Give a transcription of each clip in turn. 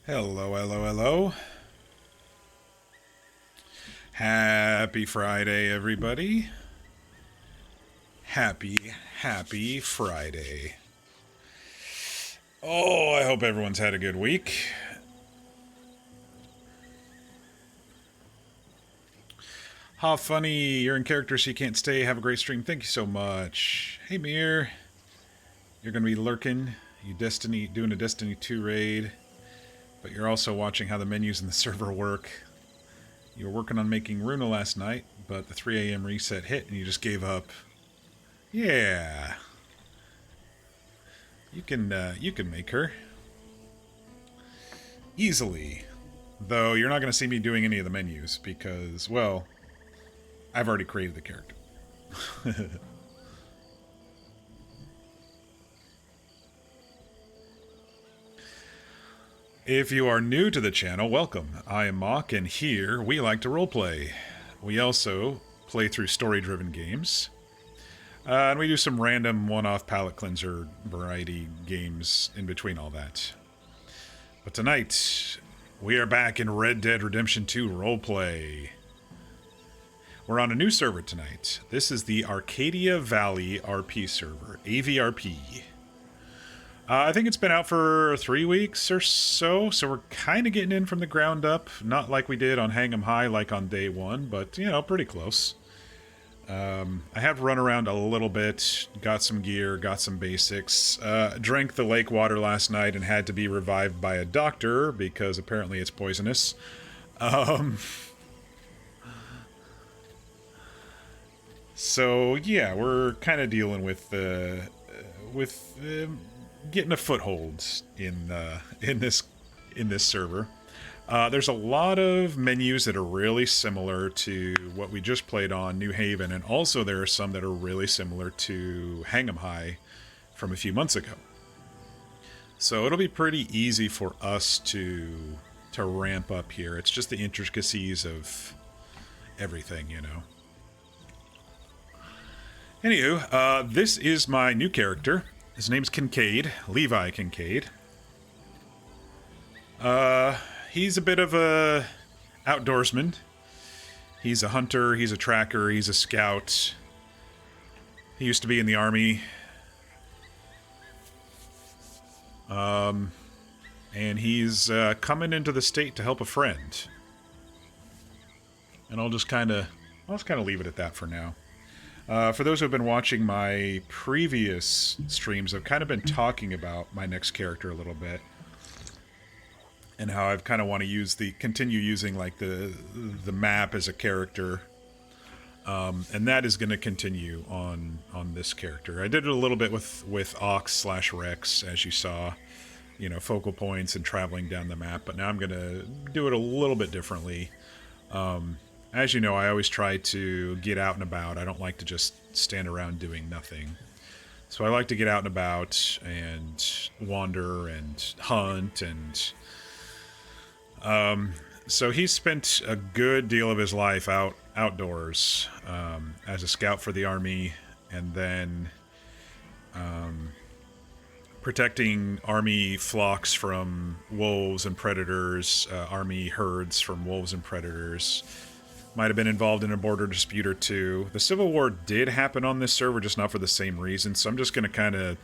Hello, hello, hello. Happy Friday, everybody. Happy Friday. Oh, I hope everyone's had a good week. Ha, funny. You're in character so you can't stay. Have a great stream. Thank you so much. Hey, Mir. You're going to be lurking. You doing a Destiny 2 raid. But you're also watching how the menus in the server work. You were working on making Runa last night, but the 3 a.m. reset hit and you just gave up. Yeah. You can make her. Easily. Though you're not going to see me doing any of the menus because, well, I've already created the character. If you are new to the channel, welcome. I am Mock, and here we like to roleplay. We also play through story-driven games. And we do some random one-off palette cleanser variety games in between all that. But tonight, we are back in Red Dead Redemption 2 roleplay. We're on a new server tonight. This is the Arcadia Valley RP server, AVRP. I think it's been out for 3 weeks or so we're kind of getting in from the ground up. Not like we did on Hang 'em High like on day one, but, you know, pretty close. I have run around a little bit, got some gear, got some basics, drank the lake water last night and had to be revived by a doctor because apparently it's poisonous. So yeah, we're kind of dealing with getting a foothold in this server. There's a lot of menus that are really similar to what we just played on New Haven, and also there are some that are really similar to Hang 'em High from a few months ago. So it'll be pretty easy for us to ramp up here. It's just the intricacies of everything, you know. Anywho, this is my new character. His name's Kincaid, Levi Kincaid. He's a bit of a outdoorsman. He's a hunter, he's a tracker, he's a scout. He used to be in the army. And he's coming into the state to help a friend. And I'll just kind of leave it at that for now. For those who have been watching my previous streams, I've kind of been talking about my next character a little bit. And how I've kind of want to continue using like the map as a character. And that is going to continue on this character. I did it a little bit with Ox/Rex, as you saw. You know, focal points and traveling down the map. But now I'm going to do it a little bit differently. As you know, I always try to get out and about. I don't like to just stand around doing nothing. So I like to get out and about and wander and hunt and... So he spent a good deal of his life outdoors as a scout for the army, and then protecting army flocks from wolves and predators, army herds from wolves and predators. Might have been involved in a border dispute or two. The Civil War did happen on this server, just not for the same reason, so I'm just going to kind of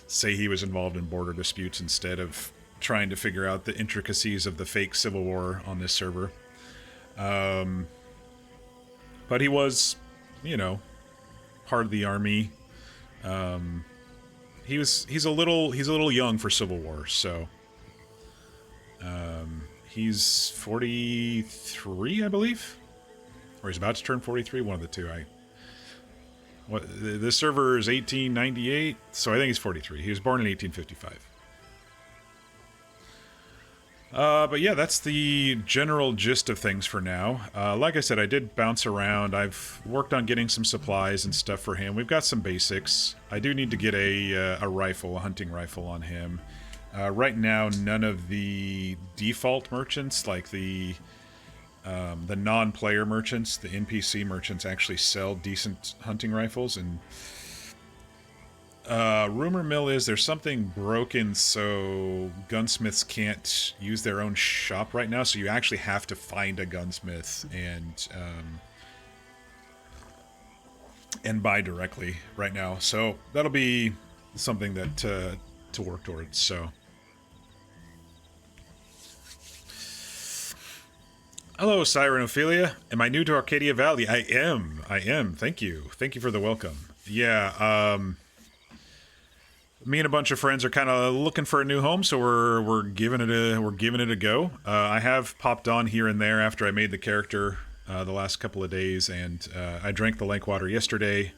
say he was involved in border disputes instead of trying to figure out the intricacies of the fake Civil War on this server. But he was, you know, part of the army. He's a little young for Civil War, so he's 43, I believe. Or he's about to turn 43, one of the two. This server is 1898, so I think he's 43. He was born in 1855. But yeah, that's the general gist of things for now. Like I said, I did bounce around. I've worked on getting some supplies and stuff for him. We've got some basics. I do need to get a rifle, a hunting rifle on him. Right now, none of the default merchants, like the non-player merchants, the NPC merchants, actually sell decent hunting rifles, and Rumor mill is there's something broken, so gunsmiths can't use their own shop right now. So you actually have to find a gunsmith and buy directly right now. So that'll be something that to work towards. So. Hello, Siren Ophelia. Am I new to Arcadia Valley? I am. Thank you. Thank you for the welcome. Yeah, me and a bunch of friends are kind of looking for a new home, so we're giving it a go. I have popped on here and there after I made the character the last couple of days, and I drank the lake water yesterday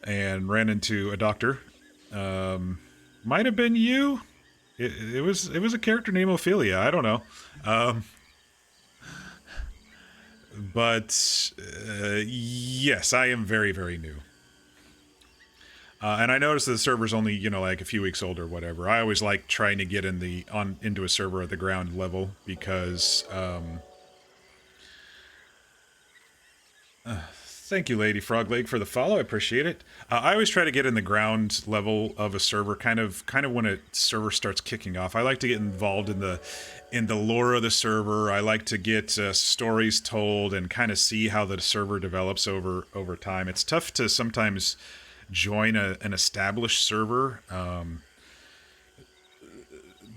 and ran into a doctor. Might have been you. It was a character named Ophelia. I don't know. But yes, I am very, very new. And I noticed that the server's only, like a few weeks old or whatever. I always like trying to get into a server at the ground level because thank you, Lady Frogleg, for the follow. I appreciate it. I always try to get in the ground level of a server, kind of when a server starts kicking off. I like to get involved in the lore of the server. I like to get stories told and kind of see how the server develops over time. It's tough to sometimes join an established server.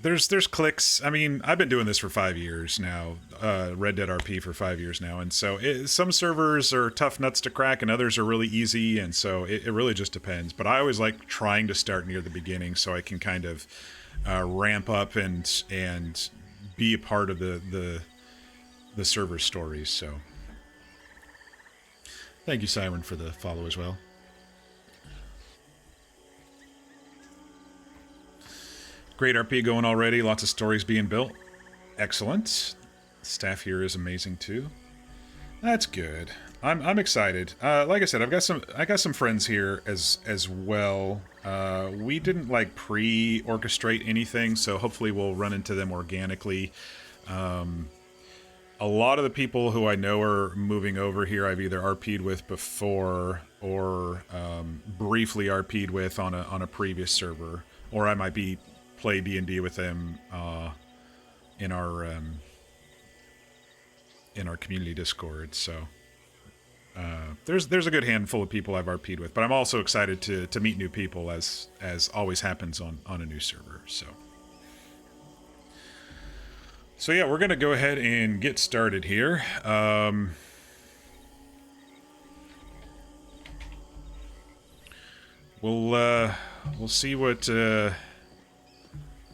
There's clicks. I mean, I've been doing this for 5 years now, Red Dead RP for 5 years now, and so some servers are tough nuts to crack and others are really easy, and so it really just depends. But I always like trying to start near the beginning so I can kind of ramp up and be a part of the server stories. So thank you, Siren, for the follow as well. Great RP going already. Lots of stories being built. Excellent. Staff here is amazing too. That's good. I'm excited. Like I said, I got some friends here as well. We didn't like pre-orchestrate anything, so hopefully we'll run into them organically. A lot of the people who I know are moving over here I've either RP'd with before or briefly RP'd with on a previous server, or I might be play D&D with them in our community Discord. So there's a good handful of people I've RP'd with, but I'm also excited to meet new people as always happens on a new server. So yeah, we're gonna go ahead and get started here. We'll see what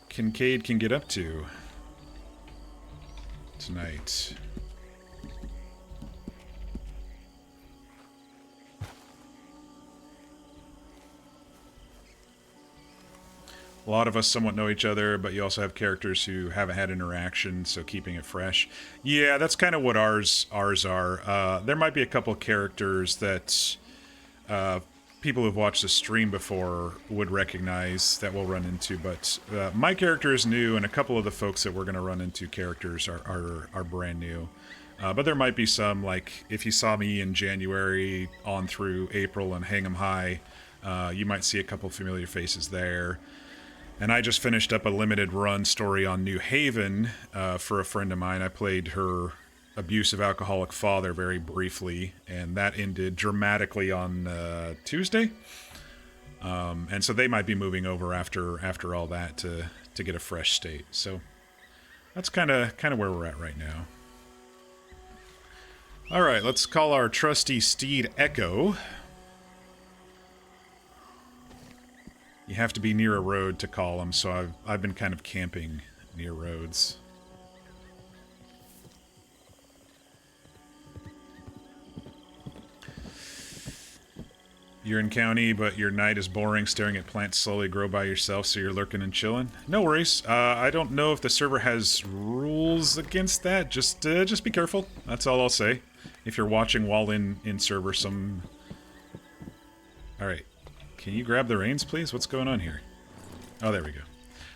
Kincaid can get up to tonight. A lot of us somewhat know each other, but you also have characters who haven't had interaction, so keeping it fresh. Yeah, that's kind of what ours are. There might be a couple characters that people who've watched the stream before would recognize that we'll run into, but my character is new, and a couple of the folks that we're going to run into characters are brand new. But there might be some, like, if you saw me in January on through April and Hang 'em High, you might see a couple familiar faces there. And I just finished up a limited run story on New Haven for a friend of mine. I played her abusive alcoholic father very briefly, and that ended dramatically on Tuesday. And so they might be moving over after all that to get a fresh state. So that's kind of where we're at right now. All right, let's call our trusty steed Echo. You have to be near a road to call him, so I've been kind of camping near roads. You're in county, but your night is boring, staring at plants slowly grow by yourself, so you're lurking and chilling. No worries. I don't know if the server has rules against that. Just be careful. That's all I'll say. If you're watching while in server, some... Alright. Can you grab the reins, please? What's going on here? Oh, there we go.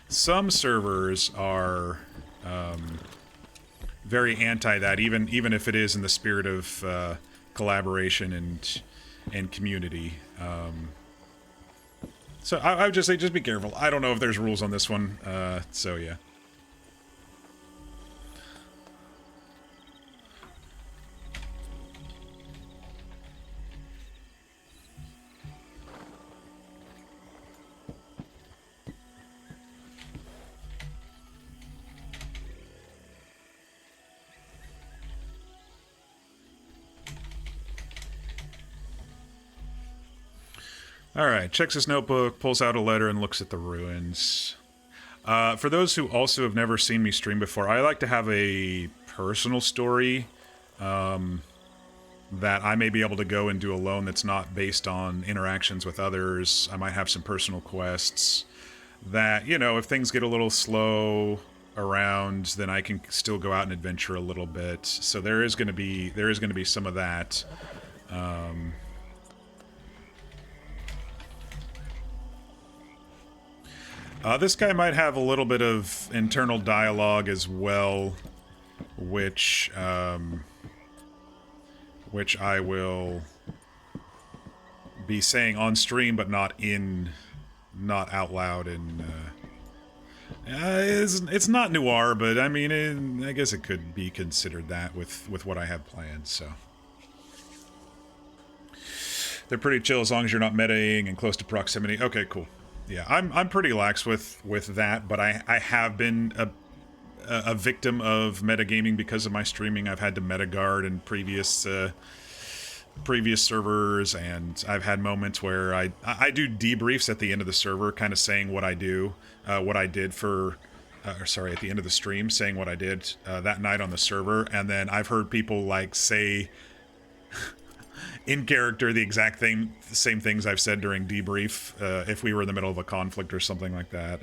Some servers are very anti that, even if it is in the spirit of So I would just say, just be careful. I don't know if there's rules on this one, so yeah. Alright, checks his notebook, pulls out a letter, and looks at the ruins. For those who also have never seen me stream before, I like to have a personal story that I may be able to go and do alone that's not based on interactions with others. I might have some personal quests that, you know, if things get a little slow around, then I can still go out and adventure a little bit. So there is going to be some of that. This guy might have a little bit of internal dialogue as well, which I will be saying on stream, but not out loud. And it's not noir, but I mean, I guess it could be considered that with what I have planned. So they're pretty chill as long as you're not metaing and close to proximity. Okay, cool. Yeah, I'm pretty lax with that, but I have been a victim of metagaming because of my streaming. I've had to metaguard in previous servers, and I've had moments where I do debriefs at the end of the server, kind of saying what I do, what I did for, sorry, at the end of the stream, saying what I did that night on the server, and then I've heard people like say in character the exact same things I've said during debrief, if we were in the middle of a conflict or something like that,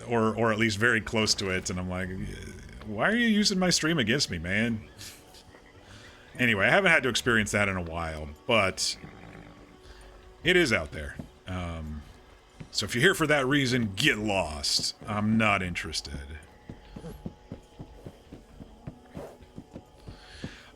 or at least very close to it, and I'm like, why are you using my stream against me, man? Anyway, I haven't had to experience that in a while, but it is out there. So if you're here for that reason, get lost. I'm not interested.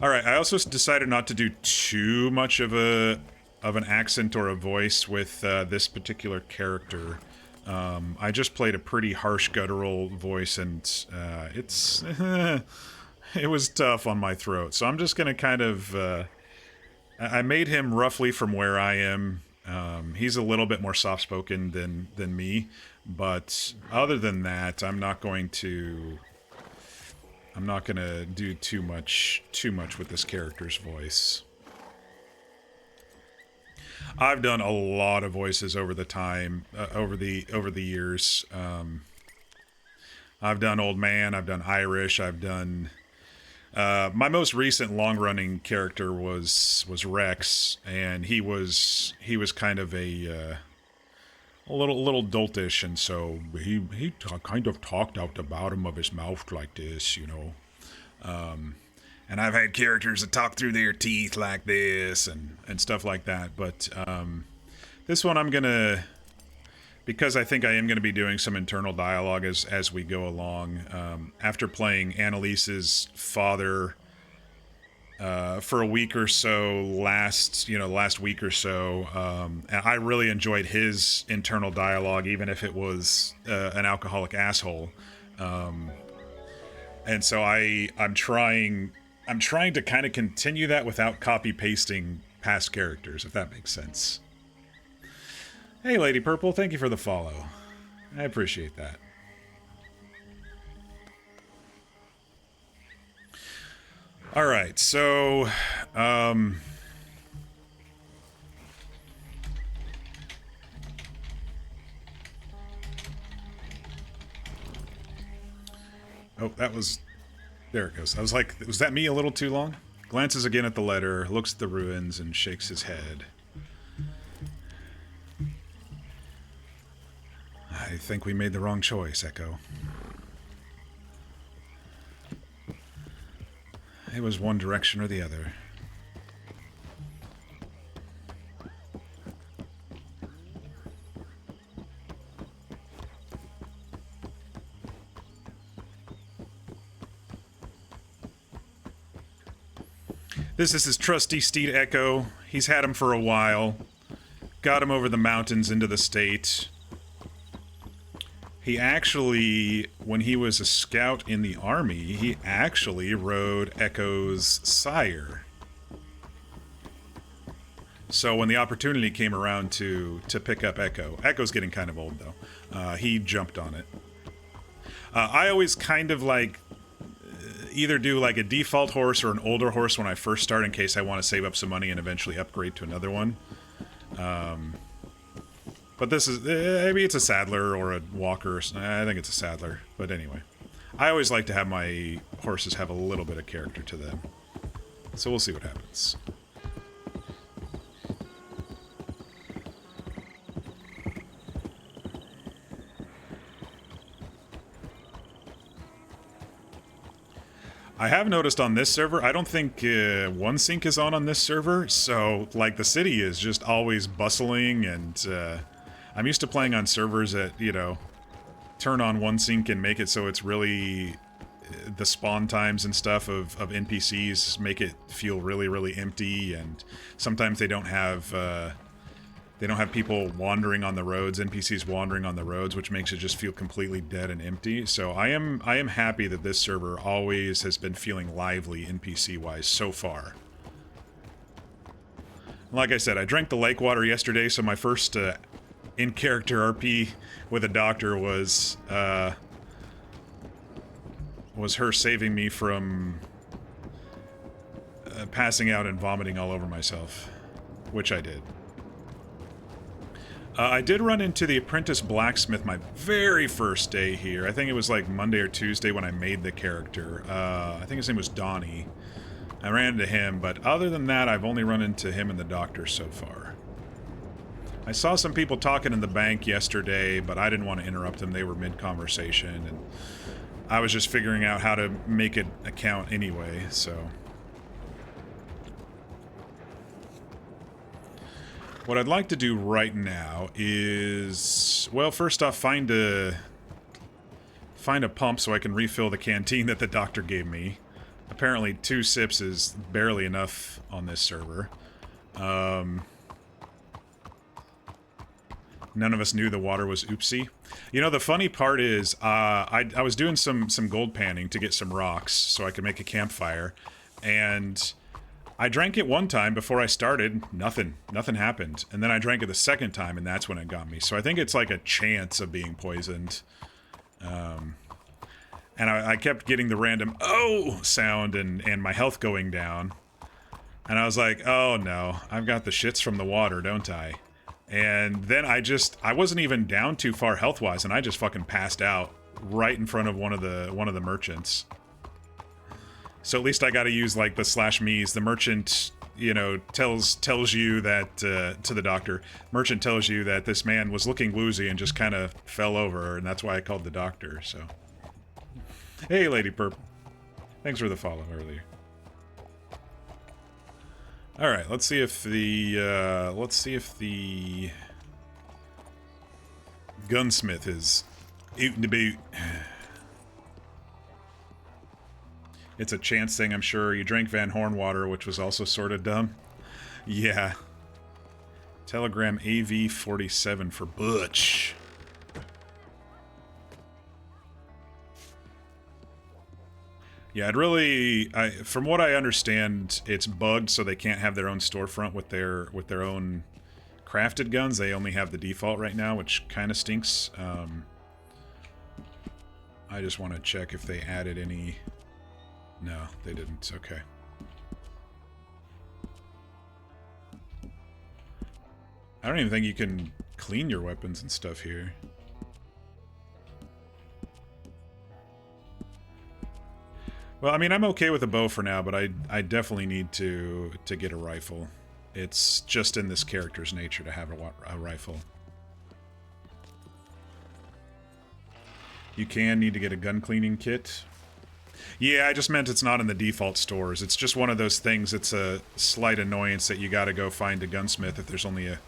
Alright, I also decided not to do too much of an accent or a voice with this particular character. I just played a pretty harsh guttural voice, and it's... it was tough on my throat. So I'm just gonna kind of... I made him roughly from where I am. He's a little bit more soft-spoken than me, but other than that, I'm not gonna do too much with this character's voice. I've done a lot of voices over the time, over the years. I've done Old Man, I've done Irish, I've done... my most recent long-running character was Rex, and he was kind of a little doltish, and so he kind of talked out the bottom of his mouth like this, you know. And I've had characters that talk through their teeth like this and stuff like that, but this one I'm gonna, because I think I am gonna be doing some internal dialogue as we go along. After playing Annalise's father for a week or so last week or so, and I really enjoyed his internal dialogue, even if it was an alcoholic asshole. And so I'm trying to kind of continue that without copy pasting past characters, if that makes sense. Hey, Lady Purple, thank you for the follow. I appreciate that. All right, so oh, that was... There it goes. I was like, was that me a little too long? Glances again at the letter, looks at the ruins, and shakes his head. I think we made the wrong choice, Echo. It was one direction or the other. This is his trusty steed, Echo. He's had him for a while. got him over the mountains into the state. He actually, when he was a scout in the army, he actually rode Echo's sire. So when the opportunity came around to pick up Echo, Echo's getting kind of old though, he jumped on it. I always kind of like either do like a default horse or an older horse when I first start in case I want to save up some money and eventually upgrade to another one. But this is, maybe it's a saddler or a walker. I think it's a saddler. But anyway, I always like to have my horses have a little bit of character to them. So we'll see what happens. I have noticed on this server, I don't think OneSync is on this server, so, like, the city is just always bustling, and I'm used to playing on servers that, you know, turn on OneSync and make it so it's really, the spawn times and stuff of NPCs make it feel really, really empty, and sometimes they don't have people wandering on the roads, NPCs wandering on the roads, which makes it just feel completely dead and empty. So I am happy that this server always has been feeling lively NPC-wise so far. Like I said, I drank the lake water yesterday, so my first in-character RP with a doctor was her saving me from passing out and vomiting all over myself, which I did. I did run into the apprentice blacksmith my very first day here. I think it was like Monday or Tuesday when I made the character. I think his name was Donnie. I ran into him, but other than that, I've only run into him and the doctor so far. I saw some people talking in the bank yesterday, but I didn't want to interrupt them. They were mid-conversation, and I was just figuring out how to make an account anyway, so... What I'd like to do right now is, well, first off, find a pump so I can refill the canteen that the doctor gave me. Apparently 2 sips is barely enough on this server. None of us knew the water was oopsie. You know, the funny part is, I was doing some gold panning to get some rocks so I could make a campfire, and I drank it one time before I started, nothing happened. And then I drank it the second time, and that's when it got me. So I think it's like a chance of being poisoned. And I kept getting the random, oh, sound and my health going down. And I was like, oh no, I've got the shits from the water, don't I? And then I wasn't even down too far health-wise, and I just fucking passed out right in front of one of the merchants. So at least I got to use like the /me's. The merchant, you know, tells you that to the doctor. Merchant tells you that this man was looking woozy and just kind of fell over, and that's why I called the doctor. So, hey, Lady Perp, thanks for the follow earlier. All right, let's see if the gunsmith is out and about. It's a chance thing, I'm sure. You drank Van Horn water, which was also sort of dumb. Yeah. Telegram AV47 for Butch. Yeah, from what I understand, it's bugged so they can't have their own storefront with their own crafted guns. They only have the default right now, which kind of stinks. I just want to check if they added any... No, they didn't. Okay. I don't even think you can clean your weapons and stuff here. Well, I mean, I'm okay with a bow for now, but I definitely need to get a rifle. It's just in this character's nature to have a rifle. You can need to get a gun cleaning kit. Yeah, I just meant it's not in the default stores. It's just one of those things. It's a slight annoyance that you got to go find a gunsmith if there's only a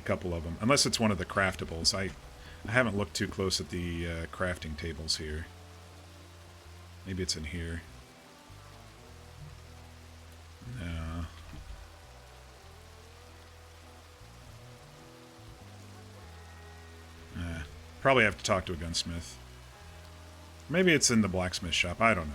couple of them, unless it's one of the craftables. I haven't looked too close at the crafting tables here. Maybe it's in here. No. Probably have to talk to a gunsmith. Maybe it's in the blacksmith shop. I don't know.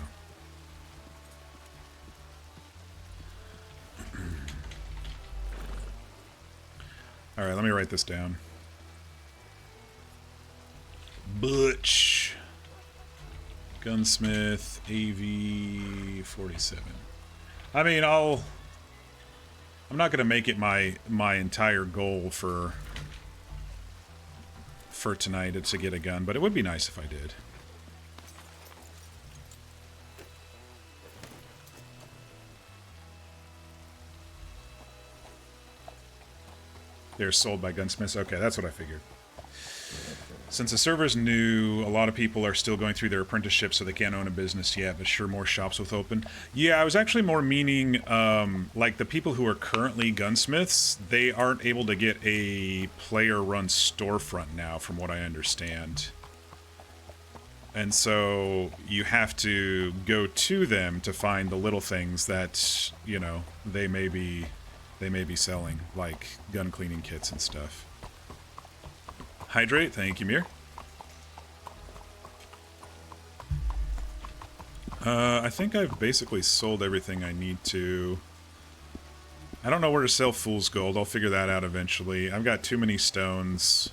Alright, let me write this down. Butch. Gunsmith, AV47. I mean, I'm not going to make it my entire goal for tonight to get a gun, but it would be nice if I did. They're sold by gunsmiths. Okay, that's what I figured. Since the server's new, a lot of people are still going through their apprenticeship, so they can't own a business yet, but sure, more shops will open. Yeah, I was actually more meaning, like, the people who are currently gunsmiths, they aren't able to get a player-run storefront now, from what I understand. And so, you have to go to them to find the little things that, you know, they may be selling, like gun cleaning kits and stuff. Hydrate, thank you, Mir. I think I've basically sold everything I need to. I don't know where to sell Fool's Gold. I'll figure that out eventually. I've got too many stones.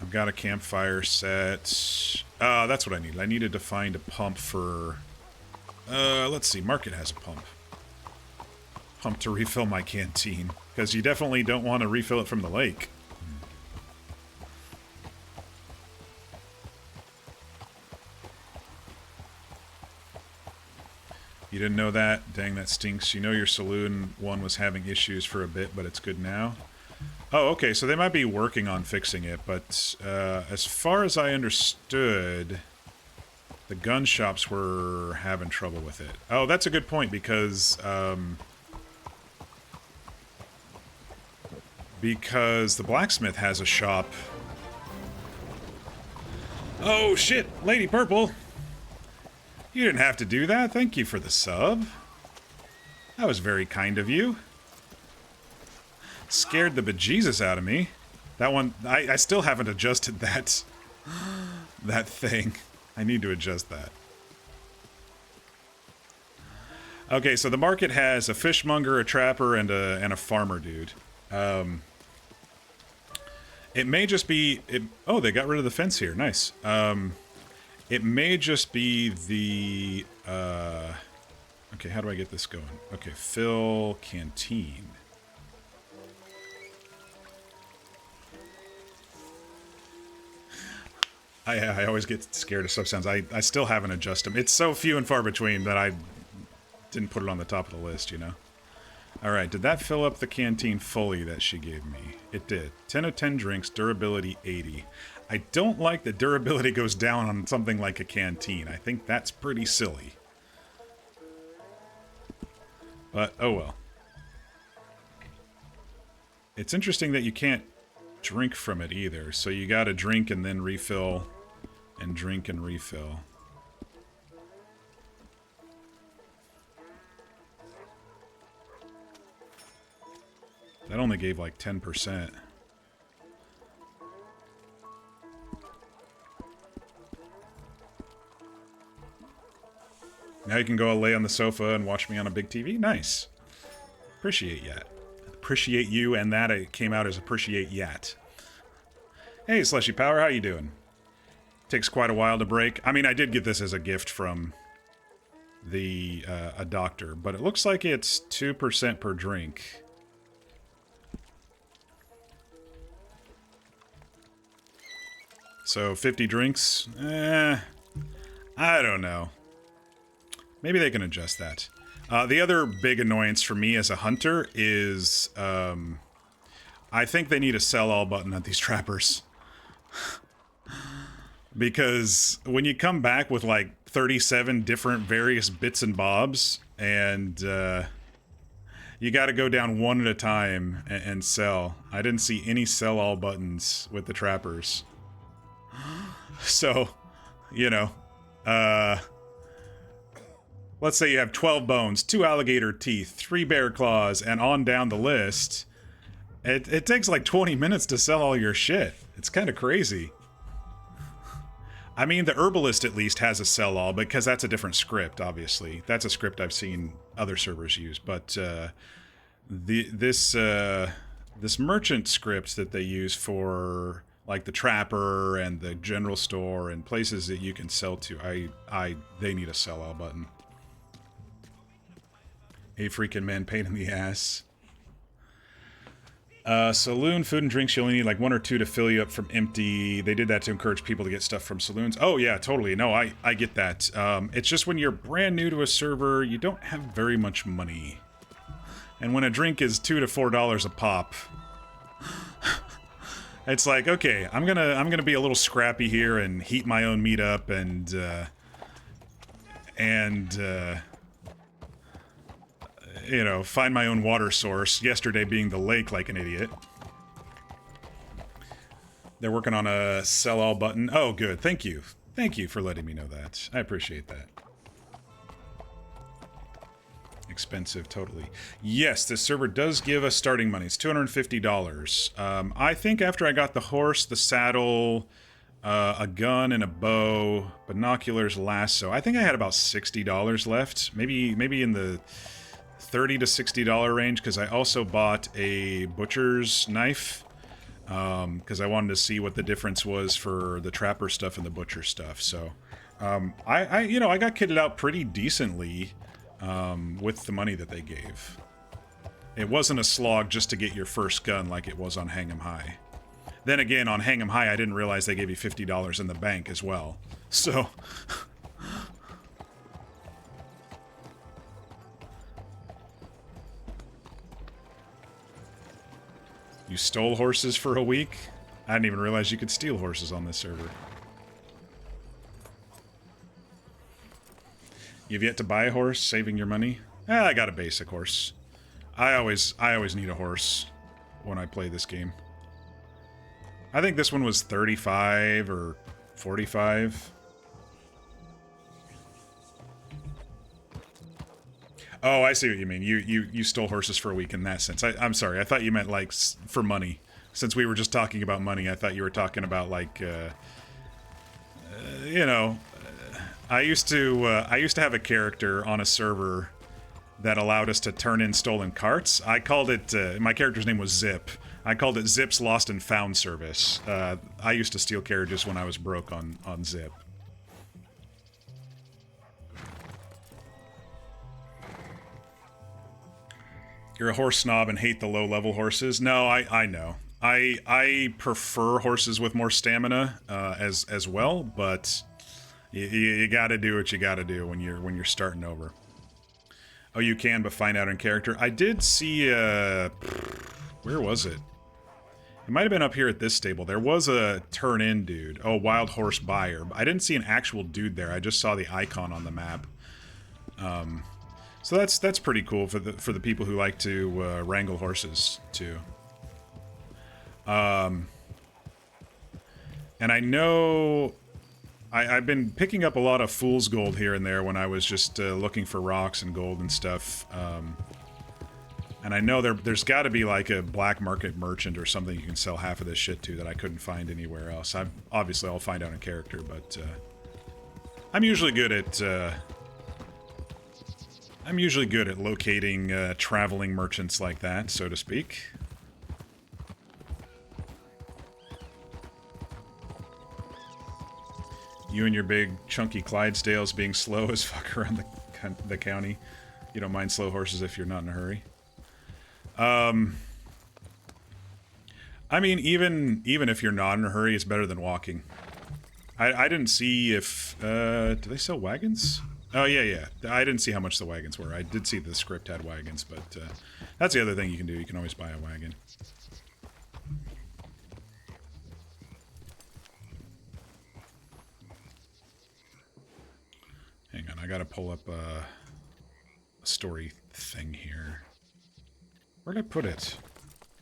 I've got a campfire set. That's what I needed. I needed to find a pump for... let's see. Market has a pump. Pump to refill my canteen. Because you definitely don't want to refill it from the lake. You didn't know that? Dang, that stinks. You know your saloon one was having issues for a bit, but it's good now? Oh, okay, so they might be working on fixing it, but as far as I understood, the gun shops were having trouble with it. Oh, that's a good point, because the blacksmith has a shop. Oh, shit! Lady Purple! You didn't have to do that. Thank you for the sub. That was very kind of you. Scared the bejesus out of me. That one, I still haven't adjusted that thing. I need to adjust that. Okay, so the market has a fishmonger, a trapper, and a farmer dude. It may just be... oh, they got rid of the fence here. Nice. It may just be the... okay, how do I get this going? Okay, fill canteen. I always get scared of sub sounds. I still haven't adjusted them. It's so few and far between that I didn't put it on the top of the list, you know? Alright, did that fill up the canteen fully that she gave me? It did. 10 of 10 drinks, durability 80. I don't like that durability goes down on something like a canteen. I think that's pretty silly. But, oh well. It's interesting that you can't drink from it either, so you gotta drink and then refill, and drink and refill. That only gave like 10%. Now you can go lay on the sofa and watch me on a big TV? Nice. Appreciate that. Appreciate you, and that it came out as appreciate yet. Hey, Slushy Power, how you doing? Takes quite a while to break. I mean, I did get this as a gift from the a doctor, but it looks like it's 2% per drink. So 50 drinks? I don't know. Maybe they can adjust that. The other big annoyance for me as a hunter is, I think they need a sell all button at these trappers. Because when you come back with like 37 different various bits and bobs, and you gotta go down one at a time and sell. I didn't see any sell all buttons with the trappers. So, you know, let's say you have 12 bones, 2 alligator teeth, 3 bear claws, and on down the list. It takes like 20 minutes to sell all your shit. It's kind of crazy. I mean, the herbalist at least has a sell all, because that's a different script, obviously. That's a script I've seen other servers use, but this merchant script that they use for like the trapper and the general store and places that you can sell to, they need a sell all button. A freaking man pain in the ass. Saloon, food and drinks, you only need like 1 or 2 to fill you up from empty. They did that to encourage people to get stuff from saloons. Oh yeah, totally. No, I get that. It's just when you're brand new to a server, you don't have very much money. And when a drink is $2 to $4 a pop, it's like, okay, I'm gonna be a little scrappy here and heat my own meat up and you know, find my own water source, yesterday being the lake like an idiot. They're working on a sell-all button. Oh, good. Thank you. Thank you for letting me know that. I appreciate that. Expensive, totally. Yes, this server does give us starting money. It's $250. I think after I got the horse, the saddle, a gun and a bow, binoculars, lasso, I think I had about $60 left. Maybe in the $30 to $60 range, because I also bought a butcher's knife, because I wanted to see what the difference was for the trapper stuff and the butcher stuff. So I got kitted out pretty decently with the money that they gave. It wasn't a slog just to get your first gun like it was on Hang 'em High. Then again, on Hang 'em High, I didn't realize they gave you $50 in the bank as well. So you stole horses for a week? I didn't even realize you could steal horses on this server. You've yet to buy a horse, saving your money? I got a basic horse. I always need a horse when I play this game. I think this one was 35 or 45. Oh, I see what you mean. You stole horses for a week in that sense. I'm sorry. I thought you meant like for money. Since we were just talking about money, I thought you were talking about like, you know, I used to have a character on a server that allowed us to turn in stolen carts. I called it. My character's name was Zip. I called it Zip's Lost and Found Service. I used to steal carriages when I was broke on Zip. You're a horse snob and hate the low-level horses. No, I know. I prefer horses with more stamina as well, but you got to do what you got to do when you're starting over. Oh, you can, but find out in character. I did see. Where was it? It might have been up here at this stable. There was a turn-in dude. Oh, wild horse buyer. I didn't see an actual dude there. I just saw the icon on the map. So that's pretty cool for the people who like to wrangle horses too. And I know I've been picking up a lot of fool's gold here and there when I was just looking for rocks and gold and stuff. And I know there's got to be like a black market merchant or something you can sell half of this shit to that I couldn't find anywhere else. Obviously I'll find out in character, but I'm usually good at locating traveling merchants like that, so to speak. You and your big chunky Clydesdales being slow as fuck around the county. You don't mind slow horses if you're not in a hurry. I mean, even if you're not in a hurry, it's better than walking. I didn't see if do they sell wagons? Oh, yeah. I didn't see how much the wagons were. I did see the script had wagons, but that's the other thing you can do. You can always buy a wagon. Hang on, I gotta pull up a story thing here. Where'd I put it?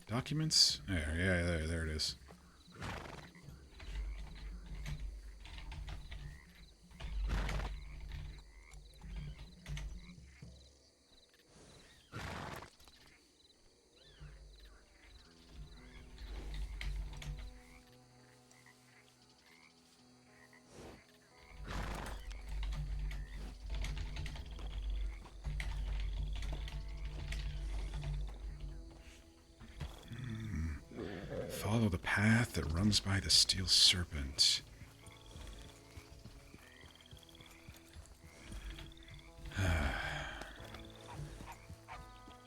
Documents? There it is. Follow the path that runs by the steel serpent.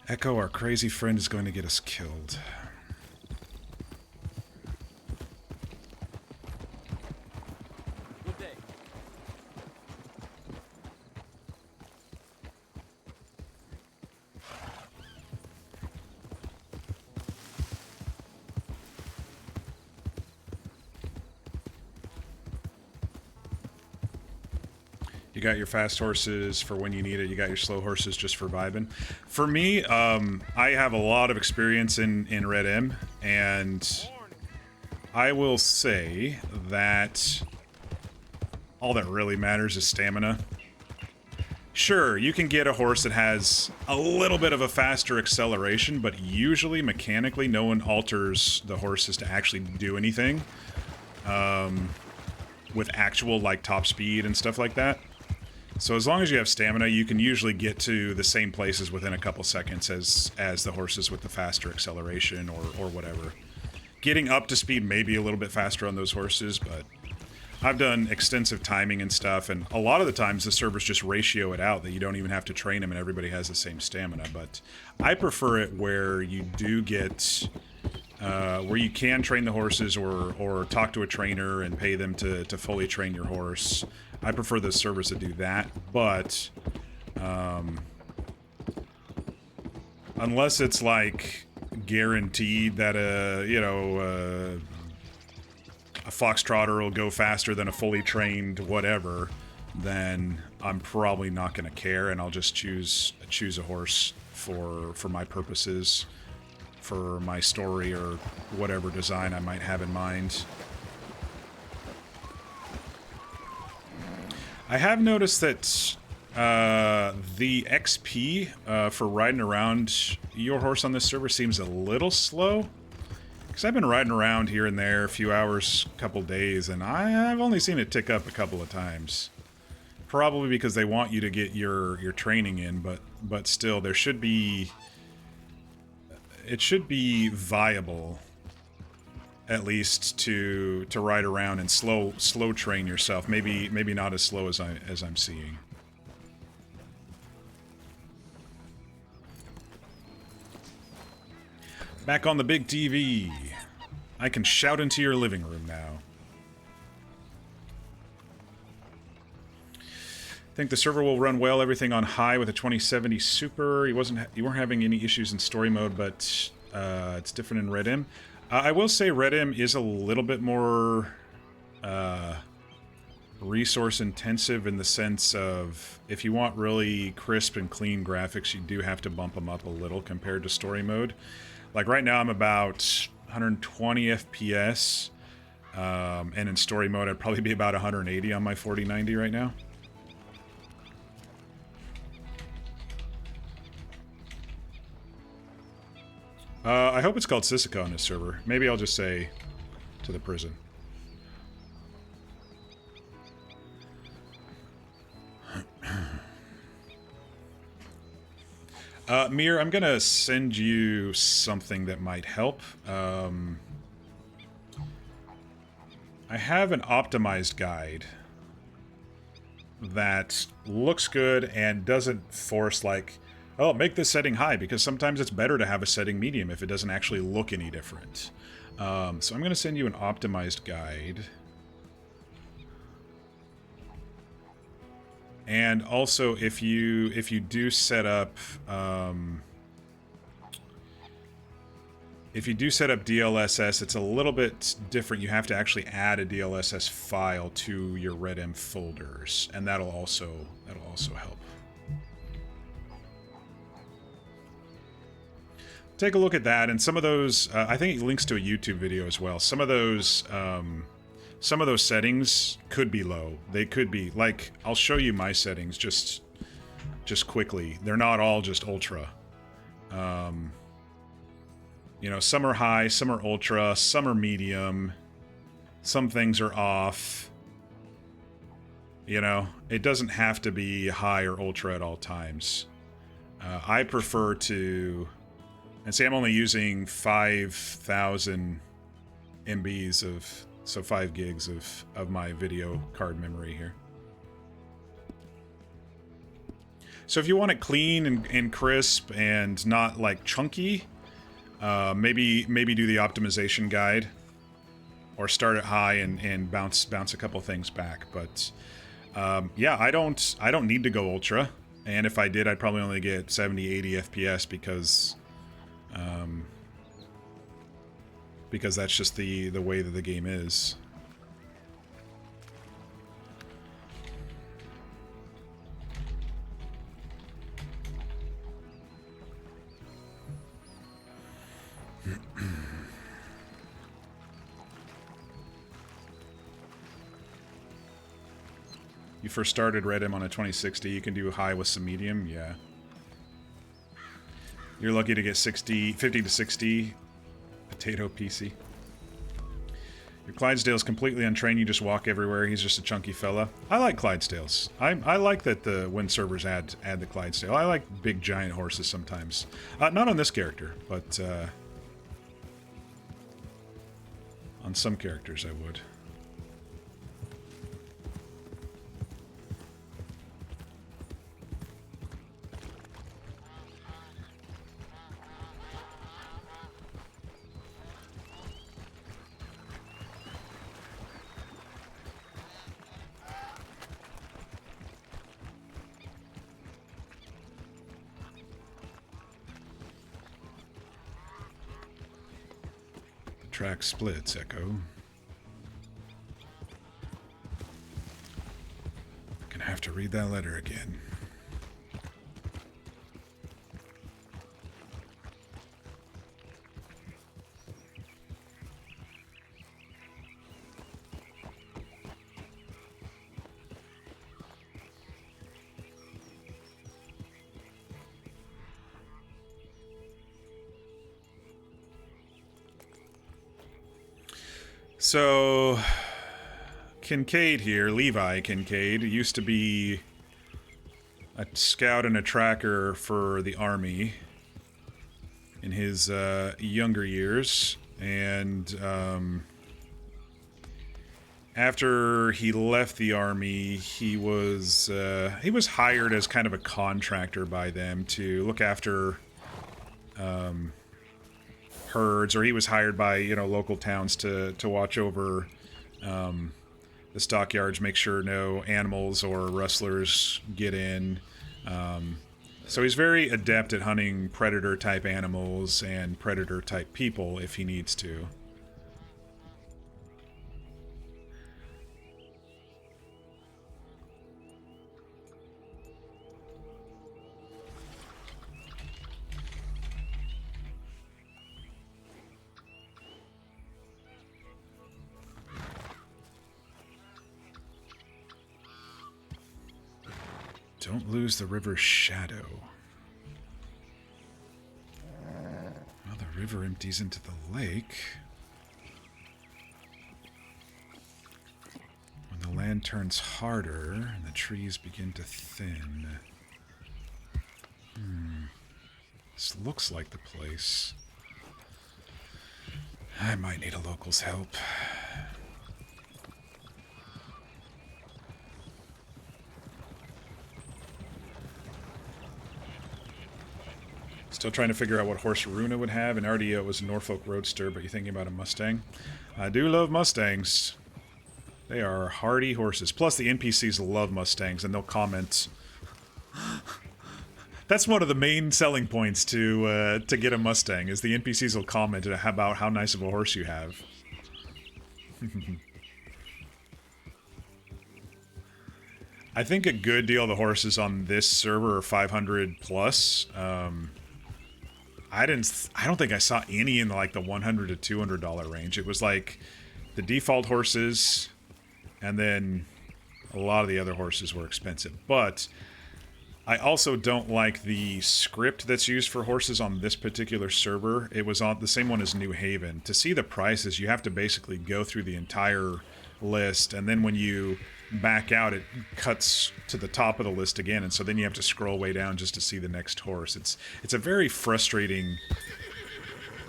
Echo, our crazy friend, is going to get us killed. Good day. You got your fast horses for when you need it. You got your slow horses just for vibing. For me, I have a lot of experience in Red M, and I will say that all that really matters is stamina. Sure, you can get a horse that has a little bit of a faster acceleration, but usually, mechanically, no one alters the horses to actually do anything. With actual, like, top speed and stuff like that. So as long as you have stamina, you can usually get to the same places within a couple seconds as the horses with the faster acceleration or whatever. Getting up to speed may be a little bit faster on those horses, but I've done extensive timing and stuff, and a lot of the times the servers just ratio it out that you don't even have to train them and everybody has the same stamina. But I prefer it where you do get... where you can train the horses or talk to a trainer and pay them to fully train your horse. I prefer those servers that do that, but unless it's like guaranteed that a foxtrotter will go faster than a fully trained whatever, then I'm probably not going to care, and I'll just choose a horse for my purposes, for my story or whatever design I might have in mind. I have noticed that the XP for riding around your horse on this server seems a little slow. Because I've been riding around here and there a few hours, couple days, and I've only seen it tick up a couple of times. Probably because they want you to get your training in, but still, there should be... It should be viable, at least to ride around and slow train yourself. Maybe not as slow as I'm seeing. Back on the big TV. I can shout into your living room now. I think the server will run well. Everything on high with a 2070 Super. You weren't having any issues in story mode, but it's different in Red M. I will say Red M is a little bit more resource intensive in the sense of if you want really crisp and clean graphics, you do have to bump them up a little compared to story mode. Like right now, I'm about 120 FPS, and in story mode, I'd probably be about 180 on my 4090 right now. I hope it's called Sisica on this server. Maybe I'll just say to the prison. Mir, I'm gonna send you something that might help. I have an optimized guide that looks good and doesn't force, like, oh, make this setting high, because sometimes it's better to have a setting medium if it doesn't actually look any different. So I'm going to send you an optimized guide. And also, if you do set up DLSS, it's a little bit different. You have to actually add a DLSS file to your Red M folders, and that'll also help. Take a look at that, and some of those, I think it links to a YouTube video as well. Some of those settings could be low. They could be, like, I'll show you my settings just quickly. They're not all just ultra. You know, some are high, some are ultra, some are medium. Some things are off. You know, it doesn't have to be high or ultra at all times. I prefer to... And see, I'm only using 5,000 MBs of, so 5 gigs of my video card memory here. So if you want it clean and crisp and not like chunky, maybe do the optimization guide, or start it high and bounce a couple things back. But yeah, I don't need to go ultra, and if I did, I'd probably only get 70-80 FPS because that's just the way that the game is. You first started Red M on a 2060. You can do high with some medium, yeah. You're lucky to get 50 to 60 potato PC. Your Clydesdale's completely untrained. You just walk everywhere. He's just a chunky fella. I like Clydesdales. I like that the when servers add the Clydesdale. I like big giant horses sometimes. Not on this character, but on some characters I would. Track splits, Echo. Gonna have to read that letter again. So, Kincaid here, Levi Kincaid, used to be a scout and a tracker for the army in his younger years, and after he left the army, he was hired as kind of a contractor by them to look after herds, or he was hired by, you know, local towns to watch over the stockyards, make sure no animals or rustlers get in. So he's very adept at hunting predator type animals and predator type people if he needs to. Don't lose the river's shadow. Well, the river empties into the lake. When the land turns harder and the trees begin to thin. This looks like the place. I might need a local's help. Still trying to figure out what horse Runa would have. And already it was a Norfolk Roadster, but you're thinking about a Mustang. I do love Mustangs. They are hardy horses. Plus the NPCs love Mustangs, and they'll comment. That's one of the main selling points to get a Mustang, is the NPCs will comment about how nice of a horse you have. I think a good deal of the horses on this server are 500 plus. I don't think I saw any in like the $100 to $200 range. It was like the default horses, and then a lot of the other horses were expensive. But I also don't like the script that's used for horses on this particular server. It was on the same one as New Haven. To see the prices, you have to basically go through the entire list, and then when you back out, it cuts to the top of the list again, and so then you have to scroll way down just to see the next horse. It's a very frustrating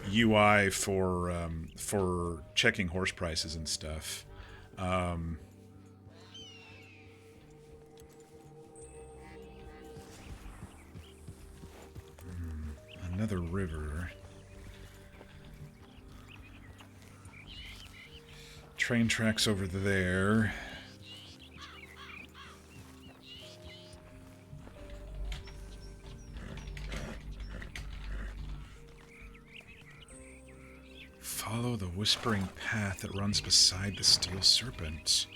UI for checking horse prices and stuff. Another river. Train tracks over there. Follow the whispering path that runs beside the steel serpent.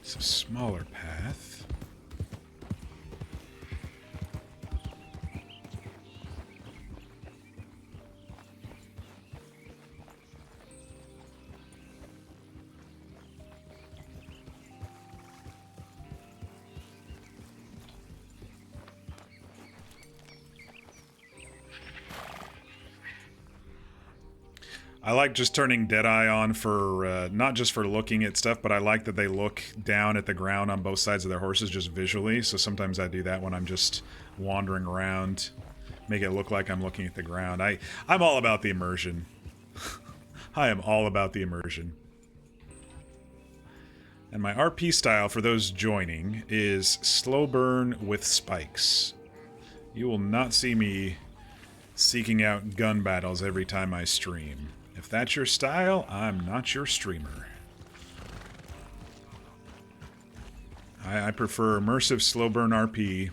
It's a smaller path. I like just turning Deadeye on for, not just for looking at stuff, but I like that they look down at the ground on both sides of their horses just visually, so sometimes I do that when I'm just wandering around. Make it look like I'm looking at the ground. I'm all about the immersion. I am all about the immersion. And my RP style, for those joining, is slow burn with spikes. You will not see me seeking out gun battles every time I stream. If that's your style, I'm not your streamer. I prefer immersive slow burn RP,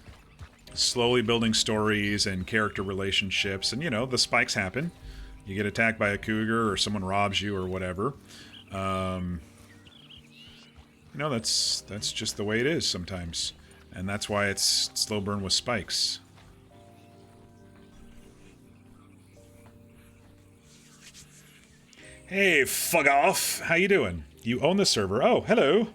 slowly building stories and character relationships, and you know, the spikes happen. You get attacked by a cougar or someone robs you or whatever. You know, that's just the way it is sometimes. And that's why it's slow burn with spikes. Hey, fuck off! How you doing? You own the server. Oh, hello!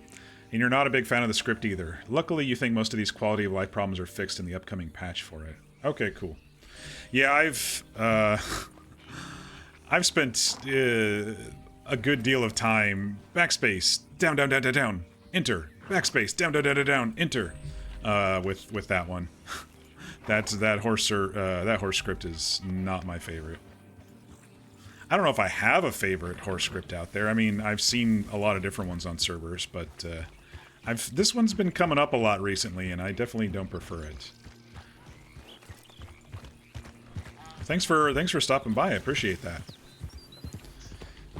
And you're not a big fan of the script either. Luckily, you think most of these quality of life problems are fixed in the upcoming patch for it. Okay, cool. Yeah, I've spent a good deal of time backspace down, down, down, down, down, enter, backspace down, down, down, down, down, enter, with that one. that horse script is not my favorite. I don't know if I have a favorite horse script out there. I mean, I've seen a lot of different ones on servers, but this one's been coming up a lot recently, and I definitely don't prefer it. Thanks for stopping by. I appreciate that.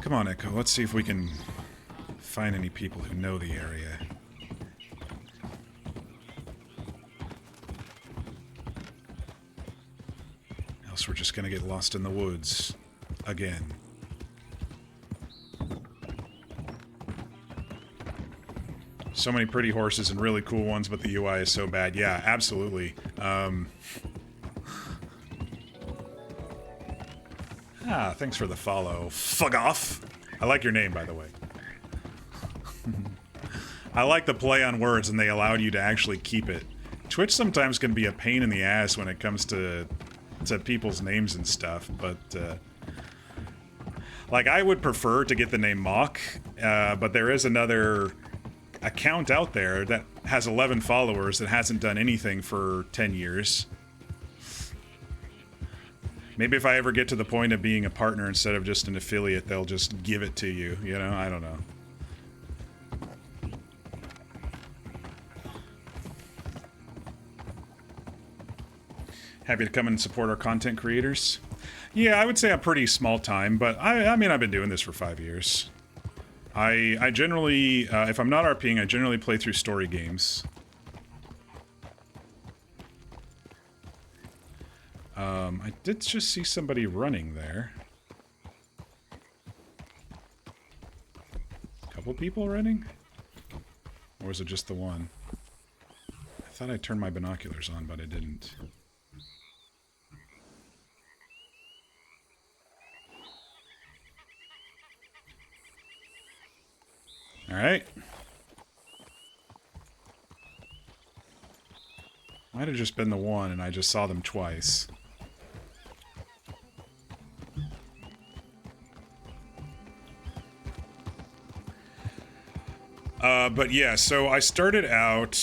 Come on, Echo. Let's see if we can find any people who know the area. Else we're just gonna get lost in the woods. Again. So many pretty horses and really cool ones, but the UI is so bad. Yeah, absolutely. Thanks for the follow. Fuck off! I like your name, by the way. I like the play on words, and they allowed you to actually keep it. Twitch sometimes can be a pain in the ass when it comes to people's names and stuff, but, like, I would prefer to get the name Mock, but there is another account out there that has 11 followers that hasn't done anything for 10 years. Maybe if I ever get to the point of being a partner instead of just an affiliate, they'll just give it to you, you know? I don't know. Happy to come and support our content creators. Yeah, I would say I'm pretty small time, but I mean, I've been doing this for 5 years. I generally, if I'm not RPing, I generally play through story games. I did just see somebody running there. Couple people running? Or was it just the one? I thought I turned my binoculars on, but I didn't. Alright. Might have just been the one, and I just saw them twice. But yeah, so I started out,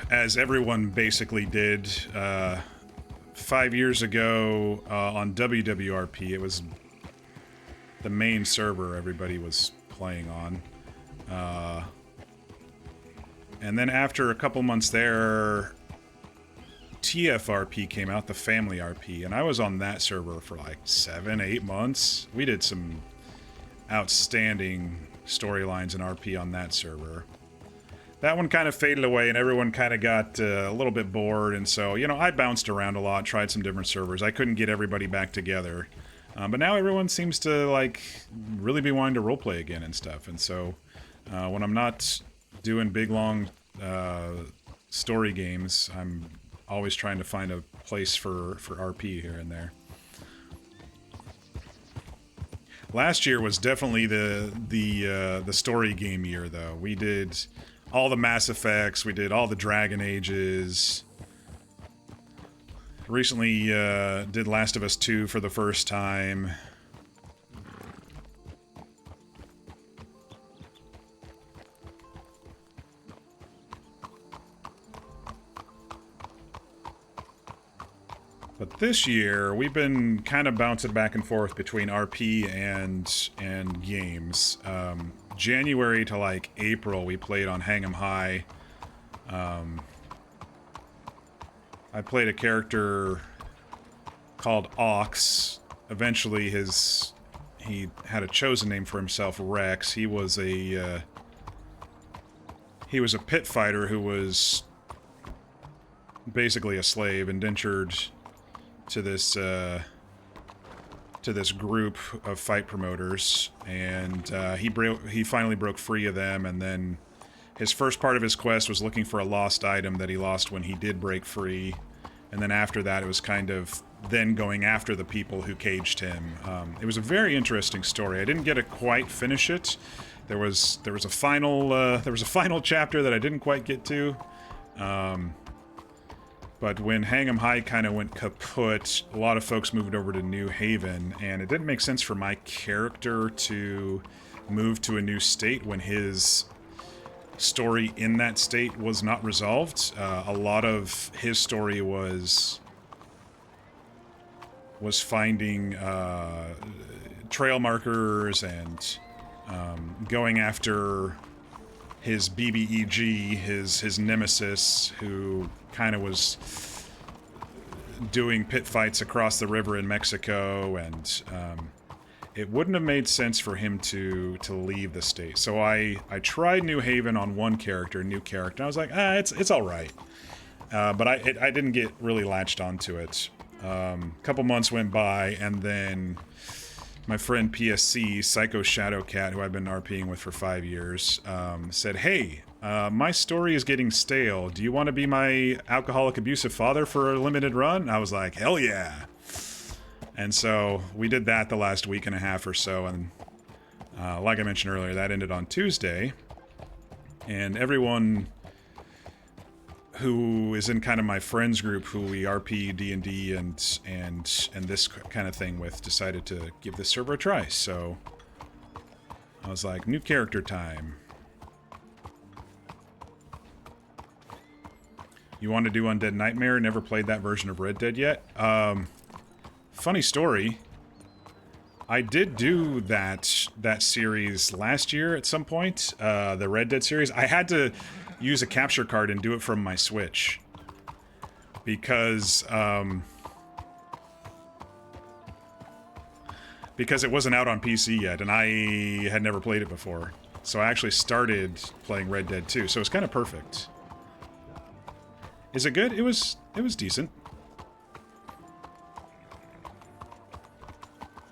as everyone basically did, 5 years ago on WWRP. It was the main server everybody was playing on. And then after a couple months there, TFRP came out, the family RP, and I was on that server for like 7-8 months. We did some outstanding storylines in RP on that server. That one kind of faded away, and everyone kind of got a little bit bored, and so, you know, I bounced around a lot, tried some different servers. I couldn't get everybody back together. But now everyone seems to, like, really be wanting to roleplay again and stuff, and so when I'm not doing big, long story games, I'm always trying to find a place for RP here and there. Last year was definitely the story game year, though. We did all the Mass Effects, we did all the Dragon Ages. Recently did Last of Us 2 for the first time. But this year, we've been kind of bouncing back and forth between RP and games. January to like April, we played on Hang 'em High. I played a character called Ox. Eventually, he had a chosen name for himself, Rex. He was a pit fighter who was basically a slave, indentured to this group of fight promoters, and he finally broke free of them, and then his first part of his quest was looking for a lost item that he lost when he did break free, and then after that it was kind of then going after the people who caged him. It was a very interesting story. I didn't get to quite finish it. There was a final chapter that I didn't quite get to. But when Hang 'em High kind of went kaput, a lot of folks moved over to New Haven, and it didn't make sense for my character to move to a new state when his story in that state was not resolved. A lot of his story was finding trail markers and going after his BBEG, his nemesis, who kind of was doing pit fights across the river in Mexico, and it wouldn't have made sense for him to leave the state. So I tried New Haven on one character, new character. I was like, it's all right, but I didn't get really latched onto it. A couple months went by, and then my friend PSC, Psycho Shadowcat, who I've been RPing with for 5 years, said, hey, my story is getting stale. Do you want to be my alcoholic abusive father for a limited run? I was like, hell yeah. And so we did that the last week and a half or so, and like I mentioned earlier, that ended on Tuesday. And everyone who is in kind of my friends group who we RP D&D and this kind of thing with decided to give this server a try. So I was like, new character time. You want to do Undead Nightmare? Never played that version of Red Dead yet. Funny story. I did do that series last year at some point, the Red Dead series. I had to use a capture card and do it from my Switch because it wasn't out on PC yet, and I had never played it before. So I actually started playing Red Dead 2, so it's kind of perfect. Is it good? It was decent.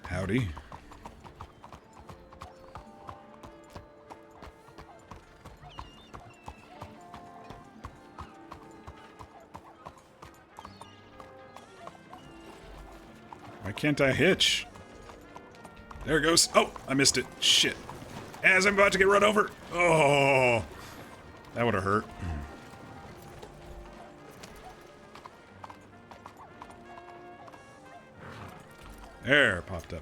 Howdy. Why can't I hitch? There it goes. Oh, I missed it. Shit. As I'm about to get run over. Oh, that would have hurt. There, popped up.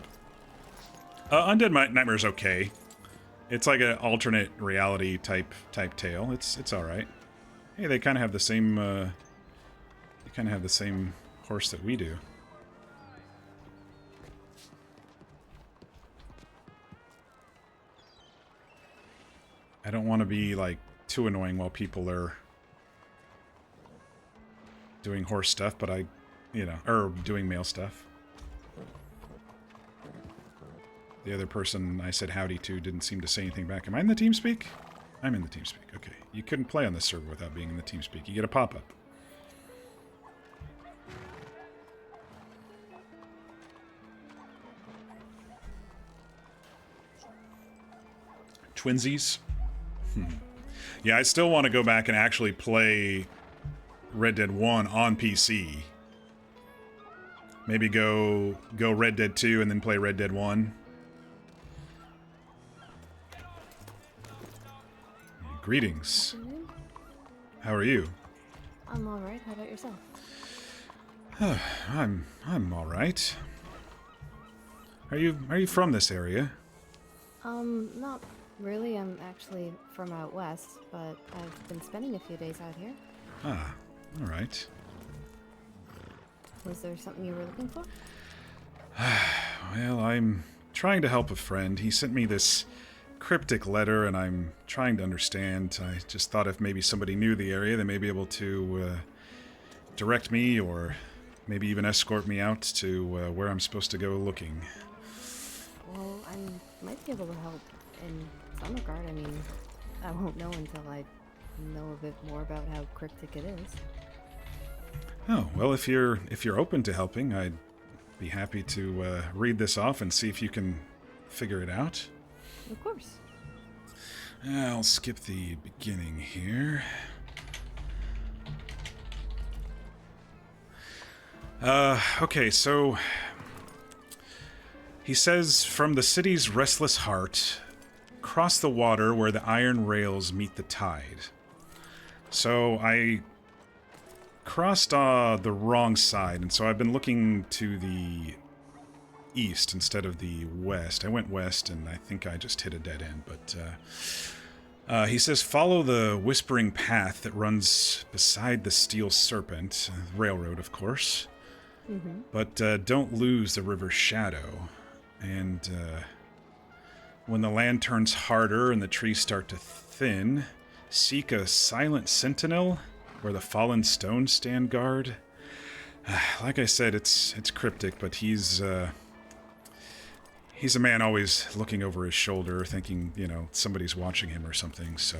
Undead Nightmare's okay. It's like an alternate reality type tale. It's all right. Hey, they kind of have the same. They kind of have the same horse that we do. I don't want to be like too annoying while people are doing horse stuff, but or doing male stuff. The other person I said howdy to didn't seem to say anything back. Am I in the TeamSpeak? I'm in the TeamSpeak. Okay. You couldn't play on this server without being in the TeamSpeak. You get a pop-up. Twinsies? Yeah, I still want to go back and actually play Red Dead 1 on PC. Maybe go Red Dead 2 and then play Red Dead 1. Greetings. Afternoon. How are you? I'm alright. How about yourself? I'm all right. Are you from this area? Not really. I'm actually from out west, but I've been spending a few days out here. Ah, all right. Was there something you were looking for? Well, I'm trying to help a friend. He sent me this cryptic letter, and I'm trying to understand. I just thought if maybe somebody knew the area, they may be able to direct me, or maybe even escort me out to where I'm supposed to go looking. Well, I might be able to help in some regard. I mean, I won't know until I know a bit more about how cryptic it is. Oh, well, if you're open to helping, I'd be happy to read this off and see if you can figure it out. Of course. I'll skip the beginning here. Okay, so he says, from the city's restless heart, cross the water where the iron rails meet the tide. So I crossed the wrong side, and so I've been looking to the east instead of the west. I went west, and I think I just hit a dead end, but he says, follow the whispering path that runs beside the steel serpent, railroad, of course, but don't lose the river's shadow. And when the land turns harder and the trees start to thin, seek a silent sentinel where the fallen stones stand guard. Like I said, it's cryptic, but he's a man always looking over his shoulder, thinking, somebody's watching him or something, so.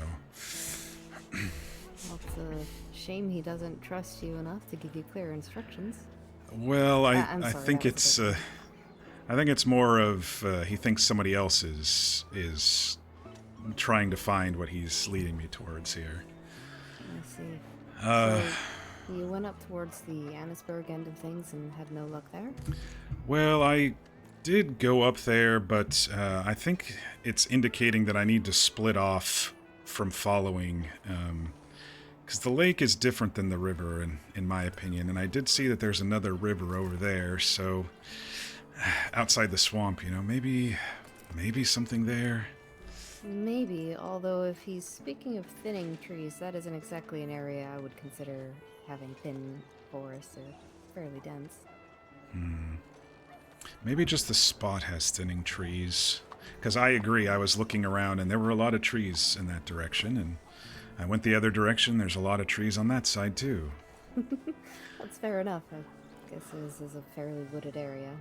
Well, it's a shame he doesn't trust you enough to give you clear instructions. Well, I'm I sorry, think that was it's I think it's more of he thinks somebody else is trying to find what he's leading me towards here. I see. So you went up towards the Annisburg end of things and had no luck there? Well, I did go up there, but I think it's indicating that I need to split off from following, because the lake is different than the river, in my opinion, and I did see that there's another river over there, so outside the swamp, maybe something there. Maybe, although if he's speaking of thinning trees, that isn't exactly an area I would consider having thin forests. They're fairly dense. Maybe just the spot has thinning trees. Because I agree, I was looking around and there were a lot of trees in that direction, and I went the other direction, there's a lot of trees on that side too. That's fair enough. I guess this is a fairly wooded area.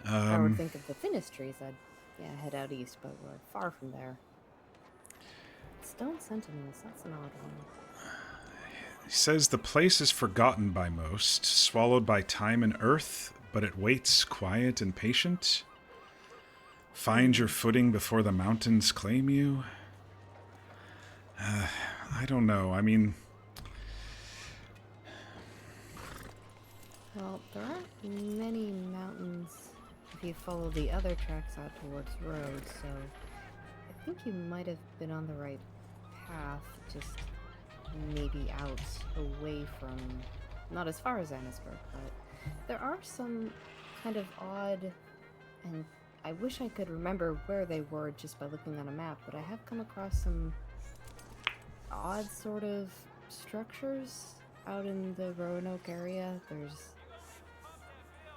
If I were to think of the thinnest trees, I'd head out east, but we're far from there. Stone Sentinels, that's an odd one. He says the place is forgotten by most, swallowed by time and earth, but it waits quiet and patient. Find your footing before the mountains claim you. I don't know. I mean, Well, there aren't many mountains if you follow the other tracks out towards roads, so I think you might have been on the right path, just maybe out away from, not as far as Annisburg, but there are some kind of odd, and I wish I could remember where they were just by looking on a map, but I have come across some odd sort of structures out in the Roanoke area.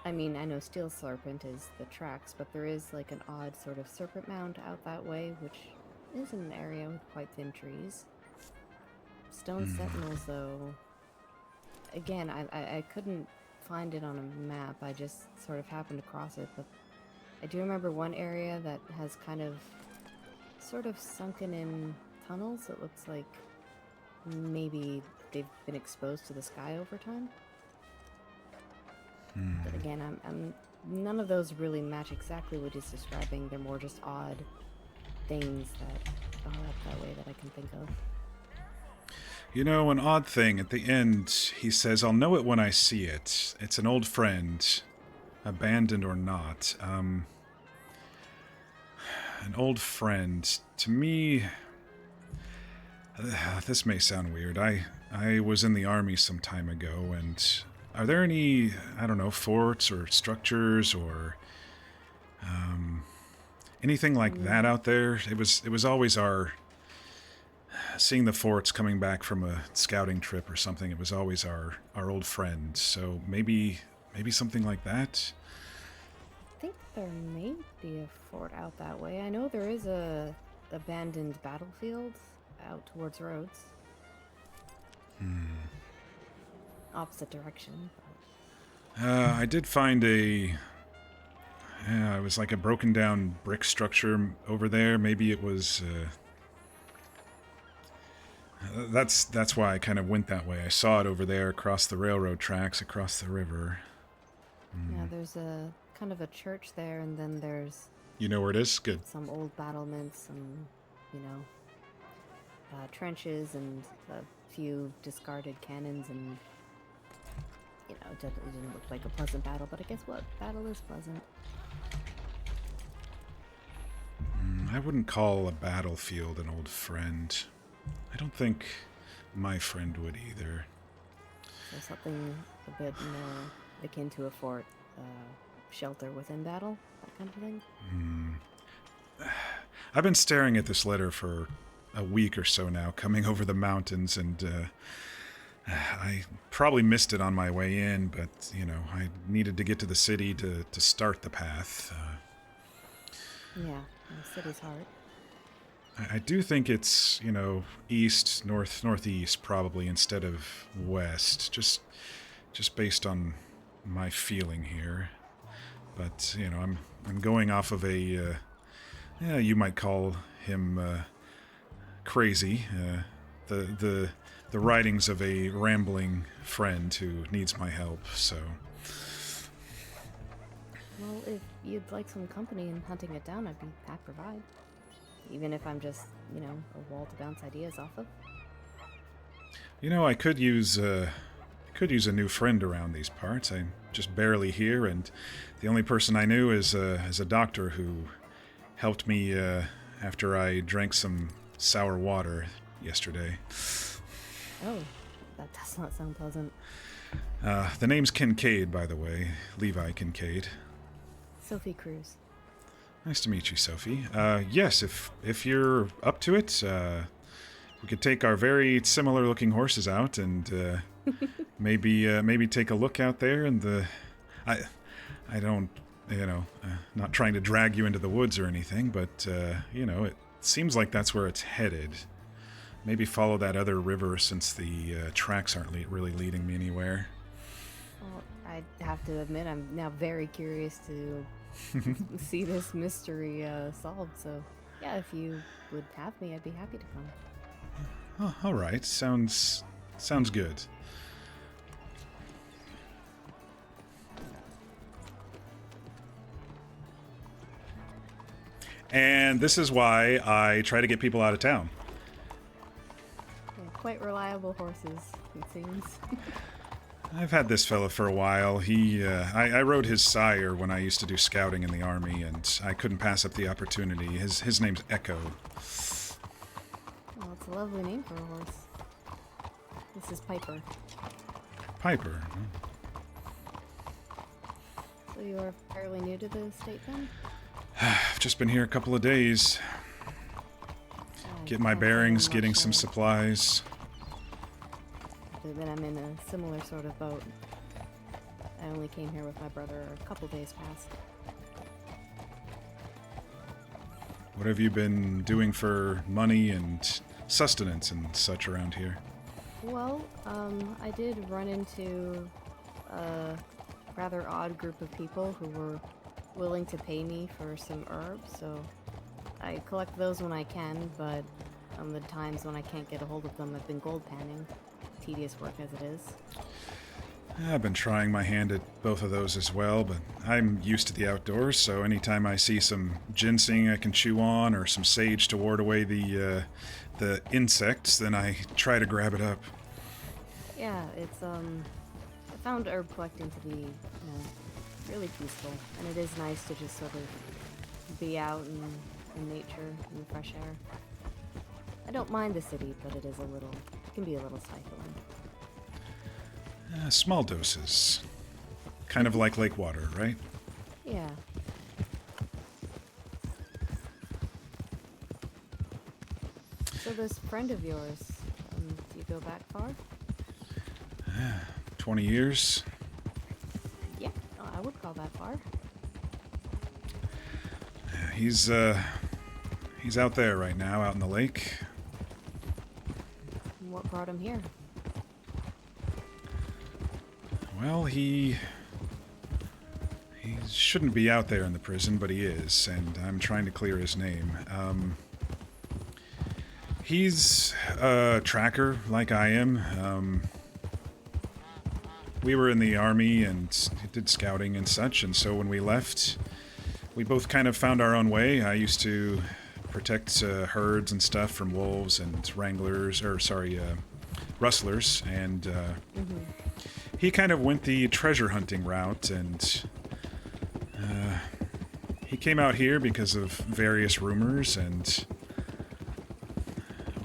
I know Steel Serpent is the tracks, but there is like an odd sort of serpent mound out that way, which is an area with quite thin trees. Stone Sentinels, though, again, I couldn't find it on a map. I just sort of happened across it, but I do remember one area that has kind of sort of sunken in tunnels. It looks like maybe they've been exposed to the sky over time. But again, I'm none of those really match exactly what he's describing. They're more just odd things that are up that way that I can think of. You know, an odd thing. At the end, he says, "I'll know it when I see it. It's an old friend, abandoned or not." An old friend. To me, this may sound weird. I was in the army some time ago, and are there any, I don't know, forts or structures or anything like that out there? It was always seeing the forts coming back from a scouting trip or something. It was always our old friend. So maybe something like that. I think there may be a fort out that way. I know there is a abandoned battlefield out towards Rhodes. Opposite direction. I did find it was like a broken down brick structure over there. Maybe it was. That's why I kind of went that way. I saw it over there across the railroad tracks, across the river. Yeah, there's a kind of a church there, and then there's. You know where it is? Good. Some old battlements, and trenches, and a few discarded cannons, and it definitely didn't look like a pleasant battle. But I guess what battle is pleasant? I wouldn't call a battlefield an old friend. I don't think my friend would either. So something a bit more akin to a fort, shelter within battle, that kind of thing. I've been staring at this letter for a week or so now, coming over the mountains, and I probably missed it on my way in, but, I needed to get to the city to start the path. Yeah, the city's heart. I do think it's, east, northeast probably instead of west, just based on my feeling here. But, I'm going off of a, you might call him crazy, the writings of a rambling friend who needs my help, so... Well, if you'd like some company in hunting it down, I'd be happy to provide. Even if I'm just, a wall to bounce ideas off of. I could use a new friend around these parts. I'm just barely here, and the only person I knew is a doctor who helped me after I drank some sour water yesterday. Oh, that does not sound pleasant. The name's Kincaid, by the way. Levi Kincaid. Sophie Cruz. Nice to meet you, Sophie. Yes, if you're up to it, we could take our very similar-looking horses out and maybe take a look out there. And I don't, not trying to drag you into the woods or anything, but it seems like that's where it's headed. Maybe follow that other river since the tracks aren't really leading me anywhere. Well, I have to admit, I'm now very curious to see this mystery solved. So, yeah, if you would have me, I'd be happy to come. Oh, all right, sounds good. And this is why I try to get people out of town. Yeah, quite reliable horses, it seems. I've had this fella for a while. I rode his sire when I used to do scouting in the army, and I couldn't pass up the opportunity. His name's Echo. Well, it's a lovely name for a horse. This is Piper. Piper. So you are fairly new to the state then? I've just been here a couple of days. Get my bearings, getting some supplies. Then I'm in a similar sort of boat. I only came here with my brother a couple days past. What have you been doing for money and sustenance and such around here? Well, I did run into a rather odd group of people who were willing to pay me for some herbs, so I collect those when I can, but on the times when I can't get a hold of them, I've been gold panning. Tedious work as it is. I've been trying my hand at both of those as well, but I'm used to the outdoors, so anytime I see some ginseng I can chew on or some sage to ward away the insects, then I try to grab it up. Yeah, it's I found herb collecting to be, really peaceful, and it is nice to just sort of be out in nature, in the fresh air. I don't mind the city, but it can be a little stifling. Small doses. Kind of like lake water, right? Yeah. So this friend of yours, do you go back far? 20 years. Yeah, I would call that far. He's out there right now, out in the lake. What brought him here? Well, he shouldn't be out there in the prison, but he is, and I'm trying to clear his name. He's a tracker, like I am. We were in the army and did scouting and such, and so when we left, we both kind of found our own way. I used to protect herds and stuff from wolves and rustlers, and he kind of went the treasure hunting route, and he came out here because of various rumors, and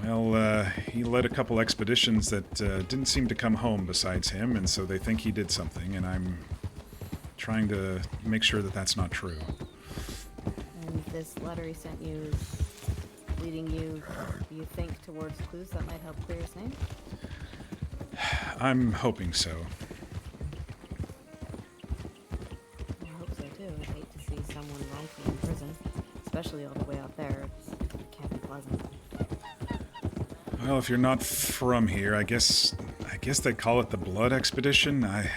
well, he led a couple expeditions that didn't seem to come home besides him, and so they think he did something, and I'm trying to make sure that that's not true. And this letter he sent you is leading you, do you think, towards clues that might help clear his name? I'm hoping so. I hope so too. I hate to see someone wrongfully in prison, especially all the way out there. It can't be pleasant. Well, if you're not from here, I guess they'd call it the Blood Expedition. It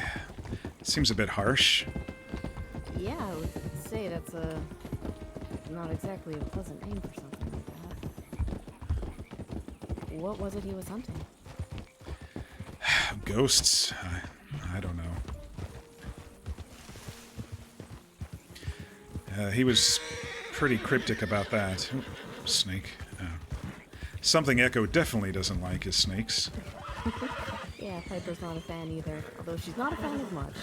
seems a bit harsh. Yeah, I would say that's not exactly a pleasant name for something like that. What was it he was hunting? Ghosts? I don't know. He was pretty cryptic about that. Ooh, snake. Something Echo definitely doesn't like is snakes. Yeah, Piper's not a fan either, although she's not a fan of much.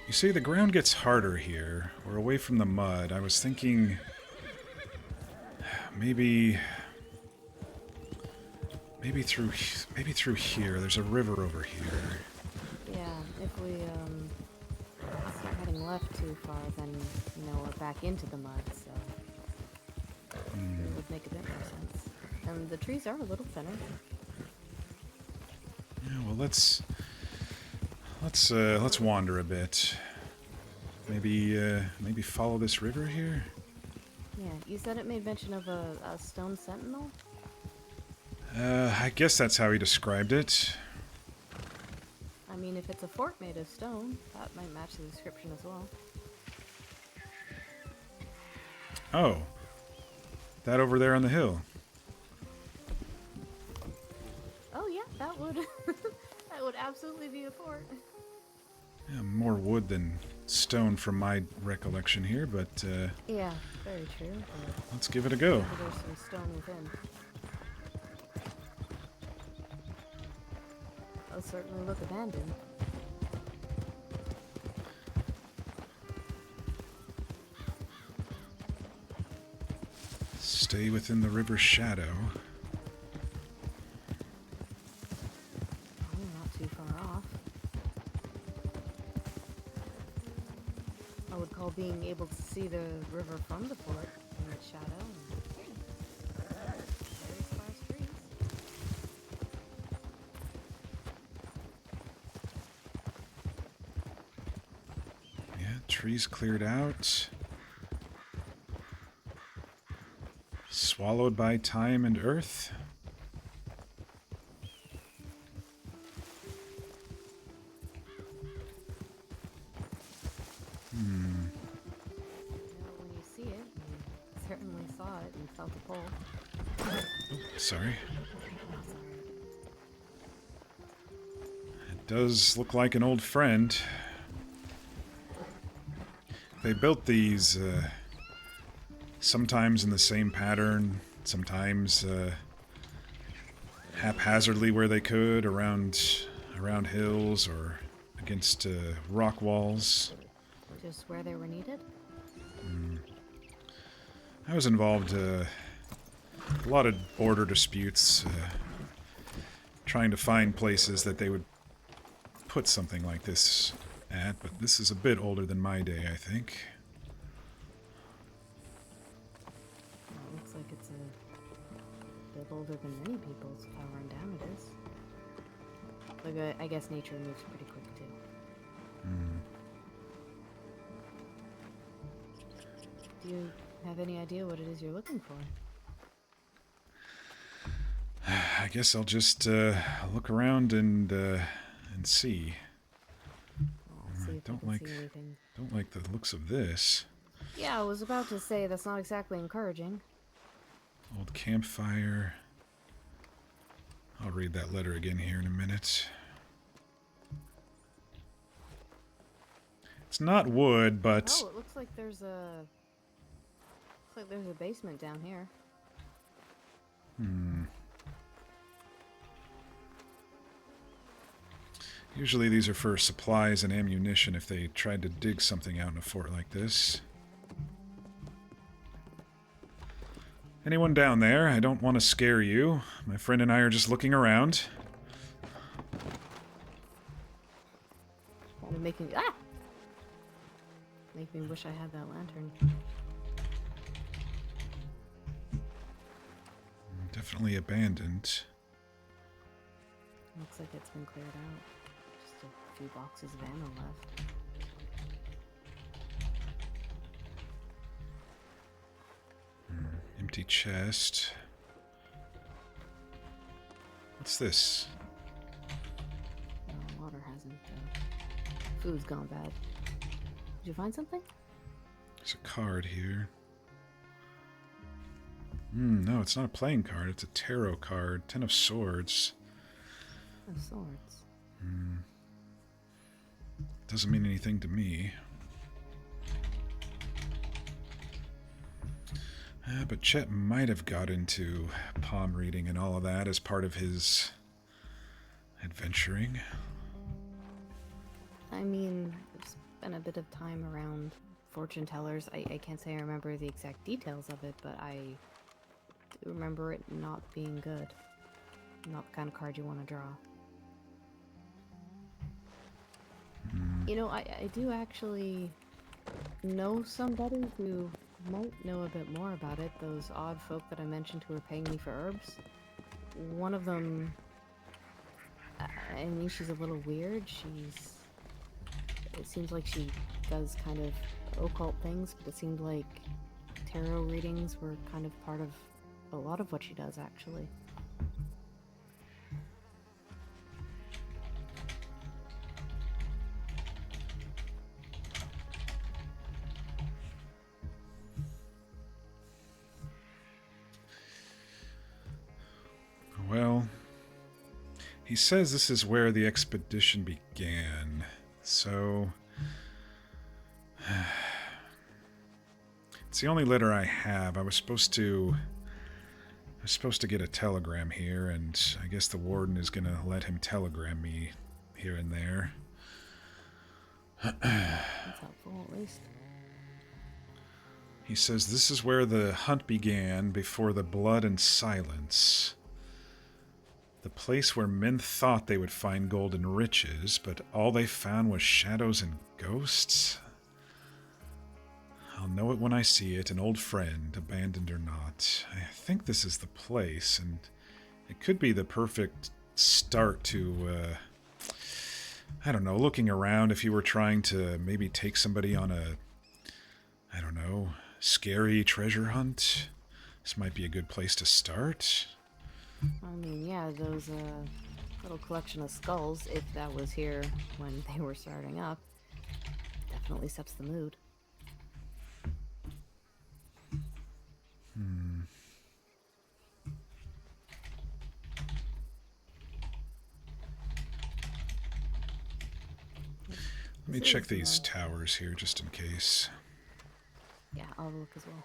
You see, the ground gets harder here. We're away from the mud. I was thinking maybe through here. There's a river over here. Yeah, if we start heading left too far, then we're back into the mud, so it would make a bit more sense. And the trees are a little thinner. Yeah, well, let's wander a bit. Maybe follow this river here. Yeah, you said it made mention of a stone sentinel? I guess that's how he described it. I mean, if it's a fort made of stone, that might match the description as well. Oh. That over there on the hill. Oh yeah, that would that would absolutely be a fort. Yeah, more wood than stone from my recollection here, but Yeah, very true. let's give it a go. Maybe there's some stone within. does certainly look abandoned. Stay within the river's shadow. Probably not too far off. I would call being able to see the river from the fort in its shadow. And very sparse trees. Yeah, trees cleared out. Swallowed by time and earth. You know, when you see it, you certainly saw it and felt the pull. Sorry. Oh, sorry. It does look like an old friend. They built these sometimes in the same pattern, sometimes haphazardly where they could, around hills or against rock walls. Just where they were needed? I was involved a lot of border disputes, trying to find places that they would put something like this at, but this is a bit older than my day, I think. Well, it looks like it's a bit older than many people's, how run down it is. Like, I guess nature moves pretty quick, too. Do you have any idea what it is you're looking for? I guess I'll just look around and see. I'll see if I can see anything. Don't like the looks of this. Yeah, I was about to say that's not exactly encouraging. Old campfire. I'll read that letter again here in a minute. It's not wood, but Oh, it looks like there's a basement down here. usually these are for supplies and ammunition if they tried to dig something out in a fort like this. Anyone down there? I don't want to scare you. My friend and I are just looking around. Kind of making make me wish I had that lantern. Definitely abandoned. Looks like it's been cleared out. Just a few boxes of ammo left. Empty chest. What's this? No, water hasn't. Food's gone bad. Did you find something? There's a card here. No, it's not a playing card. It's a tarot card. 10 of Swords. Of swords. Doesn't mean anything to me. But Chet might have got into palm reading and all of that as part of his adventuring. I mean, there's been a bit of time around fortune tellers. I can't say I remember the exact details of it, but I do remember it not being good. Not the kind of card you want to draw. You know, I do actually know somebody who might know a bit more about it. Those odd folk that I mentioned who are paying me for herbs. One of them, I mean, she's a little weird. It seems like she does kind of occult things, but it seemed like tarot readings were kind of part of a lot of what she does, actually. Well, he says this is where the expedition began, so it's the only letter I have. I was supposed to I'm supposed to get a telegram here, and I guess the warden is going to let him telegram me here and there. That's helpful, at least. He says this is where the hunt began before the blood and silence. The place where men thought they would find gold and riches, but all they found was shadows and ghosts. I'll know it when I see it, an old friend, abandoned or not. I think this is the place, and it could be the perfect start to, I don't know, looking around if you were trying to maybe take somebody on a, I don't know, scary treasure hunt. This might be a good place to start. I mean, yeah, those little collection of skulls, if that was here when they were starting up, definitely sets the mood. Let me check these towers here just in case. Yeah, I'll look as well.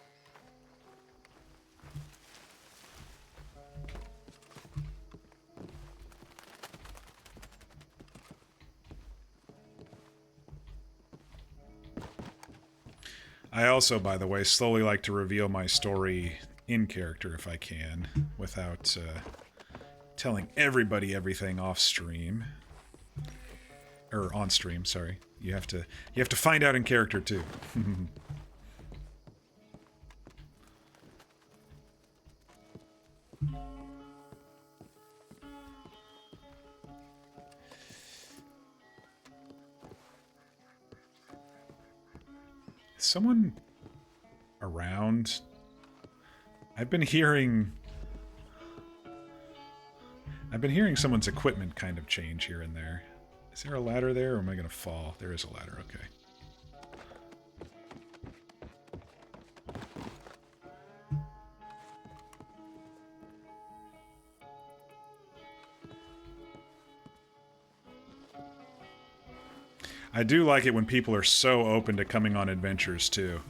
I also, by the way, slowly like to reveal my story in character if I can, without telling everybody everything off stream. Or on stream, sorry. You have to find out in character too. Is someone around? I've been hearing someone's equipment kind of change here and there. Is there a ladder there, or am I going to fall? There is a ladder, okay. I do like it when people are so open to coming on adventures, too.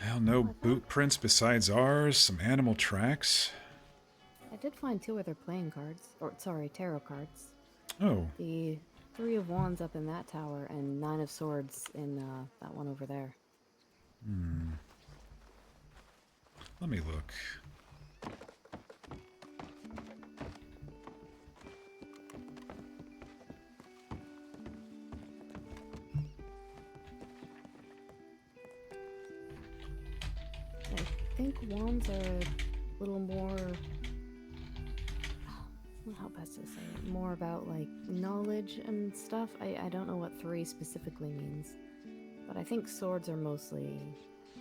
Well, no boot prints besides ours, some animal tracks. I did find 2 other playing cards, or sorry, tarot cards. Oh. The 3 of Wands up in that tower, and 9 of Swords in that one over there. Let me look. I think Wands are a little more... how best to say it? More about, like, knowledge and stuff. I don't know what 3 specifically means. But I think Swords are mostly,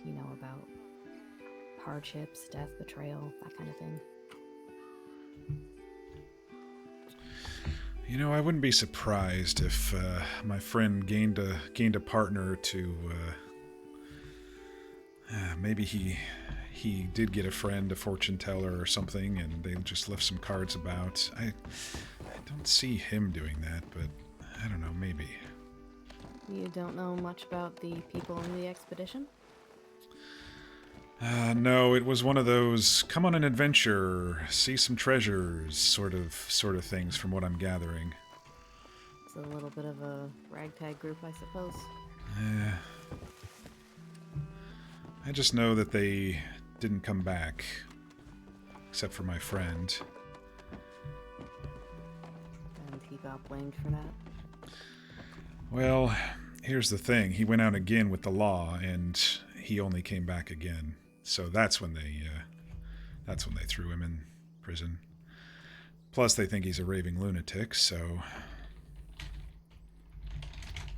you know, about hardships, death, betrayal, that kind of thing. You know, I wouldn't be surprised if my friend gained a partner to... maybe he did get a friend, a fortune teller or something, and they just left some cards about. I don't see him doing that, but I don't know, maybe. You don't know much about the people in the expedition? No, it was one of those come on an adventure, see some treasures sort of things from what I'm gathering. It's a little bit of a ragtag group, I suppose. I just know that they didn't come back, except for my friend. And he got blamed for that? Well, here's the thing. He went out again with the law, and he only came back again. So that's when they threw him in prison. Plus, they think he's a raving lunatic, so...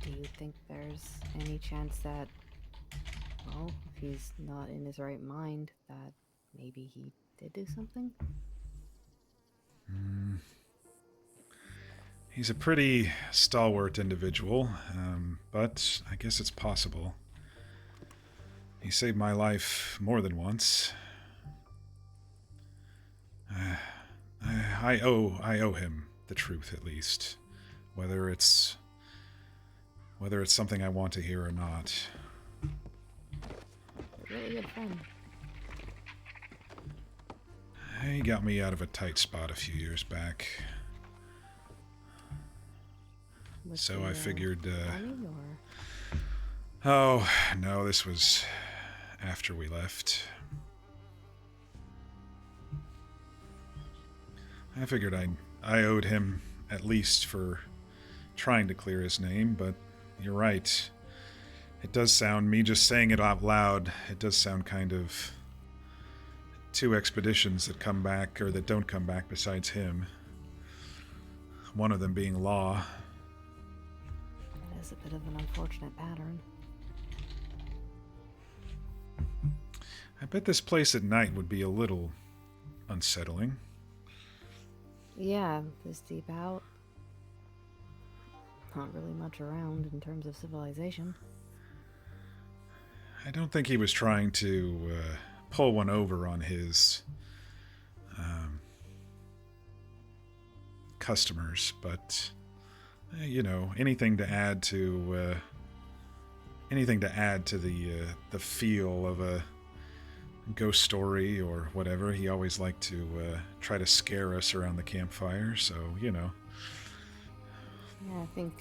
Do you think there's any chance that, well, if he's not in his right mind, that maybe he did do something? He's a pretty stalwart individual, but I guess it's possible. He saved my life more than once. I owe him the truth, at least. Whether it's something I want to hear or not. You're really good friend. He got me out of a tight spot a few years back. With So the, I figured, army, or? Oh, no, this was after we left. I figured I owed him at least for trying to clear his name, but you're right. It does sound, me just saying it out loud, it does sound kind of 2 expeditions that come back, or that don't come back besides him. One of them being Law. It is a bit of an unfortunate pattern. I bet this place at night would be a little unsettling. Yeah, this deep out. Not really much around in terms of civilization. I don't think he was trying to pull one over on his customers, but you know, anything to add to the feel of a ghost story or whatever. He always liked to try to scare us around the campfire, so you know. Yeah, I think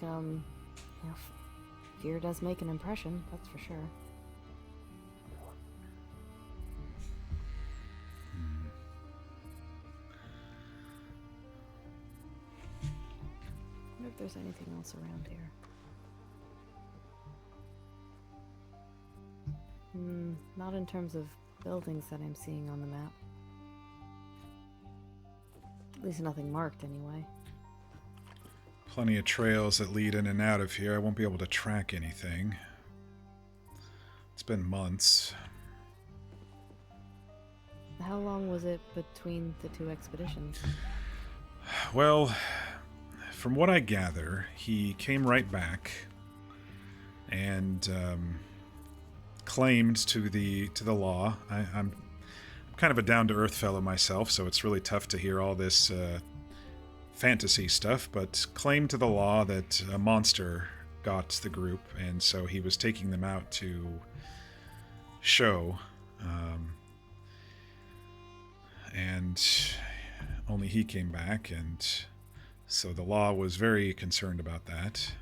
fear does make an impression, that's for sure. I wonder if there's anything else around here. Not in terms of buildings that I'm seeing on the map. At least nothing marked, anyway. Plenty of trails that lead in and out of here. I won't be able to track anything. It's been months. How long was it between the 2 expeditions? Well, from what I gather, he came right back and claimed to the law. I'm kind of a down-to-earth fellow myself, so it's really tough to hear all this fantasy stuff, but claimed to the law that a monster got the group, and so he was taking them out to show. And only he came back, and so the law was very concerned about that.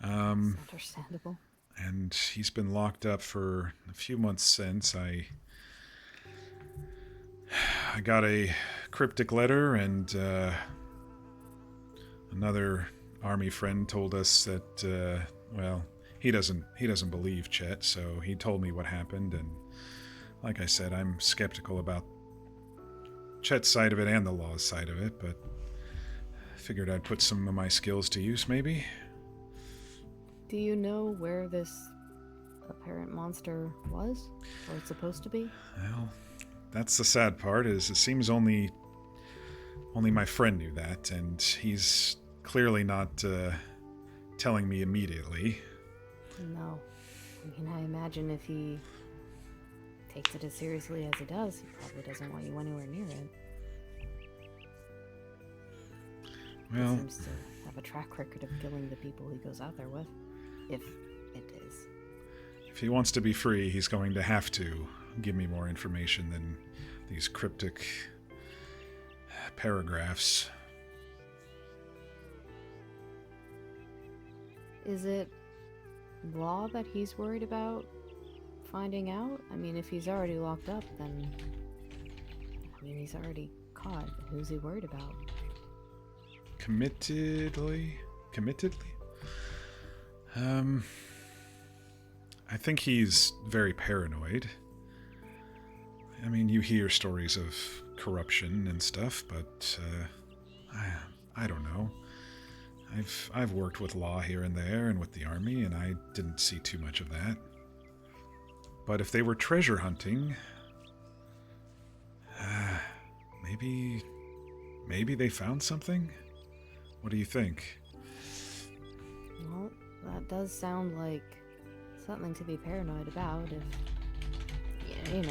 That's understandable. And he's been locked up for a few months since. I got a cryptic letter, and another army friend told us that, well, he doesn't believe Chet, so he told me what happened, and like I said, I'm skeptical about Chet's side of it and the law's side of it, but I figured I'd put some of my skills to use, maybe. Do you know where this apparent monster was? Or it's supposed to be? Well, that's the sad part, is it seems only my friend knew that, and he's clearly not telling me immediately. No. I mean, I imagine if he takes it as seriously as he does, he probably doesn't want you anywhere near it. Well, He seems to have a track record of killing the people he goes out there with. If it is. if he wants to be free, he's going to have to give me more information than these cryptic paragraphs. Is it law that he's worried about finding out? I mean, if he's already locked up, then... I mean, he's already caught. Who's he worried about? Committedly? I think he's very paranoid. I mean, you hear stories of corruption and stuff, but I don't know. I've worked with law here and there and with the army, and I didn't see too much of that. But if they were treasure hunting, maybe they found something? What do you think? Well, that That does sound like something to be paranoid about. If you read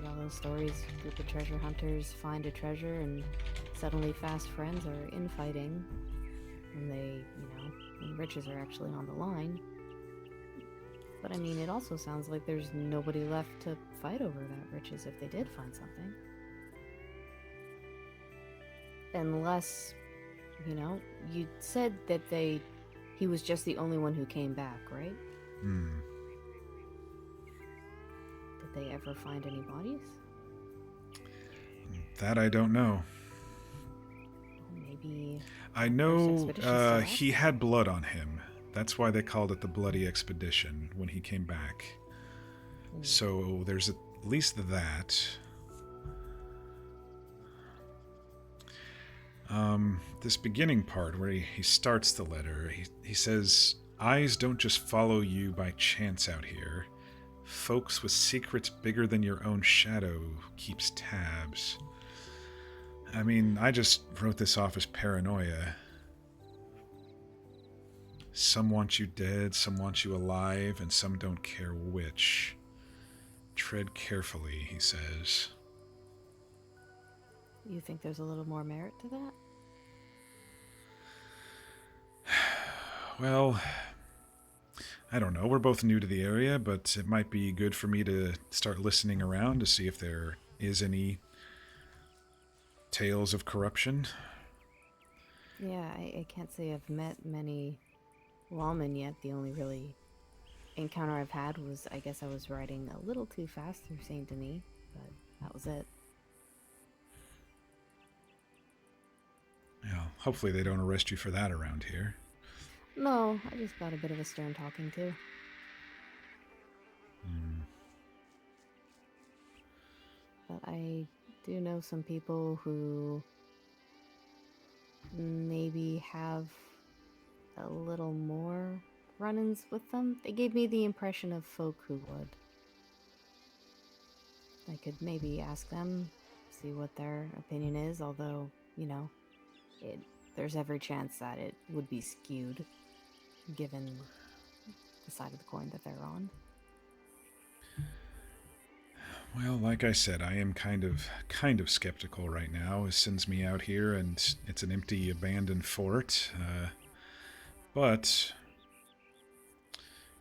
all those stories, group of treasure hunters find a treasure and suddenly fast friends are infighting, and when riches are actually on the line. But I mean, it also sounds like there's nobody left to fight over that riches if they did find something. Unless, you said that he was just the only one who came back, right? Did they ever find any bodies? That I don't know. Maybe... I know he had blood on him. That's why they called it the Bloody Expedition when he came back. So there's at least that. This beginning part where he starts the letter, he says, "Eyes don't just follow you by chance out here. Folks with secrets bigger than your own shadow keeps tabs." I mean, I just wrote this off as paranoia. Some want you dead, some want you alive, and some don't care which. Tread carefully, he says. You think there's a little more merit to that? Well, I don't know. We're both new to the area, but it might be good for me to start listening around to see if there is any tales of corruption. Yeah, I can't say I've met many lawmen yet. The only really encounter I've had was, I guess I was riding a little too fast through Saint Denis, but that was it. Yeah, hopefully they don't arrest you for that around here. No, I just got a bit of a stern talking to. But I do know some people who maybe have a little more run-ins with them. They gave me the impression of folk who would. I could maybe ask them, see what their opinion is, although, there's every chance that it would be skewed, given the side of the coin that they're on. Well, like I said, I am kind of skeptical right now. It sends me out here, and it's an empty, abandoned fort. But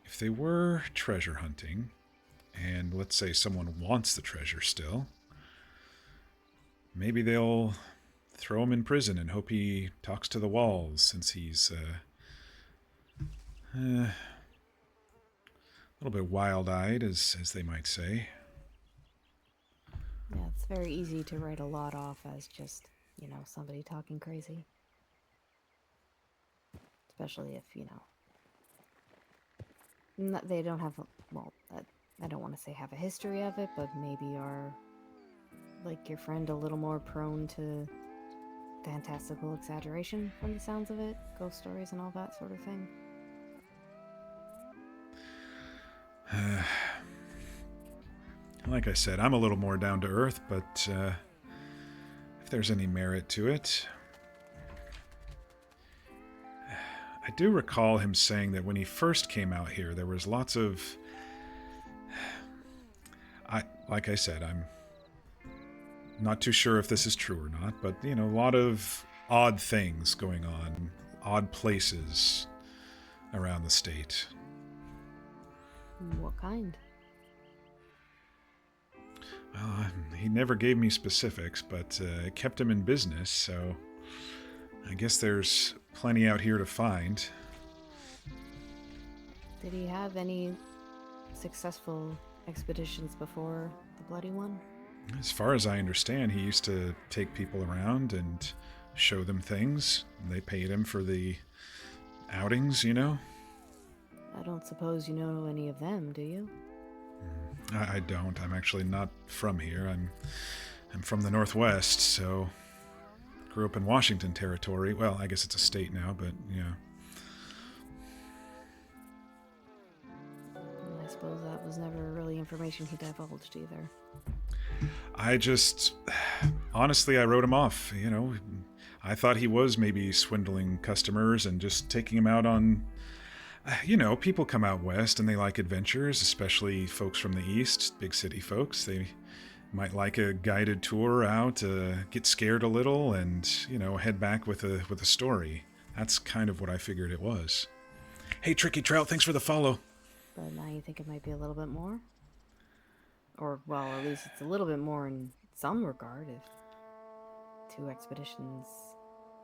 if they were treasure hunting, and let's say someone wants the treasure still, maybe they'll throw him in prison and hope he talks to the walls, since he's a little bit wild-eyed, as they might say. Yeah, it's very easy to write a lot off as just, somebody talking crazy. Especially if, they don't have, I don't want to say have a history of it, but maybe are, like your friend, a little more prone to fantastical exaggeration from the sounds of it, ghost stories and all that sort of thing. Like I said, I'm a little more down to earth, but if there's any merit to it. I do recall him saying that when he first came out here, there was lots of... like I said, I'm not too sure if this is true or not, but, a lot of odd things going on, odd places around the state. What kind? Well, he never gave me specifics, but it kept him in business, so I guess there's plenty out here to find. Did he have any successful expeditions before the bloody one? As far as I understand, he used to take people around and show them things. They paid him for the outings, I don't suppose you know any of them, do you? I don't. I'm actually not from here. I'm from the Northwest, so grew up in Washington Territory. Well, I guess it's a state now, but yeah. I suppose that was never really information he divulged either. Honestly, I wrote him off, I thought he was maybe swindling customers and just taking them out on You know, people come out west and they like adventures, especially folks from the east, big city folks. They might like a guided tour out, get scared a little, and, you know, head back with a story. That's kind of what I figured it was. Hey, Tricky Trout, thanks for the follow. But now you think it might be a little bit more? Or, well, at least it's a little bit more in some regard if 2 expeditions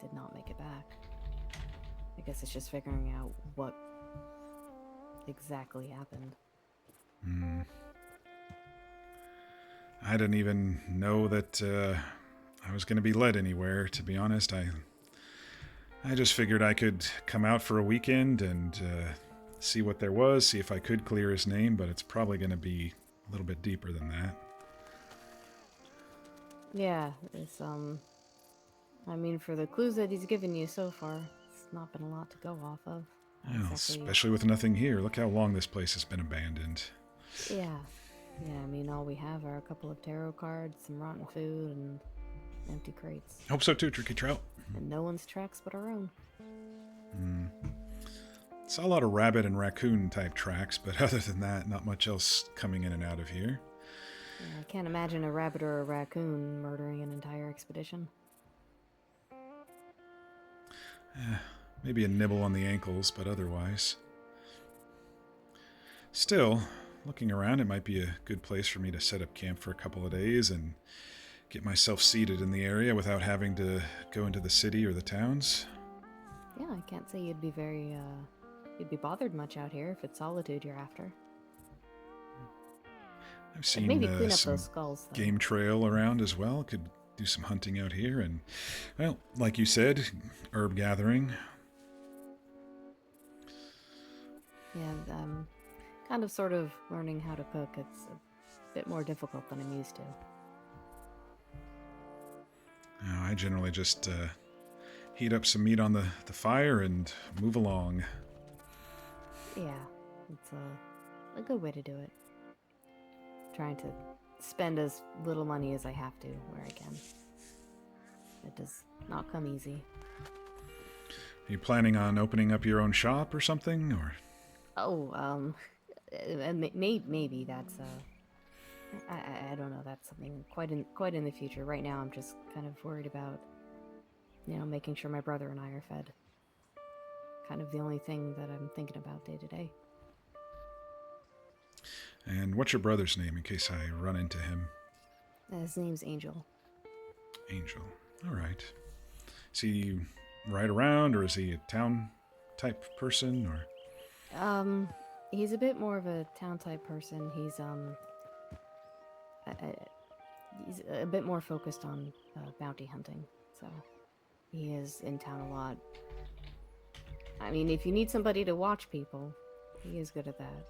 did not make it back. I guess it's just figuring out what exactly happened. I didn't even know that I was going to be led anywhere, to be honest. I just figured I could come out for a weekend and see what there was, see if I could clear his name, but it's probably going to be a little bit deeper than that. Yeah, it's, I mean, for the clues that he's given you so far, it's not been a lot to go off of. Well, especially with nothing here. Look how long this place has been abandoned. Yeah. Yeah, I mean, all we have are a couple of tarot cards, some rotten food, and empty crates. Hope so too, Tricky Trout. And no one's tracks but our own. Saw a lot of rabbit and raccoon type tracks, but other than that, not much else coming in and out of here. Yeah, I can't imagine a rabbit or a raccoon murdering an entire expedition. Maybe a nibble on the ankles, but otherwise. Still, looking around, it might be a good place for me to set up camp for a couple of days and get myself seated in the area without having to go into the city or the towns. Yeah, I can't say you'd be you'd be bothered much out here if it's solitude you're after. I've seen maybe clean up some those skulls, though. Game trail around as well. Could do some hunting out here and, well, like you said, herb gathering. Yeah, kind of sort of learning how to cook. It's a bit more difficult than I'm used to. I generally just heat up some meat on the fire and move along. Yeah, it's a good way to do it. Trying to spend as little money as I have to where I can. It does not come easy. Are you planning on opening up your own shop or something, or? Oh, maybe that's I don't know. That's something quite in the future. Right now, I'm just kind of worried about, you know, making sure my brother and I are fed. Kind of the only thing that I'm thinking about day to day. And what's your brother's name in case I run into him? His name's Angel. Angel. All right. Is he ride around, or is he a town type person, or? He's a bit more of a town type person. He's a bit more focused on bounty hunting, so he is in town a lot. I mean, if you need somebody to watch people, he is good at that.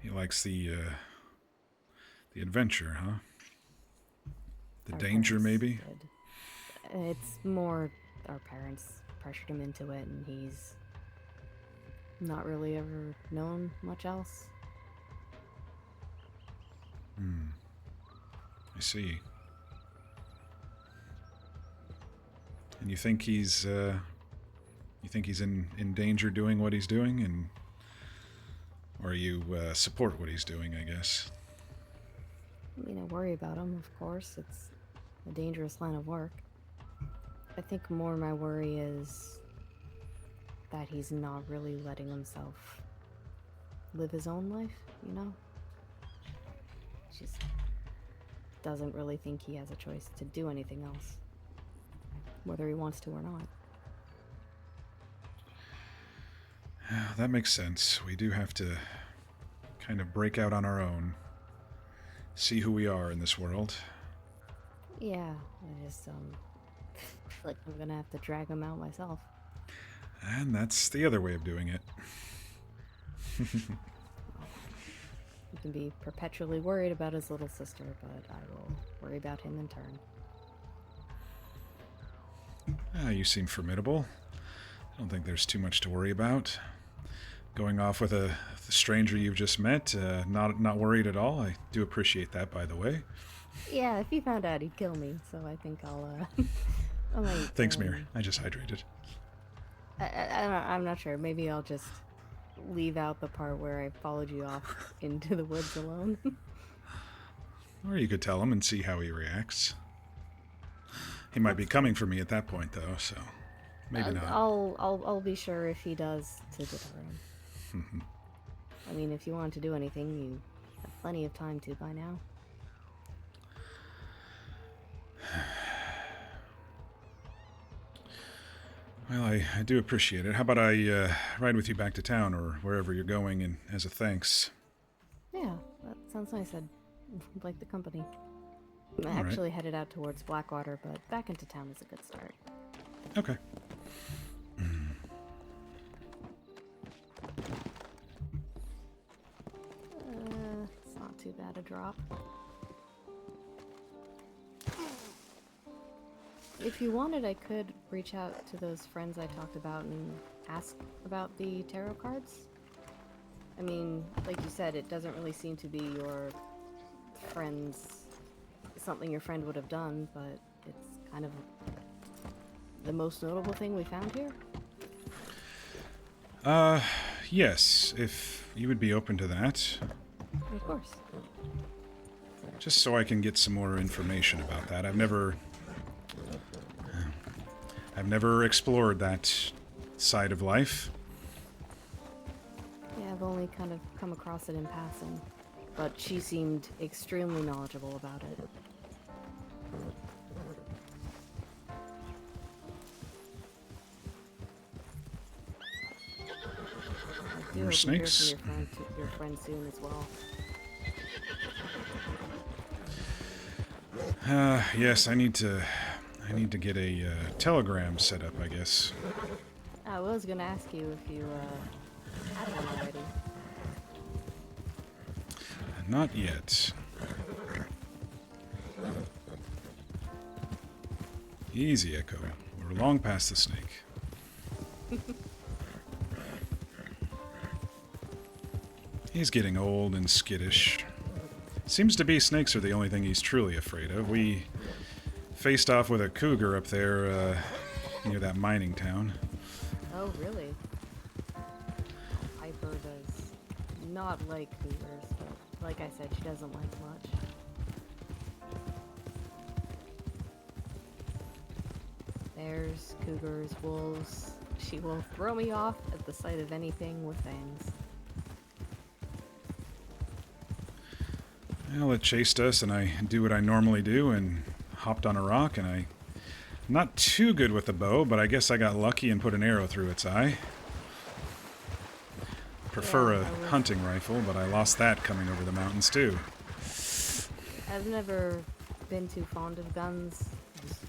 He likes the adventure, huh? The Our danger, parents maybe? did. It's more our parents pressured him into it, and he's not really ever known much else. I see. And you think he's in danger doing what he's doing, and or you support what he's doing, I guess. I mean, I worry about him, of course. It's a dangerous line of work. I think more my worry is that he's not really letting himself live his own life, you know? He just doesn't really think he has a choice to do anything else, whether he wants to or not. That makes sense. We do have to kind of break out on our own, see who we are in this world. Yeah, I just, feel like I'm gonna have to drag him out myself. And that's the other way of doing it. You can be perpetually worried about his little sister, but I will worry about him in turn. You seem formidable. I don't think there's too much to worry about. Going off with the stranger you've just met, not worried at all. I do appreciate that, by the way. Yeah, if he found out, he'd kill me, so I think I'll, I might, Thanks, Mir. I just hydrated. I'm not sure. Maybe I'll just leave out the part where I followed you off into the woods alone. Or you could tell him and see how he reacts. He might be coming for me at that point, though, so maybe not. I'll be sure if he does to deter him. I mean, if you want to do anything, you have plenty of time to by now. Well, I do appreciate it. How about I ride with you back to town or wherever you're going, and as a thanks? Yeah, that sounds nice. I'd like the company. I'm All actually headed out towards Blackwater, but back into town is a good start. Okay. It's not too bad a drop. If you wanted, I could reach out to those friends I talked about and ask about the tarot cards. I mean, like you said, it doesn't really seem to be your friend's... something your friend would have done, but it's kind of the most notable thing we found here. Yes, if you would be open to that. Of course. Just so I can get some more information about that. I've never explored that side of life. Yeah, I've only kind of come across it in passing, but she seemed extremely knowledgeable about it. I do More hope snakes? you hear from your friend soon as well. Yes, I need to get a telegram set up, I guess. I was gonna ask you if you had one already. Not yet. Easy, Echo. We're long past the snake. He's getting old and skittish. Seems to be snakes are the only thing he's truly afraid of. We faced off with a cougar up there near that mining town. Oh, really? Piper does not like cougars, but like I said, she doesn't like much. Bears, cougars, wolves. She will throw me off at the sight of anything with fangs. Well, it chased us, and I do what I normally do and hopped on a rock, and I'm not too good with the bow, but I guess I got lucky and put an arrow through its eye. Prefer a hunting rifle, but I lost that coming over the mountains, too. I've never been too fond of guns. Just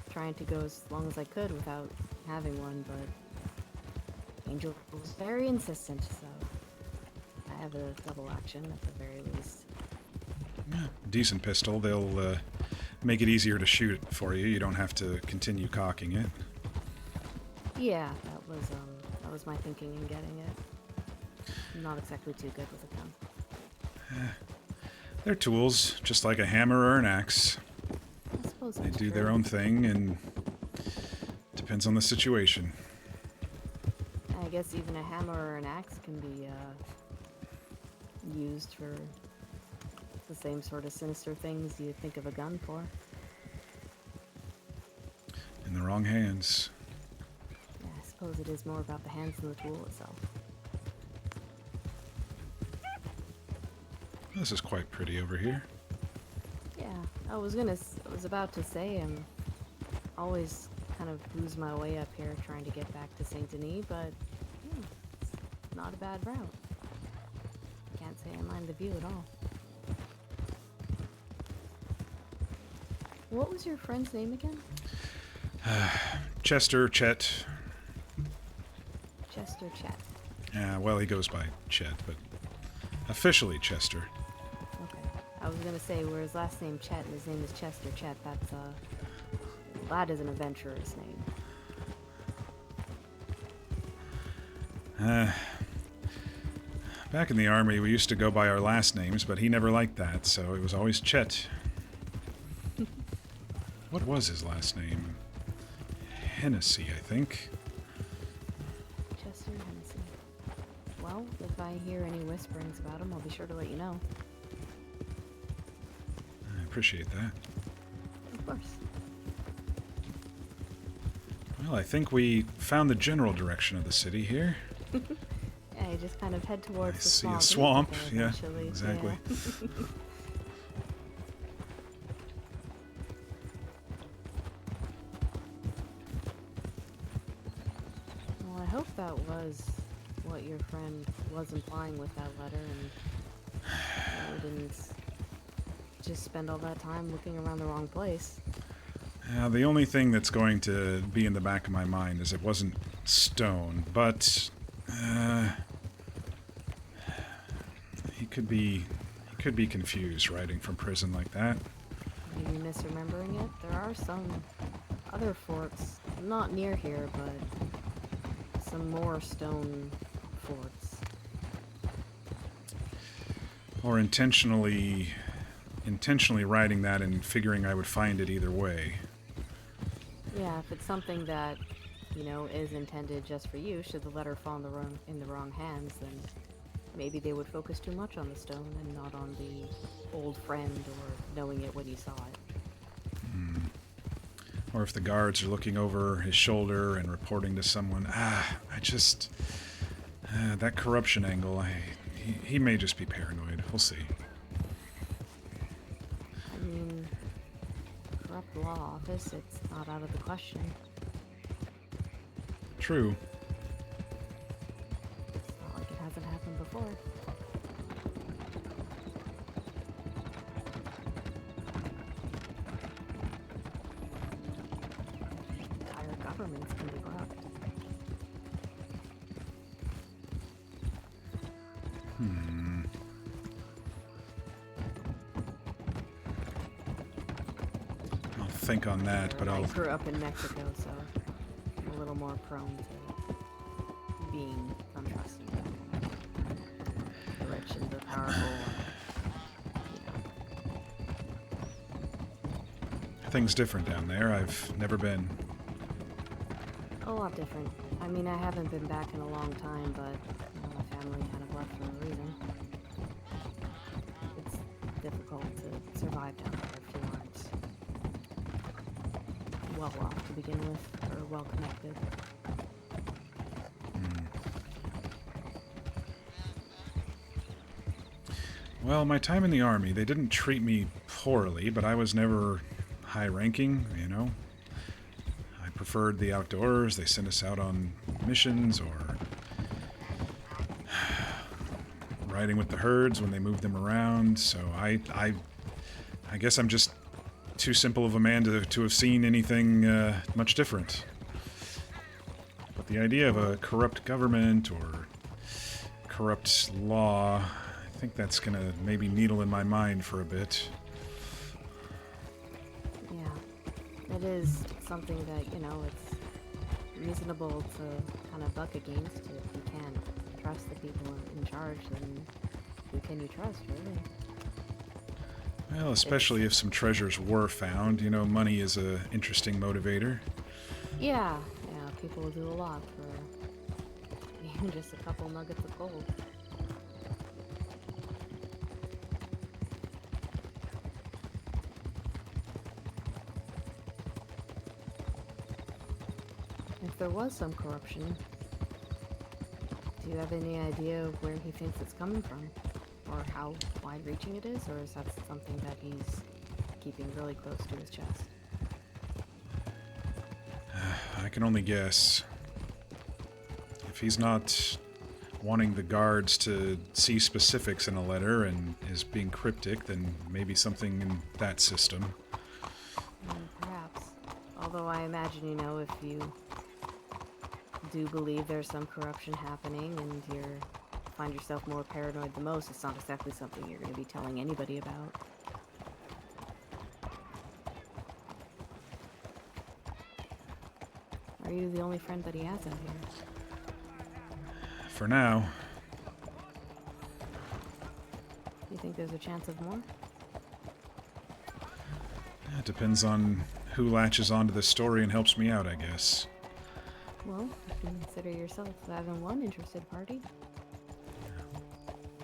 trying to go as long as I could without having one, but Angel was very insistent, so I have a double action at the very least. Yeah, decent pistol. They'll make it easier to shoot for you. You don't have to continue cocking it. Yeah, that was my thinking in getting it. I'm not exactly too good with a gun. They're tools, just like a hammer or an axe. I suppose They that's do true. their own thing, and depends on the situation. I guess even a hammer or an axe can be used for the same sort of sinister things you think of a gun for. In the wrong hands. Yeah, I suppose it is more about the hands than the tool itself. This is quite pretty over here. Yeah, I was about to say I'm always kind of lose my way up here trying to get back to Saint Denis, but it's not a bad route. Can't say I mind the view at all. What was your friend's name again? Chester, Chet. Chester Chet. Well, he goes by Chet, but officially Chester. Okay. I was gonna say, where his last name Chet and his name is Chester Chet, that is an adventurous name. Back in the army, we used to go by our last names, but he never liked that, so it was always Chet. What was his last name? Hennessy, I think. I hear any whisperings about him, I'll be sure to let you know. I appreciate that. Of course. Well, I think we found the general direction of the city here. Yeah, you just kind of head towards the See swamp. a swamp, yeah, Eventually. exactly. Yeah. Well, I hope that was what your friend was implying with that letter, and you didn't just spend all that time looking around the wrong place. The only thing that's going to be in the back of my mind is it wasn't stone, but he could be confused writing from prison like that. Maybe misremembering it. There are some other forts, not near here, but some more stone forts. Or intentionally writing that and figuring I would find it either way. Yeah, if it's something that, you know, is intended just for you, should the letter fall in the wrong hands, then maybe they would focus too much on the stone and not on the old friend or knowing it when you saw it. Or if the guards are looking over his shoulder and reporting to someone. That corruption angle, he may just be paranoid. We'll see. I mean, corrupt law office, it's not out of the question. True. It's not like it hasn't happened before. Entire governments can be corrupt. I'll think on that, but I I'll... grew up in Mexico, so I'm a little more prone to being untrusting. The rich and the powerful, you know. Things different down there. I've never been. A lot different. I mean, I haven't been back in a long time, but you know, my family kind of left for a reason. It's difficult to survive down there if you aren't well off to begin with, or well connected. Well, my time in the army, they didn't treat me poorly, but I was never high-ranking, you know. I preferred the outdoors. They sent us out on missions or riding with the herds when they moved them around. So I guess I'm just too simple of a man to have seen anything much different. But the idea of a corrupt government or corrupt law, I think that's gonna maybe needle in my mind for a bit. Yeah, it is something that, you know, it's reasonable to kind of buck against. If you can't trust the people in charge, then who can you trust, really? Well, especially if some treasures were found. You know, money is a interesting motivator. Yeah, people will do a lot for even just a couple nuggets of gold. If there was some corruption, do you have any idea where he thinks it's coming from? Or how wide-reaching it is? Or is that something that he's keeping really close to his chest? I can only guess. If he's not wanting the guards to see specifics in a letter and is being cryptic, then maybe something in that system. Perhaps. Although I imagine, you know, if you do believe there's some corruption happening and you find yourself more paranoid than most, it's not exactly something you're going to be telling anybody about. Are you the only friend that he has out here? For now. You think there's a chance of more? It depends on who latches onto the story and helps me out, I guess. Well, you can consider yourself having one interested party.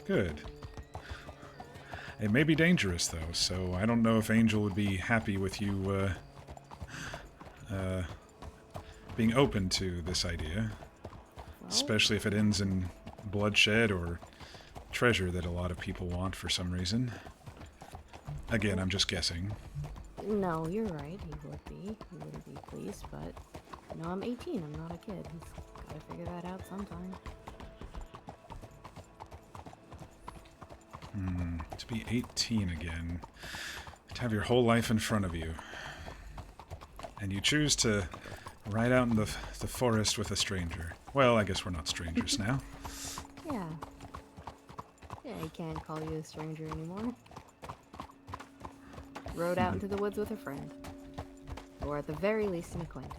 Good. It may be dangerous, though, so I don't know if Angel would be happy with you being open to this idea. Well, Especially if it ends in bloodshed or treasure that a lot of people want for some reason. Again, I'm just guessing. no, you're right. He would be. He wouldn't be pleased, but you know, I'm 18. I'm not a kid. He's got to figure that out sometime. To be 18 again, to have your whole life in front of you, and you choose to ride out in the forest with a stranger. Well, I guess we're not strangers now. Yeah. Yeah, he can't call you a stranger anymore. Rode out into the woods with a friend. Or at the very least an acquaintance.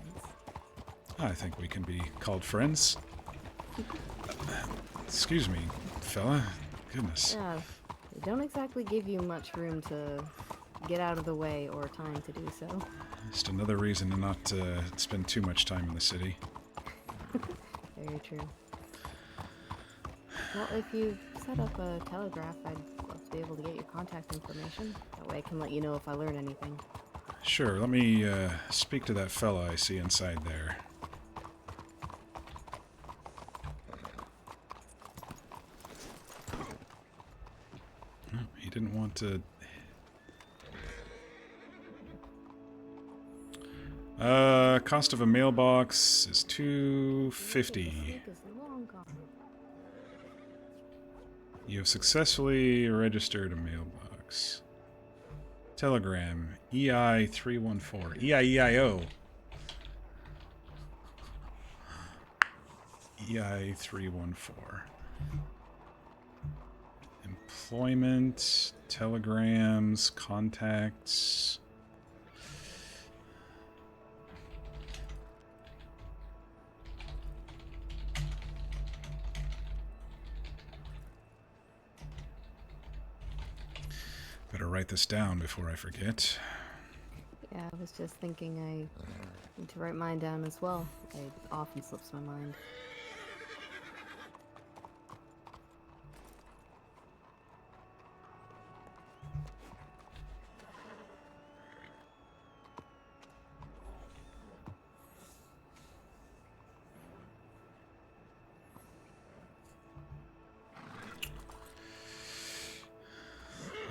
I think we can be called friends. Excuse me, fella. Goodness. Yeah, they don't exactly give you much room to get out of the way or time to do so. Just another reason to not spend too much time in the city. Very true. Well, if you set up a telegraph, I'd love to be able to get your contact information. That way I can let you know if I learn anything. Sure, let me speak to that fella I see inside there. Oh, he didn't want to... cost of a mailbox is $2.50. Is long gone. You have successfully registered a mailbox. Telegram, EI314. EIEIO. EI314. Employment, telegrams, contacts. Better write this down before I forget. Yeah, I was just thinking I need to write mine down as well. It often slips my mind.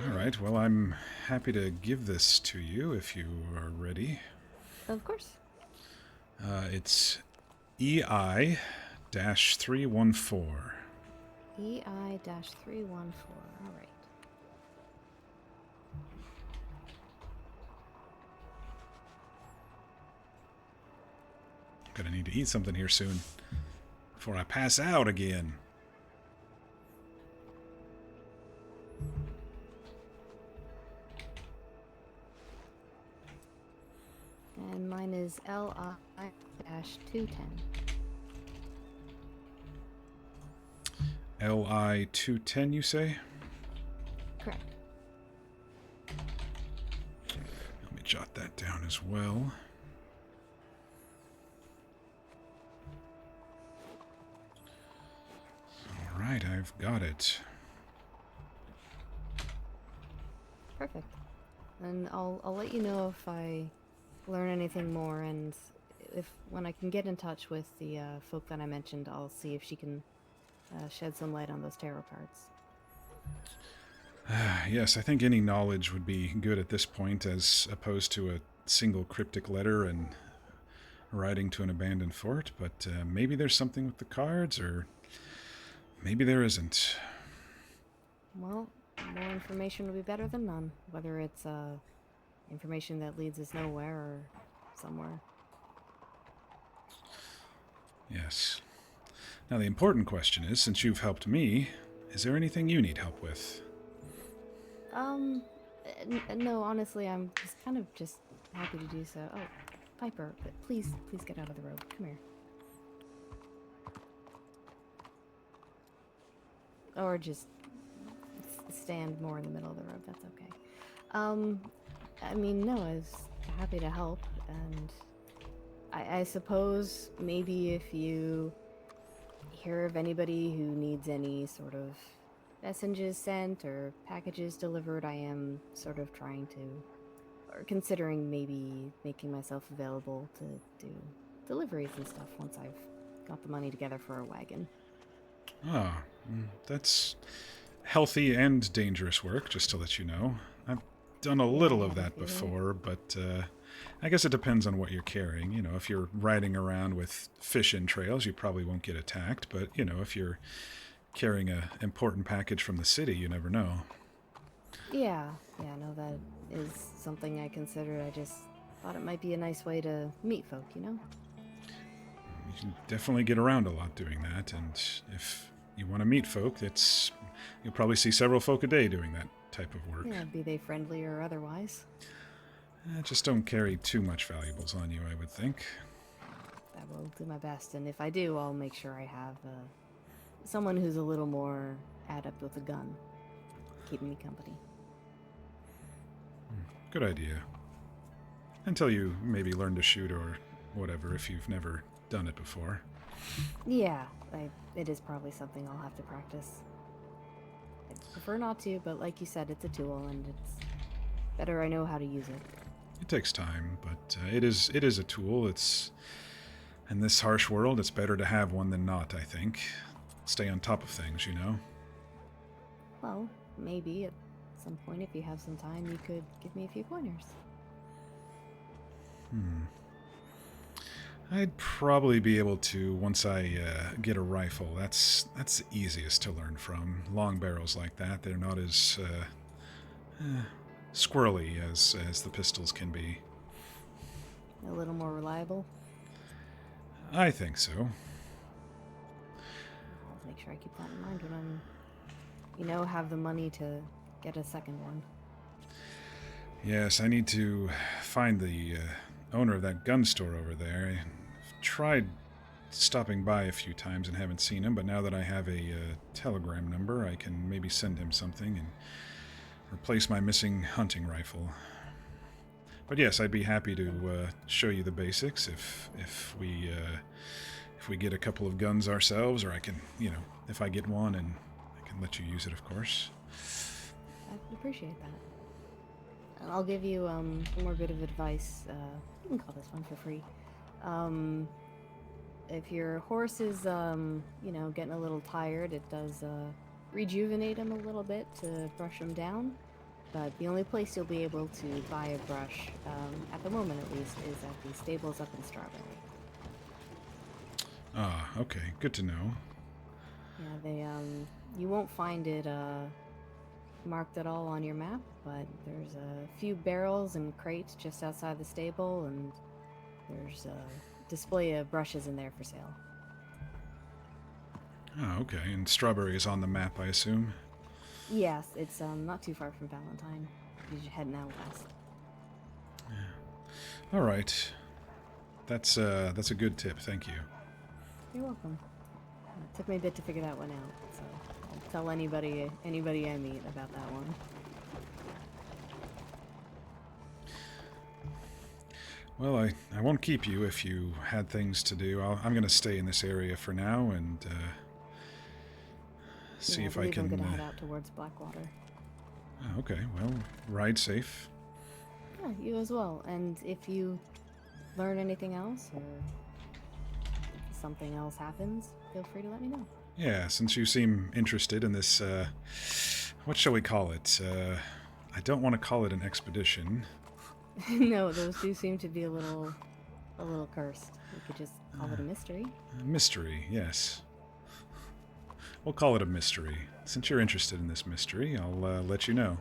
Alright, well, I'm happy to give this to you if you are ready. Of course. It's EI-314. EI-314. Alright. Gonna need to eat something here soon before I pass out again. And mine is LI-210. LI-210, you say? Correct. Let me jot that down as well. Alright, I've got it. Perfect. And I'll let you know if I learn anything more, and if when I can get in touch with the folk that I mentioned, I'll see if she can shed some light on those tarot cards. Yes, I think any knowledge would be good at this point, as opposed to a single cryptic letter and writing to an abandoned fort, but maybe there's something with the cards, or maybe there isn't. Well, more information would be better than none, whether it's information that leads us nowhere or somewhere. Yes. Now the important question is, since you've helped me, is there anything you need help with? No, honestly, I'm just kind of happy to do so. Oh, Piper, please get out of the road. Come here. Or just stand more in the middle of the road. That's okay. I mean, no, I was happy to help, and I suppose maybe if you hear of anybody who needs any sort of messages sent or packages delivered, I am sort of trying to, or considering maybe making myself available to do deliveries and stuff once I've got the money together for a wagon. Ah, that's healthy and dangerous work, just to let you know. I've done a Yeah, little I of had a that feeling. before, but I guess it depends on what you're carrying. You know, if you're riding around with fish entrails, you probably won't get attacked, but, you know, if you're carrying a important package from the city, you never know. Yeah, no, that is something I considered. I just thought it might be a nice way to meet folk, you know? You can definitely get around a lot doing that, and if you want to meet folk, you'll probably see several folk a day doing that type of work. Yeah, be they friendly or otherwise. Just don't carry too much valuables on you, I would think. I will do my best, and if I do, I'll make sure I have someone who's a little more adept with a gun, keeping me company. Good idea. Until you maybe learn to shoot or whatever if you've never done it before. Yeah, it is probably something I'll have to practice. I'd prefer not to, but like you said, it's a tool, and it's better I know how to use it. It takes time, but it is a tool. It's in this harsh world, it's better to have one than not, I think. Stay on top of things, you know? Well, maybe at some point, if you have some time, you could give me a few pointers. I'd probably be able to once I get a rifle. That's the easiest to learn from. Long barrels like that, they're not as squirrely as the pistols can be. A little more reliable. I think so. I'll make sure I keep that in mind when I'm, have the money to get a second one. Yes, I need to find the owner of that gun store over there. I've tried stopping by a few times and haven't seen him, but now that I have a telegram number, I can maybe send him something and replace my missing hunting rifle. But yes, I'd be happy to show you the basics if we get a couple of guns ourselves, or I can, if I get one, and I can let you use it, of course. I'd appreciate that. And I'll give you some more bit of advice. You can call this one for free. If your horse is, getting a little tired, it does rejuvenate him a little bit to brush him down. But the only place you'll be able to buy a brush, at the moment at least, is at the stables up in Strawberry. Ah, okay, good to know. Yeah, you won't find it marked at all on your map, but there's a few barrels and crates just outside the stable, and there's a display of brushes in there for sale. Oh, okay, and Strawberry is on the map, I assume? Yes, it's not too far from Valentine. You're heading out west. All right. That's a good tip, thank you. You're welcome. It took me a bit to figure that one out, so I'll tell anybody I meet about that one. Well, I won't keep you if you had things to do. I'm going to stay in this area for now and see if I can... I'm gonna head out towards Blackwater. Oh, okay, well, ride safe. Yeah, you as well. And if you learn anything else, or if something else happens, feel free to let me know. Yeah, since you seem interested in this, what shall we call it? I don't want to call it an expedition. No, those do seem to be a little cursed. We could just call it a mystery. Mystery, yes. We'll call it a mystery. Since you're interested in this mystery, I'll let you know.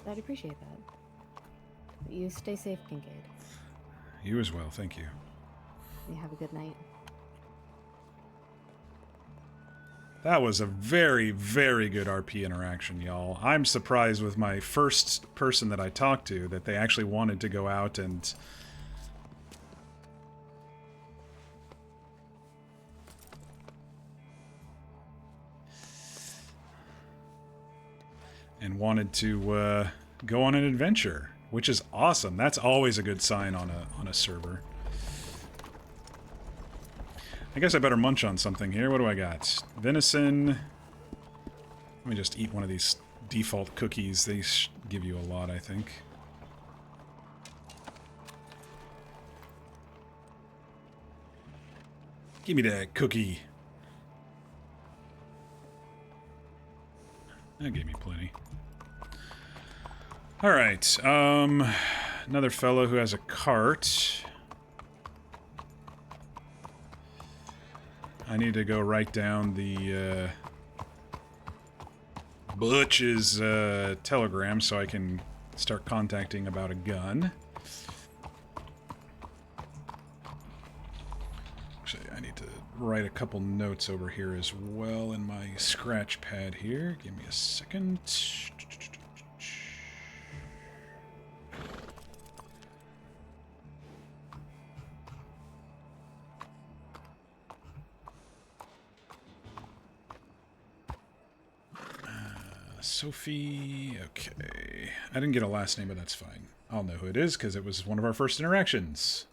I'd appreciate that. You stay safe, Kincaid. You as well, thank you. You have a good night. That was a very, very good RP interaction, y'all. I'm surprised with my first person that I talked to that they actually wanted to go out and... wanted to go on an adventure, which is awesome. That's always a good sign on a server. I guess I better munch on something here. What do I got? Venison, Let me just eat one of these default cookies. They give you a lot, I think. Give me that cookie. That gave me plenty. Alright, another fellow who has a cart. I need to go write down the, Butch's, telegram so I can start contacting about a gun. Actually, I need to write a couple notes over here as well in my scratch pad here. Give me a second. Sophie, okay. I didn't get a last name, but that's fine. I'll know who it is, because it was one of our first interactions.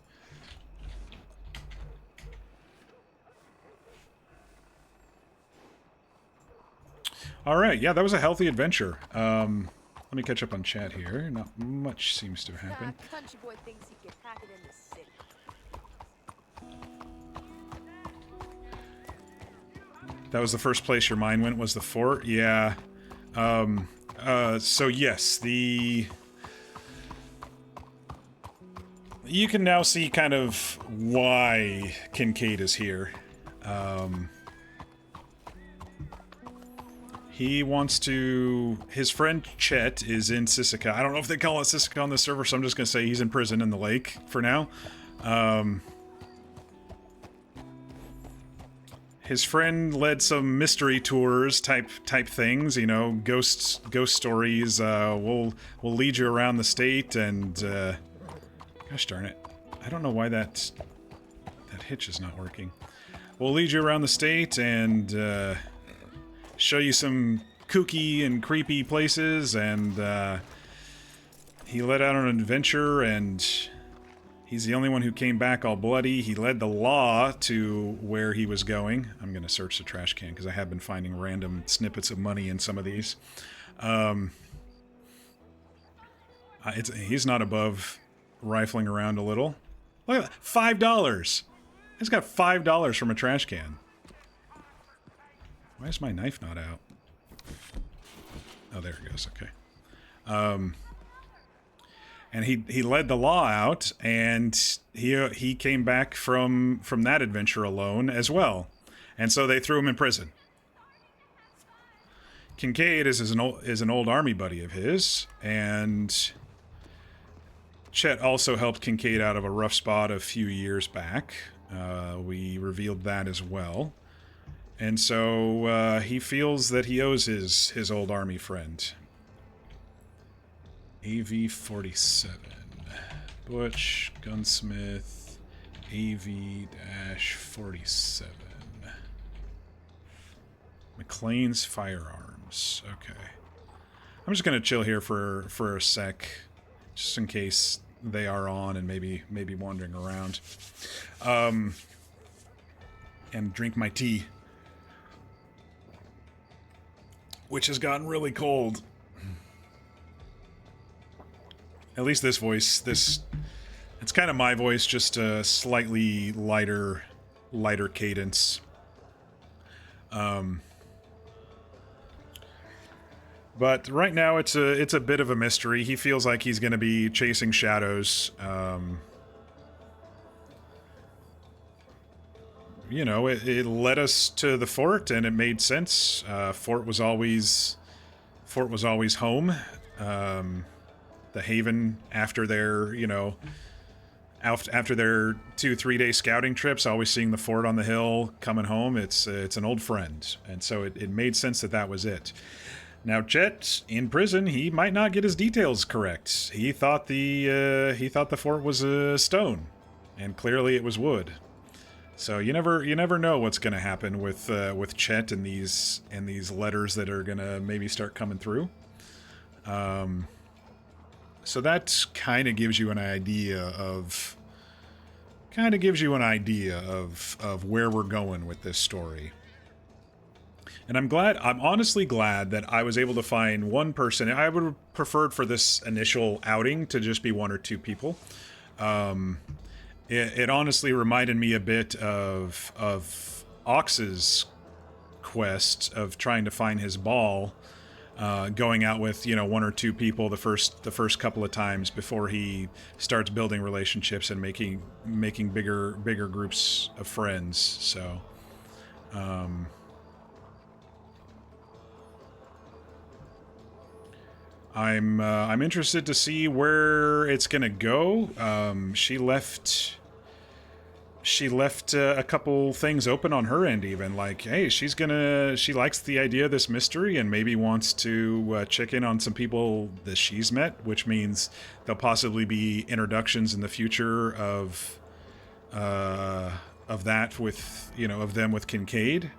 Alright, yeah, that was a healthy adventure. Let me catch up on chat here. Not much seems to have happened. Country boy thinks he can hack it in the city. That was the first place your mind went, was the fort? Yeah. So yes, you can now see kind of why Kincaid is here. He wants to... His friend Chet is in Sisika. I don't know if they call it Sisika on the server, so I'm just going to say he's in prison in the lake for now. His friend led some mystery tours type things, you know, ghost stories. We'll lead you around the state, and gosh darn it, I don't know why that hitch is not working. We'll lead you around the state and show you some kooky and creepy places. And he led out on an adventure, and he's the only one who came back all bloody. He led the law to where he was going. I'm going to search the trash can because I have been finding random snippets of money in some of these. He's not above rifling around a little. Look at that, $5! He's got $5 from a trash can. Why is my knife not out? Oh, there it goes, okay. And he led the law out, and he came back from that adventure alone as well. And so they threw him in prison. Kincaid is an old army buddy of his, and Chet also helped Kincaid out of a rough spot a few years back. We revealed that as well. And so he feels that he owes his old army friend. AV-47. Butch, Gunsmith, AV-47. McLean's Firearms. Okay. I'm just going to chill here for a sec, just in case they are on and maybe wandering around. And drink my tea, which has gotten really cold. At least this voice, it's kind of my voice, just a slightly lighter cadence. But right now it's a bit of a mystery. He feels like he's going to be chasing shadows. You know, it led us to the fort, and it made sense. Fort was always home. The haven after their, you know, after their 2-3 day scouting trips, always seeing the fort on the hill, coming home. It's an old friend, and so it made sense that was it. Now Chet in prison, he might not get his details correct. He thought the fort was a stone, and clearly it was wood. So you never know what's going to happen with Chet and these letters that are going to maybe start coming through. So that kind of gives you an idea of where we're going with this story. And I'm honestly glad that I was able to find one person. I would have preferred for this initial outing to just be one or two people. It honestly reminded me a bit of Ox's quest of trying to find his ball, going out with, you know, one or two people the first couple of times before he starts building relationships and making bigger groups of friends. So I'm interested to see where it's gonna go. She left a couple things open on her end, even like, hey, she likes the idea of this mystery and maybe wants to check in on some people that she's met, which means there'll possibly be introductions in the future of that with, you know, of them with Kincaid.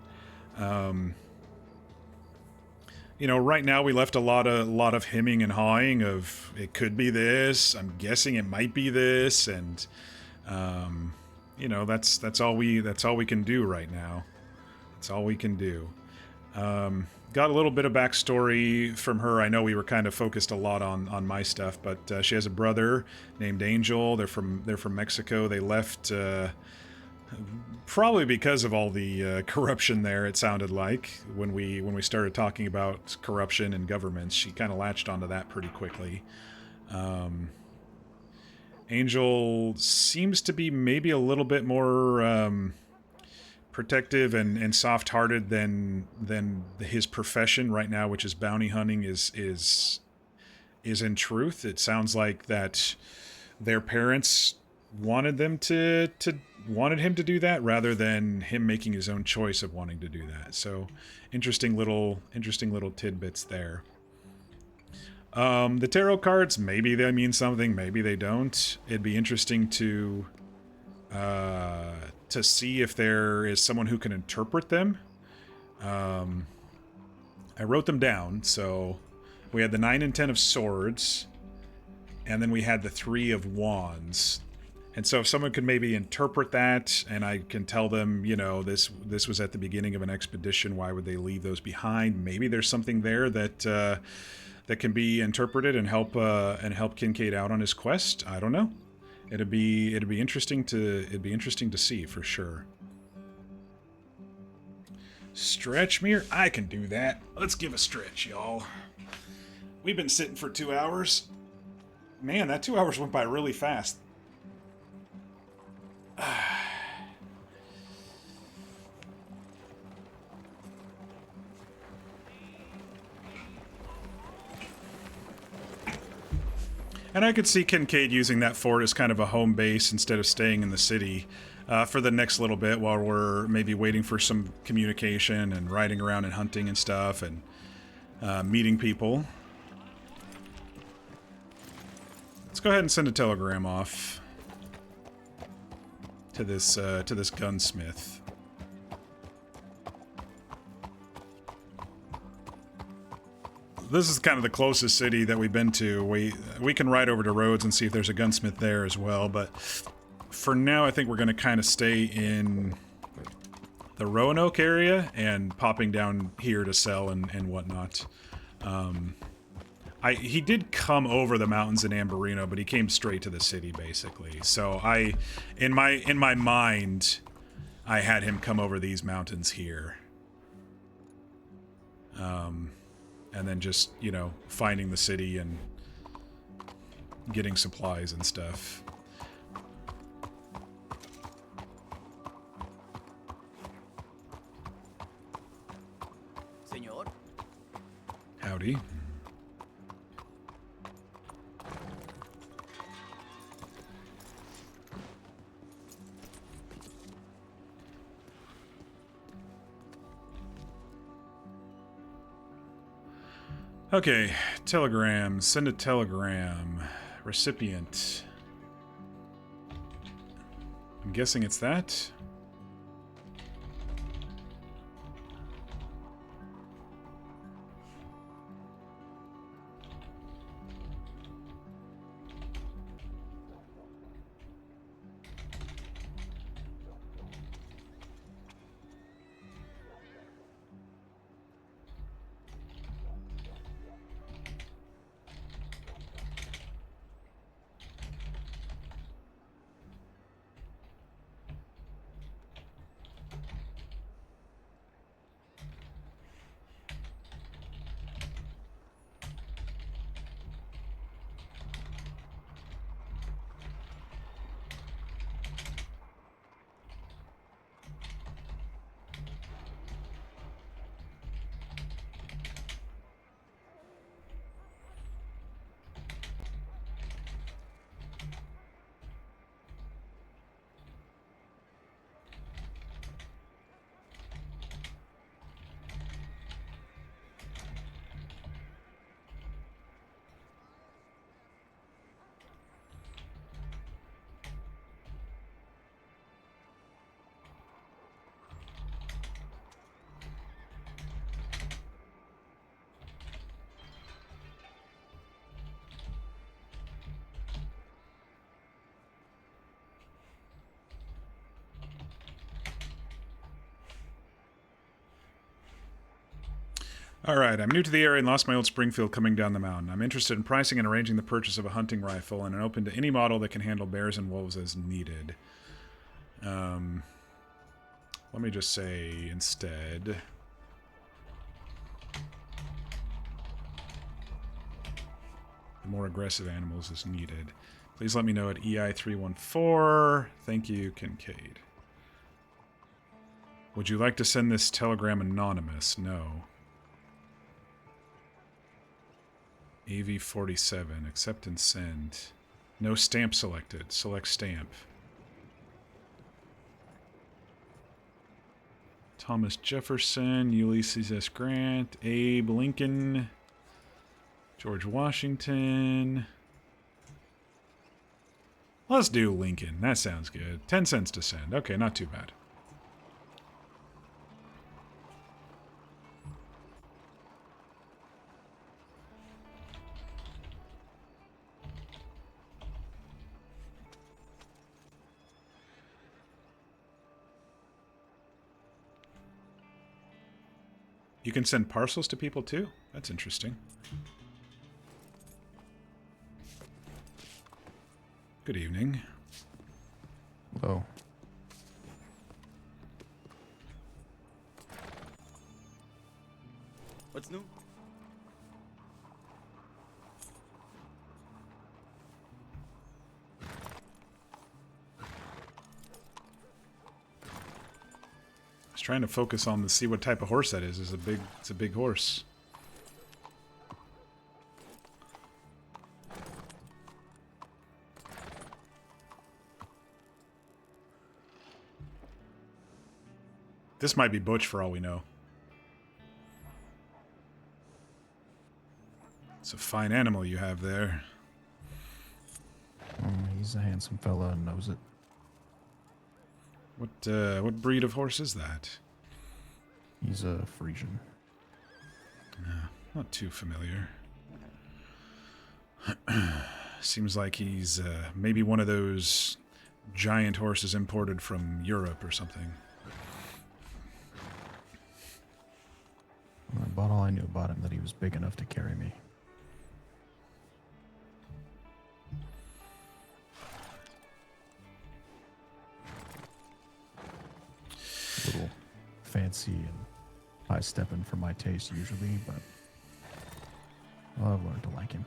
You know, right now we left a lot of hemming and hawing of it could be this. I'm guessing it might be this, and you know, that's all we can do right now. That's all we can do. Got a little bit of backstory from her. I know we were kind of focused a lot on my stuff, but she has a brother named Angel. They're from Mexico. They left. Probably because of all the corruption there, it sounded like when we started talking about corruption and governments, she kind of latched onto that pretty quickly. Angel seems to be maybe a little bit more protective and soft-hearted than his profession right now, which is bounty hunting. Is in truth, it sounds like that their parents wanted him to do that rather than him making his own choice of wanting to do that. So interesting little tidbits there. The tarot cards, maybe they mean something, maybe they don't. It'd be interesting to see if there is someone who can interpret them. I wrote them down. So we had the 9 and 10 of swords, and then we had the 3 of wands. And so if someone could maybe interpret that, and I can tell them, you know, this was at the beginning of an expedition, why would they leave those behind? Maybe there's something there that that can be interpreted and help Kincaid out on his quest. I don't know. It'd be interesting to see for sure. Stretch mirror? I can do that. Let's give a stretch, y'all. We've been sitting for 2 hours. Man, that 2 hours went by really fast. And I could see Kincaid using that fort as kind of a home base instead of staying in the city for the next little bit while we're maybe waiting for some communication and riding around and hunting and stuff and meeting people. Let's go ahead and send a telegram off to this gunsmith. This is kind of the closest city that we've been to. We can ride over to Rhodes and see if there's a gunsmith there as well, but for now I think we're going to kind of stay in the Roanoke area and popping down here to sell and whatnot. He did come over the mountains in Amberino, but he came straight to the city basically. So in my mind, I had him come over these mountains here. And then just, you know, finding the city and getting supplies and stuff. Señor? Howdy. Okay, telegram. Send a telegram. Recipient. I'm guessing it's that. Alright, I'm new to the area and lost my old Springfield coming down the mountain. I'm interested in pricing and arranging the purchase of a hunting rifle and am open to any model that can handle bears and wolves as needed. Let me just say instead... the more aggressive animals as needed. Please let me know at EI314. Thank you, Kincaid. Would you like to send this telegram anonymous? No. AV47. Accept and send. No stamp selected. Select stamp. Thomas Jefferson, Ulysses S. Grant, Abe Lincoln, George Washington. Let's do Lincoln. That sounds good. 10 cents to send. Okay, not too bad. You can send parcels to people too? That's interesting. Good evening. Hello. What's new? I was trying to focus on see what type of horse that is. It's a big horse. This might be Butch for all we know. It's a fine animal you have there. He's a handsome fella and knows it. What breed of horse is that? He's a Frisian. Not too familiar. Seems like he's maybe one of those giant horses imported from Europe or something. About all I knew about him, that he was big enough to carry me. A little fancy and high-stepping for my taste usually, but well, I've learned to like him.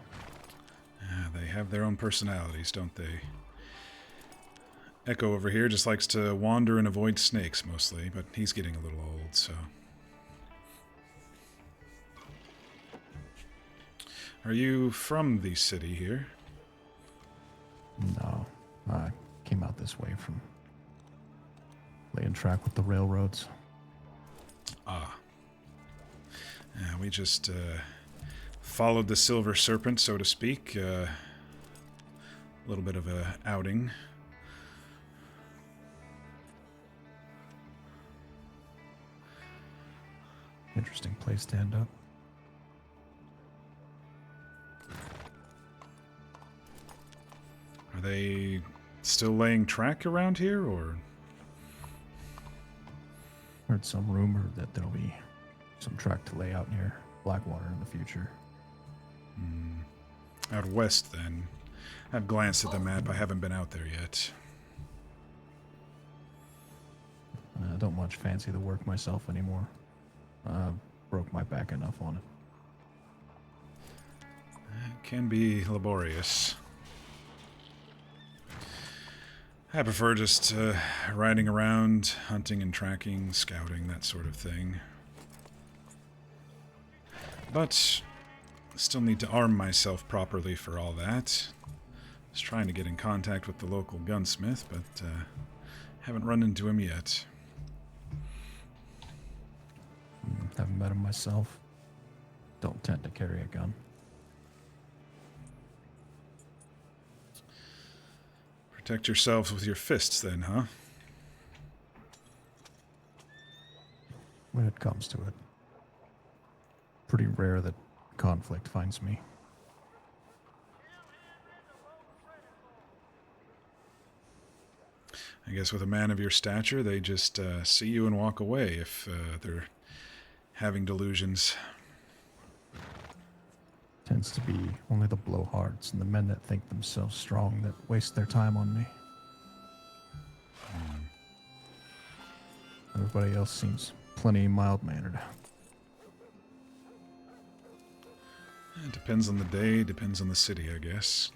They have their own personalities, don't they? Echo over here just likes to wander and avoid snakes mostly, but he's getting a little old, so... Are you from the city here? No, I came out this way from laying track with the railroads. Ah. Yeah, we just followed the Silver Serpent, so to speak. A little bit of a outing. Interesting place to end up. Are they still laying track around here, or...? Heard some rumor that there'll be some track to lay out near Blackwater in the future. Out west, then. I've glanced at the map. I haven't been out there yet. I don't much fancy the work myself anymore. Broke my back enough on it. It can be laborious. I prefer just riding around, hunting and tracking, scouting, that sort of thing. But I still need to arm myself properly for all that. I was trying to get in contact with the local gunsmith, but haven't run into him yet. Haven't met him myself. Don't tend to carry a gun. Protect yourselves with your fists, then, huh? When it comes to it. Pretty rare that conflict finds me. I guess with a man of your stature, they just see you and walk away if they're having delusions. Tends to be only the blowhards and the men that think themselves strong that waste their time on me. Everybody else seems plenty mild-mannered. It depends on the day, depends on the city, I guess.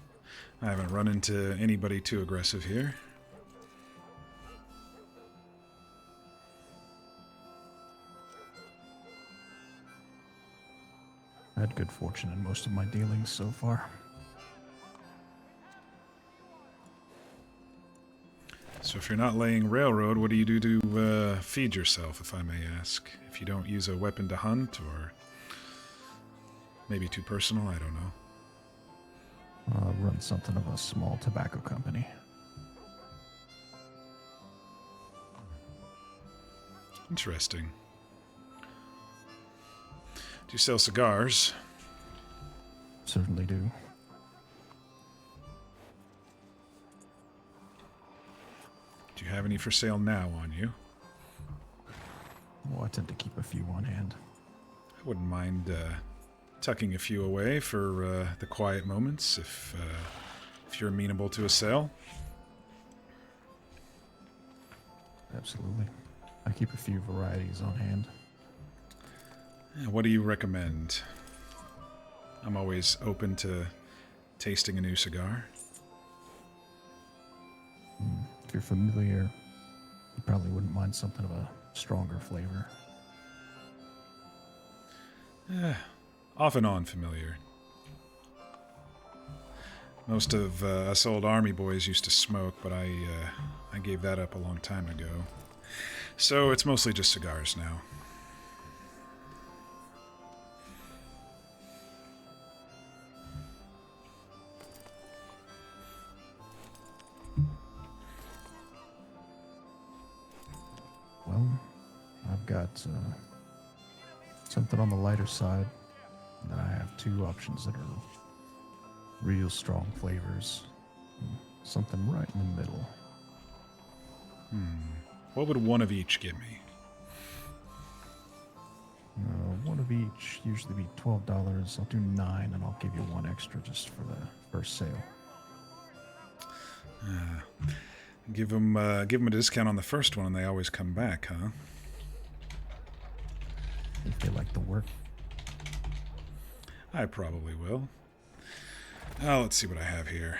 I haven't run into anybody too aggressive here. I had good fortune in most of my dealings so far. So if you're not laying railroad, what do you do to feed yourself, if I may ask? If you don't use a weapon to hunt, or maybe too personal, I don't know. Run something of a small tobacco company. Interesting. Do you sell cigars? Certainly do. Do you have any for sale now on you? Well, I tend to keep a few on hand. I wouldn't mind tucking a few away for the quiet moments, if you're amenable to a sale. Absolutely. I keep a few varieties on hand. What do you recommend? I'm always open to tasting a new cigar. If you're familiar, you probably wouldn't mind something of a stronger flavor. Off and on familiar. Most of us old army boys used to smoke, but I gave that up a long time ago. So it's mostly just cigars now. Well, I've got something on the lighter side. And then I have two options that are real strong flavors. Something right in the middle. What would one of each give me? One of each, usually be $12. I'll do 9, and I'll give you one extra just for the first sale. Give them a discount on the first one, and they always come back, huh? If they like the work. I probably will. Let's see what I have here.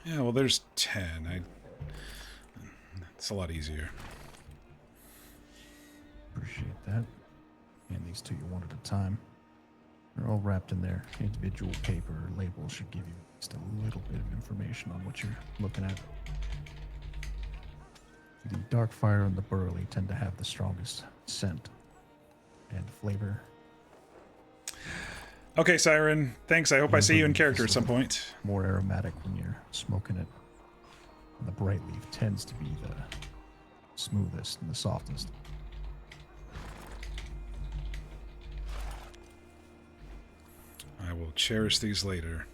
Yeah, well, there's 10. It's a lot easier. Appreciate that. And these two you one at a time. They're all wrapped in their individual paper. Labels should give you just a little bit of information on what you're looking at. The Darkfire and the Burley tend to have the strongest scent and flavor. Okay, Siren. Thanks. I hope I see you in character at some point. More aromatic when you're smoking it. And the bright leaf tends to be the smoothest and the softest. I will cherish these later.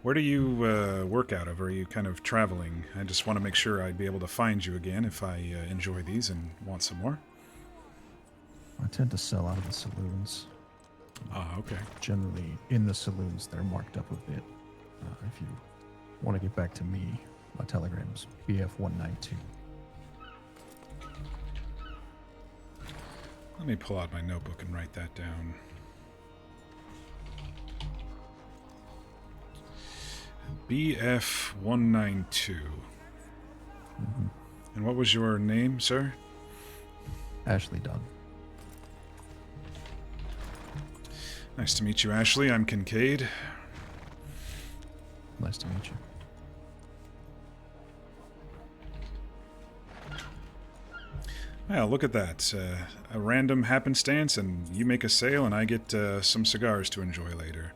Where do you work out of? Are you kind of traveling? I just want to make sure I'd be able to find you again if I enjoy these and want some more. I tend to sell out of the saloons. Okay. Generally, in the saloons, they're marked up a bit. If you want to get back to me, my telegram's BF192. Let me pull out my notebook and write that down. BF192. And what was your name, sir? Ashley Dunn. Nice to meet you, Ashley. I'm Kincaid. Nice to meet you. Well, look at that. A random happenstance, and you make a sale, and I get some cigars to enjoy later.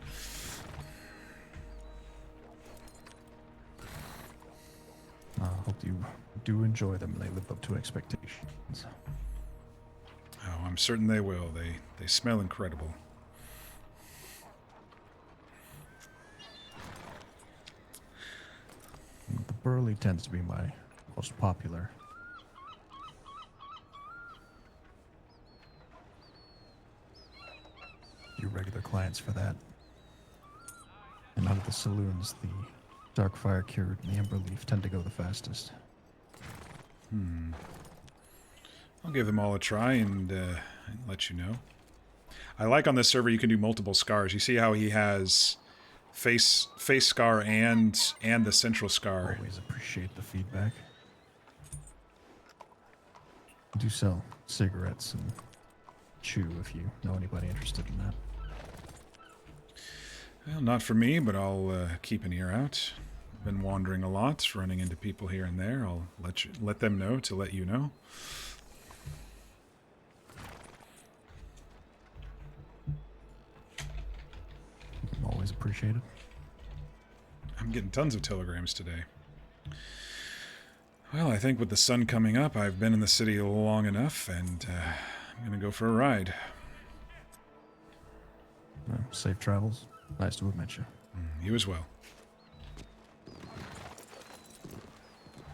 I hope you do enjoy them and they live up to expectations. Oh, I'm certain they will. They smell incredible. The Burley tends to be my most popular. Your regular clients for that. And out of the saloons, the dark fire cured and the ember leaf tend to go the fastest. I'll give them all a try and let you know. I like on this server you can do multiple scars. You see how he has face scar and the central scar. Always appreciate the feedback. Do sell cigarettes and chew if you know anybody interested in that. Well, not for me, but I'll keep an ear out. Been wandering a lot, running into people here and there. I'll let them know to let you know. Always appreciated. I'm getting tons of telegrams today. Well, I think with the sun coming up, I've been in the city long enough, and I'm going to go for a ride. Safe travels. Nice to have met you. You as well.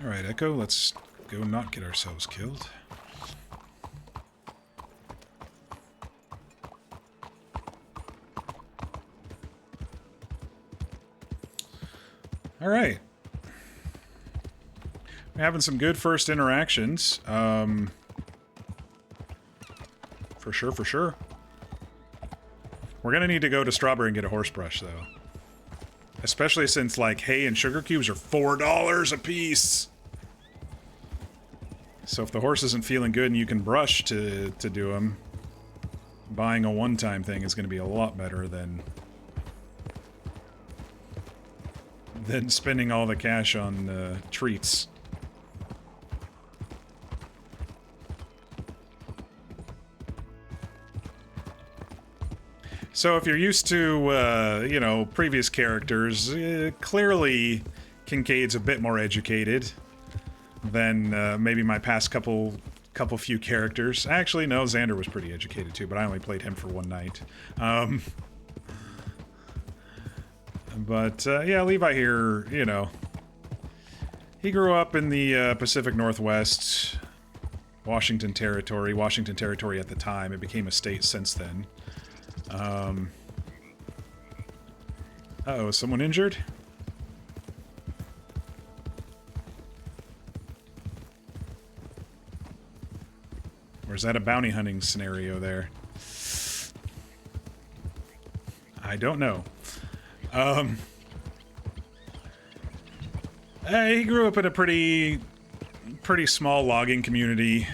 Alright, Echo, let's go not get ourselves killed. Alright. We're having some good first interactions. For sure, for sure. We're gonna need to go to Strawberry and get a horse brush, though. Especially since, like, hay and sugar cubes are $4 a piece. So if the horse isn't feeling good and you can brush to do them, buying a one-time thing is going to be a lot better than spending all the cash on treats. So if you're used to, you know, previous characters, clearly Kincaid's a bit more educated than maybe my past couple few characters. Actually, no, Xander was pretty educated too, but I only played him for one night. But yeah, Levi here, you know, he grew up in the Pacific Northwest, Washington Territory at the time. It became a state since then. Uh-oh, is someone injured? Or is that a bounty hunting scenario there? I don't know. He grew up in a pretty small logging community.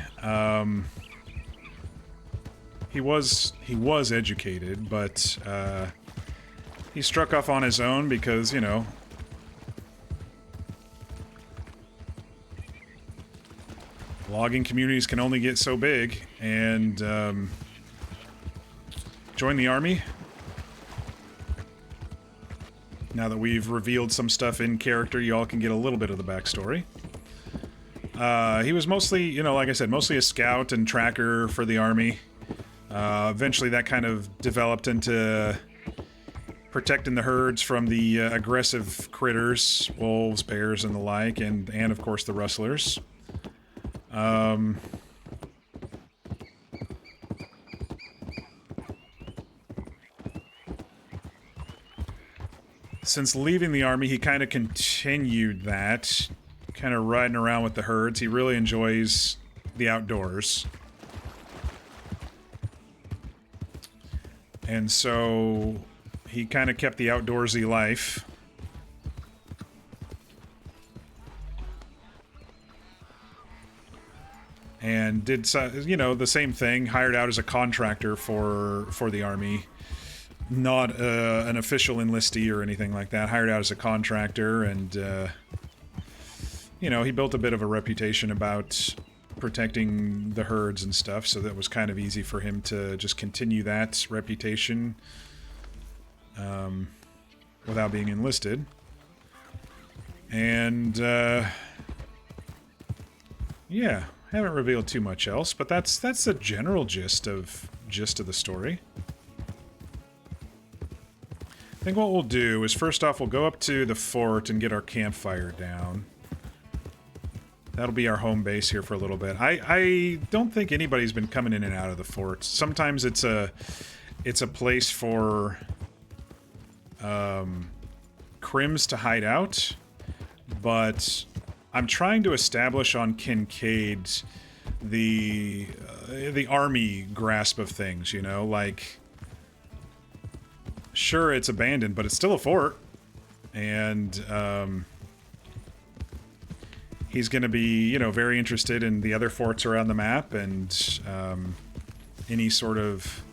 He was educated, but he struck off on his own because, you know, logging communities can only get so big, and joined the army. Now that we've revealed some stuff in character, y'all can get a little bit of the backstory. He was mostly, you know, like I said, mostly a scout and tracker for the army. Eventually that kind of developed into protecting the herds from the aggressive critters, wolves, bears, and the like, and of course the rustlers. Since leaving the army, he kind of continued that, kind of riding around with the herds. He really enjoys the outdoors. And so he kind of kept the outdoorsy life. And did, you know, the same thing, hired out as a contractor for the army. Not an official enlistee or anything like that. Hired out as a contractor, and, you know, he built a bit of a reputation about protecting the herds and stuff, so that was kind of easy for him to just continue that reputation without being enlisted. And, yeah, haven't revealed too much else, but that's the general gist of the story. I think what we'll do is, first off, we'll go up to the fort and get our campfire down. That'll be our home base here for a little bit. I don't think anybody's been coming in and out of the fort. Sometimes it's a place for Crims to hide out, but I'm trying to establish on Kincaid the army grasp of things, you know, like, sure, it's abandoned, but it's still a fort, and he's going to be, you know, very interested in the other forts around the map and any sort of,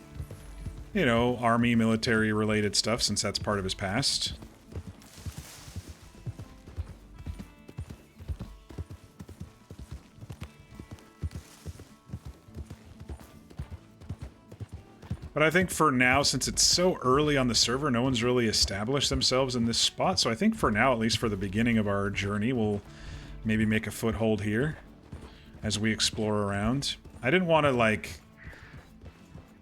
you know, army, military related stuff, since that's part of his past. But I think for now, since it's so early on the server, no one's really established themselves in this spot. So I think for now, at least for the beginning of our journey, we'll maybe make a foothold here as we explore around. I didn't want to, like,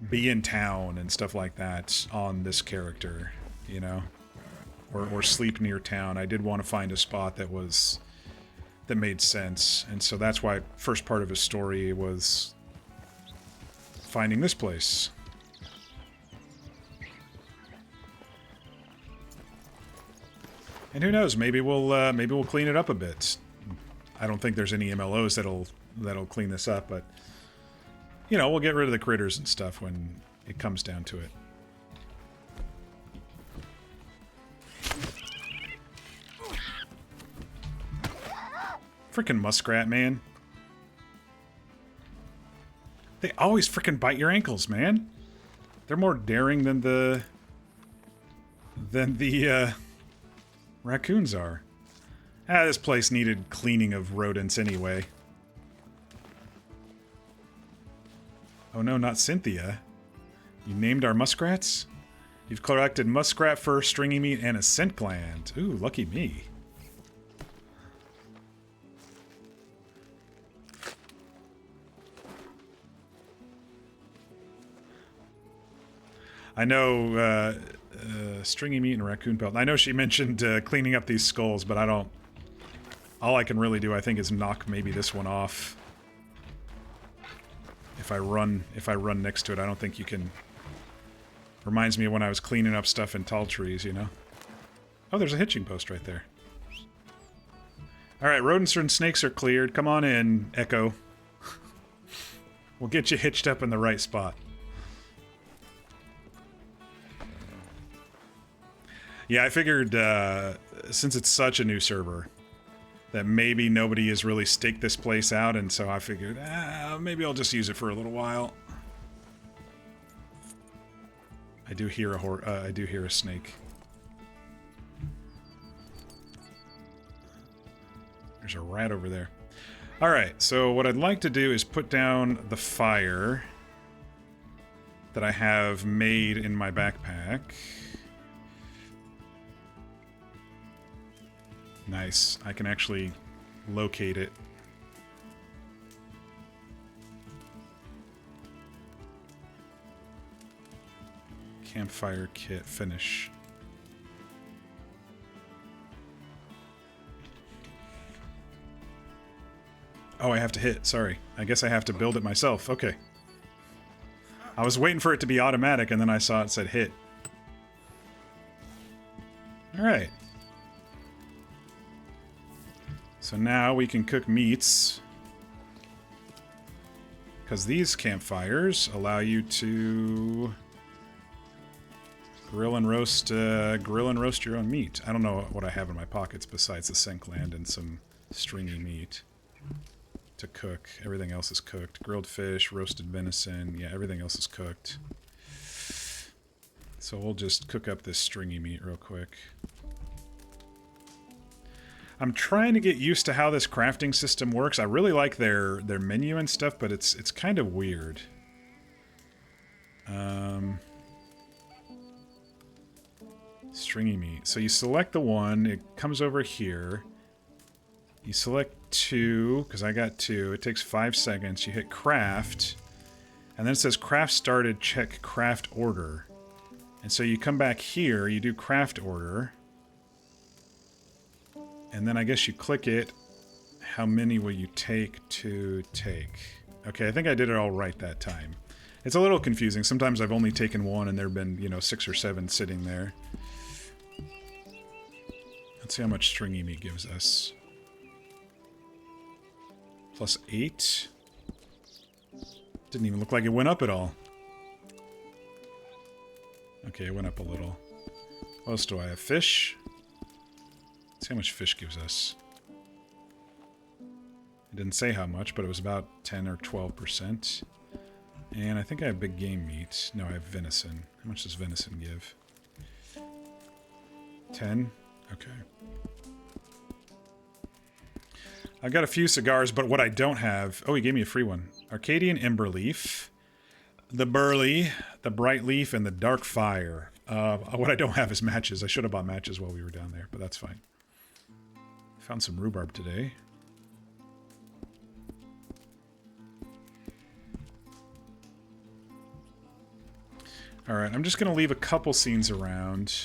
be in town and stuff like that on this character, you know? Or sleep near town. I did want to find a spot that made sense. And so that's why first part of his story was finding this place. And who knows? Maybe we'll clean it up a bit. I don't think there's any MLOs that'll clean this up, but you know, we'll get rid of the critters and stuff when it comes down to it. Frickin' muskrat, man. They always frickin' bite your ankles, man. They're more daring than the raccoons are. This place needed cleaning of rodents anyway. Oh no, not Cynthia. You named our muskrats? You've collected muskrat fur, stringy meat, and a scent gland. Ooh, lucky me. I know, stringy meat and raccoon pelt. I know she mentioned cleaning up these skulls, but I don't... All I can really do, I think, is knock maybe this one off. If I run next to it, I don't think you can... Reminds me of when I was cleaning up stuff in tall trees, you know? Oh, there's a hitching post right there. Alright, rodents and snakes are cleared. Come on in, Echo. We'll get you hitched up in the right spot. Yeah, I figured, since it's such a new server, that maybe nobody has really staked this place out, and so I figured, maybe I'll just use it for a little while. I do hear a snake. There's a rat over there. Alright, so what I'd like to do is put down the fire that I have made in my backpack. Nice. I can actually locate it. Campfire kit, finish. Oh, I have to hit. Sorry. I guess I have to build it myself. Okay. I was waiting for it to be automatic, and then I saw it said hit. Alright. So now we can cook meats, because these campfires allow you to grill and roast your own meat. I don't know what I have in my pockets besides the scent gland and some stringy meat to cook. Everything else is cooked. Grilled fish, roasted venison, yeah, everything else is cooked. So we'll just cook up this stringy meat real quick. I'm trying to get used to how this crafting system works. I really like their menu and stuff, but it's kind of weird. Stringy meat. So you select the one, it comes over here. You select 2, because I got 2. It takes 5 seconds. You hit craft, and then it says craft started, check craft order. And so you come back here, you do craft order. And then I guess you click it, How many will you take to take? Okay, I think I did it all right that time. It's a little confusing. Sometimes I've only taken one and there have been, you know, 6 or 7 sitting there. Let's see how much stringy meat gives us. Plus 8. Didn't even look like it went up at all. Okay, it went up a little. What else do I have? Fish? Let's see how much fish gives us. It didn't say how much, but it was about 10 or 12%. And I think I have big game meat. No, I have venison. How much does venison give? 10? Okay. I've got a few cigars, but what I don't have... Oh, he gave me a free one. Arcadian Ember Leaf, the Burley, the Bright Leaf, and the Dark Fire. What I don't have is matches. I should have bought matches while we were down there, but that's fine. Found some rhubarb today. Alright, I'm just going to leave a couple scenes around.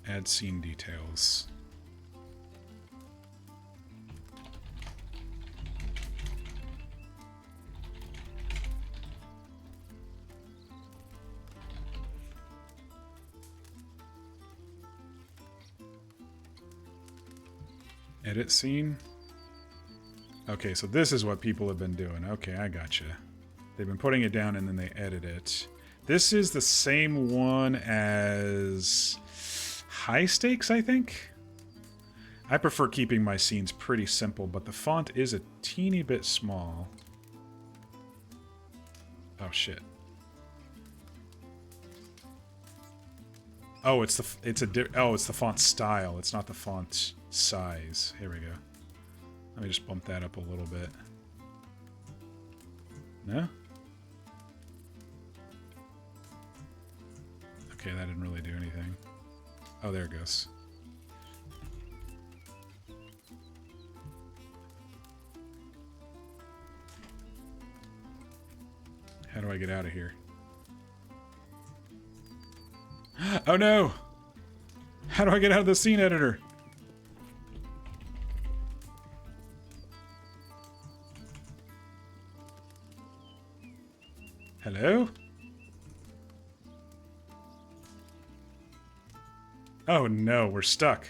Add scene details. Edit scene. Okay, so this is what people have been doing. Okay, I gotcha. They've been putting it down and then they edit it. This is the same one as High Stakes, I think? I prefer keeping my scenes pretty simple, but the font is a teeny bit small. Oh, shit. Oh, it's the font style. It's not the font size. Here we go. Let me just bump that up a little bit. No? Okay, that didn't really do anything. Oh, there it goes. How do I get out of here? Oh no! How do I get out of the scene editor? Hello? Oh no, we're stuck.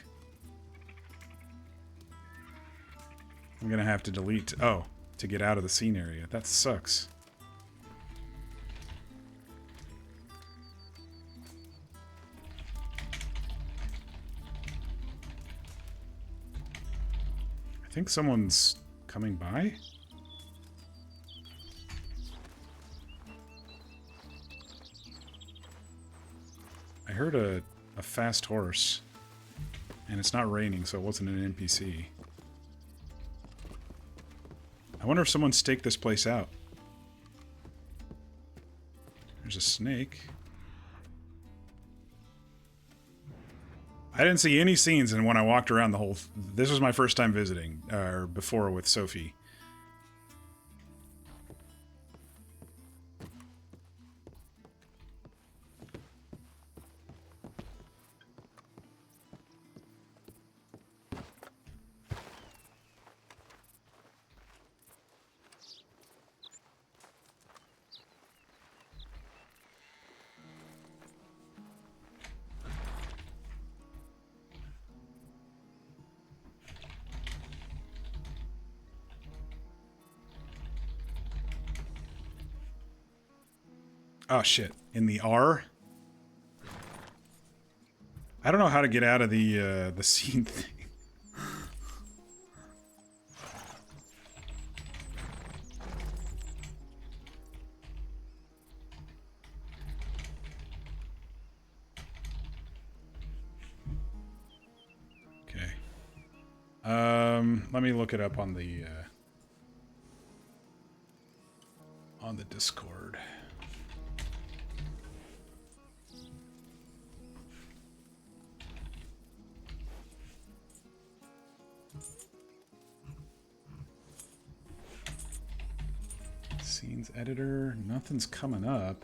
I'm gonna have to delete... Oh, to get out of the scene area. That sucks. I think someone's coming by? I heard a fast horse, and it's not raining, so it wasn't an NPC. I wonder if someone staked this place out. There's a snake. I didn't see any scenes, and when I walked around the whole... This was my first time visiting, or before with Sophie. Oh shit, in the R? I don't know how to get out of the scene thing. Okay. Let me look it up on the Discord. Scenes editor, nothing's coming up.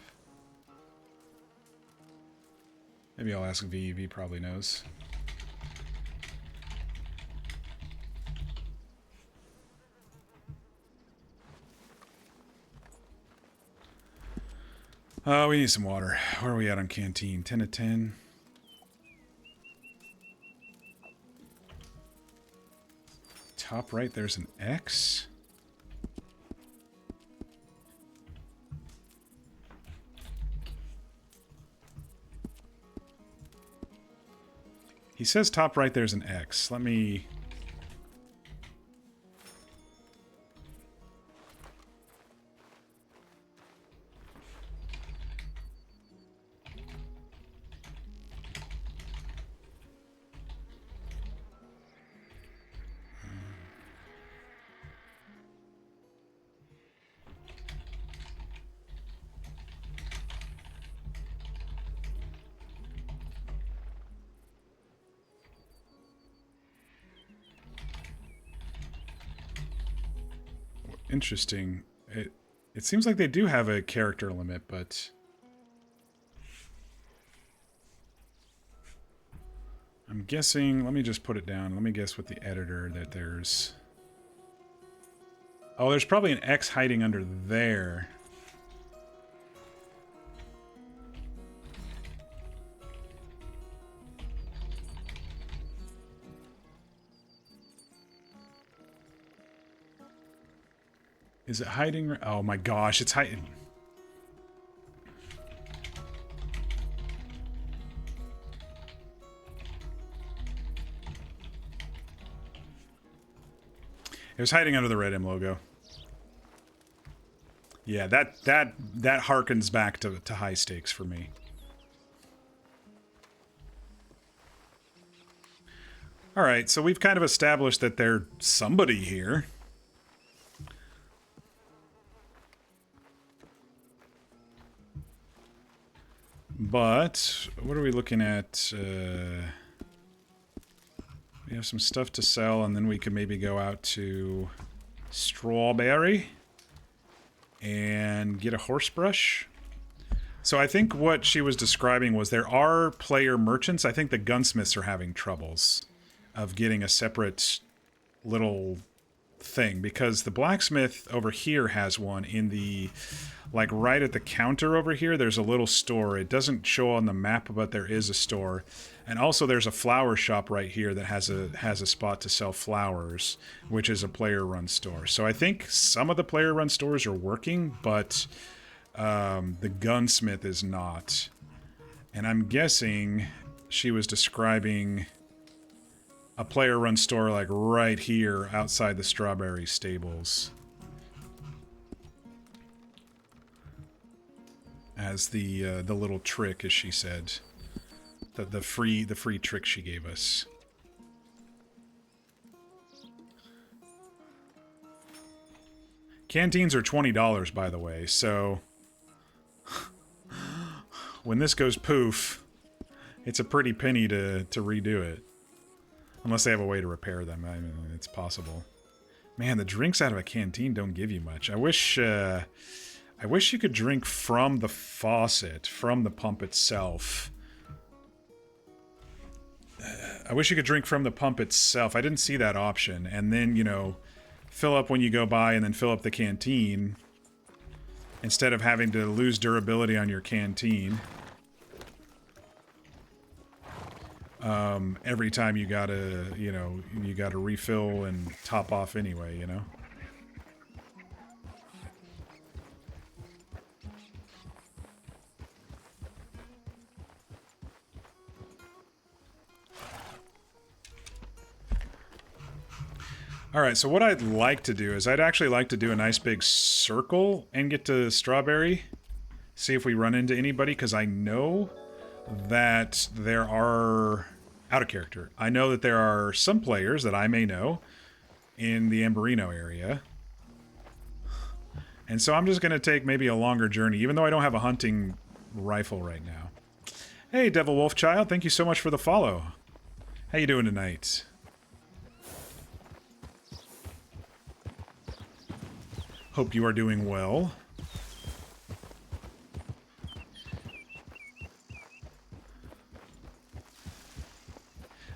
Maybe I'll ask V. V probably knows. We need some water. Where are we at on canteen? 10 to 10. Top right, there's an X. He says top right, there's an X. Let me... Interesting. It seems like they do have a character limit, but... I'm guessing... Let me just put it down. Let me guess with the editor that there's... Oh, there's probably an X hiding under there. Is it hiding? Oh my gosh, it's hiding. It was hiding under the Red M logo. Yeah, that harkens back to high stakes for me. All right, so we've kind of established that there's somebody here. But what are we looking at? We have some stuff to sell, and then we could maybe go out to Strawberry and get a horse brush. So I think what she was describing was there are player merchants. I think the gunsmiths are having troubles of getting a separate little thing, because the blacksmith over here has one in the, like, right at the counter over here. There's a little store. It doesn't show on the map, but there is a store. And also there's a flower shop right here that has a spot to sell flowers, which is a player-run store. So I think some of the player-run stores are working, but the gunsmith is not. And I'm guessing she was describing a player-run store like right here outside the Strawberry Stables as the little trick, as she said, the free trick she gave us. Canteens are $20, by the way, so when this goes poof, it's a pretty penny to redo it. Unless they have a way to repair them. I mean, it's possible. Man, the drinks out of a canteen don't give you much. I wish you could drink from the faucet, from the pump itself. I wish you could drink from the pump itself. I didn't see that option. And then, you know, fill up when you go by and then fill up the canteen. Instead of having to lose durability on your canteen. Every time you gotta, you know, you gotta refill and top off anyway, you know? Alright, so what I'd like to do is I'd actually like to do a nice big circle and get to Strawberry. See if we run into anybody, because I know that there are... Out of character. I know that there are some players that I may know in the Amberino area. And so I'm just going to take maybe a longer journey, even though I don't have a hunting rifle right now. Hey, Devil Wolf Child, thank you so much for the follow. How you doing tonight? Hope you are doing well.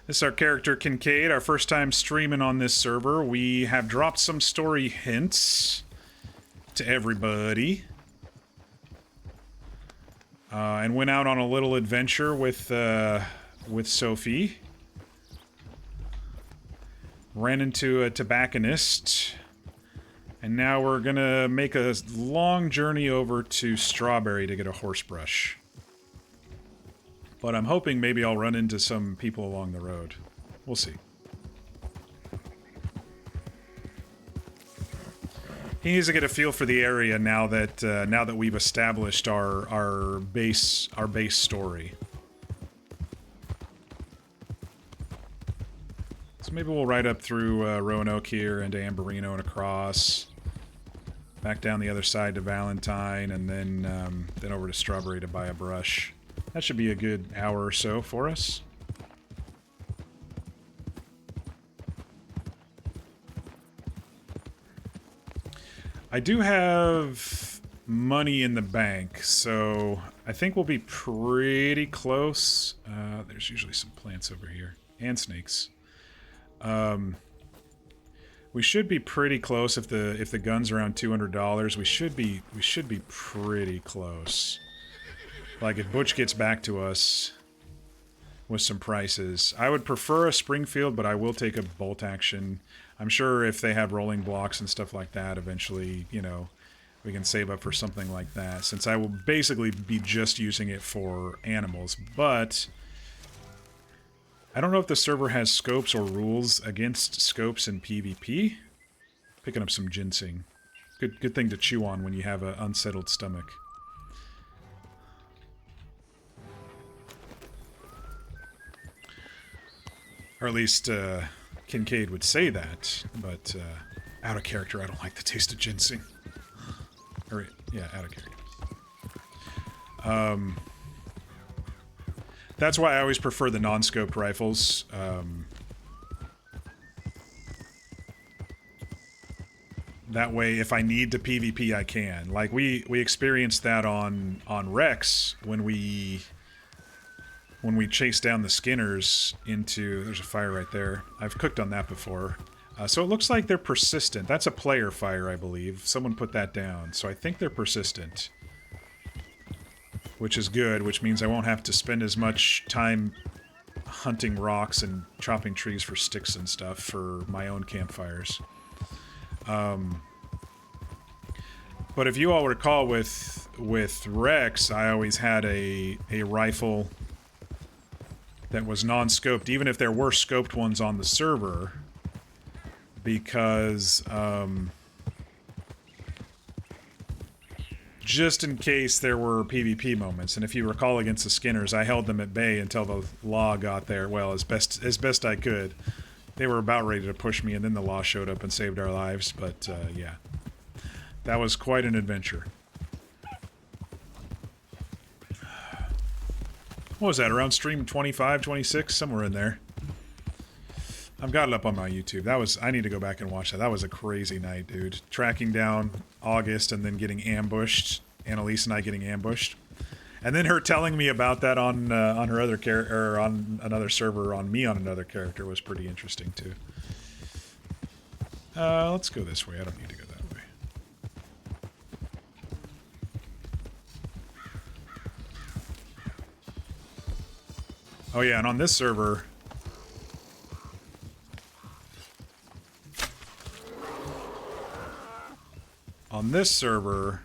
This is our character Kincaid, our first time streaming on this server. We have dropped some story hints to everybody. And went out on a little adventure with Sophie. Ran into a tobacconist. And now we're gonna make a long journey over to Strawberry to get a horse brush. But I'm hoping maybe I'll run into some people along the road. We'll see. He needs to get a feel for the area now that we've established our base story. So maybe we'll ride up through Roanoke here into Amberino and across, back down the other side to Valentine, and then over to Strawberry to buy a brush. That should be a good hour or so for us. I do have money in the bank, so I think we'll be pretty close. There's usually some plants over here, and snakes. We should be pretty close if the gun's around $200. We should be pretty close. Like, if Butch gets back to us with some prices. I would prefer a Springfield, but I will take a bolt action. I'm sure if they have rolling blocks and stuff like that, eventually, you know, we can save up for something like that, since I will basically be just using it for animals. But I don't know if the server has scopes or rules against scopes in PvP. Picking up some ginseng. Good thing to chew on when you have an unsettled stomach. Or at least, Kincaid would say that, but, out of character, I don't like the taste of ginseng. Or, yeah, out of character. That's why I always prefer the non-scoped rifles. That way, if I need to PvP, I can. Like, we experienced that on Rex when we chase down the Skinners into... There's a fire right there. I've cooked on that before. So it looks like they're persistent. That's a player fire, I believe. Someone put that down. So I think they're persistent. Which is good, which means I won't have to spend as much time hunting rocks and chopping trees for sticks and stuff for my own campfires. But if you all recall with Rex, I always had a rifle that was non-scoped, even if there were scoped ones on the server, because just in case there were PvP moments. And if you recall against the Skinners, I held them at bay until the law got there, well, as best I could. They were about ready to push me, and then the law showed up and saved our lives, but yeah. That was quite an adventure. What was that, around stream 25, 26? Somewhere in there. I've got it up on my YouTube. I need to go back and watch that. That was a crazy night, dude. Tracking down August and then getting ambushed. Annalise and I getting ambushed. And then her telling me about that on her other character, or on another server, on another character, was pretty interesting, too. Let's go this way. I don't need to go that way. Oh yeah, and on this server... On this server,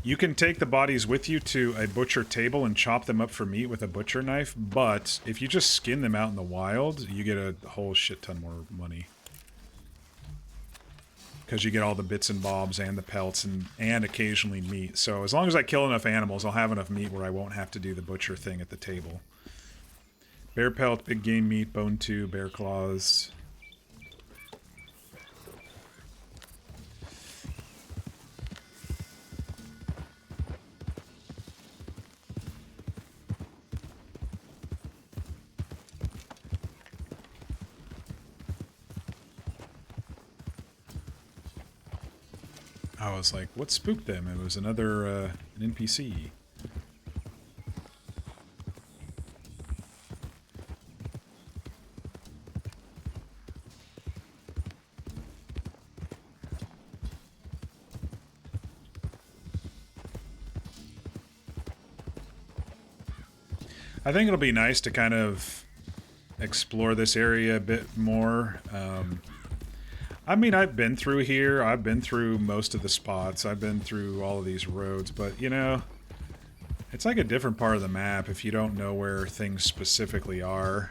you can take the bodies with you to a butcher table and chop them up for meat with a butcher knife, but if you just skin them out in the wild, you get a whole shit ton more money. Because you get all the bits and bobs and the pelts and occasionally meat. So as long as I kill enough animals, I'll have enough meat where I won't have to do the butcher thing at the table. Bear pelt, big game meat, bone 2, bear claws. I was like, what spooked them? It was another, an NPC. I think it'll be nice to kind of explore this area a bit more. I mean, I've been through here. I've been through most of the spots. I've been through all of these roads, but, you know, it's like a different part of the map if you don't know where things specifically are,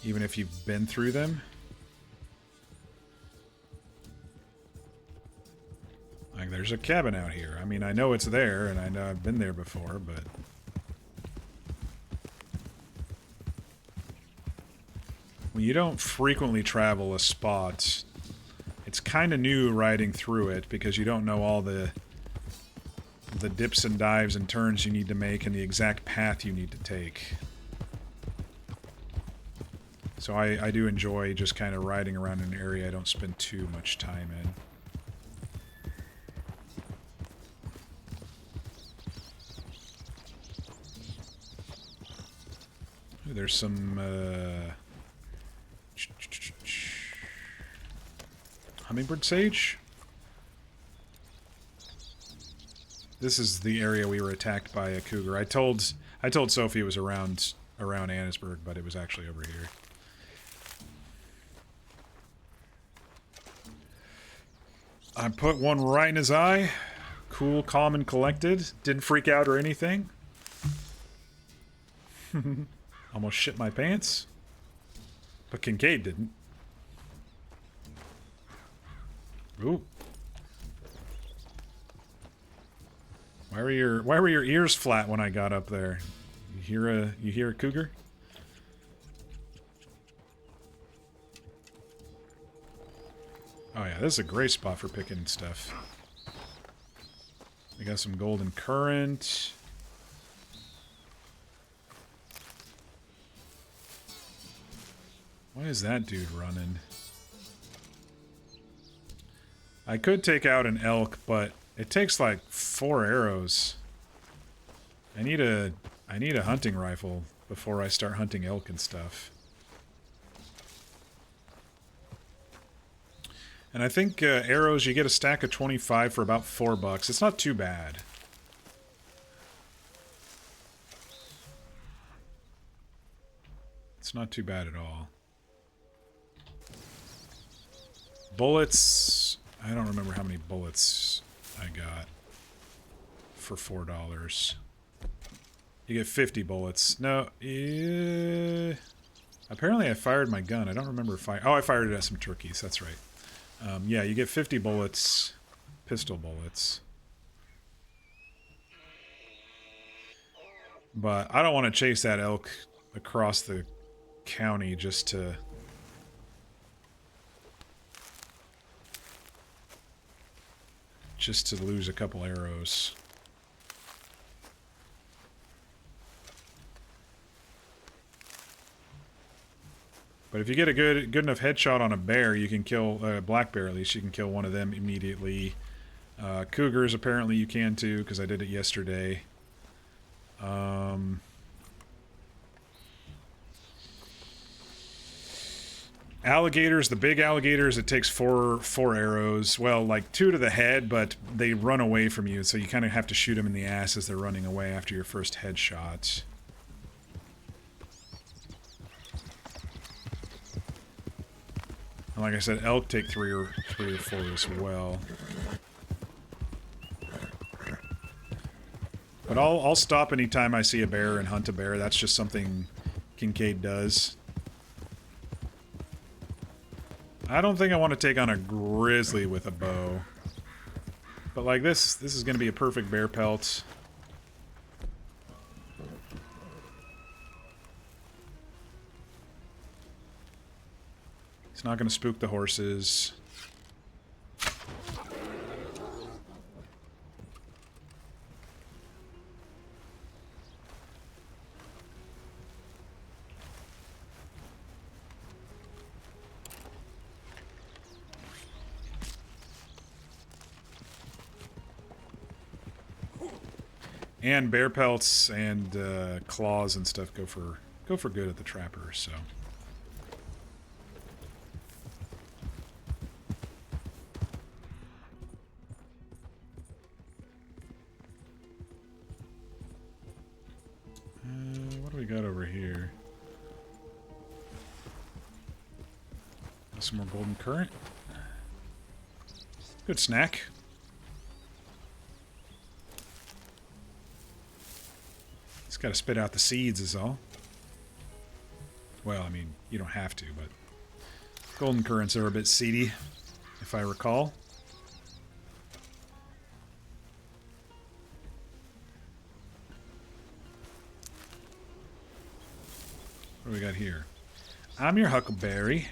even if you've been through them. Like, there's a cabin out here. I mean, I know it's there, and I know I've been there before, but... when you don't frequently travel a spot, it's kind of new riding through it because you don't know all the dips and dives and turns you need to make and the exact path you need to take. So I do enjoy just kind of riding around an area I don't spend too much time in. Ooh, there's some hummingbird sage? This is the area we were attacked by a cougar. I told Sophie it was around Annisburg, but it was actually over here. I put one right in his eye. Cool, calm, and collected. Didn't freak out or anything. Almost shit my pants. But Kincaid didn't. Ooh. Why were your ears flat when I got up there? You hear a cougar? Oh yeah, this is a great spot for picking stuff. We got some golden currant. Why is that dude running? I could take out an elk, but it takes like 4 arrows. I need a hunting rifle before I start hunting elk and stuff. And I think arrows, you get a stack of 25 for about $4. It's not too bad. It's not too bad at all. Bullets, I don't remember how many bullets I got for $4. You get 50 bullets. No, apparently I fired my gun. I don't remember if I fired it at some turkeys, that's right. Yeah, you get 50 bullets, pistol bullets. But I don't want to chase that elk across the county just to... lose a couple arrows. But if you get a good enough headshot on a bear, you can kill a black bear at least. You can kill one of them immediately. Cougars apparently you can too, because I did it yesterday. Alligators, the big alligators, it takes four arrows. Well, like 2 to the head, but they run away from you, so you kind of have to shoot them in the ass as they're running away after your first headshot. And like I said, elk take 3 or 4 as well. But I'll stop anytime I see a bear and hunt a bear. That's just something Kincaid does. I don't think I want to take on a grizzly with a bow. But like this is going to be a perfect bear pelt. It's not going to spook the horses. And bear pelts and claws and stuff go for good at the trappers, so. we got over here? Some more golden current. Good snack. Just gotta spit out the seeds is all. Well, I mean, you don't have to, but golden currants are a bit seedy, if I recall. What do we got here? I'm your huckleberry.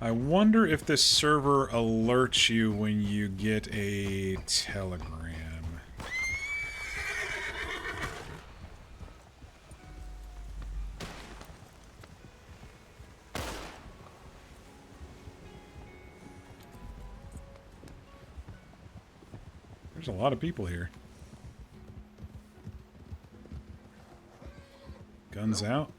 I wonder if this server alerts you when you get a telegram. There's a lot of people here. Guns out.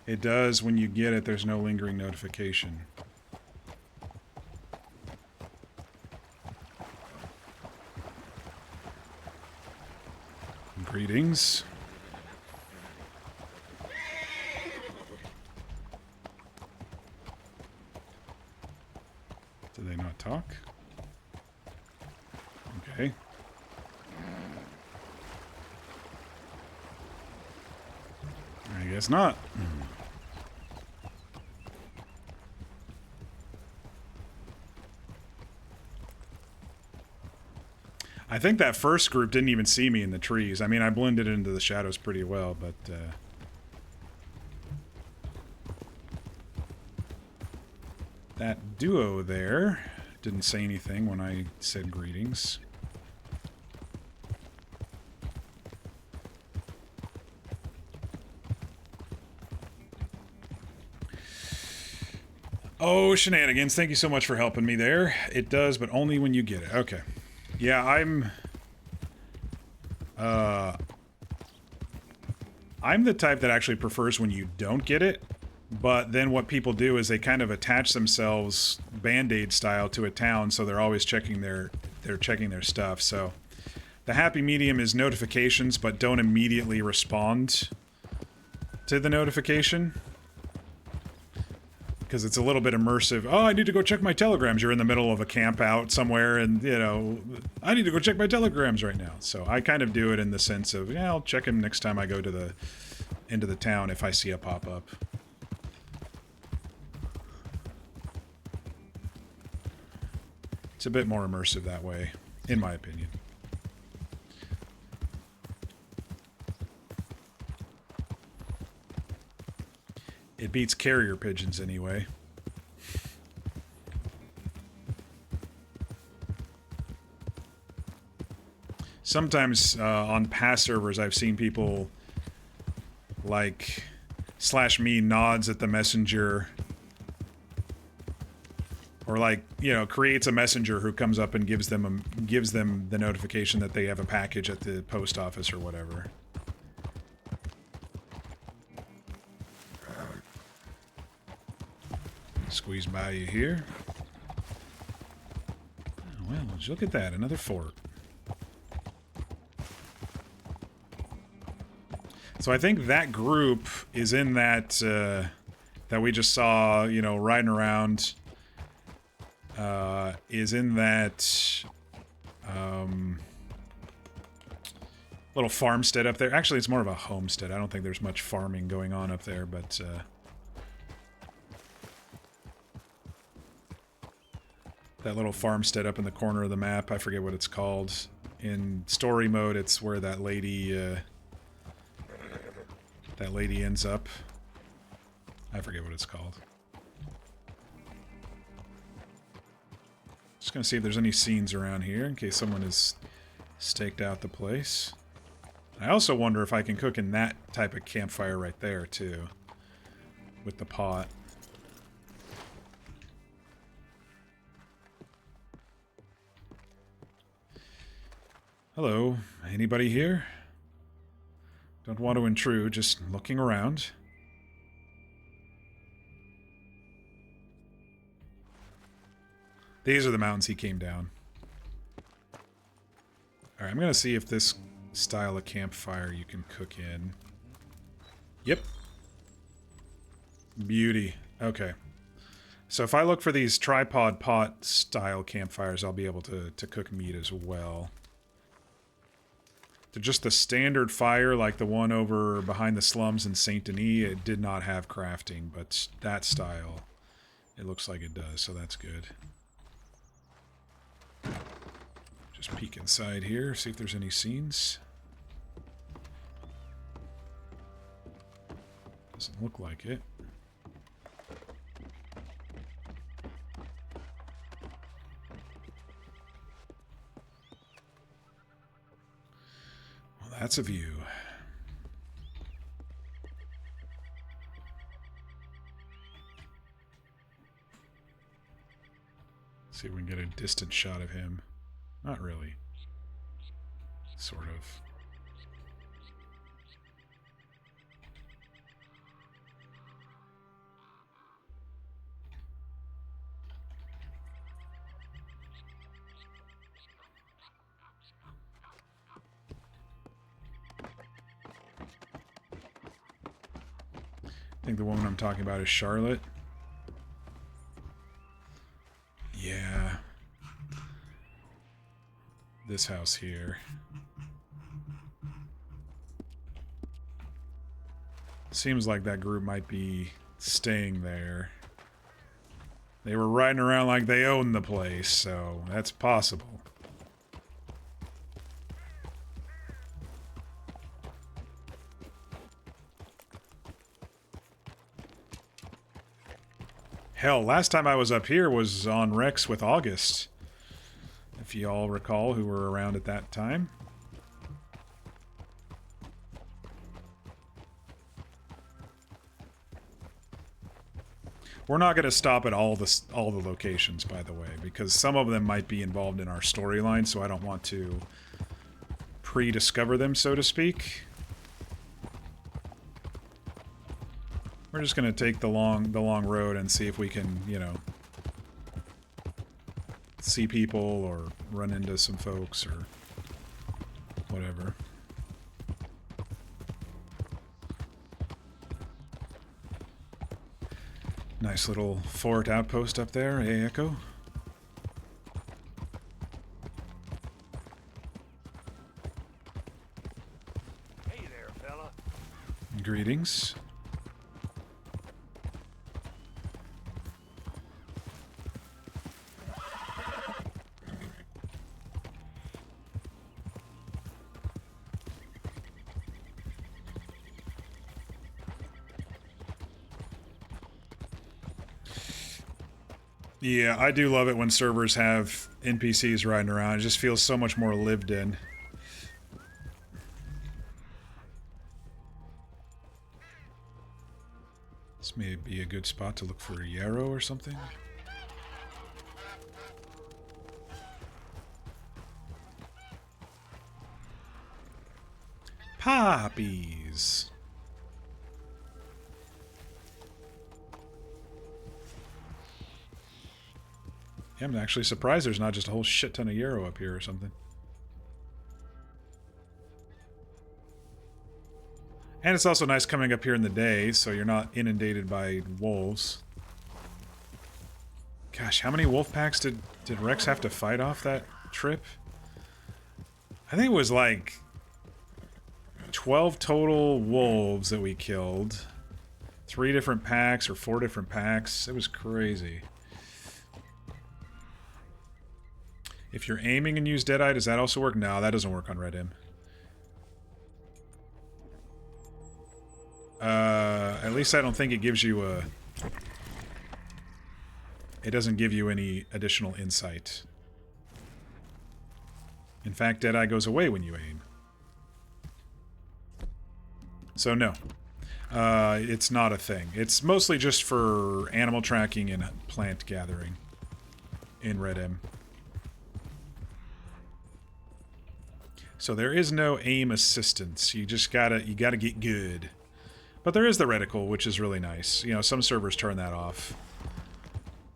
It does when you get it, there's no lingering notification. Greetings. Do they not talk? Okay. I guess not. I think that first group didn't even see me in the trees. I mean, I blended into the shadows pretty well, but... that duo there didn't say anything when I said greetings. Oh, shenanigans. Thank you so much for helping me there. It does, but only when you get it. Okay. Yeah, I'm the type that actually prefers when you don't get it, but then what people do is they kind of attach themselves Band-Aid style to a town, so they're always checking their stuff. So the happy medium is notifications, but don't immediately respond to the notification. Because it's a little bit immersive. Oh, I need to go check my telegrams. You're in the middle of a camp out somewhere, and, you know, I need to go check my telegrams right now. So I kind of do it in the sense of, yeah, I'll check them next time I go to into the town if I see a pop-up. It's a bit more immersive that way, in my opinion. It beats carrier pigeons anyway. Sometimes on past servers I've seen people like /me nods at the messenger, or like, you know, creates a messenger who comes up and gives them the notification that they have a package at the post office or whatever. Squeeze by you here. Oh, well, look at that, another fort. So I think that group is in that that we just saw, you know, riding around. Is in that little farmstead up there. Actually, it's more of a homestead. I don't think there's much farming going on up there, but that little farmstead up in the corner of the map, I forget what it's called. In story mode, it's where that lady that lady ends up. I forget what it's called. Just gonna see if there's any scenes around here in case someone has staked out the place. I also wonder if I can cook in that type of campfire right there too, with the pot. Hello, anybody here? Don't want to intrude, just looking around. These are the mountains he came down. Alright, I'm gonna see if this style of campfire you can cook in. Yep. Beauty. Okay. So if I look for these tripod pot style campfires, I'll be able to cook meat as well. They're just the standard fire, like the one over behind the slums in Saint Denis, it did not have crafting, but that style, it looks like it does, so that's good. Just peek inside here, see if there's any scenes. Doesn't look like it. Well, that's a view. See if we can get a distant shot of him. Not really. Sort of. I think the woman I'm talking about is Charlotte. Yeah. This house here. Seems like that group might be staying there. They were riding around like they owned the place, so that's possible. Hell, last time I was up here was on Rex with August. If you all recall who were around at that time. We're not going to stop at all the locations, by the way, because some of them might be involved in our storyline, so I don't want to pre-discover them, so to speak. We're just going to take the long road and see if we can, you know, see people or run into some folks or whatever. Nice little fort outpost up there, eh, Echo? Hey there, fella. Greetings. Yeah, I do love it when servers have NPCs riding around. It just feels so much more lived in. This may be a good spot to look for a yarrow or something. Poppies. Yeah, I'm actually surprised there's not just a whole shit ton of yarrow up here or something. And it's also nice coming up here in the day, so you're not inundated by wolves. Gosh, how many wolf packs did Rex have to fight off that trip? I think it was like 12 total wolves that we killed. 3 different packs or 4 different packs. It was crazy. If you're aiming and use Deadeye, does that also work? No, that doesn't work on Red M. At least I don't think it gives you a... It doesn't give you any additional insight. In fact, Deadeye goes away when you aim. So no. It's not a thing. It's mostly just for animal tracking and plant gathering in Red M. So there is no aim assistance. You just gotta get good. But there is the reticle, which is really nice. You know, some servers turn that off.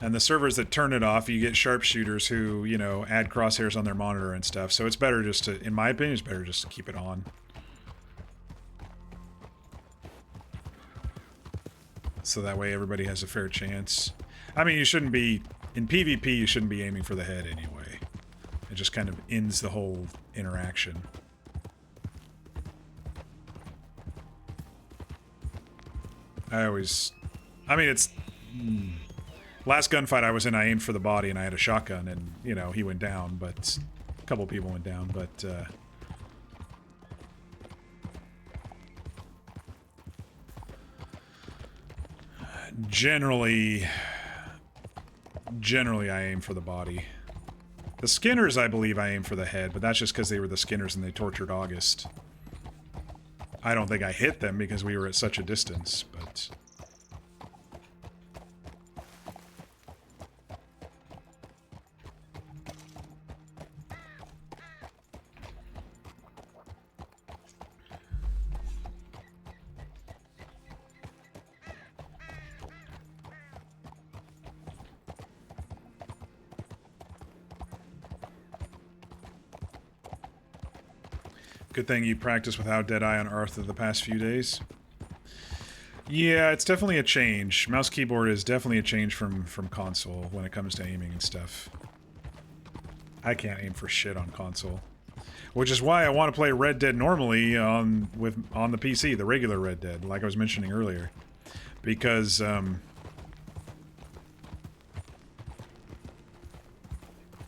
And the servers that turn it off, you get sharpshooters who, you know, add crosshairs on their monitor and stuff. So it's better just to, in my opinion, it's better just to keep it on. So that way everybody has a fair chance. I mean, you shouldn't be... In PvP, you shouldn't be aiming for the head anyway. It just kind of ends the whole interaction. I mean, it's... Last gunfight I was in, I aimed for the body and I had a shotgun and, you know, he went down, but... A couple people went down, but, Generally, I aim for the body. The Skinners, I believe I aim for the head, but that's just because they were the Skinners and they tortured August. I don't think I hit them because we were at such a distance, but... Good thing you practiced without Deadeye on Arthur the past few days. Yeah, it's definitely a change. Mouse keyboard is definitely a change from console when it comes to aiming and stuff. I can't aim for shit on console. Which is why I want to play Red Dead normally on the PC, the regular Red Dead, like I was mentioning earlier. Because,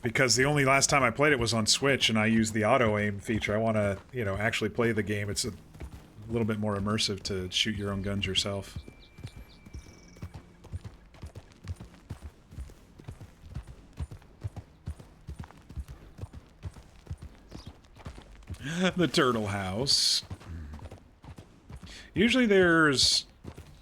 because the only last time I played it was on Switch, and I used the auto-aim feature. I want to, you know, actually play the game. It's a little bit more immersive to shoot your own guns yourself. The Turtle House. Usually there's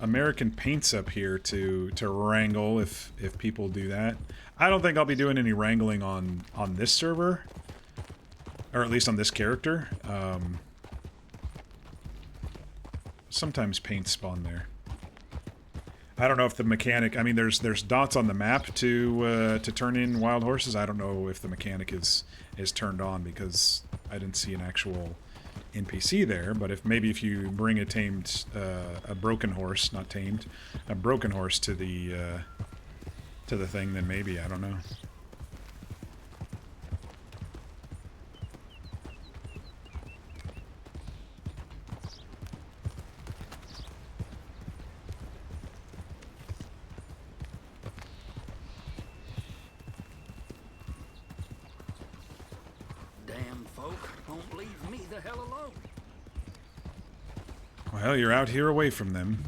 American paints up here to wrangle if people do that. I don't think I'll be doing any wrangling on this server, or at least on this character. Sometimes paints spawn there. I don't know if the mechanic... I mean, there's dots on the map to turn in wild horses. I don't know if the mechanic is turned on because I didn't see an actual NPC there. But maybe if you bring a tamed, a broken horse, not tamed, a broken horse to the thing, then maybe, I don't know. Damn folk, don't leave me the hell alone. Well, you're out here away from them.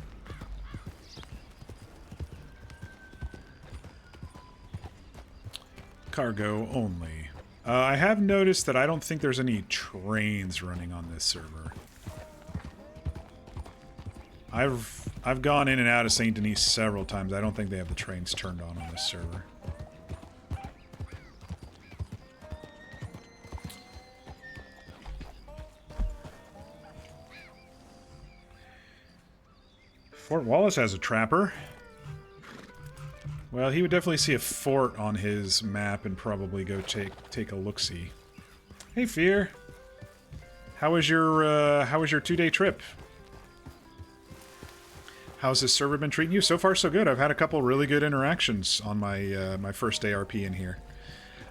Cargo only. I have noticed that I don't think there's any trains running on this server. I've gone in and out of St. Denis several times. I don't think they have the trains turned on this server. Fort Wallace has a trapper. Well, he would definitely see a fort on his map and probably go take a look-see. Hey, Fear. How was your 2-day trip? How's this server been treating you? So far, so good. I've had a couple really good interactions on my my first day RP in here.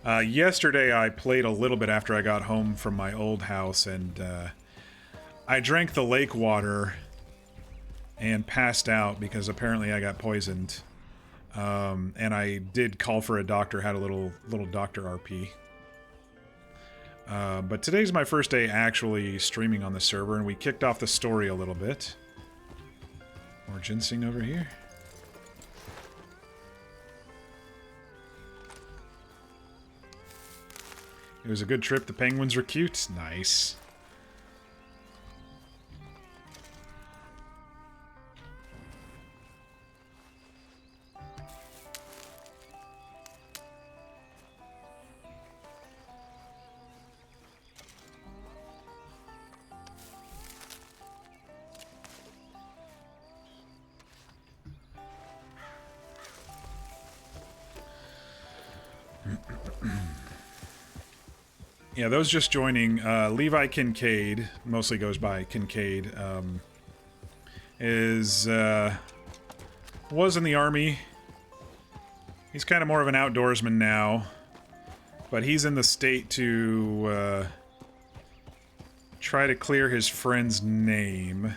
Yesterday, I played a little bit after I got home from my old house, and I drank the lake water and passed out because apparently I got poisoned. And I did call for a doctor, had a little doctor RP. But today's my first day actually streaming on the server, and we kicked off the story a little bit. More ginseng over here. It was a good trip. The penguins were cute. Nice. Yeah, those just joining, Levi Kincaid, mostly goes by Kincaid, was in the army. He's kind of more of an outdoorsman now, but he's in the state to, try to clear his friend's name.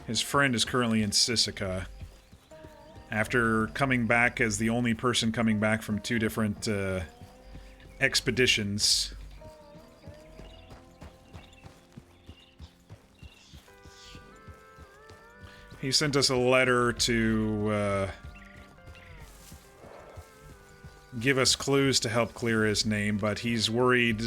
His friend is currently in Sisika. After coming back as the only person coming back from two different, expeditions. He sent us a letter to give us clues to help clear his name, but he's worried.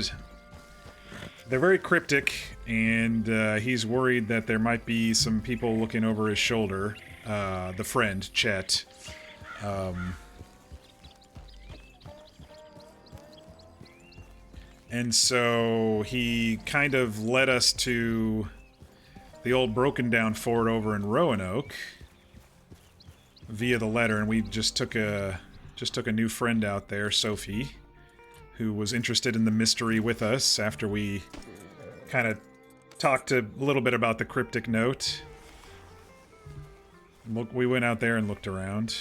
They're very cryptic, and he's worried that there might be some people looking over his shoulder. The friend, Chet. And so he kind of led us to the old broken down fort over in Roanoke via the letter, and we just took a new friend out there, Sophie, who was interested in the mystery with us after we kind of talked a little bit about the cryptic note. Look, we went out there and looked around.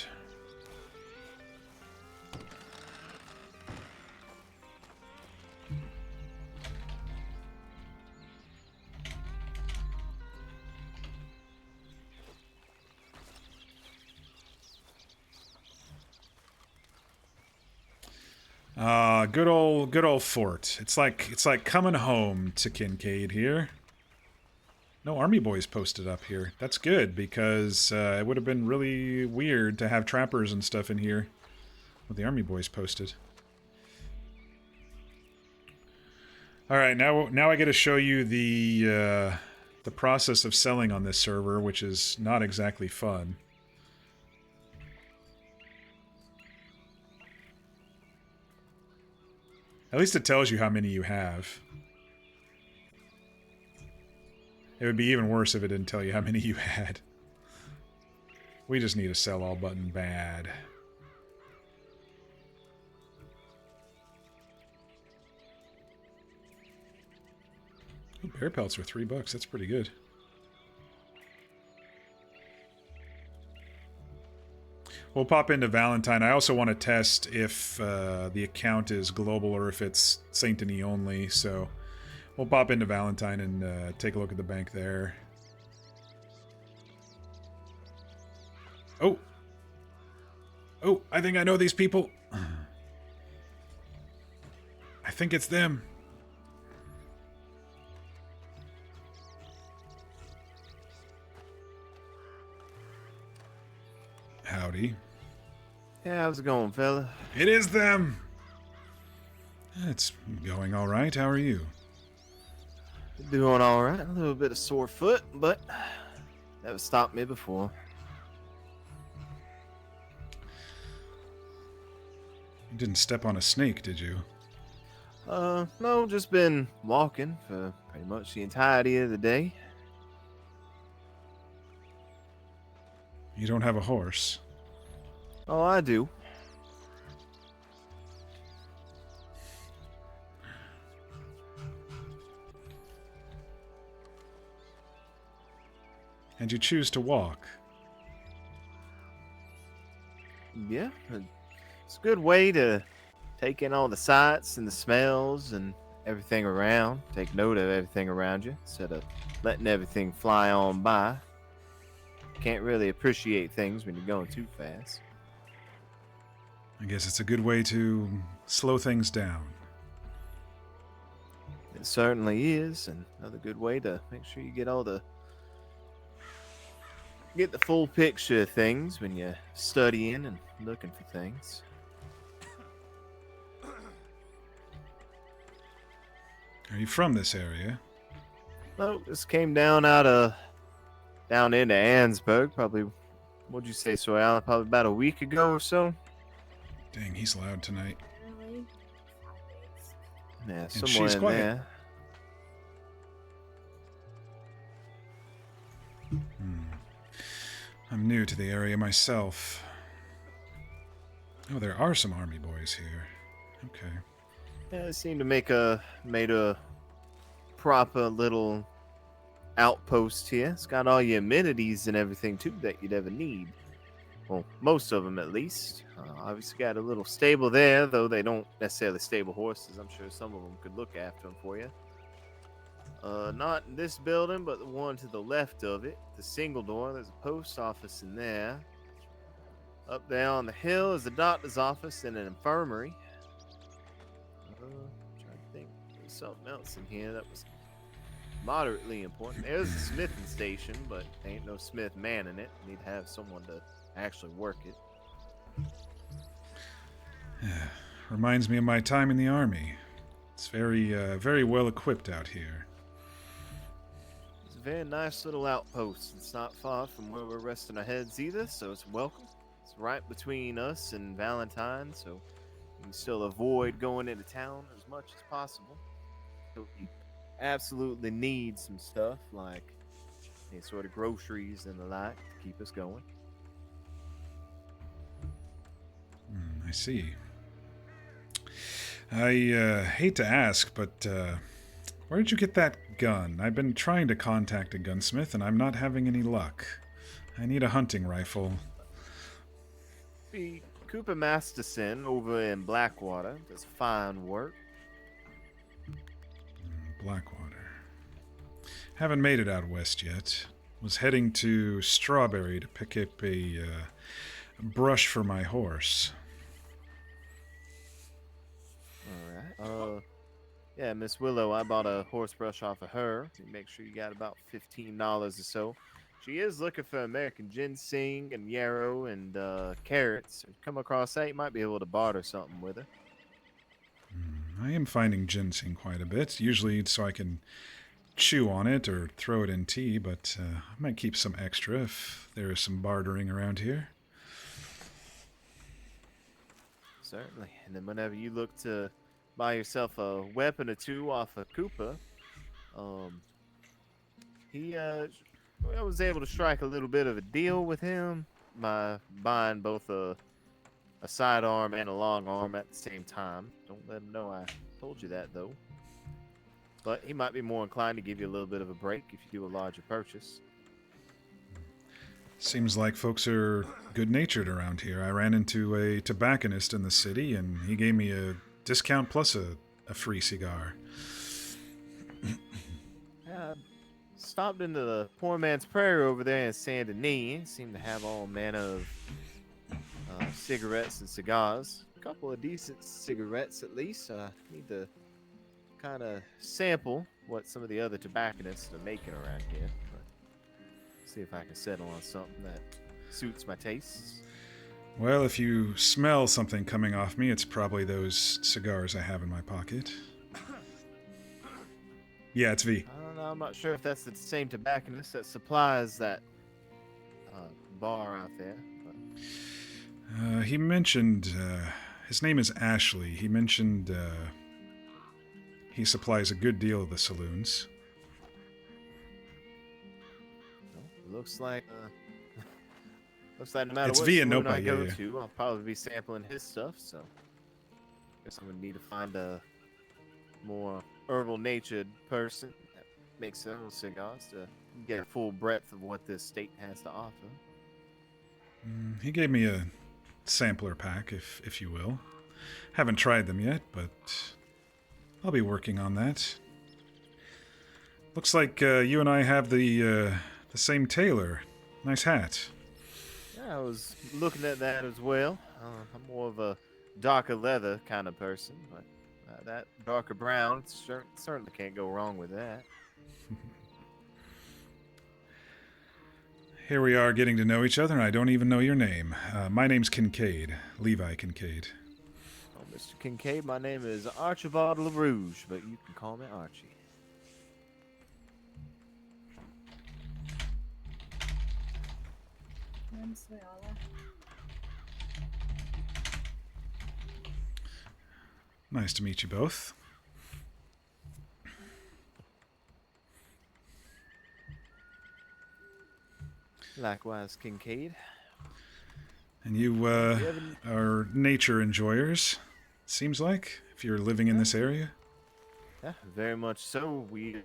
Good old fort. It's like coming home to Kincaid here. No army boys posted up here. That's good, because it would have been really weird to have trappers and stuff in here with the army boys posted. All right, now I get to show you the process of selling on this server, which is not exactly fun. At least it tells you how many you have. It would be even worse if it didn't tell you how many you had. We just need a sell all button bad. Ooh, bear pelts are $3. That's pretty good. We'll pop into Valentine. I also want to test if the account is global or if it's Saint Denis only, so we'll pop into Valentine and take a look at the bank there. Oh! Oh, I think I know these people. I think it's them. Howdy. Yeah, how's it going, fella? It is them! It's going all right. How are you? Doing all right. A little bit of sore foot, but never stopped me before. You didn't step on a snake, did you? No, just been walking for pretty much the entirety of the day. You don't have a horse. Oh, I do. And you choose to walk. Yeah, it's a good way to take in all the sights and the smells and everything around. Take note of everything around you instead of letting everything fly on by. Can't really appreciate things when you're going too fast. I guess it's a good way to slow things down. It certainly is, and another good way to make sure you get all the get the full picture of things when you're studying and looking for things. Are you from this area? Well, this came down into Ansburg, probably. What'd you say, so Alan? Probably about a week ago or so. Dang, he's loud tonight. Really? Yeah, And somewhere she's in quiet. there. I'm new to the area myself. Oh, there are some army boys here. Okay. Yeah, they seem to made a proper little outpost here. It's got all your amenities and everything too that you'd ever need. Well, most of them at least. Obviously got a little stable there, though they don't necessarily stable horses. I'm sure some of them could look after them for you. Not in this building, but the one to the left of it, the single door. There's a post office in there. Up there on the hill is the doctor's office and an infirmary. Trying to think, there's something else in here that was moderately important. There's a smithing station, but there ain't no smith manning it. Need to have someone to actually work it. Reminds me of my time in the army. It's very well equipped out here. It's a very nice little outpost. It's not far from where we're resting our heads either, so it's welcome. It's right between us and Valentine, so you can still avoid going into town as much as possible. So you absolutely need some stuff like any sort of groceries and the like to keep us going. I see. I hate to ask, but where did you get that gun? I've been trying to contact a gunsmith, and I'm not having any luck. I need a hunting rifle. The Cooper Masterson over in Blackwater does fine work. Blackwater. Haven't made it out west yet. Was heading to Strawberry to pick up a brush for my horse. All right. Yeah, Miss Willow, I bought a horse brush off of her. Make sure you got about $15 or so. She is looking for American ginseng and yarrow and carrots. If you come across that, you might be able to barter something with her. I am finding ginseng quite a bit, usually so I can chew on it or throw it in tea, but I might keep some extra if there is some bartering around here. Certainly. And then whenever you look to buy yourself a weapon or two off of Cooper, I was able to strike a little bit of a deal with him by buying both a sidearm and a long arm at the same time. Don't let him know I told you that, though. But he might be more inclined to give you a little bit of a break if you do a larger purchase. Seems like folks are good-natured around here. I ran into a tobacconist in the city, and he gave me a discount plus a free cigar. Stopped into the poor man's prairie over there in Saint Denis. Seemed to have all manner of cigarettes and cigars. A couple of decent cigarettes at least. Need to kind of sample what some of the other tobacconists are making around here. But see if I can settle on something that suits my tastes. Well, if you smell something coming off me, it's probably those cigars I have in my pocket. Yeah, it's V. I don't know. I'm not sure if that's the same tobacconist that supplies that bar out there. But... He mentioned, his name is Ashley. He mentioned he supplies a good deal of the saloons. Well, looks like no matter It's what via saloon Nopa, I go yeah. to, I'll probably be sampling his stuff. So, guess I'm gonna need to find a more herbal-natured person that makes their own cigars to get a full breadth of what this state has to offer. He gave me a sampler pack, if you will. Haven't tried them yet, but I'll be working on that. Looks like you and I have the same tailor. Nice hat. Yeah, I was looking at that as well. I'm more of a darker leather kind of person, but that darker brown certainly can't go wrong with that. Here we are getting to know each other, and I don't even know your name. My name's Kincaid. Levi Kincaid. Oh, Mr. Kincaid, my name is Archibald LaRouge, but you can call me Archie. Nice to meet you both. Likewise, Kincaid. And you are nature enjoyers, seems like, if you're living in this area. Yeah, very much so. We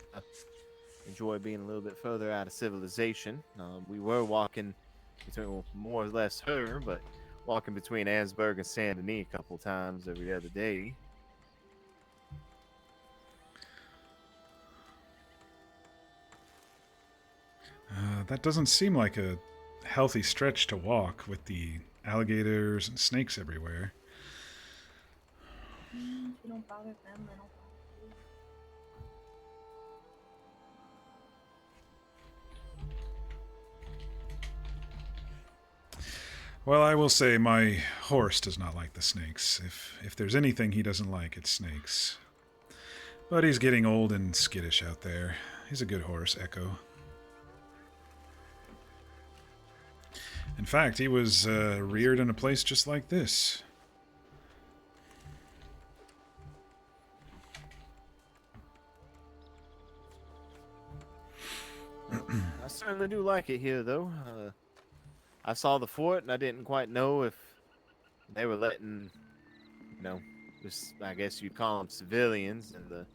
enjoy being a little bit further out of civilization. We were walking between, well, more or less her, but walking between Asberg and Saint Denis a couple times every other day. That doesn't seem like a healthy stretch to walk with the alligators and snakes everywhere. If you don't bother them, I don't bother you. Well, I will say my horse does not like the snakes. If there's anything he doesn't like, it's snakes. But he's getting old and skittish out there. He's a good horse, Echo. In fact, he was reared in a place just like this. I certainly do like it here, though. I saw the fort, and I didn't quite know if they were letting, just, I guess you'd call them civilians, if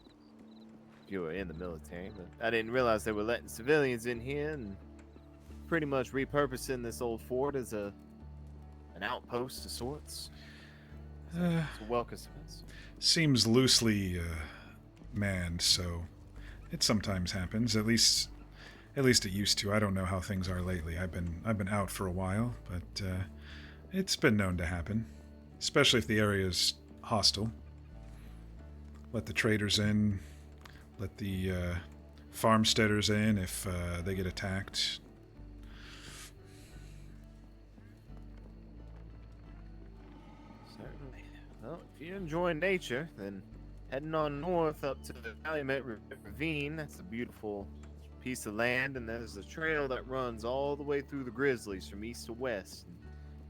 you were in the military. But I didn't realize they were letting civilians in here and pretty much repurposing this old fort as an outpost of sorts. It's a welcome space. Seems loosely manned, so it sometimes happens. At least it used to. I don't know how things are lately. I've been out for a while, but it's been known to happen, especially if the area's hostile. Let the traders in, let the farmsteaders in if they get attacked. Certainly. Well, if you're enjoying nature, then heading on north up to the Calumet Ravine, that's a beautiful piece of land, and there's a trail that runs all the way through the Grizzlies from east to west. And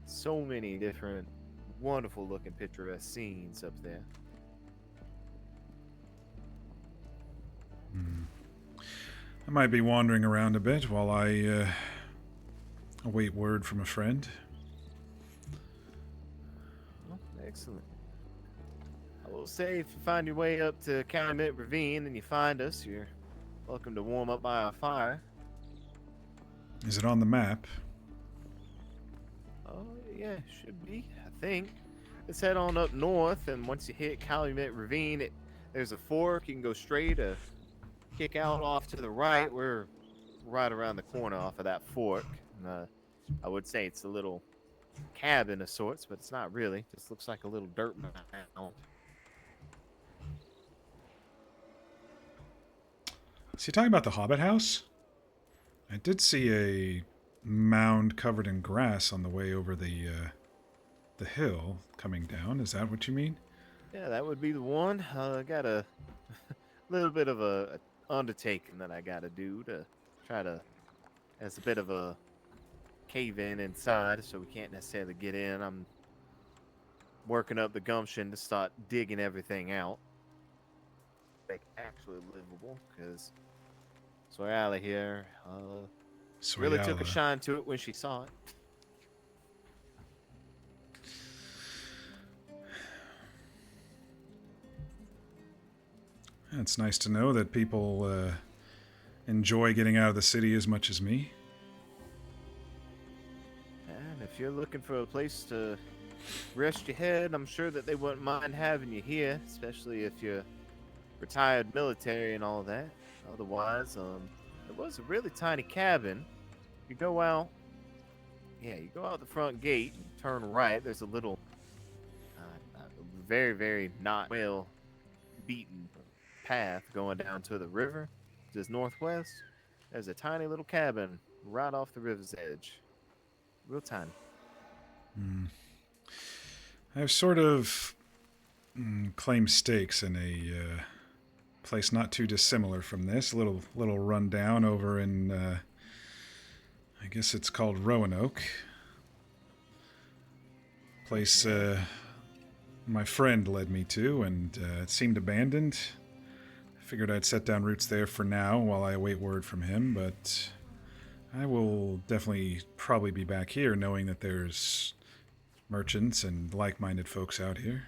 so many different wonderful looking picturesque scenes up there. I might be wandering around a bit while I await word from a friend. Well, excellent. I will say, if you find your way up to Calumet Ravine and you find us, you're welcome to warm up by our fire. Is it on the map? Oh, yeah, should be, I think. Let's head on up north, and once you hit Calumet Ravine, there's a fork. You can go straight or kick out off to the right. We're right around the corner off of that fork. And, I would say it's a little cabin of sorts, but it's not really. It just looks like a little dirt mound. Is he talking about the Hobbit house? I did see a mound covered in grass on the way over the hill coming down. Is that what you mean? Yeah, that would be the one. I got a little bit of a undertaking that I got to do to try to. It's a bit of a cave in inside, so we can't necessarily get in. I'm working up the gumption to start digging everything out, make it actually livable, because Soraya here really took a shine to it when she saw it. It's nice to know that people enjoy getting out of the city as much as me. And if you're looking for a place to rest your head, I'm sure that they wouldn't mind having you here, especially if you're retired military and all that. Otherwise, there was a really tiny cabin. You go out, you go out the front gate and turn right. There's a little, very, very not well beaten path going down to the river. Just northwest, there's a tiny little cabin right off the river's edge. Real tiny. I've sort of claimed stakes in a place not too dissimilar from this. Little rundown over in, I guess it's called Roanoke. Place my friend led me to, and it seemed abandoned. I figured I'd set down roots there for now while I await word from him, but I will definitely probably be back here knowing that there's merchants and like-minded folks out here.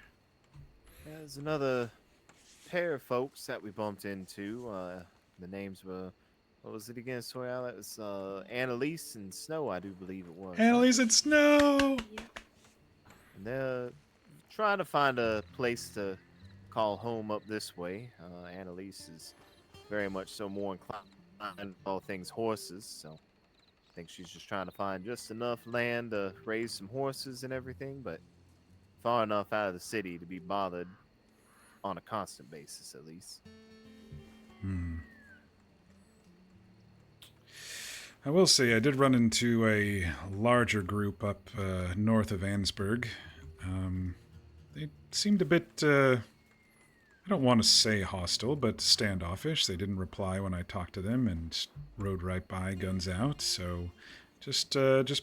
There's another pair of folks that we bumped into. The names were, what was it again, Soyal? That was Annalise and Snow, I do believe it was. Annalise and Snow! And they're trying to find a place to call home up this way. Annalise is very much so more inclined to all things horses, so I think she's just trying to find just enough land to raise some horses and everything, but far enough out of the city to be bothered on a constant basis, at least. I will say I did run into a larger group up north of Ansburg. They seemed a bit, I don't want to say hostile, but standoffish. They didn't reply when I talked to them and rode right by, guns out. So just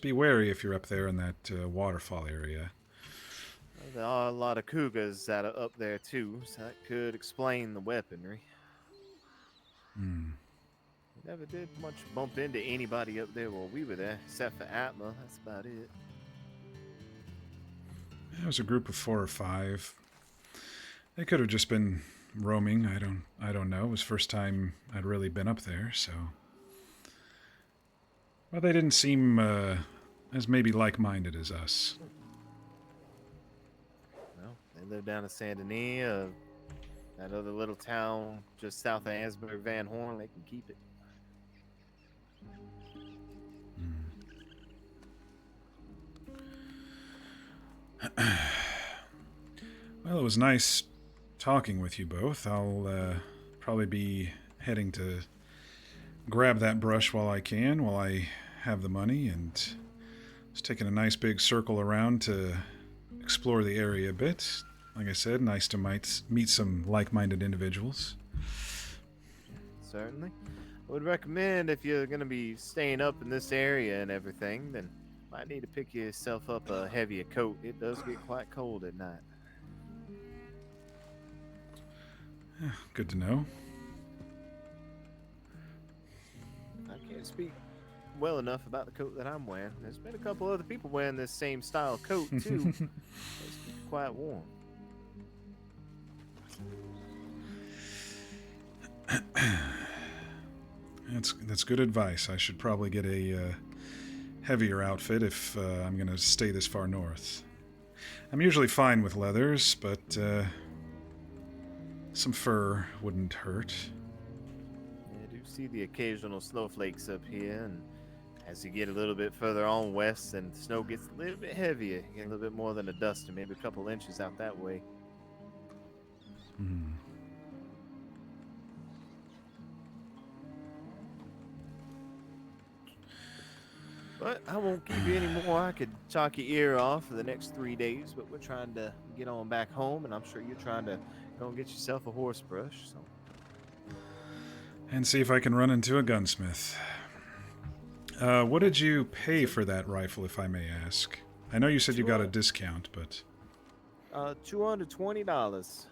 be wary if you're up there in that waterfall area. Well, there are a lot of cougars that are up there too, so that could explain the weaponry. We never did much bump into anybody up there while we were there, except for Atma. That's about it. It was a group of 4 or 5. They could have just been roaming. I don't know. It was the first time I'd really been up there, so. Well, they didn't seem as maybe like-minded as us. Well, they live down in Saint Denis, that other little town just south of Ansburg, Van Horn. They can keep it. Well, it was nice talking with you both. I'll probably be heading to grab that brush while I have the money, and just taking a nice big circle around to explore the area a bit. Like I said, nice to meet some like-minded individuals. Certainly. I would recommend if you're going to be staying up in this area and everything, then might need to pick yourself up a heavier coat. It does get quite cold at night. Good to know. I can't speak well enough about the coat that I'm wearing. There's been a couple other people wearing this same style coat too. It's quite warm. That's good advice. I should probably get a heavier outfit if I'm going to stay this far north. I'm usually fine with leathers, but some fur wouldn't hurt. I do see the occasional snowflakes up here, and as you get a little bit further on west, and the snow gets a little bit heavier, you get a little bit more than a duster, maybe a couple inches out that way. But I won't keep you anymore. I could talk your ear off for the next 3 days, but we're trying to get on back home, and I'm sure you're trying to go and get yourself a horse brush. So. And see if I can run into a gunsmith. What did you pay for that rifle, if I may ask? I know you said you got a discount, but... $220.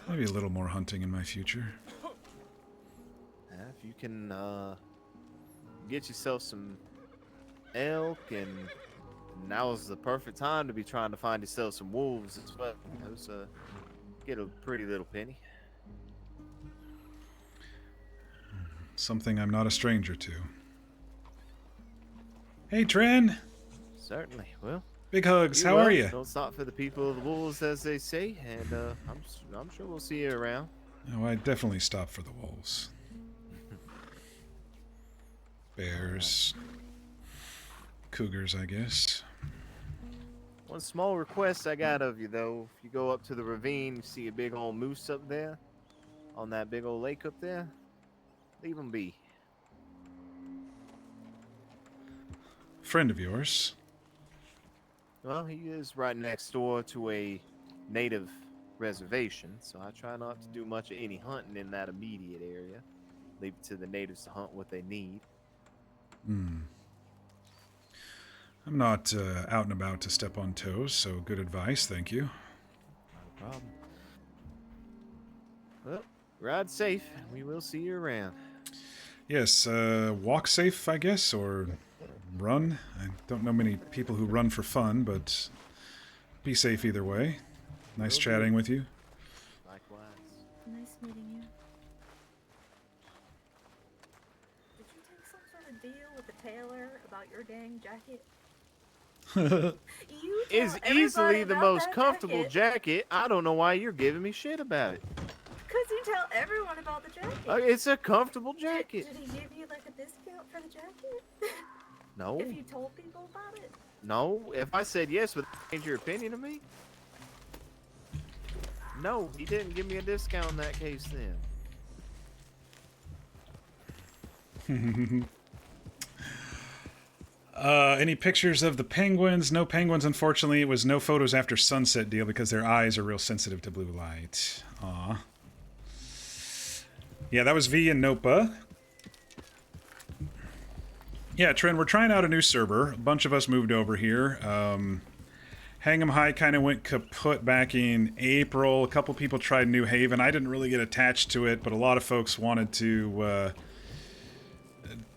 Maybe a little more hunting in my future. If you can get yourself some elk, and now's the perfect time to be trying to find yourself some wolves as well. Those get a pretty little penny. Something I'm not a stranger to. Hey, Tren! Certainly. Well, Big hugs. How are you? Don't stop for the people of the wolves, as they say, and I'm sure we'll see you around. Oh, I definitely stop for the wolves. Bears. Cougars, I guess. One small request I got of you, though. If you go up to the ravine, you see a big old moose up there. on that big old lake up there. Leave him be. Friend of yours. Well, he is right next door to a native reservation, so I try not to do much of any hunting in that immediate area. Leave it to the natives to hunt what they need. I'm not out and about to step on toes, so good advice, thank you. Not a problem. Well, ride safe. We will see you around. Yes, walk safe, I guess, or run. I don't know many people who run for fun, but be safe either way. Nice Will chatting do. with you. Likewise. Nice meeting you. Did you take some sort of deal with the tailor about your dang jacket? You tell Is everybody easily the about most that comfortable jacket. I don't know why you're giving me shit about it. Because you tell everyone about the jacket. It's a comfortable jacket. Did he give you like a discount for the jacket? No, If you told people about it? no. If I said yes, would that change your opinion of me? No, he didn't give me a discount in that case then. Any pictures of the penguins? No penguins, unfortunately. It was no photos after sunset deal because their eyes are real sensitive to blue light. Aw. Yeah, that was V and Nopa. Yeah, Trent, we're trying out a new server. A bunch of us moved over here. Hang 'em High kind of went kaput back in April. A couple people tried New Haven. I didn't really get attached to it, but a lot of folks wanted to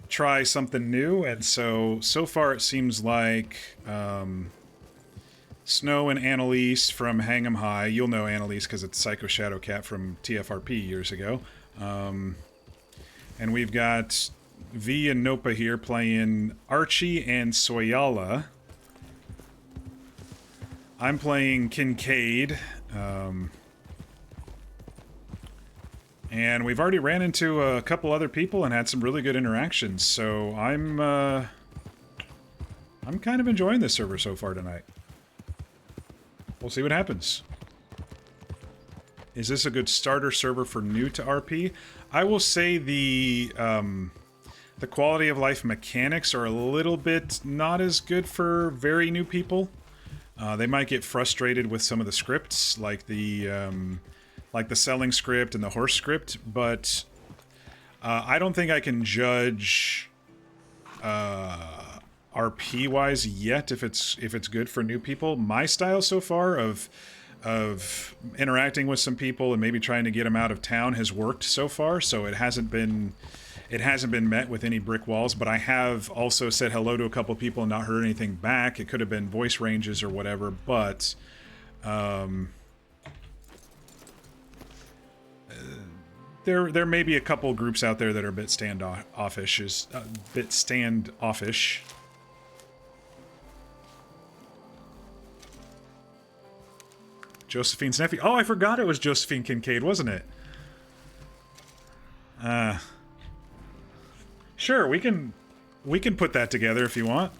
try something new, and so far it seems like Snow and Annalise from Hang 'em High. You'll know Annalise because it's Psycho Shadowcat from TFRP years ago. And we've got V and Nopa here playing Archie and Soyala. I'm playing Kincaid. And we've already ran into a couple other people and had some really good interactions, so I'm kind of enjoying this server so far tonight. We'll see what happens. Is this a good starter server for new to RP? I will say the quality of life mechanics are a little bit not as good for very new people. They might get frustrated with some of the scripts, like the selling script and the horse script, but I don't think I can judge RP wise yet if it's good for new people. My style so far of interacting with some people and maybe trying to get them out of town has worked so far, so it hasn't been met with any brick walls, but I have also said hello to a couple people and not heard anything back. It could have been voice ranges or whatever, but there may be a couple groups out there that are a bit standoffish. Josephine's nephew. Oh, I forgot it was Josephine Kincaid, wasn't it? Sure, we can put that together if you want.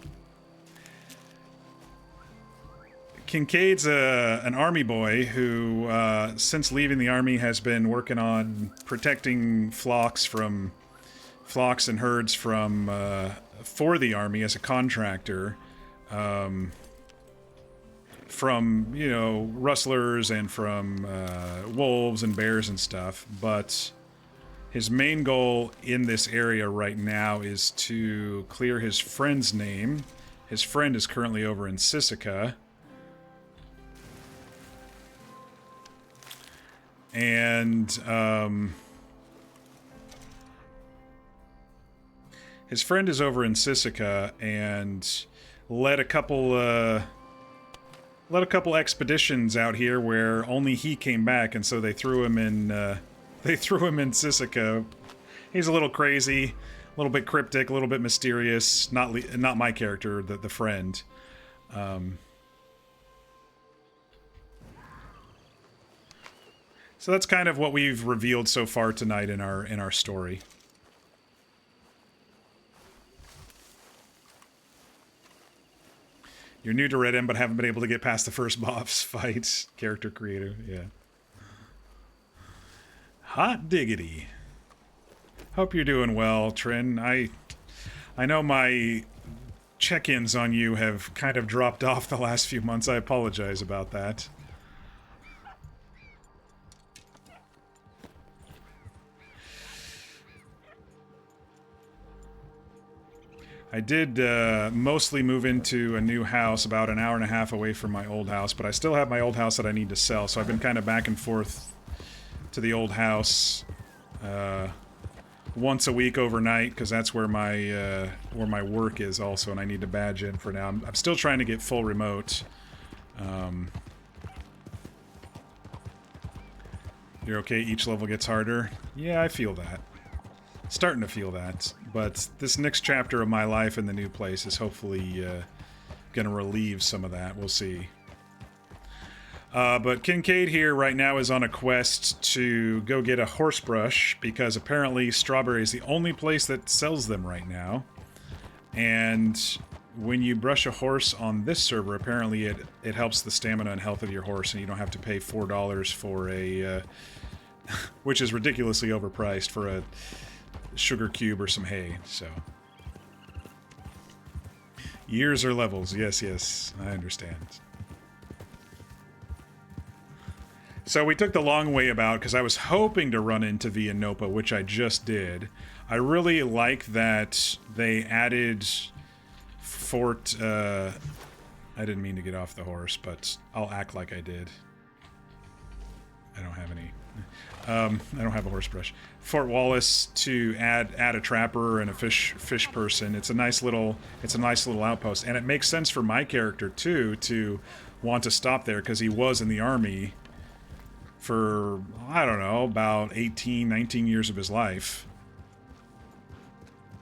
Kincaid's an army boy who, since leaving the army, has been working on protecting flocks and herds for the army as a contractor, from, you know, rustlers and from wolves and bears and stuff. But his main goal in this area right now is to clear his friend's name. His friend is currently over in Sisika. And his friend is over in Sisika and led a couple expeditions out here where only he came back, and so they threw him in Sisika. He's a little crazy, a little bit cryptic, a little bit mysterious. Not my character, the friend. So that's kind of what we've revealed so far tonight in our story. You're new to Red M, but haven't been able to get past the first boss fight. Character creator, yeah. Hot diggity. Hope you're doing well, Trin. I know my check-ins on you have kind of dropped off the last few months. I apologize about that. I did mostly move into a new house about an hour and a half away from my old house, but I still have my old house that I need to sell, so I've been kind of back and forth to the old house once a week overnight, because that's where my work is also, and I need to badge in for now. I'm still trying to get full remote. You're okay, each level gets harder? Yeah, I feel that. Starting to feel that, but this next chapter of my life in the new place is hopefully going to relieve some of that. We'll see. But Kincaid here right now is on a quest to go get a horse brush, because apparently Strawberry is the only place that sells them right now. And when you brush a horse on this server, apparently it helps the stamina and health of your horse, and you don't have to pay $4 for a... which is ridiculously overpriced for a sugar cube or some hay, so... Years or levels, yes, I understand. So we took the long way about, because I was hoping to run into Villanopa, which I just did. I really like that they added Fort... I didn't mean to get off the horse, but I'll act like I did. I don't have any... I don't have a horse brush. Fort Wallace to add a trapper and a fish person. It's a nice little outpost, and it makes sense for my character too to want to stop there, because he was in the army for, I don't know, about 18, 19 years of his life.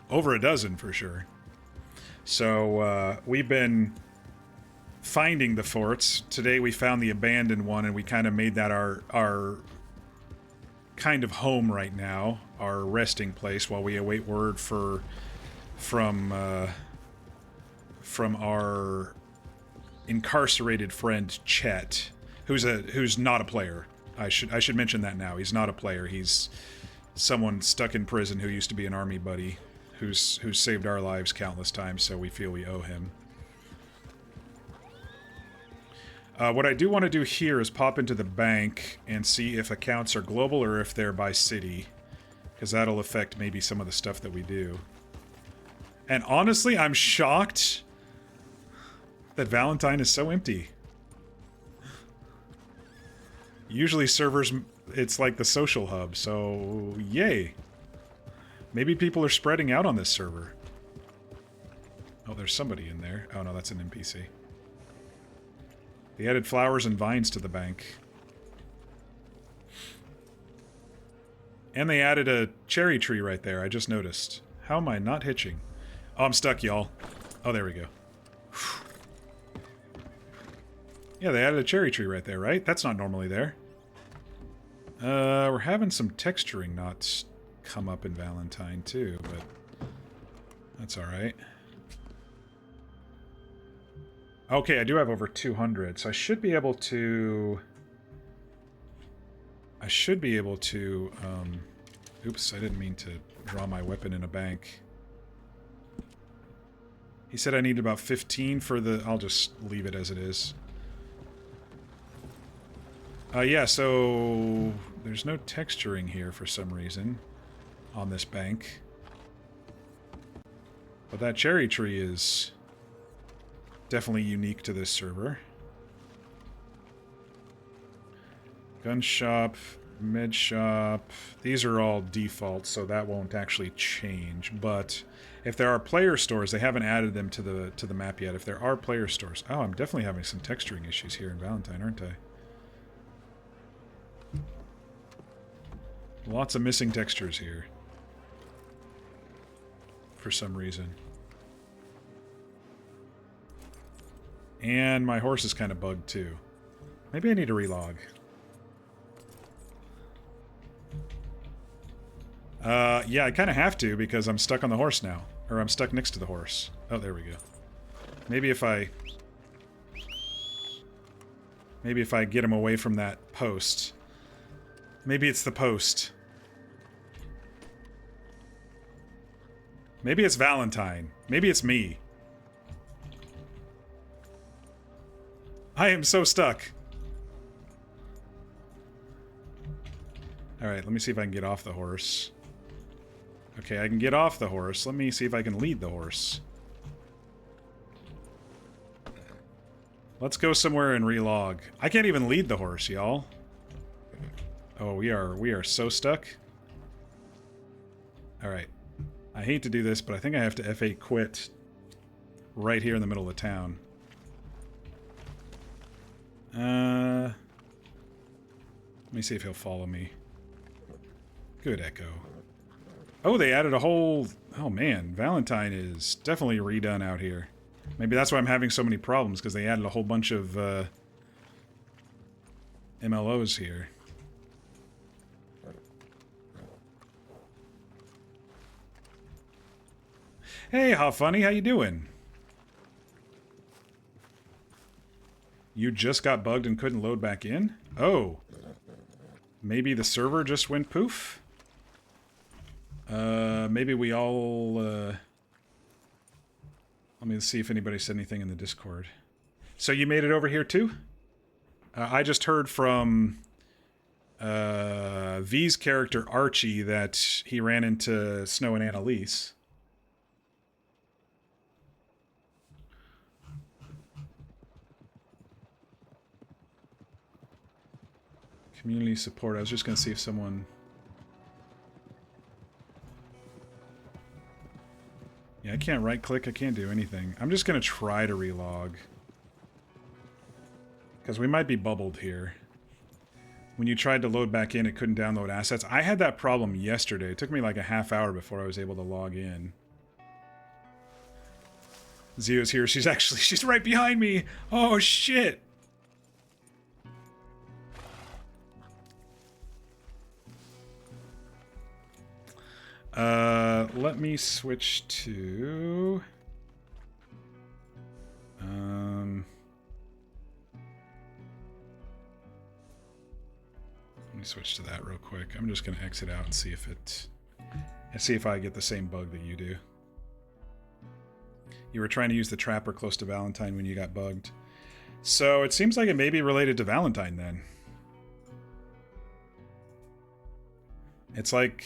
Over a dozen for sure. So we've been finding the forts. Today we found the abandoned one, and we kind of made that our kind of home right now, our resting place, while we await word from our incarcerated friend Chet, who's not a player. I should mention that now. He's not a player. He's someone stuck in prison who used to be an army buddy, who's saved our lives countless times, so we feel we owe him. What I do want to do here is pop into the bank and see if accounts are global or if they're by city, because that'll affect maybe some of the stuff that we do. And honestly, I'm shocked that Valentine is so empty. Usually servers, it's like the social hub, so yay. Maybe people are spreading out on this server. Oh, there's somebody in there. Oh no, that's an NPC. They added flowers and vines to the bank. And they added a cherry tree right there, I just noticed. How am I not hitching? Oh, I'm stuck, y'all. Oh, there we go. Yeah, they added a cherry tree right there, right? That's not normally there. We're having some texturing knots come up in Valentine, too, but that's alright. Okay, I do have over 200, so I should be able to... Oops, I didn't mean to draw my weapon in a bank. He said I need about 15 for the... I'll just leave it as it is. Yeah, so... There's no texturing here for some reason on this bank. But that cherry tree is definitely unique to this server. Gun shop, med shop. These are all default, so that won't actually change. But if there are player stores, they haven't added them to the map yet. If there are player stores... Oh, I'm definitely having some texturing issues here in Valentine, aren't I? Lots of missing textures here. For some reason. And my horse is kind of bugged too. Maybe I need to relog. Yeah, I kind of have to because I'm stuck on the horse now. Or I'm stuck next to the horse. Oh, there we go. Maybe if I get him away from that post. Maybe it's the post. Maybe it's Valentine. Maybe it's me. I am so stuck. Alright, let me see if I can get off the horse. Okay, I can get off the horse. Let me see if I can lead the horse. Let's go somewhere and relog. I can't even lead the horse, y'all. Oh, we are so stuck. Alright. I hate to do this, but I think I have to F8 quit right here in the middle of town. Let me see if he'll follow me. Good echo. Oh, they added a whole... Oh man, Valentine is definitely redone out here. Maybe that's why I'm having so many problems, because they added a whole bunch of MLOs here. Hey, how funny, how you doing? You just got bugged and couldn't load back in? Oh. Maybe the server just went poof? Maybe we all, let me see if anybody said anything in the Discord. So you made it over here too? I just heard from V's character Archie that he ran into Snow and Annalise. Community support. I was just going to see if someone... Yeah, I can't right-click. I can't do anything. I'm just going to try to relog. Because we might be bubbled here. When you tried to load back in, it couldn't download assets. I had that problem yesterday. It took me like a half hour before I was able to log in. Zio's here. She's right behind me. Oh, shit. Let me switch to... Let me switch to that real quick. I'm just going to exit out and see if it... And see if I get the same bug that you do. You were trying to use the trapper close to Valentine when you got bugged. So it seems like it may be related to Valentine then. It's like...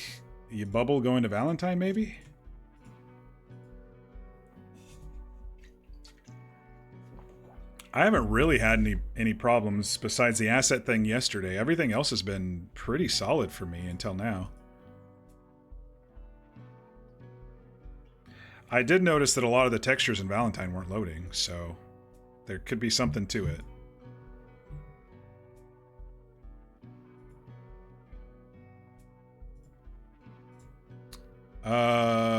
You bubble going to Valentine, maybe? I haven't really had any problems besides the asset thing yesterday. Everything else has been pretty solid for me until now. I did notice that a lot of the textures in Valentine weren't loading, so there could be something to it.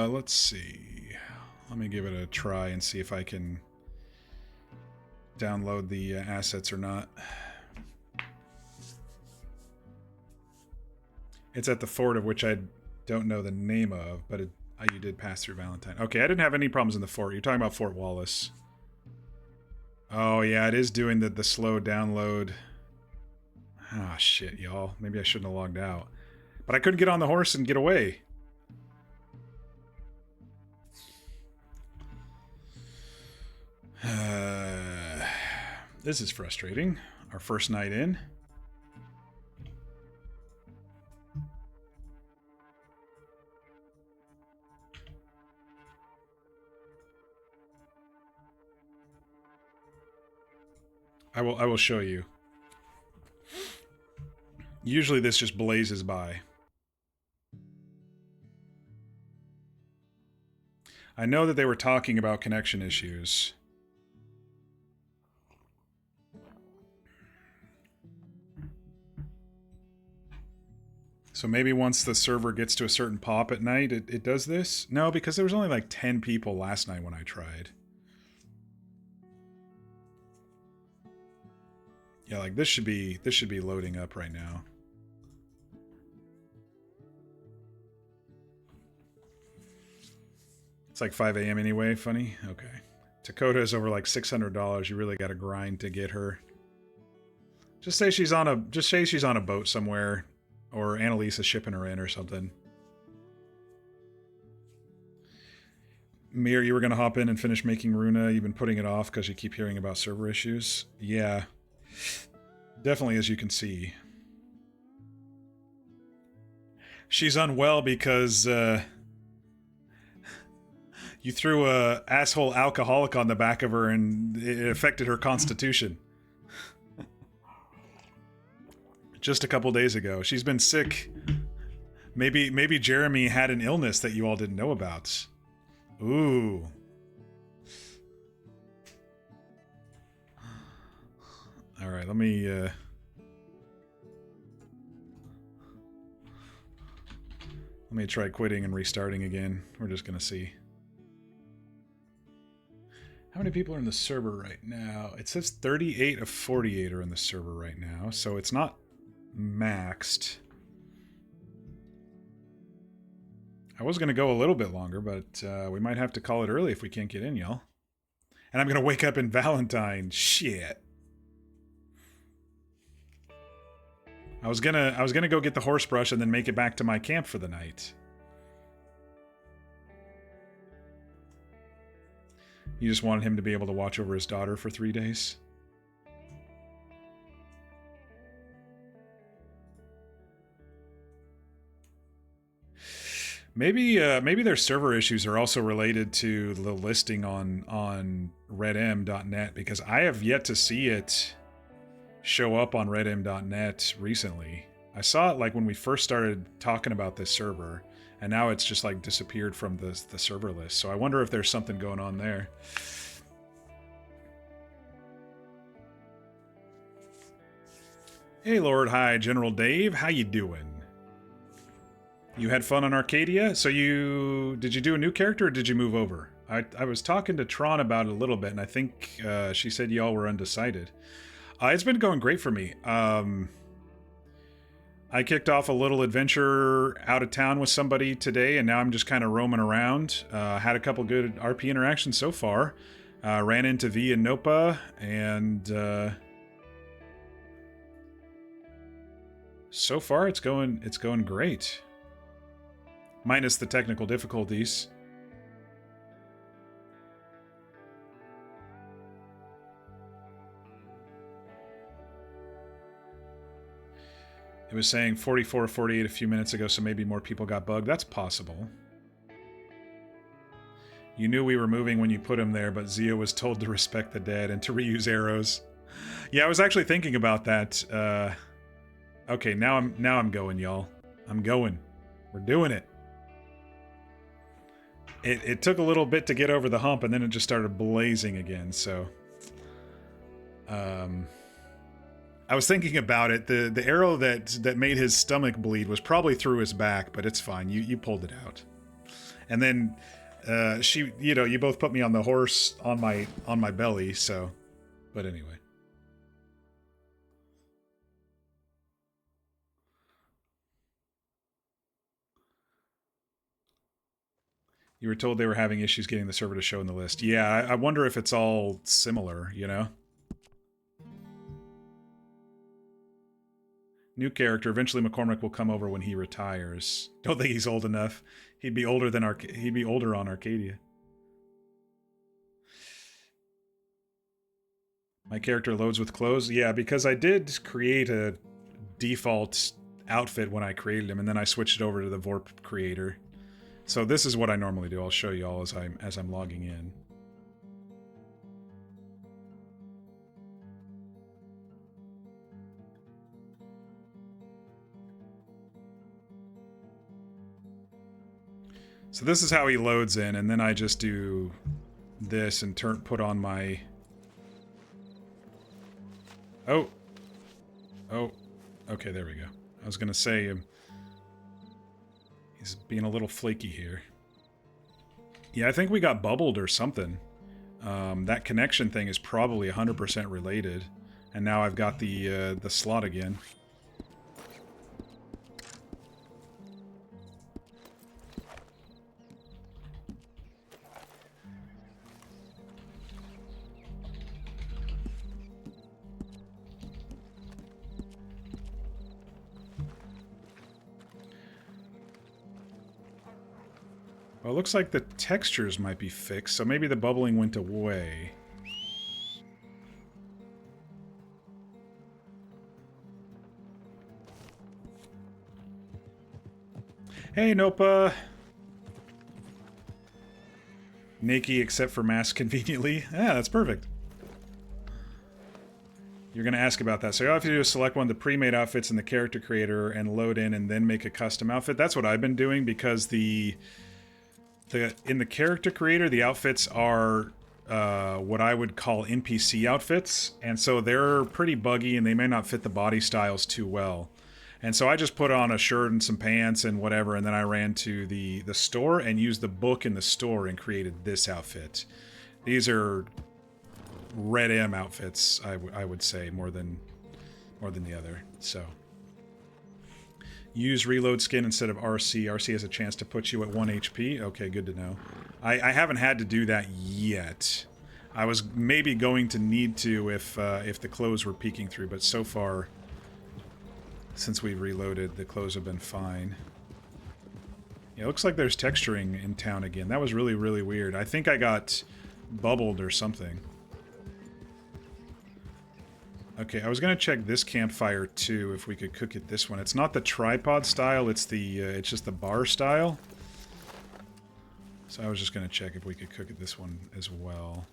Let's see. Let me give it a try and see if I can download the assets or not. It's at the fort of which I don't know the name of, but you did pass through Valentine. Okay, I didn't have any problems in the fort. You're talking about Fort Wallace. Oh, yeah, it is doing the slow download. Ah, shit, y'all. Maybe I shouldn't have logged out. But I couldn't get on the horse and get away. This is frustrating. Our first night in. I will show you. Usually this just blazes by. I know that they were talking about connection issues. So maybe once the server gets to a certain pop at night, it does this? No, because there was only like 10 people last night when I tried. Yeah, like this should be loading up right now. It's like 5 a.m. anyway, funny? Okay. Dakota is over like $600. You really got to grind to get her. Just say she's on a boat somewhere. Or Annalise is shipping her in or something. Mir, you were going to hop in and finish making Runa. You've been putting it off because you keep hearing about server issues. Yeah. Definitely, as you can see. She's unwell because you threw a asshole alcoholic on the back of her and it affected her constitution. Just a couple days ago. She's been sick. Maybe Jeremy had an illness that you all didn't know about. Ooh. All right, let me try quitting and restarting again. We're just gonna see. How many people are in the server right now? It says 38 of 48 are in the server right now, so it's not maxed. I was going to go a little bit longer, but we might have to call it early if we can't get in, y'all. And I'm going to wake up in Valentine. Shit. I was gonna go get the horse brush and then make it back to my camp for the night. You just wanted him to be able to watch over his daughter for 3 days? Maybe their server issues are also related to the listing on redm.net, because I have yet to see it show up on redm.net recently. I saw it like when we first started talking about this server, and now it's just like disappeared from the server list. So I wonder if there's something going on there. Hey Lord, hi General Dave, how you doing? You had fun on Arcadia? So did you do a new character or did you move over? I was talking to Tron about it a little bit, and I think she said y'all were undecided. It's been going great for me. I kicked off a little adventure out of town with somebody today, and now I'm just kind of roaming around. Had a couple good RP interactions so far. Ran into V and Nopa, and so far it's going great. Minus the technical difficulties. It was saying 44, 48 a few minutes ago, so maybe more people got bugged. That's possible. You knew we were moving when you put him there, but Zia was told to respect the dead and to reuse arrows. Yeah, I was actually thinking about that. Okay, now I'm going, y'all. I'm going. We're doing it. It took a little bit to get over the hump, and then it just started blazing again, so... I was thinking about it. The arrow that made his stomach bleed was probably through his back, but it's fine. You pulled it out. And then you both put me on the horse on my belly, so... But anyway. You were told they were having issues getting the server to show in the list. Yeah, I wonder if it's all similar, you know? New character. Eventually McCormick will come over when he retires. Don't think he's old enough. He'd be older on Arcadia. My character loads with clothes. Yeah, because I did create a default outfit when I created him, and then I switched it over to the VORP creator. So this is what I normally do. I'll show you all as I'm logging in. So this is how he loads in, and then I just do this and put on my... Oh. Okay, there we go. I was gonna say... he's being a little flaky here. Yeah, I think we got bubbled or something. That connection thing is probably 100% related. And now I've got the slot again. Well, it looks like the textures might be fixed, so maybe the bubbling went away. Hey, Nopa! Naked except for mask conveniently. Yeah, that's perfect. You're going to ask about that. So all you have to do is select one of the pre-made outfits in the character creator and load in and then make a custom outfit. That's what I've been doing because in the character creator, the outfits are what I would call NPC outfits. And so they're pretty buggy and they may not fit the body styles too well. And so I just put on a shirt and some pants and whatever, and then I ran to the store and used the book in the store and created this outfit. These are Red M outfits, I would say, more than the other. So use reload skin instead of RC. RC has a chance to put you at 1 HP. Okay, good to know. I haven't had to do that yet. I was maybe going to need to if the clothes were peeking through, but so far, since we've reloaded, the clothes have been fine. Yeah, it looks like there's texturing in town again. That was really, really weird. I think I got bubbled or something. Okay, I was gonna check this campfire too, if we could cook it this one. It's not the tripod style, it's just the bar style. So I was just gonna check if we could cook it this one as well.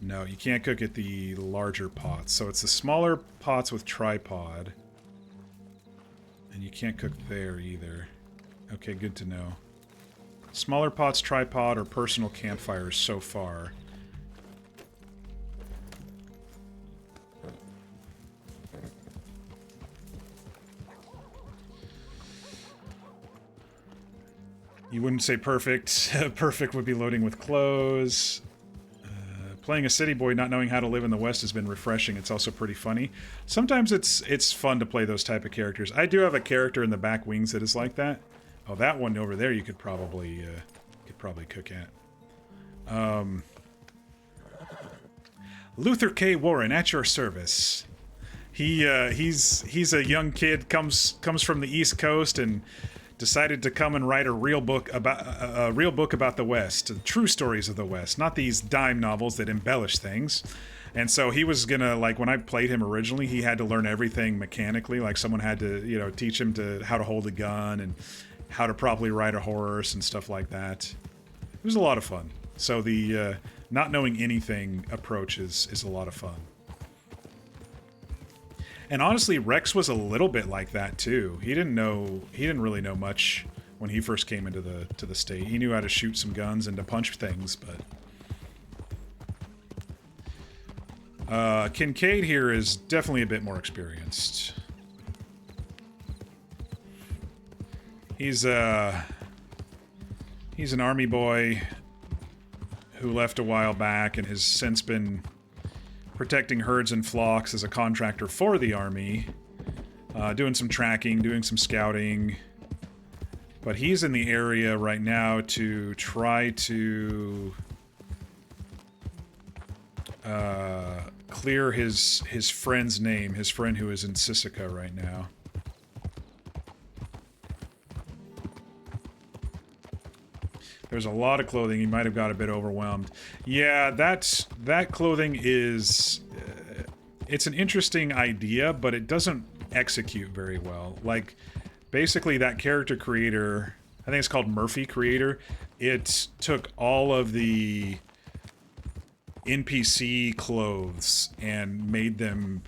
No, you can't cook it the larger pots. So it's the smaller pots with tripod. And you can't cook there either. Okay, good to know. Smaller pots, tripod, or personal campfires so far. You wouldn't say perfect. Perfect would be loading with clothes. Playing a city boy not knowing how to live in the West has been refreshing. It's also pretty funny. Sometimes it's fun to play those type of characters. I do have a character in the back wings that is like that. Oh, that one over there you could probably cook at. Luther K. Warren at your service. He's a young kid, comes from the East Coast and decided to come and write a real book about the West, the true stories of the West, not these dime novels that embellish things. And so he was gonna, like, when I played him originally, he had to learn everything mechanically. Like, someone had to, you know, teach him how to hold a gun and how to properly ride a horse and stuff like that. It was a lot of fun. So the not knowing anything approach is a lot of fun. And honestly, Rex was a little bit like that too. He didn't really know much when he first came into the state. He knew how to shoot some guns and to punch things, but Kincaid here is definitely a bit more experienced. He's an army boy who left a while back and has since been protecting herds and flocks as a contractor for the army, doing some tracking, doing some scouting. But he's in the area right now to try to clear his friend's name, his friend who is in Sisika right now. There's a lot of clothing. He might have got a bit overwhelmed. Yeah, that clothing is... it's an interesting idea, but it doesn't execute very well. Like, basically that character creator, I think it's called Murphy Creator, it took all of the NPC clothes and made them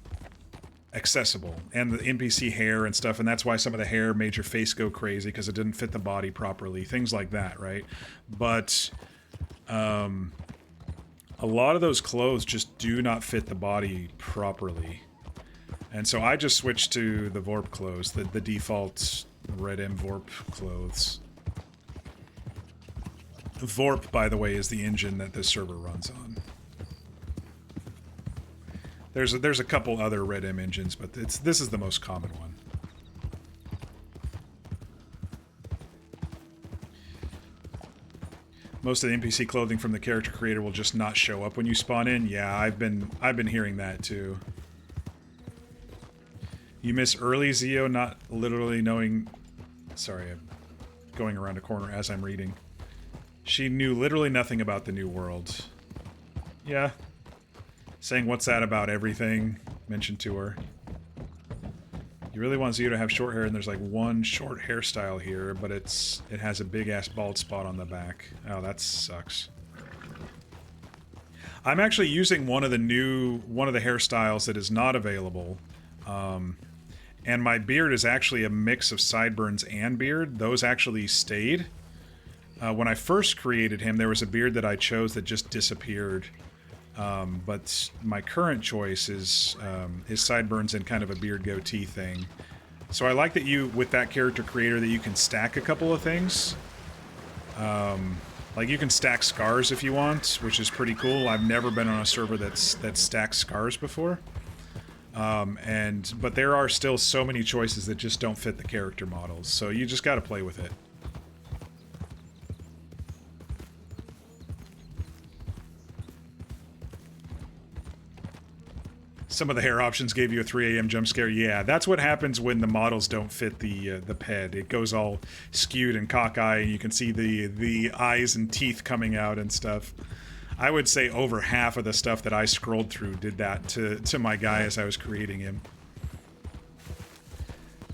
accessible, and the NPC hair and stuff, and that's why some of the hair made your face go crazy because it didn't fit the body properly, things like that, right? But a lot of those clothes just do not fit the body properly, and so I just switched to the Vorp clothes, the default Red M Vorp clothes. Vorp, by the way, is the engine that this server runs on. There's a couple other Red M engines, but this is the most common one. Most of the NPC clothing from the character creator will just not show up when you spawn in. Yeah, I've been hearing that too. You miss early Zio not literally knowing... Sorry, going around a corner as I'm reading. She knew literally nothing about the New World. Yeah. Saying what's that about everything mentioned to her. He really wants you to have short hair, and there's like one short hairstyle here, but it has a big ass bald spot on the back. Oh, that sucks. I'm actually using one of the hairstyles that is not available. And my beard is actually a mix of sideburns and beard. Those actually stayed. When I first created him, there was a beard that I chose that just disappeared. But my current choice is sideburns and kind of a beard goatee thing. So I like that with that character creator, that you can stack a couple of things. Like you can stack scars if you want, which is pretty cool. I've never been on a server that's stacked scars before. But there are still so many choices that just don't fit the character models, so you just gotta play with it. Some of the hair options gave you a 3 a.m. jump scare. Yeah, that's what happens when the models don't fit the ped. It goes all skewed and cockeyed, and you can see the eyes and teeth coming out and stuff. I would say over half of the stuff that I scrolled through did that to my guy as I was creating him.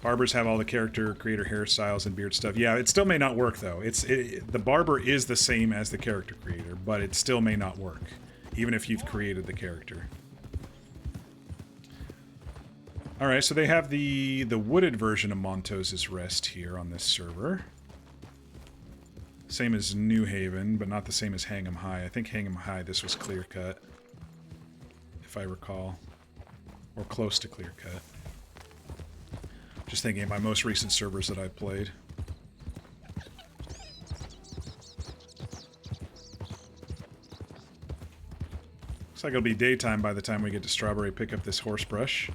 Barbers have all the character creator hairstyles and beard stuff. Yeah, it still may not work though. The barber is the same as the character creator, but it still may not work, even if you've created the character. Alright, so they have the wooded version of Montoz's Rest here on this server. Same as New Haven, but not the same as Hang'em High. I think Hang'em High, this was clear cut, if I recall. Or close to clear cut. Just thinking of my most recent servers that I've played. Looks like it'll be daytime by the time we get to Strawberry, pick up this horse brush.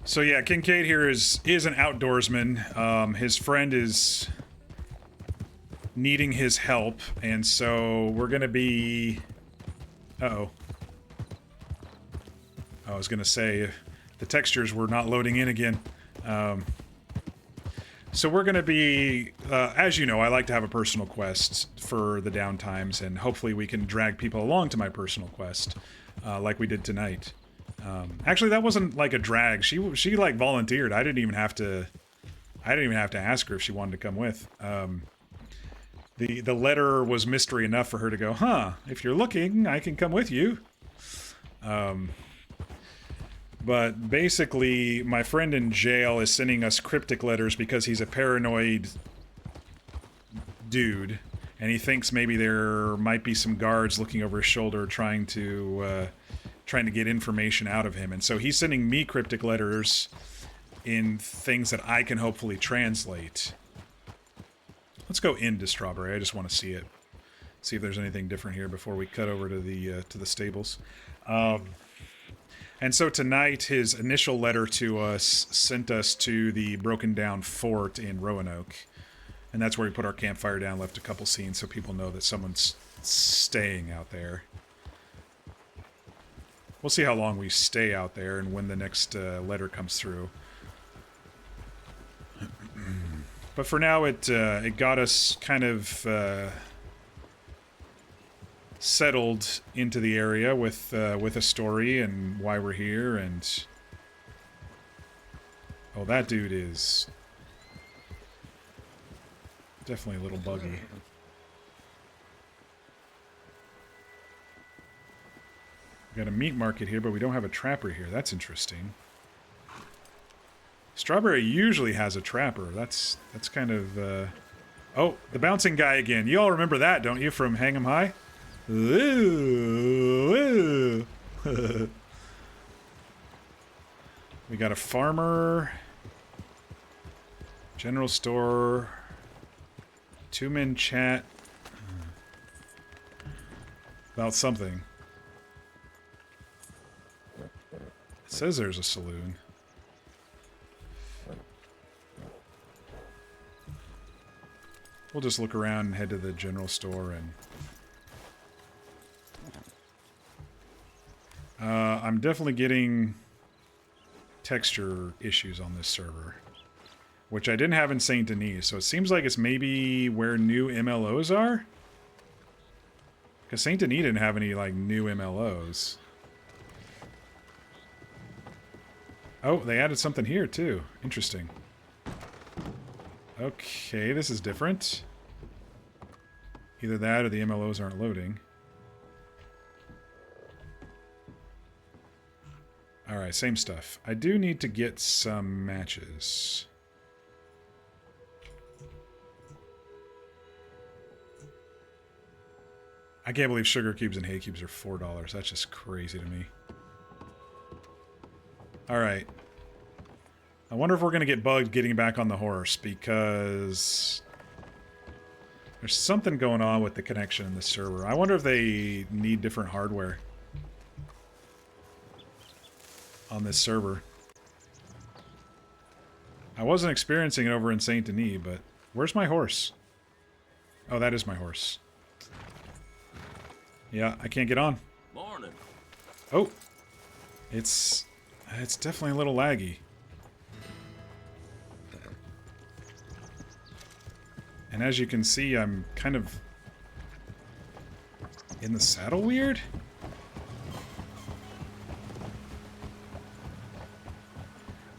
So yeah, Kincaid here is an outdoorsman. His friend is needing his help, and so we're gonna be... Uh-oh. I was gonna say, the textures were not loading in again. So we're gonna be... as you know, I like to have a personal quest for the downtimes, and hopefully we can drag people along to my personal quest, like we did tonight. Actually, that wasn't like a drag. She like volunteered. I didn't even have to ask her if she wanted to come with. The letter was mystery enough for her to go, huh, if you're looking, I can come with you. But basically, my friend in jail is sending us cryptic letters because he's a paranoid dude, and he thinks maybe there might be some guards looking over his shoulder trying to get information out of him. And so he's sending me cryptic letters in things that I can hopefully translate. Let's go into Strawberry. I just want to see it. See if there's anything different here before we cut over to the stables. And so tonight, his initial letter to us sent us to the broken down fort in Roanoke. And that's where we put our campfire down, left a couple scenes so people know that someone's staying out there. We'll see how long we stay out there and when the next letter comes through. But for now, it got us kind of settled into the area with a story and why we're here. And oh, that dude is definitely a little buggy. We got a meat market here, but we don't have a trapper here. That's interesting. Strawberry usually has a trapper. That's kind of... Oh, the bouncing guy again. You all remember that, don't you, from Hang'em High? Ooh, ooh. We got a farmer. General store. Two-man chat. About something. It says there's a saloon. We'll just look around and head to the general store and... I'm definitely getting texture issues on this server, which I didn't have in Saint Denis. So it seems like it's maybe where new MLOs are. Because Saint Denis didn't have any like new MLOs. Oh, they added something here too. Interesting. Okay, this is different. Either that or the MLOs aren't loading. Alright, same stuff. I do need to get some matches. I can't believe sugar cubes and hay cubes are $4. That's just crazy to me. Alright. I wonder if we're going to get bugged getting back on the horse, because there's something going on with the connection in the server. I wonder if they need different hardware on this server. I wasn't experiencing it over in Saint Denis, but where's my horse? Oh, that is my horse. Yeah, I can't get on. Morning. Oh, it's definitely a little laggy. And as you can see, I'm kind of in the saddle weird.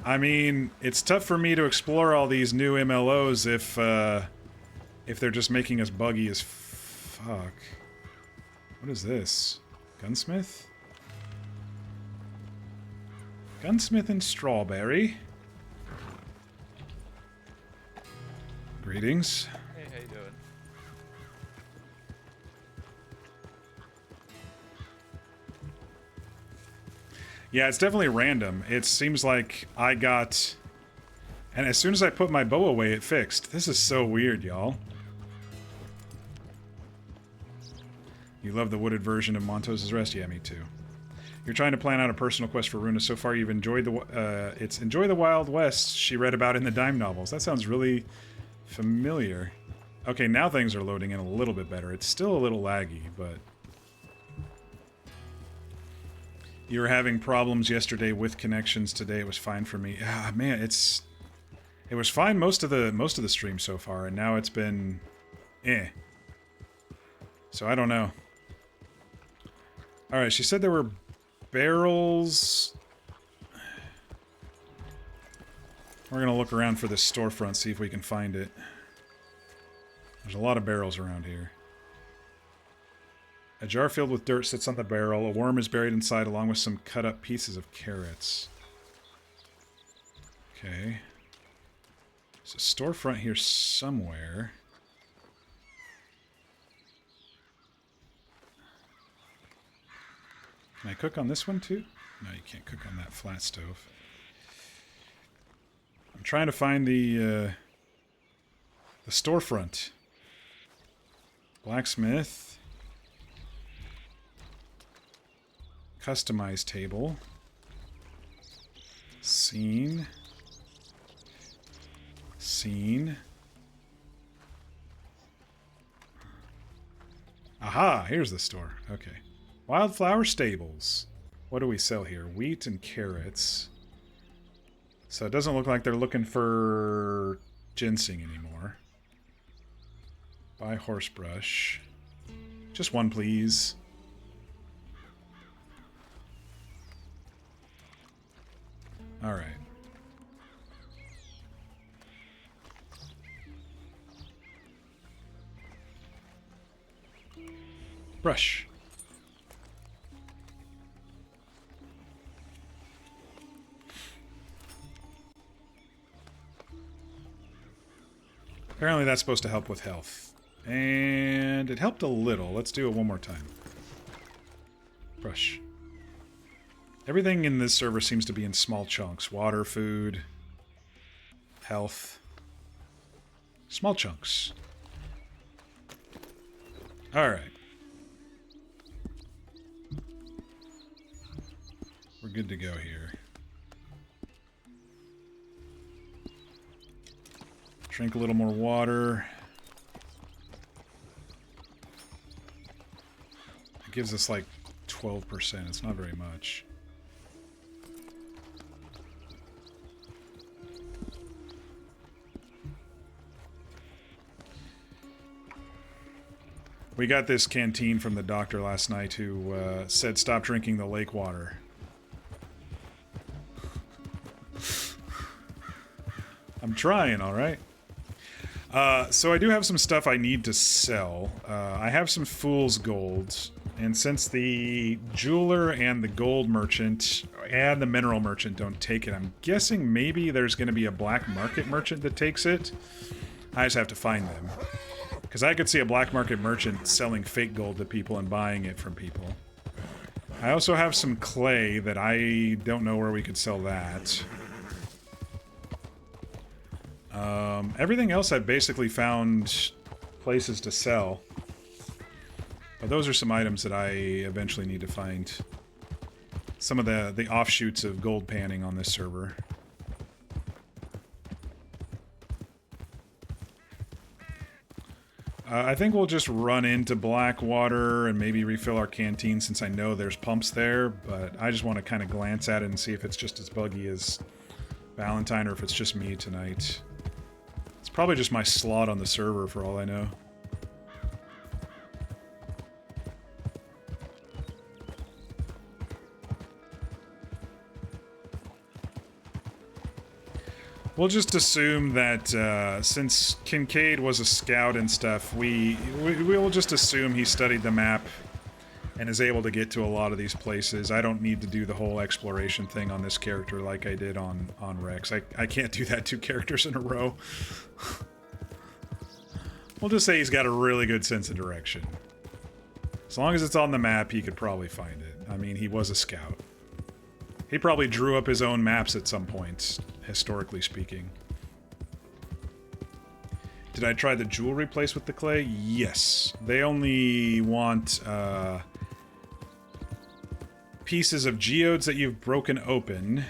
I mean, it's tough for me to explore all these new MLOs if they're just making us buggy as fuck. What is this? Gunsmith? Gunsmith and Strawberry. Greetings. Hey, how you doing? Yeah, it's definitely random. It seems like I got... And as soon as I put my bow away, it fixed. This is so weird, y'all. You love the wooded version of Montos's Rest? Yeah, me too. You're trying to plan out a personal quest for Runa. So far, you've enjoyed the... it's Enjoy the Wild West she read about in the Dime novels. That sounds really familiar. Okay, now things are loading in a little bit better. It's still a little laggy, but... You were having problems yesterday with connections. Today it was fine for me. Ah, man, it was fine most of the stream so far, and now it's been So I don't know. All right, she said there were barrels. We're gonna look around for this storefront, see if we can find it. There's a lot of barrels around here. A jar filled with dirt sits on the barrel. A worm is buried inside along with some cut up pieces of carrots. Okay. There's a storefront here somewhere. Can I cook on this one too? No, you can't cook on that flat stove. I'm trying to find the storefront. Blacksmith. Customize table. Scene. Scene. Aha! Here's the store. Okay. Wildflower Stables. What do we sell here? Wheat and carrots. So it doesn't look like they're looking for ginseng anymore. Buy horsebrush. Just one, please. All right. Brush. Apparently that's supposed to help with health. And it helped a little. Let's do it one more time. Brush. Everything in this server seems to be in small chunks. Water, food, health. Small chunks. Alright. We're good to go here. Drink a little more water. It gives us like 12%. It's not very much. We got this canteen from the doctor last night who said stop drinking the lake water. I'm trying, alright? So I do have some stuff I need to sell. I have some fool's gold, and since the jeweler and the gold merchant and the mineral merchant don't take it, I'm guessing maybe there's going to be a black market merchant that takes it. I just have to find them. Because I could see a black market merchant selling fake gold to people and buying it from people. I also have some clay that I don't know where we could sell that. Everything else I've basically found places to sell. But those are some items that I eventually need to find. Some of the offshoots of gold panning on this server. I think we'll just run into Blackwater and maybe refill our canteen since I know there's pumps there, but I just want to kind of glance at it and see if it's just as buggy as Valentine or if it's just me tonight. It's probably just my slot on the server for all I know. We'll just assume that since Kincaid was a scout and stuff, we'll just assume he studied the map and is able to get to a lot of these places. I don't need to do the whole exploration thing on this character like I did on Rex. I can't do that 2 characters in a row. We'll just say he's got a really good sense of direction. As long as it's on the map, he could probably find it. I mean, he was a scout. He probably drew up his own maps at some point, historically speaking. Did I try the jewelry place with the clay? Yes. They only want pieces of geodes that you've broken open,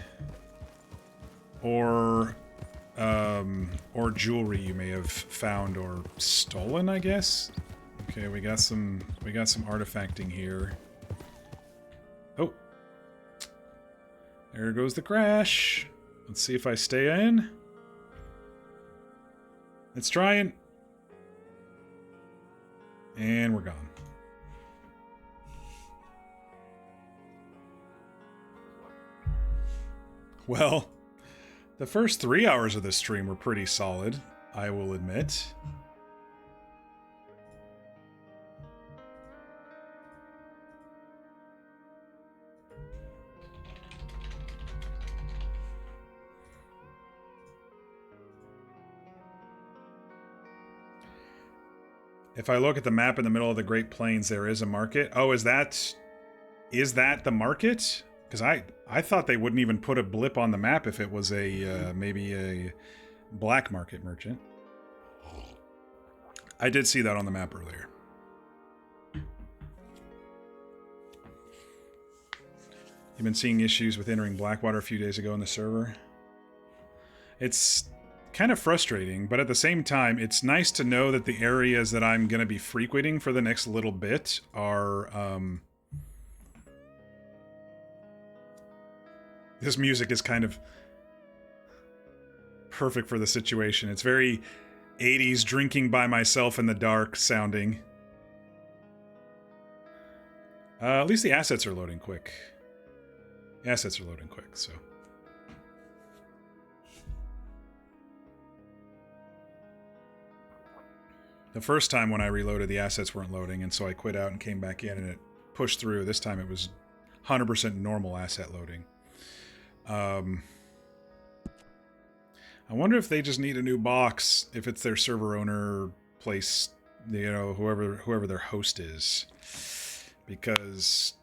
or jewelry you may have found or stolen, I guess. Okay, we got some artifacting here. Oh. There goes the crash. Let's see if I stay in. It's trying. And we're gone. Well, the first 3 hours of this stream were pretty solid, I will admit. If I look at the map in the middle of the Great Plains, there is a market. Oh, is that the market? Because I thought they wouldn't even put a blip on the map if it was a maybe a black market merchant. I did see that on the map earlier. You've been seeing issues with entering Blackwater a few days ago in the server. It's kind of frustrating, but at the same time, it's nice to know that the areas that I'm going to be frequenting for the next little bit are, this music is kind of perfect for the situation. It's very 80s drinking by myself in the dark sounding. At least the assets are loading quick. The assets are loading quick, so... The first time when I reloaded, the assets weren't loading, and so I quit out and came back in, and it pushed through. This time it was 100% normal asset loading. I wonder if they just need a new box, if it's their server owner place, you know, whoever their host is. Because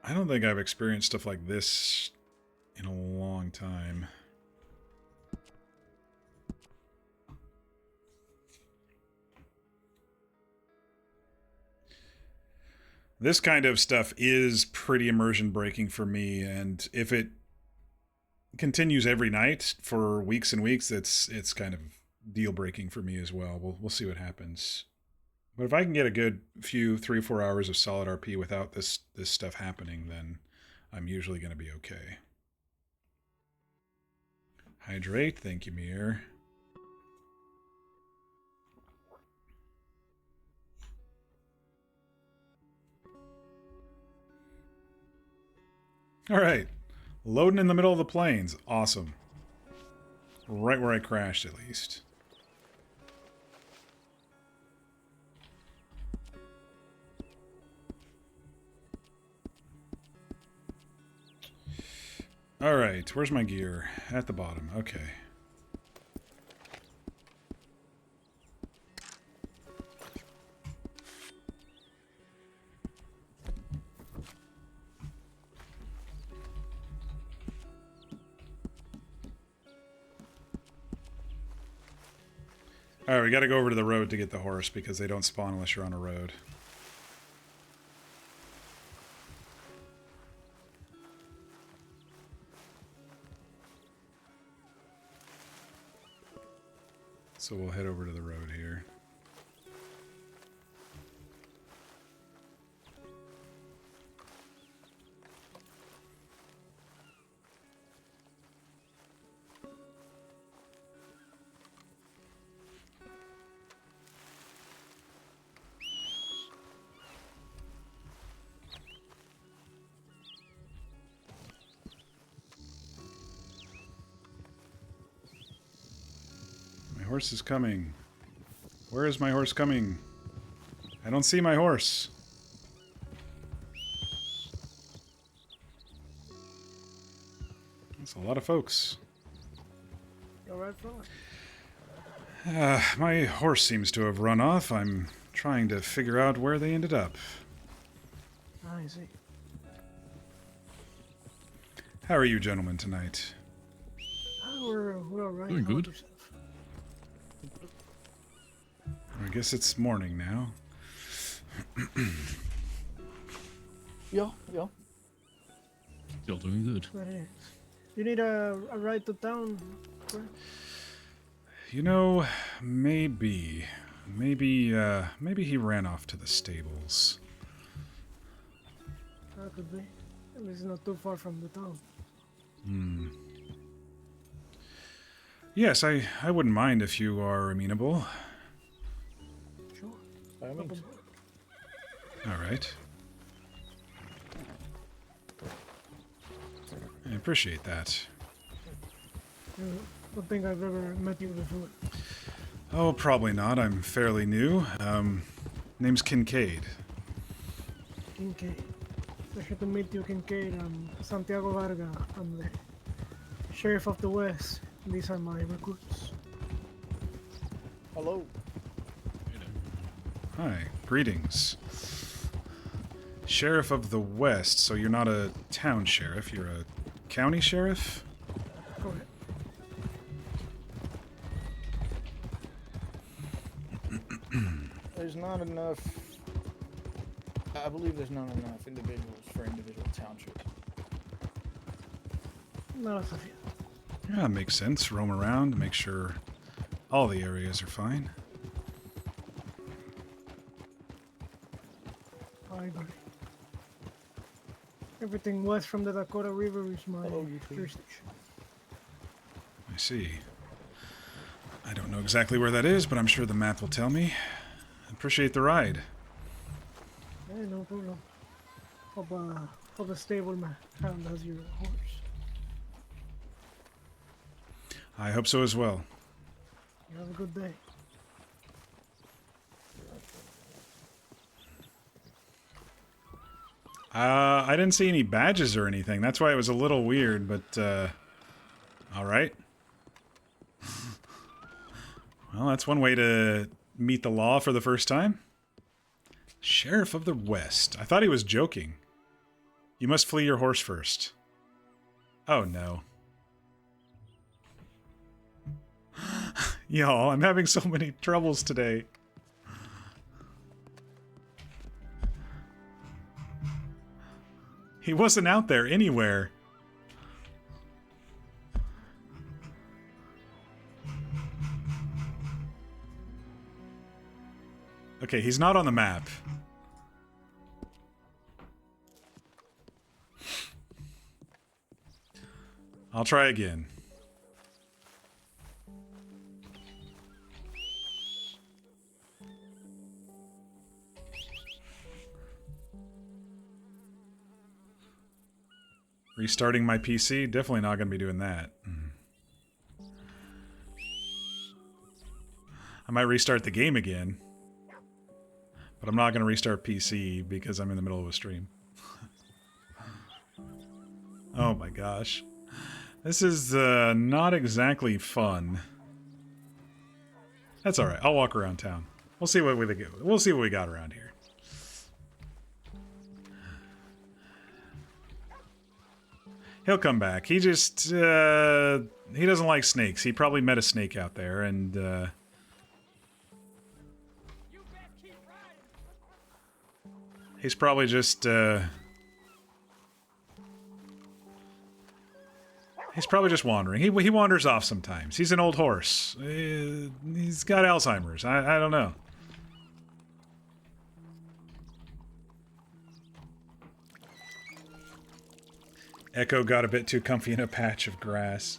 I don't think I've experienced stuff like this in a long time. This kind of stuff is pretty immersion breaking for me, and if it continues every night for weeks and weeks, it's kind of deal breaking for me as well. We'll see what happens. But if I can get a good few 3 or 4 hours of solid RP without this stuff happening, then I'm usually going to be okay. Hydrate, thank you, Mir. Alright. Loading in the middle of the plains. Awesome. Right where I crashed, at least. Alright, where's my gear? At the bottom. Okay. Alright, we gotta go over to the road to get the horse because they don't spawn unless you're on a road. So we'll head over to the road here. My horse is coming. Where is my horse coming? I don't see my horse. That's a lot of folks. All right, fella. My horse seems to have run off. I'm trying to figure out where they ended up. I see. How are you gentlemen tonight? We're all right. Doing How about good. yourself? I guess it's morning now. Yeah. Still doing good. That is. You need a ride to town, correct? You know, maybe he ran off to the stables. That could be. It's not too far from the town. Yes, I wouldn't mind if you are amenable. Sure. By all means. All right. I appreciate that. I don't think I've ever met you before. Oh, probably not. I'm fairly new. Name's Kincaid. Kincaid. Pleasure to meet you, Kincaid. I'm Santiago Varga. I'm the Sheriff of the West. These are my recruits. Hello. Hi, greetings. Sheriff of the West, so you're not a town sheriff, you're a county sheriff? Correct. There's not enough. I believe there's not enough individuals for individual townships. Not as of yet. Yeah, makes sense. Roam around, make sure all the areas are fine. I agree. Everything west from the Dakota River is my Hello, you two. jurisdiction. I see. I don't know exactly where that is, but I'm sure the map will tell me. Appreciate the ride. Yeah, no problem. Hope the stable man has your horse. I hope so as well. You have a good day. I didn't see any badges or anything. That's why it was a little weird, but, alright. Well, that's one way to meet the law for the first time. Sheriff of the West. I thought he was joking. You must flee your horse first. Oh, no. Y'all, I'm having so many troubles today. He wasn't out there anywhere. Okay, he's not on the map. I'll try again. Restarting my PC? Definitely not going to be doing that. I might restart the game again. But I'm not going to restart PC because I'm in the middle of a stream. Oh my gosh. This is not exactly fun. That's alright. I'll walk around town. We'll see what we got around here. He'll come back. He just he doesn't like snakes. He probably met a snake out there and he's probably just he's probably just wandering. He wanders off sometimes. He's an old horse. He's got Alzheimer's. I don't know. Echo got a bit too comfy in a patch of grass.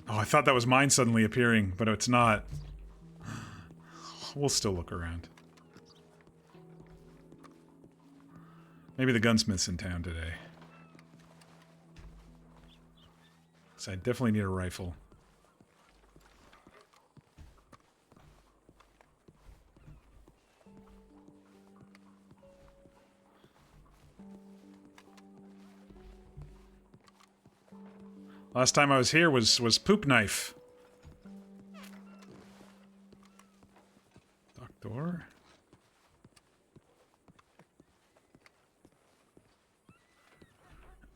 Oh, I thought that was mine suddenly appearing, but it's not. We'll still look around. Maybe the gunsmith's in town today. So I definitely need a rifle. Last time I was here was Poop Knife. Doctor?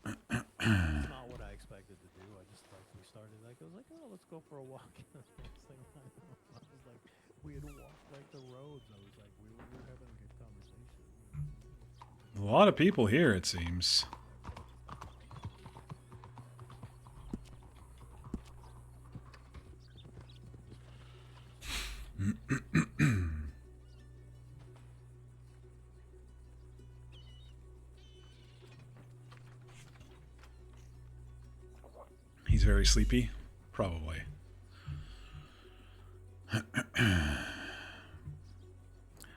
It's not what I expected to do. I just like we started like I was like, oh, let's go for a walk. And the next thing I was like, we had walked like the roads. I was like, we were having a good conversation. A lot of people here, it seems. He's very sleepy? Probably.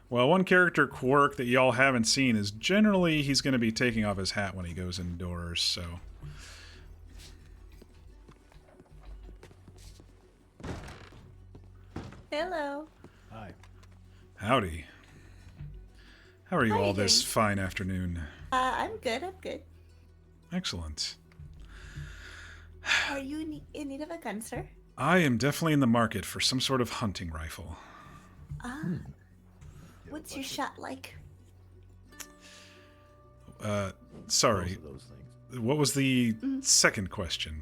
Well, one character quirk that y'all haven't seen is generally he's going to be taking off his hat when he goes indoors, so... Hello. Hi. Howdy. How are you How are all you this doing? fine afternoon? I'm good. I'm good. Excellent. Are you in need of a gun, sir? I am definitely in the market for some sort of hunting rifle. Ah. What's your shot like? Sorry. Both of those things. What was the second question?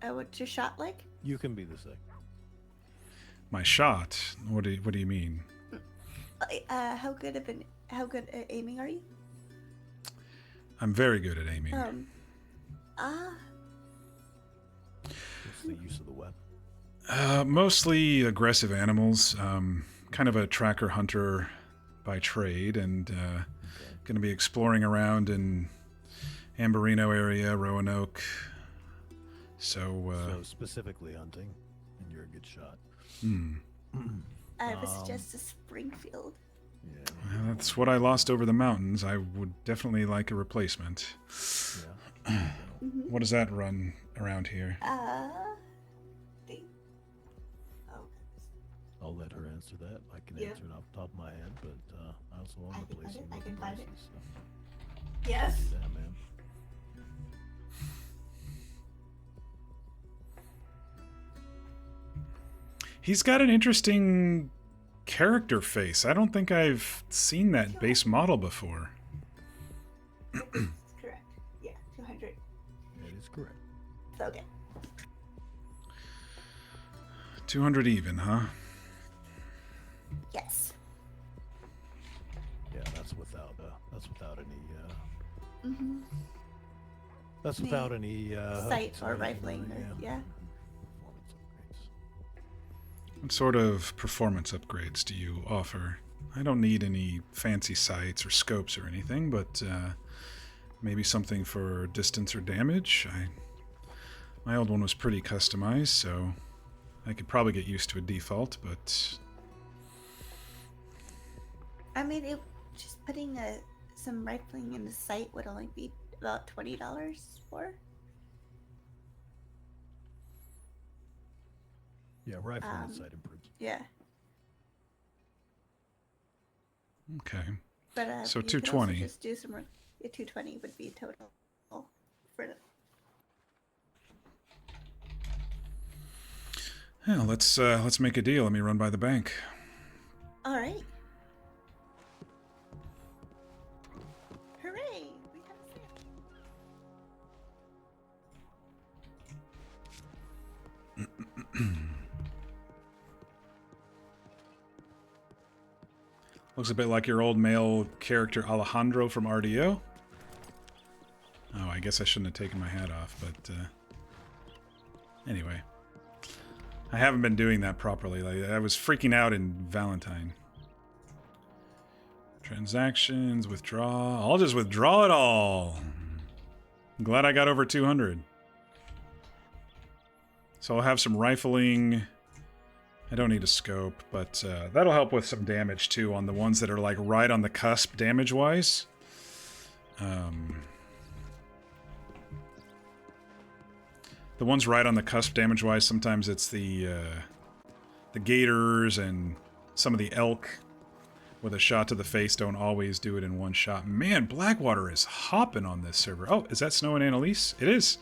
What's your shot like? You can be the second. My shot? What do you mean? How good at aiming are you? I'm very good at aiming. What's the use of the weapon? Mostly aggressive animals. Kind of a tracker hunter by trade, and going to be exploring around in Amberino area, Roanoke. So specifically hunting, and you're a good shot. I was just a Springfield. Yeah. Well, that's what I lost over the mountains. I would definitely like a replacement. Yeah. What does that run around here? I'll let her answer that. I can answer it off the top of my head, but I also own the place. I can find it. So. Yes. Do that, man. He's got an interesting character face. I don't think I've seen that base model before. Correct. Yeah, 200. That is correct. It's okay. 200 even, huh? Yes. Yeah, that's without any Mm-hmm. that's without any Sight or rifling. Yeah. Performance upgrades. What sort of performance upgrades do you offer? I don't need any fancy sights or scopes or anything, but maybe something for distance or damage? My old one was pretty customized, so I could probably get used to a default, but... I mean, just putting some rifling in the sight would only be about $20 for. Yeah, rifle on the side improves. Yeah. Okay. But so you could 220. also just do some. 220 would be total for the. Yeah, let's make a deal. Let me run by the bank. All right. Hooray! We have a sale. Looks a bit like your old male character Alejandro from RDO. Oh, I guess I shouldn't have taken my hat off, but anyway. I haven't been doing that properly. Like, I was freaking out in Valentine. Transactions, withdraw. I'll just withdraw it all. I'm glad I got over 200. So I'll have some rifling. I don't need a scope, but that'll help with some damage too on the ones that are like right on the cusp damage-wise. The ones right on the cusp damage-wise, sometimes it's the gators and some of the elk with a shot to the face don't always do it in one shot. Man, Blackwater is hopping on this server. Oh, is that Snow and Annalise? It is.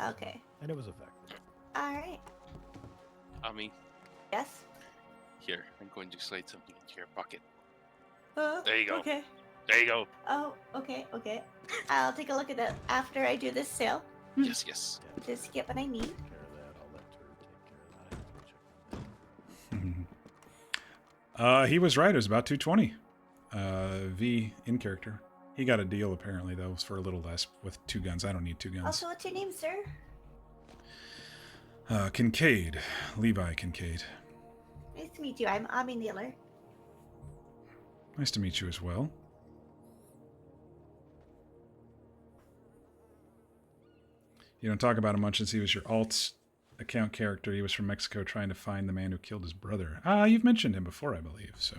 Okay. And it was effective. All right. Ami, Yes. here, I'm going to slide something into your pocket. There you go. Okay. There you go. Oh, okay. I'll take a look at that after I do this sale. Yes, yes. Just get what I need. Take care of that. I'll let her take care of that. I have to go check on that. He was right. It was about 220. V in character. He got a deal apparently though. It was for a little less with 2 guns. I don't need 2 guns. Also, what's your name, sir? Kincaid. Levi Kincaid. Nice to meet you. I'm Ami Naylor. Nice to meet you as well. You don't talk about him much since he was your alt account character. He was from Mexico trying to find the man who killed his brother. You've mentioned him before, I believe, so...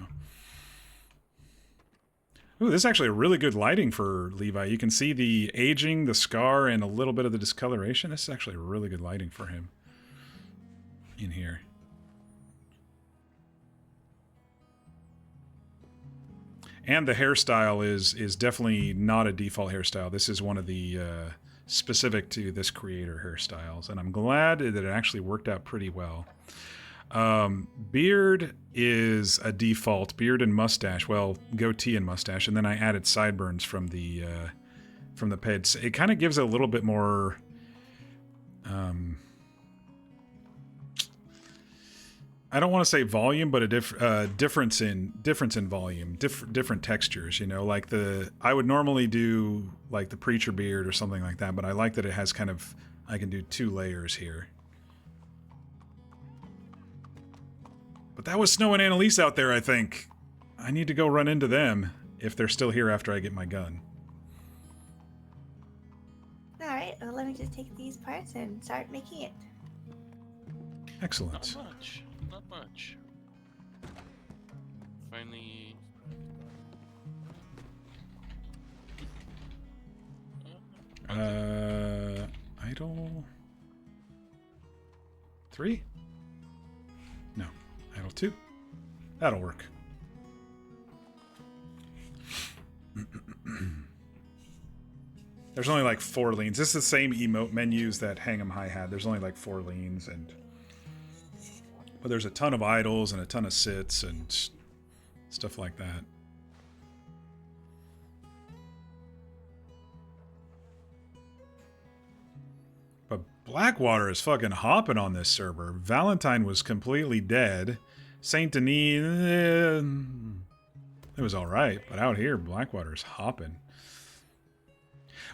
Ooh, this is actually a really good lighting for Levi. You can see the aging, the scar, and a little bit of the discoloration. This is actually really good lighting for him in here. And the hairstyle is definitely not a default hairstyle. This is one of the specific to this creator hairstyles, and I'm glad that it actually worked out pretty well. Beard is a default. Beard and mustache. Well, goatee and mustache, and then I added sideburns from the peds. It kind of gives a little bit more. I don't want to say volume, but a difference in volume, different textures. You know, like I would normally do like the preacher beard or something like that, but I like that it has kind of. I can do 2 layers here. But that was Snow and Annalise out there, I think. I need to go run into them if they're still here after I get my gun. All right. Well, let me just take these parts and start making it. Excellent. Not much. Not much. Finally... Idle... 3? No. Idle 2. That'll work. There's only like 4 leans. This is the same emote menus that Hang'em High had. There's only like 4 leans, but there's a ton of idles and a ton of sits and stuff like that. But Blackwater is fucking hopping on this server. Valentine was completely dead. Saint Denis, it was alright, but out here, Blackwater's hopping.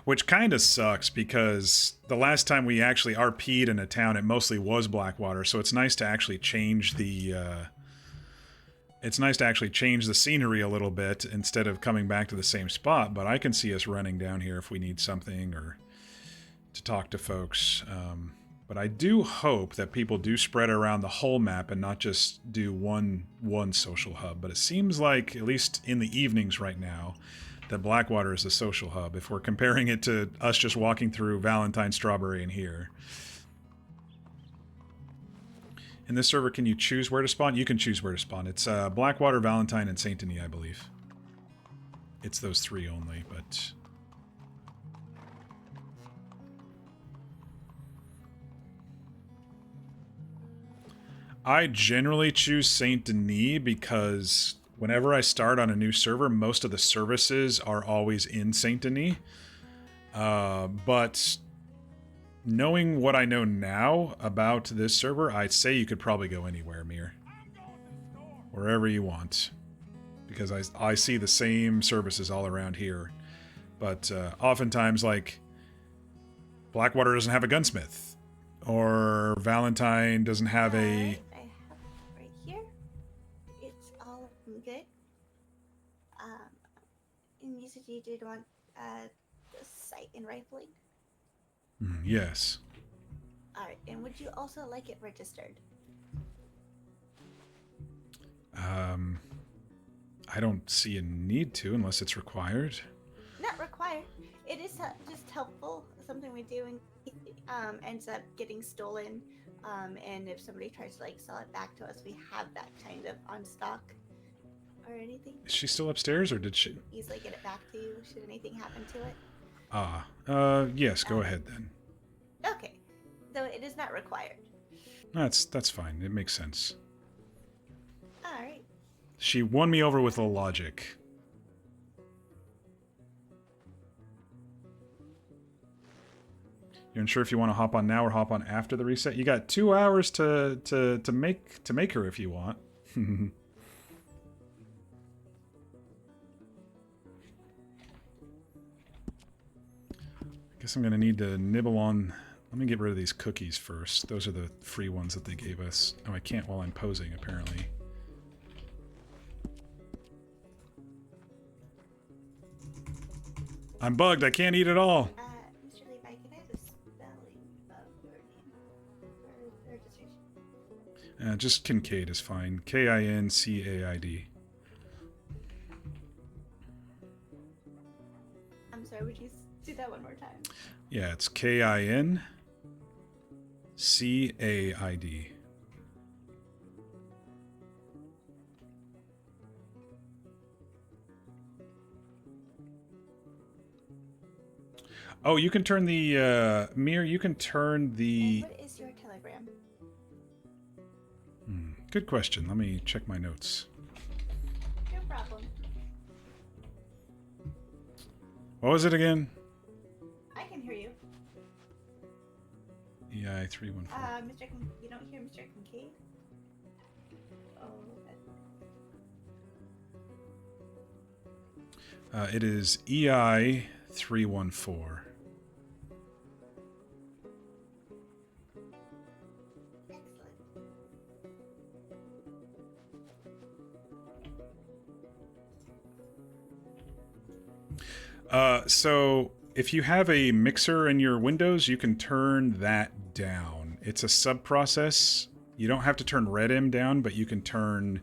Which kind of sucks because the last time we actually RP'd in a town, it mostly was Blackwater, so it's nice to actually change the it's nice to actually change the scenery a little bit instead of coming back to the same spot, but I can see us running down here if we need something or to talk to folks. But I do hope that people do spread around the whole map and not just do one social hub. But it seems like, at least in the evenings right now, that Blackwater is the social hub, if we're comparing it to us just walking through Valentine, Strawberry, and here. In this server, can you choose where to spawn? You can choose where to spawn. It's Blackwater, Valentine, and Saint Denis, I believe. It's those three only, but... I generally choose Saint Denis because whenever I start on a new server, most of the services are always in Saint Denis. But knowing what I know now about this server, I'd say you could probably go anywhere, Mir. Wherever you want. Because I see the same services all around here. But oftentimes, like, Blackwater doesn't have a gunsmith. Or Valentine doesn't have a... I have right here. It's all good. And you said you did want the sight and rifling? Yes. Alright, and would you also like it registered? I don't see a need to unless it's required. Not required. It is just helpful. Something we do and ends up getting stolen. And if somebody tries to like sell it back to us, we have that kind of on stock or anything. Is she still upstairs, or did she... Easily get it back to you should anything happen to it. Yes, go ahead then. Okay. Though it is not required. That's fine. It makes sense. Alright. She won me over with the logic. You're unsure if you want to hop on now or hop on after the reset? You got 2 hours to make her if you want. I guess I'm gonna need to nibble on... Let me get rid of these cookies first. Those are the free ones that they gave us. Oh, I can't while I'm posing, apparently. I'm bugged. I can't eat it all. Mr. Levi, can I have the spelling of your name for registration? Just Kincaid is fine. Kincaid. I'm sorry, would you do that one more time? Yeah, it's Kincaid. Oh, you can turn the, Mir, you can turn the... And what is your telegram? Good question. Let me check my notes. No problem. What was it again? I can hear you. EI 314. You don't hear Mr. Kincaid? Oh, okay. It is EI 314. So if you have a mixer in your Windows, you can turn that down. It's a sub-process. You don't have to turn RedM down, but you can turn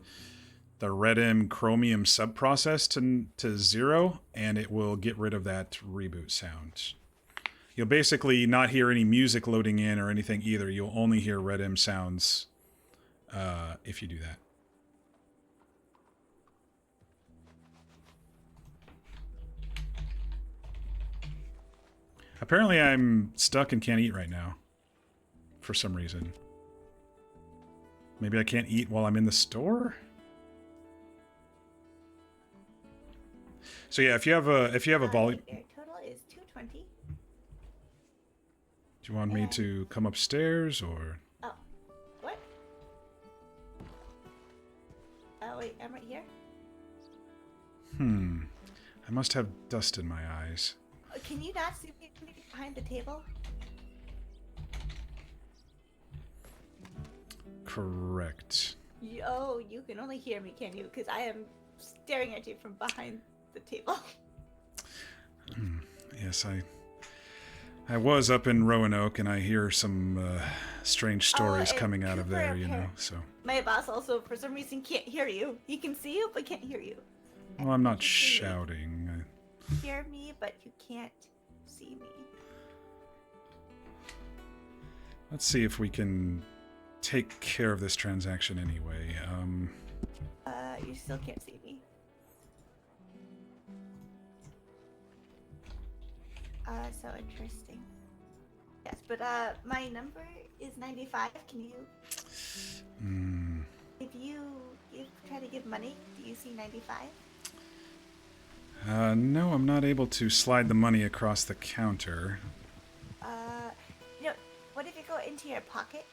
the RedM Chromium sub-process to 0, and it will get rid of that reboot sound. You'll basically not hear any music loading in or anything either. You'll only hear RedM sounds if you do that. Apparently I'm stuck and can't eat right now. For some reason. Maybe I can't eat while I'm in the store? So yeah, if you have a volume... Your total is 220. Do you want me to come upstairs, or... Oh. What? Oh, wait, I'm right here? I must have dust in my eyes. Can you not see me behind the table? Correct. Oh, you can only hear me, can you? Because I am staring at you from behind the table. Yes, I was up in Roanoke, and I hear some strange stories and coming out of Cooper there, you know, so... My boss also, for some reason, can't hear you. He can see you, but can't hear you. Well, I'm not shouting. Hear me, but you can't see me. Let's see if we can take care of this transaction anyway. You still can't see me. So interesting. Yes, but my number is 95. Can you? If you try to give money, do you see 95? No, I'm not able to slide the money across the counter. You know, what if you go into your pocket,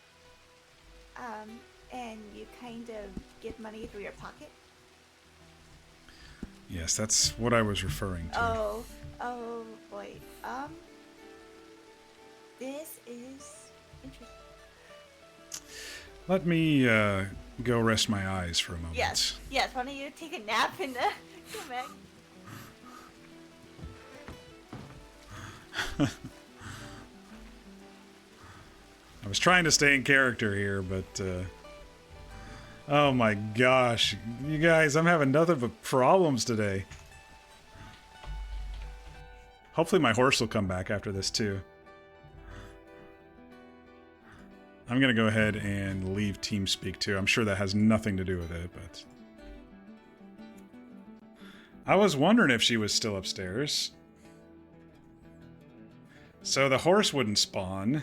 and you kind of give money through your pocket? Yes, that's what I was referring to. Oh boy. This is interesting. Let me go rest my eyes for a moment. Yes. Why don't you take a nap and come back? I was trying to stay in character here, but oh my gosh, you guys, I'm having nothing but problems today. Hopefully my horse will come back after this too. I'm gonna go ahead and leave TeamSpeak too. I'm sure that has nothing to do with it, but... I was wondering if she was still upstairs. So the horse wouldn't spawn.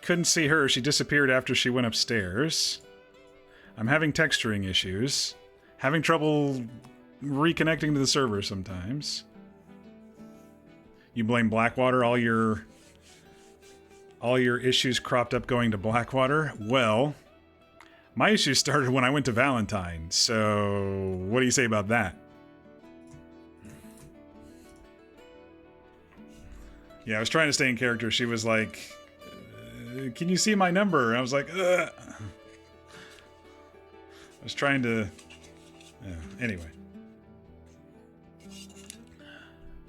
Couldn't see her. She disappeared after she went upstairs. I'm having texturing issues. Having trouble reconnecting to the server sometimes. You blame Blackwater, all your issues cropped up going to Blackwater? Well, my issues started when I went to Valentine, so what do you say about that? Yeah, I was trying to stay in character. She was like, can you see my number? And I was like, ugh. I was trying to... anyway.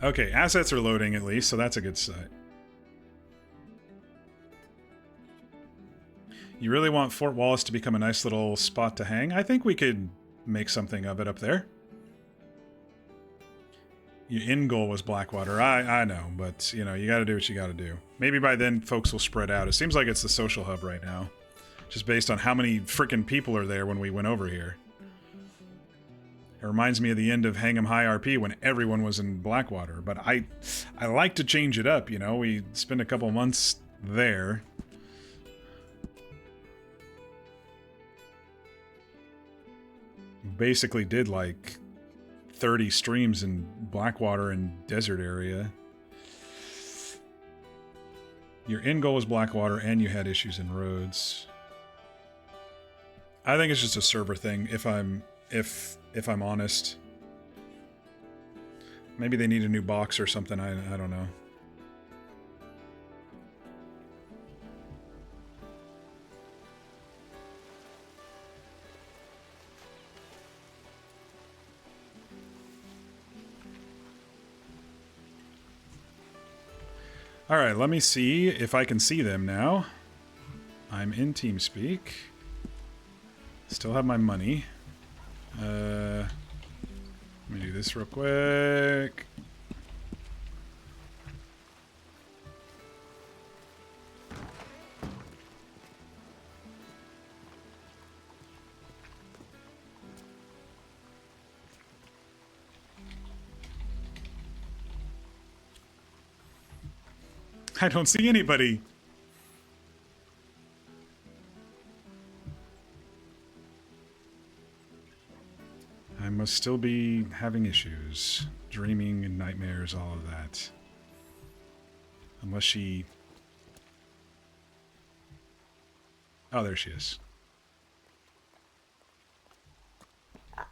Okay, assets are loading at least, so that's a good sign. You really want Fort Wallace to become a nice little spot to hang? I think we could make something of it up there. Your end goal was Blackwater. I know, but, you know, you gotta do what you gotta do. Maybe by then folks will spread out. It seems like it's the social hub right now. Just based on how many freaking people are there when we went over here. It reminds me of the end of Hang 'em High RP when everyone was in Blackwater. But I like to change it up, you know? We spend a couple months there. Basically did like 30 streams in Blackwater and desert area. Your end goal was Blackwater and you had issues in Rhodes. I think it's just a server thing, if I'm honest. Maybe they need a new box or something, I don't know. Alright, let me see if I can see them now. I'm in TeamSpeak. Still have my money. Let me do this real quick. I don't see anybody. I must still be having issues. Dreaming and nightmares, all of that. Unless she... Oh, there she is.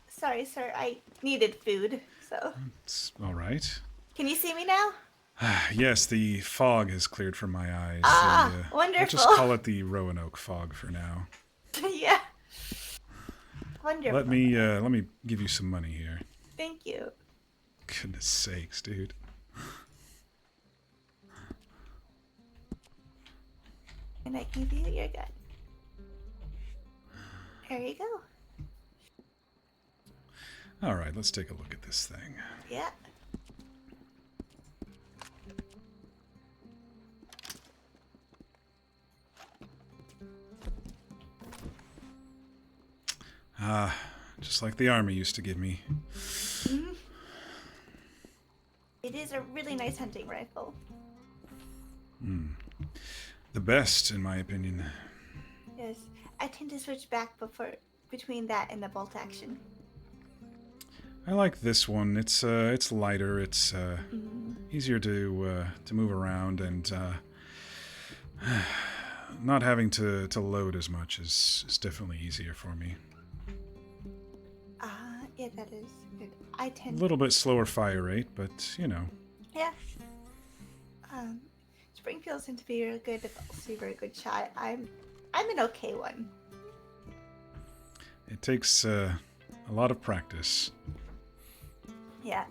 Sorry, sir. I needed food, so... It's all right. Can you see me now? Yes, the fog has cleared from my eyes. Ah, I'll just wonderful. call it the Roanoke fog for now. Yeah. Wonderful. Let me give you some money here. Thank you. Goodness sakes, dude. And I give you your gun. There you go. All right, let's take a look at this thing. Yeah. Just like the army used to give me. Mm-hmm. It is a really nice hunting rifle. The best, in my opinion. Yes, I tend to switch back between that and the bolt action. I like this one. It's lighter. It's easier to move around, and not having to load as much is definitely easier for me. Yeah, that is good. I A tend little bit slower fire rate, but you know. Yeah. Springfield seems to be a good, super good shot. I'm an okay one. It takes a lot of practice. Yeah.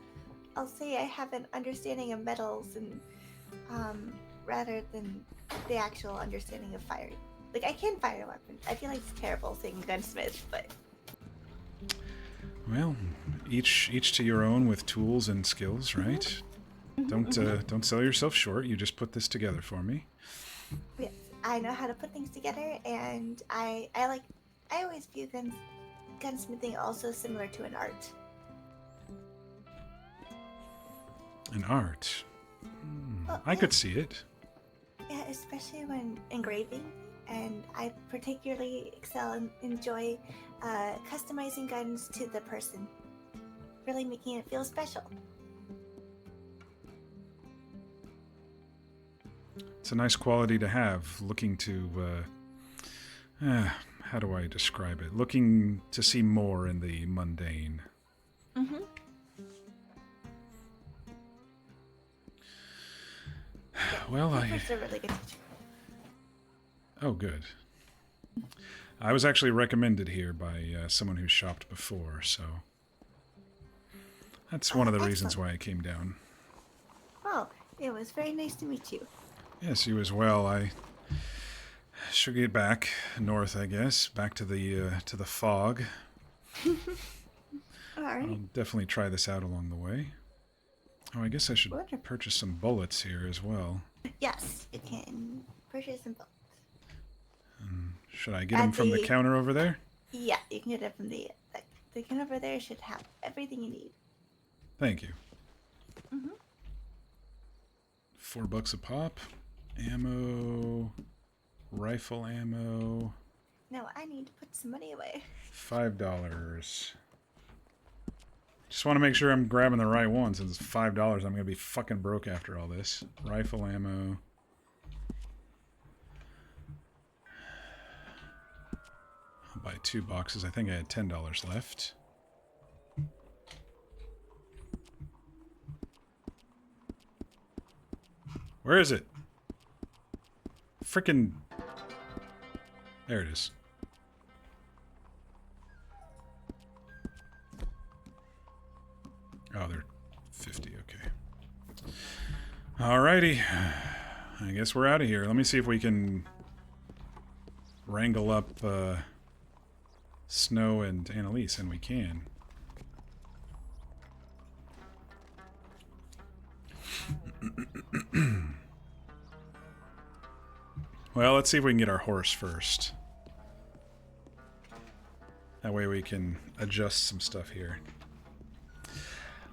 I'll say I have an understanding of metals and rather than the actual understanding of firing. Like I can fire a weapon. I feel like it's terrible saying gunsmith, but Well, each to your own with tools and skills, right? Don't sell yourself short. You just put this together for me. yes, I know how to put things together, and I always view gunsmithing also similar to an art. An art. Well, I could see it. Yeah, especially when engraving, and I particularly excel and enjoy customizing guns to the person, really making it feel special. It's a nice quality to have. Looking to, how do I describe it? Looking to see more in the mundane. Mm-hmm. Well, It's a really good teacher. Oh, good. I was actually recommended here by someone who shopped before, so that's one of the reasons Excellent. why I came down. Well, it was very nice to meet you. Yes, you as well. I should get back north, I guess, back to the fog. All right. I'll definitely try this out along the way. Oh, I guess I should Wonderful. purchase some bullets here as well. Yes, you can purchase some books. Should I get them from the counter over there? Yeah, you can get it from the counter over there. Should have everything you need. Thank you. Mm-hmm. $4 a pop. Ammo. Rifle ammo. No, I need to put some money away. $5. Just want to make sure I'm grabbing the right one. Since it's $5, I'm going to be fucking broke after all this. Rifle ammo. I'll buy 2 boxes. I think I had $10 left. Where is it? Frickin'... There it is. Oh, they're 50, okay. Alrighty. I guess we're out of here. Let me see if we can wrangle up Snow and Annalise, and we can. Well, let's see if we can get our horse first. That way we can adjust some stuff here.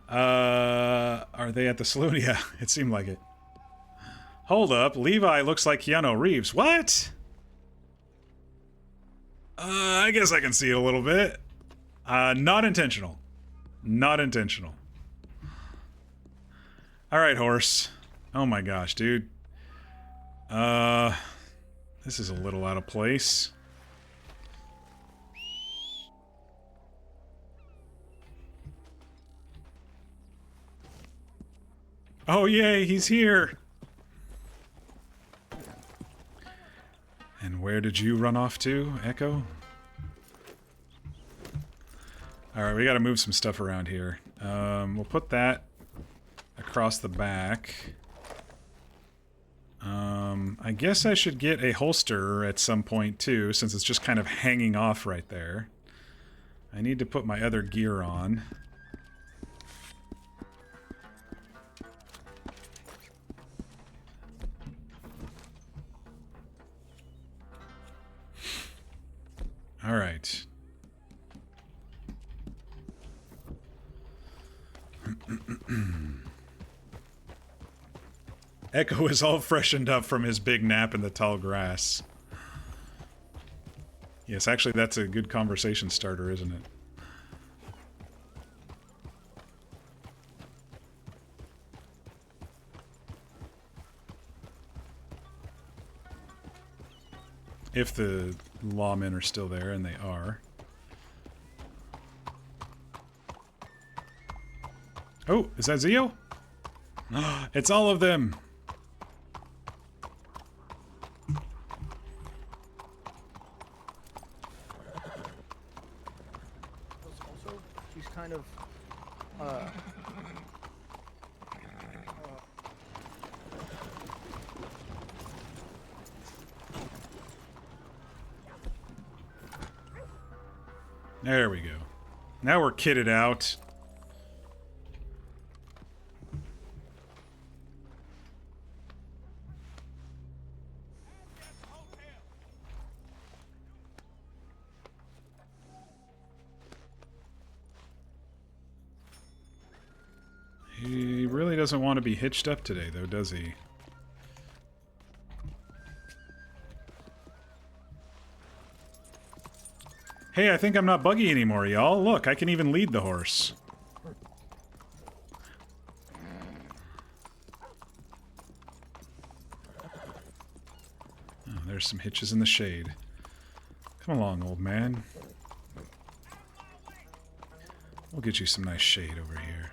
Are they at the saloon? Yeah, it seemed like it. Hold up, Levi looks like Keanu Reeves. What? I guess I can see it a little bit. Not intentional. Not intentional. Alright, horse. Oh my gosh, dude. This is a little out of place. Oh, yay, he's here! And where did you run off to, Echo? Alright, we gotta move some stuff around here. We'll put that across the back. I guess I should get a holster at some point, too, since it's just kind of hanging off right there. I need to put my other gear on. Alright. Echo is all freshened up from his big nap in the tall grass. Yes, actually that's a good conversation starter, isn't it? If the lawmen are still there, and they are. Oh, is that Zio? It's all of them! Also, she's kind of, There we go. Now we're kitted out. He really doesn't want to be hitched up today, though, does he? Hey, I think I'm not buggy anymore, y'all. Look, I can even lead the horse. Oh, there's some hitches in the shade. Come along, old man. We'll get you some nice shade over here.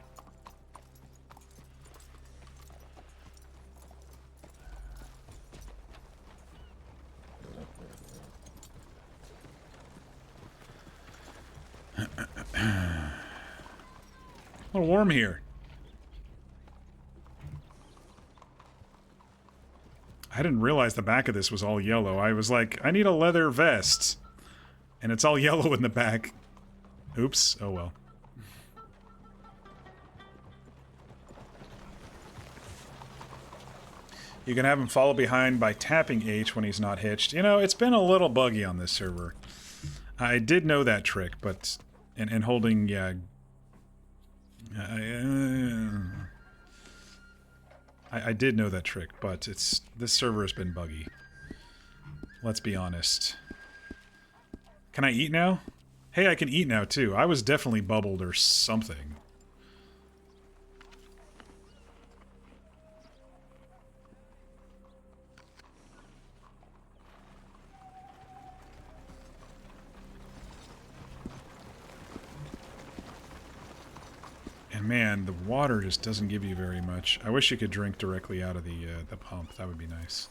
A little warm here. I didn't realize the back of this was all yellow. I was like, I need a leather vest. And it's all yellow in the back. Oops. Oh well. You can have him follow behind by tapping H when he's not hitched. You know, it's been a little buggy on this server. I did know that trick, but... And holding, yeah... I did know that trick, but this server has been buggy. Let's be honest. Can I eat now? Hey, I can eat now too. I was definitely bubbled or something. And man, the water just doesn't give you very much. I wish you could drink directly out of the pump. That would be nice.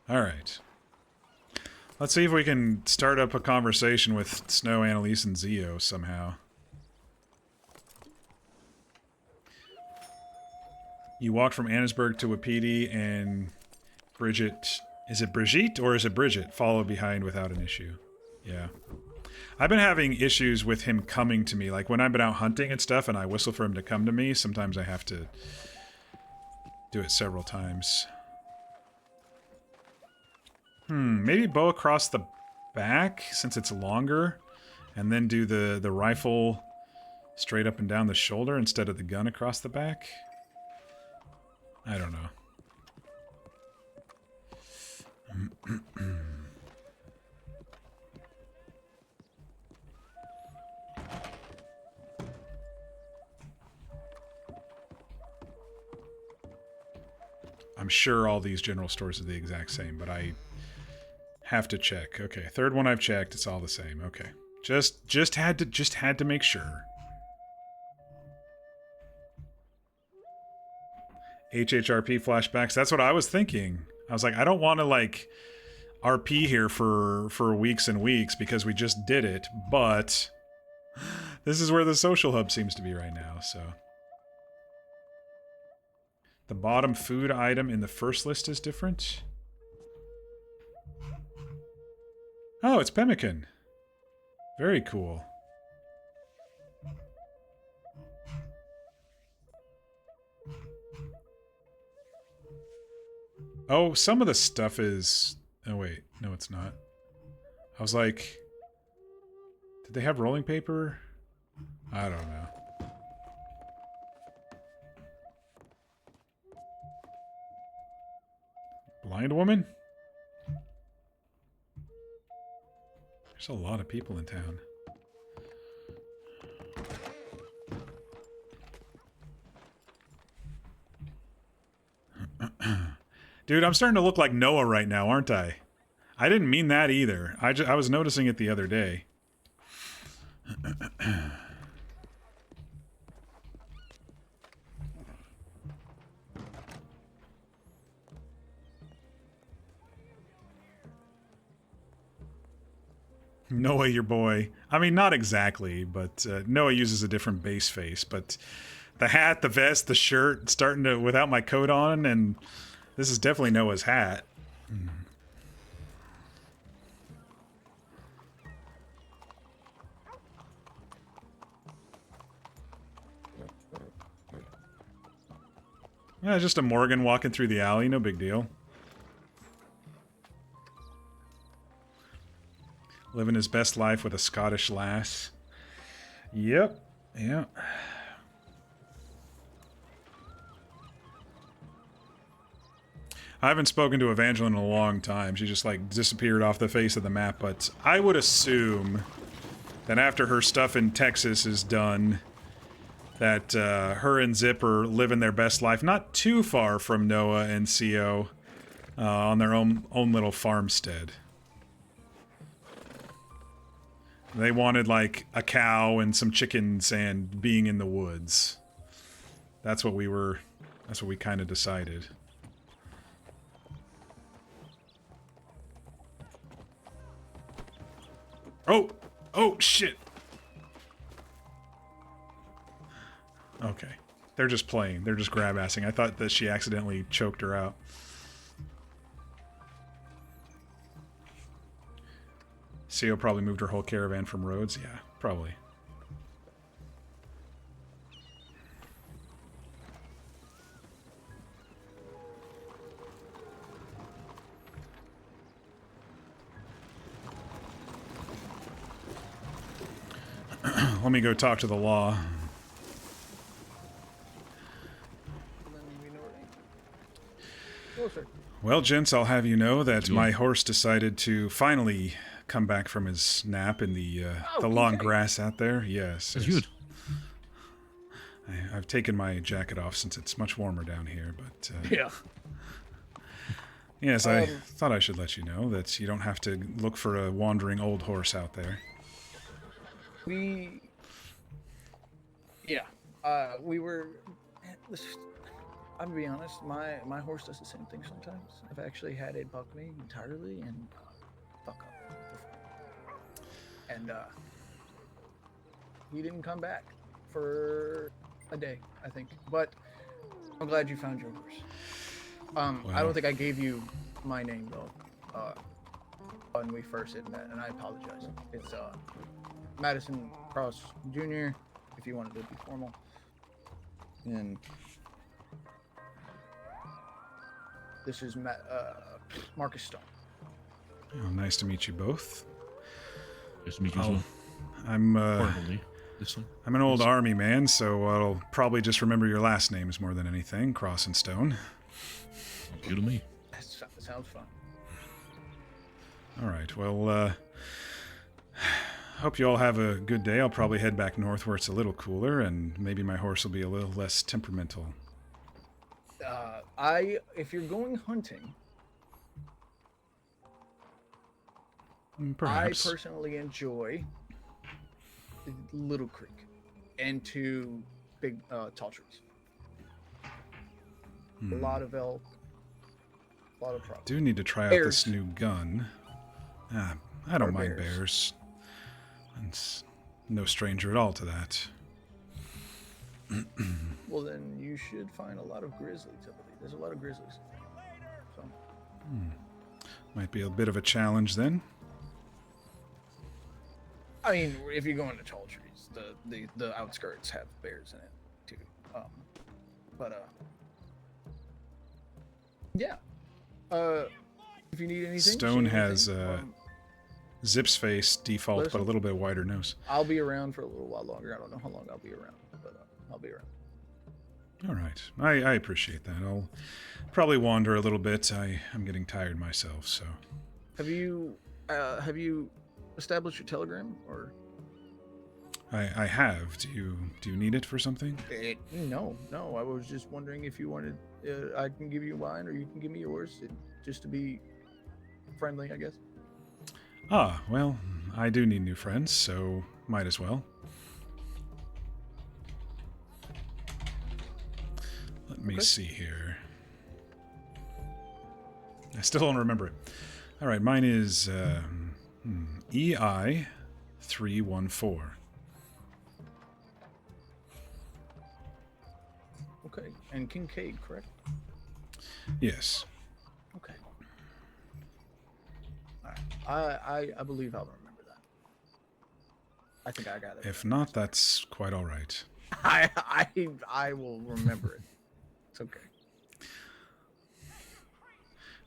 Alright. Let's see if we can start up a conversation with Snow, Annalise, and Zio somehow. You walked from Annesburg to Wapiti, and Bridget... Is it Brigitte or is it Bridget? Followed behind without an issue. Yeah. I've been having issues with him coming to me. Like, when I've been out hunting and stuff and I whistle for him to come to me, sometimes I have to do it several times. Maybe bow across the back, since it's longer, and then do the rifle straight up and down the shoulder instead of the gun across the back? I don't know. I'm sure all these general stores are the exact same, but I have to check. Okay, third one I've checked, it's all the same. Okay. Just had to make sure. HHRP flashbacks. That's what I was thinking. I was like, I don't want to like RP here for weeks and weeks because we just did it, but this is where the social hub seems to be right now, so. The bottom food item in the first list is different. Oh, it's pemmican. Very cool. Oh, some of the stuff is... Oh, wait. No, it's not. I was like... Did they have rolling paper? I don't know. Blind woman? There's a lot of people in town. Dude, I'm starting to look like Noah right now, aren't I? I didn't mean that either. I was noticing it the other day. Noah, your boy. I mean, not exactly, but Noah uses a different base face. But the hat, the vest, the shirt, starting to without my coat on, and this is definitely Noah's hat. Yeah, just a Morgan walking through the alley, no big deal. Living his best life with a Scottish lass. Yep. Yeah. I haven't spoken to Evangeline in a long time. She just, like, disappeared off the face of the map, but I would assume that after her stuff in Texas is done, that her and Zip are living their best life, not too far from Noah and CO, on their own little farmstead. They wanted, like, a cow and some chickens and being in the woods. That's what we kind of decided. Oh! Oh, shit! Okay. They're just playing. They're just grab-assing. I thought that she accidentally choked her out. CO probably moved her whole caravan from Rhodes. Yeah, probably. Let me go talk to the law. Well, gents, I'll have you know that my horse decided to finally come back from his nap in the long grass out there. Yes. That's good. I've taken my jacket off since it's much warmer down here, but... Yeah. Yes, I thought I should let you know that you don't have to look for a wandering old horse out there. We were... I'm gonna be honest, my horse does the same thing sometimes. I've actually had it buck me entirely and fuck up before. And he didn't come back for a day, I think. But I'm glad you found your horse. I don't think I gave you my name though when we first had met, and I apologize. It's Madison Cross Jr. if you wanted to be formal. And this is Marcus Stone. Oh, nice to meet you both. Nice to meet you as well. I'm an old army man, so I'll probably just remember your last names more than anything. Cross and Stone. Good to me. That sounds fun. All right. Well, hope you all have a good day. I'll probably head back north where it's a little cooler, and maybe my horse will be a little less temperamental. If you're going hunting, Perhaps. I personally enjoy Little Creek and two big tall trees. A lot of elk. A lot of trouble. Do need to try out this new gun. I don't mind bears. It's no stranger at all to that. Well, then you should find a lot of grizzlies, I believe. There's a lot of grizzlies. So. Might be a bit of a challenge then. I mean, if you go into tall trees, the outskirts have bears in it too. Yeah. If you need anything, Stone has Zip's face default, but a little bit wider nose. I'll be around for a little while longer. I don't know how long I'll be around, but I'll be around. All right, I appreciate that. I'll probably wander a little bit. I'm getting tired myself, so. Have you established your telegram or? I have. Do you need it for something? No. I was just wondering if you wanted. I can give you mine, or you can give me yours, just to be friendly, I guess. Ah, well, I do need new friends, so might as well. Let me see here. I still don't remember it. All right, mine is EI314. Okay, and Kincaid, correct? Yes. Okay. All right. I believe I'll remember that. I think I got it. If not, that's quite all right. I will remember it. It's okay.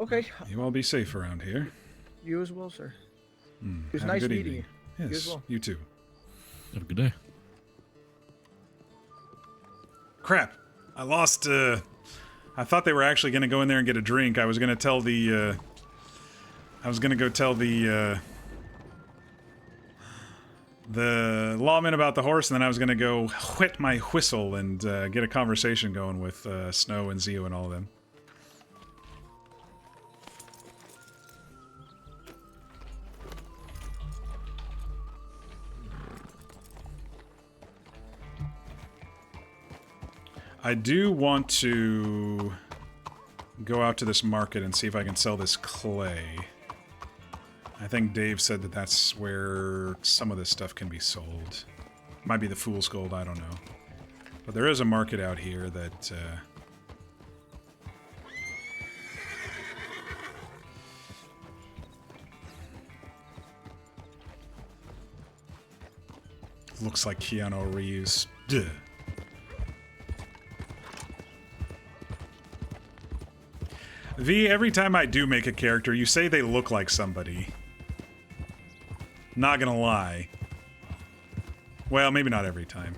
Okay. You all be safe around here. You as well, sir. It was Have a nice good meeting evening. you. Yes, You as well. you too. Have a good day. Crap. I lost, I thought they were actually going to go in there and get a drink. I was going to tell the, the lawman about the horse, and then I was going to go whet my whistle and get a conversation going with Snow and Zio and all of them. I do want to go out to this market and see if I can sell this clay. I think Dave said that that's where some of this stuff can be sold. Might be the Fool's Gold, I don't know. But there is a market out here that... looks like Keanu Reeves. Duh. V, every time I do make a character, you say they look like somebody. Not gonna lie. Well, maybe not every time.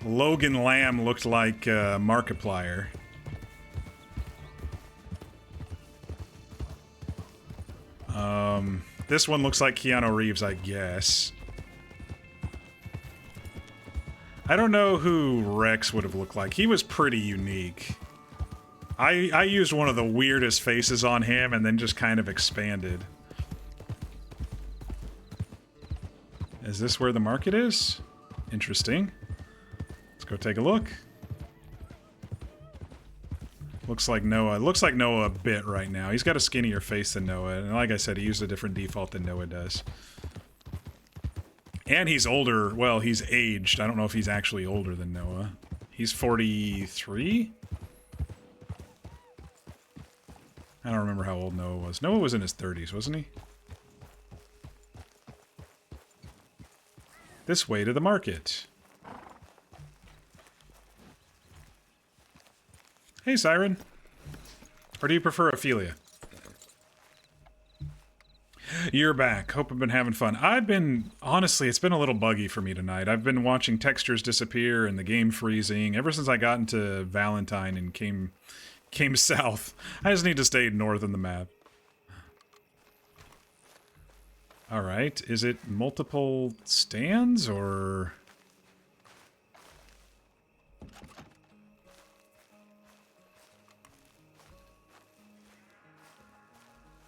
Logan Lamb looked like Markiplier. This one looks like Keanu Reeves, I guess. I don't know who Rex would have looked like. He was pretty unique. I used one of the weirdest faces on him and then just kind of expanded. Is this where the market is? Interesting. Let's go take a look. Looks like Noah a bit right now. He's got a skinnier face than Noah, and like I said, he used a different default than Noah does. And he's older. Well, he's aged. I don't know if he's actually older than Noah. He's 43? I don't remember how old Noah was. Noah was in his 30s, wasn't he? This way to the market. Hey, Siren. Or do you prefer Ophelia? You're back. Hope I've been having fun. Honestly, it's been a little buggy for me tonight. I've been watching textures disappear and the game freezing ever since I got into Valentine and came south. I just need to stay north on the map. Alright, is it multiple stands, or...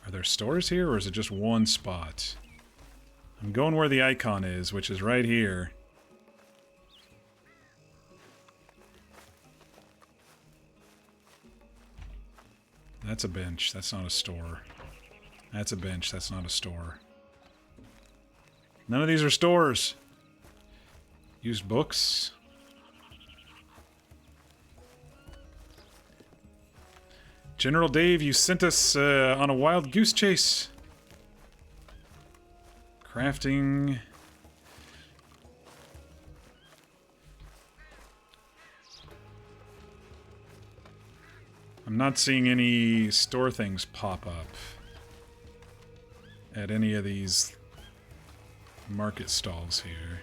Are there stores here, or is it just one spot? I'm going where the icon is, which is right here. That's a bench. That's not a store. That's a bench. That's not a store. None of these are stores. Used books. General Dave, you sent us on a wild goose chase. Crafting. I'm not seeing any store things pop up at any of these market stalls here.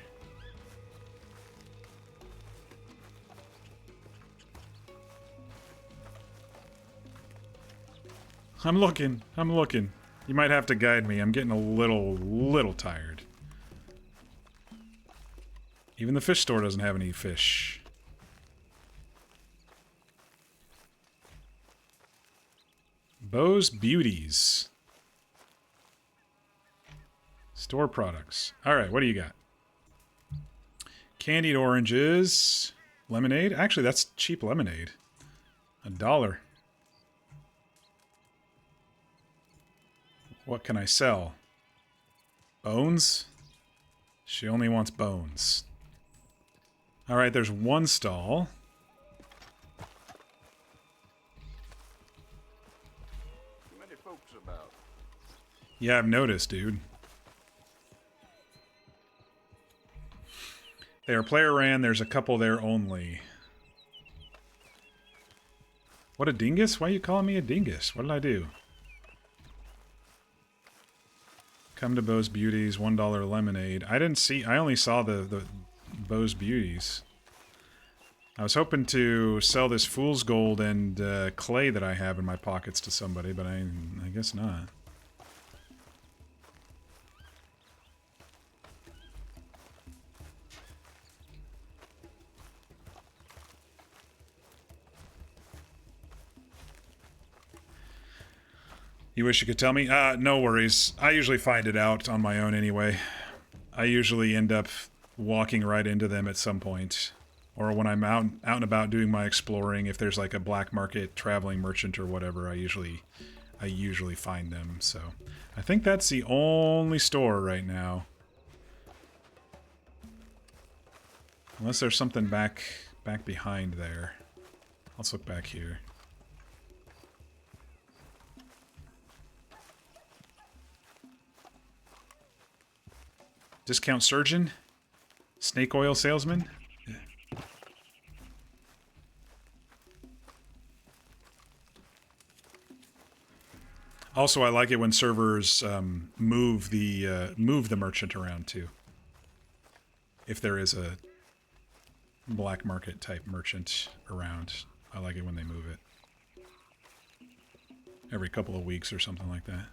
I'm looking. I'm looking. You might have to guide me. I'm getting a little tired. Even the fish store doesn't have any fish. Bo's Beauties. Store products. Alright, what do you got? Candied oranges. Lemonade. Actually, that's cheap lemonade. $1. What can I sell? Bones? She only wants bones. Alright, there's one stall. Too many folks about. Yeah, I've noticed, dude. They are player ran, there's a couple there only. What a dingus? Why are you calling me a dingus? What did I do? Come to Bo's Beauties, $1 lemonade. I didn't see, I only saw the Bo's Beauties. I was hoping to sell this fool's gold and clay that I have in my pockets to somebody, but I guess not. You wish you could tell me? No worries. I usually find it out on my own anyway. I usually end up walking right into them at some point. Or when I'm out and about doing my exploring, if there's like a black market traveling merchant or whatever, I usually find them. So I think that's the only store right now. Unless there's something back behind there. Let's look back here. Discount surgeon? Snake oil salesman? Yeah. Also, I like it when servers move the merchant around too. If there is a black market type merchant around, I like it when they move it. Every couple of weeks or something like that.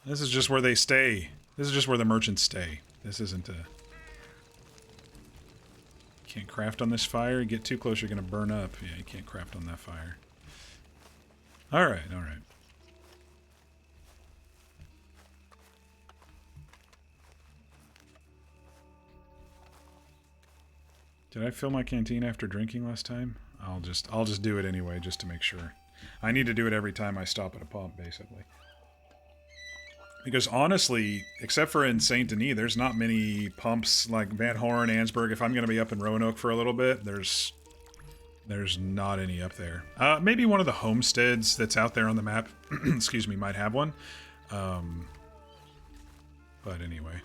This is just where they stay. This is just where the merchants stay. This isn't a... Can't craft on this fire. You get too close, you're going to burn up. Yeah, you can't craft on that fire. Alright, alright. Did I fill my canteen after drinking last time? I'll just do it anyway, just to make sure. I need to do it every time I stop at a pump, basically. Because honestly, except for in Saint Denis, there's not many pumps like Van Horn, Ansburg. If I'm going to be up in Roanoke for a little bit, there's not any up there. Maybe one of the homesteads that's out there on the map, excuse me, might have one. But anyway.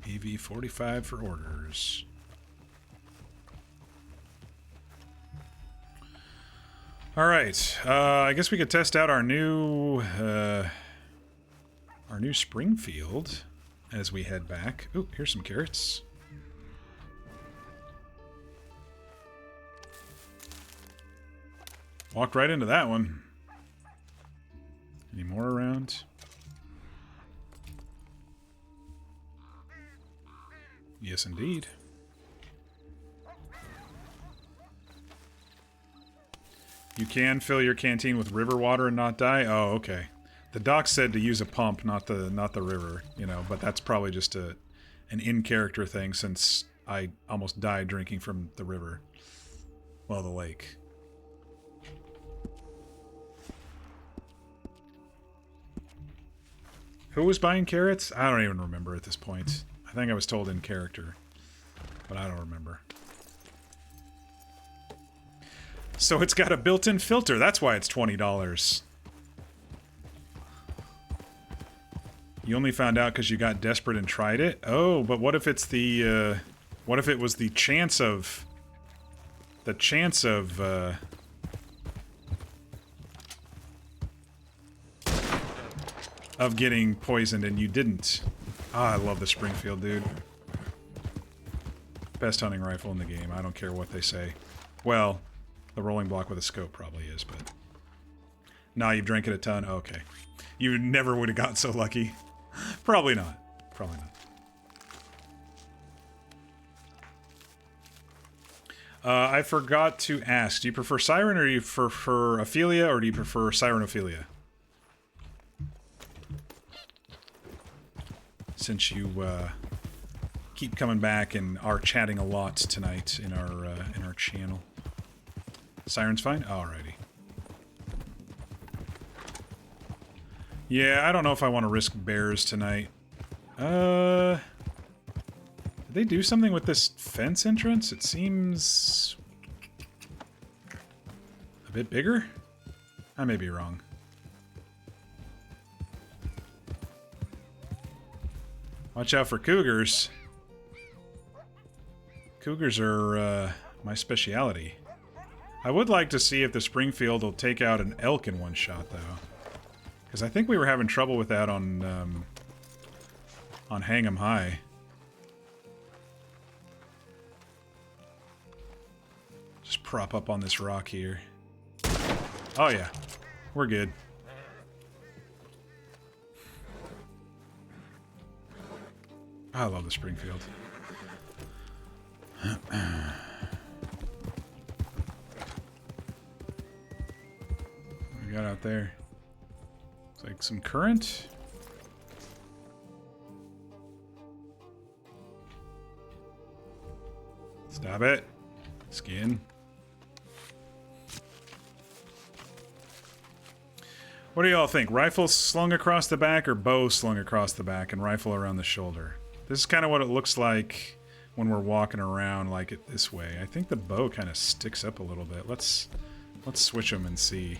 AV45 for orders. All right, I guess we could test out our new Springfield as we head back. Ooh, here's some carrots. Walked right into that one. Any more around? Yes, indeed. You can fill your canteen with river water and not die? Oh, okay. The doc said to use a pump, not the river, you know, but that's probably just an in-character thing since I almost died drinking from the river. Well, the lake. Who was buying carrots? I don't even remember at this point. I think I was told in character, but I don't remember. So it's got a built-in filter. That's why it's $20. You only found out because you got desperate and tried it? Oh, but what if it's the, what if it was the chance of... The chance of, of getting poisoned and you didn't. Ah, I love the Springfield, dude. Best hunting rifle in the game. I don't care what they say. Well, the rolling block with a scope probably is, but... Nah, you've drank it a ton? Okay. You never would have gotten so lucky. Probably not. Probably not. I forgot to ask, do you prefer Siren or do you prefer Ophelia or do you prefer Siren Ophelia? Since you keep coming back and are chatting a lot tonight in our channel. Siren's fine? Alrighty. Yeah, I don't know if I want to risk bears tonight. Did they do something with this fence entrance? It seems... a bit bigger? I may be wrong. Watch out for cougars. Cougars are my speciality. I would like to see if the Springfield will take out an elk in one shot, though. Because I think we were having trouble with that on Hang 'em High. Just prop up on this rock here. Oh yeah, we're good. I love the Springfield. What we got out there? It's like some current. Stop it. Skin. What do y'all think? Rifle slung across the back or bow slung across the back and rifle around the shoulder? This is kind of what it looks like when we're walking around like it this way. I think the bow kind of sticks up a little bit. Let's switch them and see.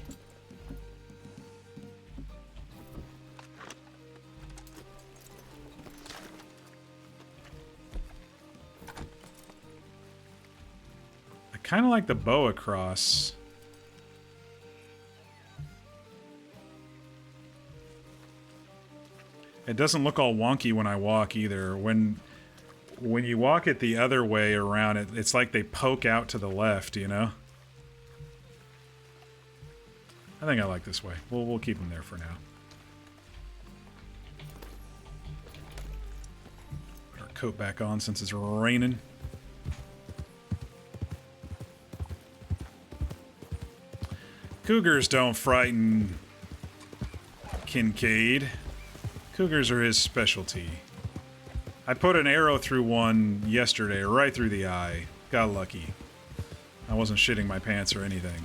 I kind of like the bow across. It doesn't look all wonky when I walk either. When you walk it the other way around, it's like they poke out to the left, you know? I think I like this way. We'll keep them there for now. Put our coat back on since it's raining. Cougars don't frighten Kincaid. Cougars are his specialty. I put an arrow through one yesterday, right through the eye. Got lucky. I wasn't shitting my pants or anything.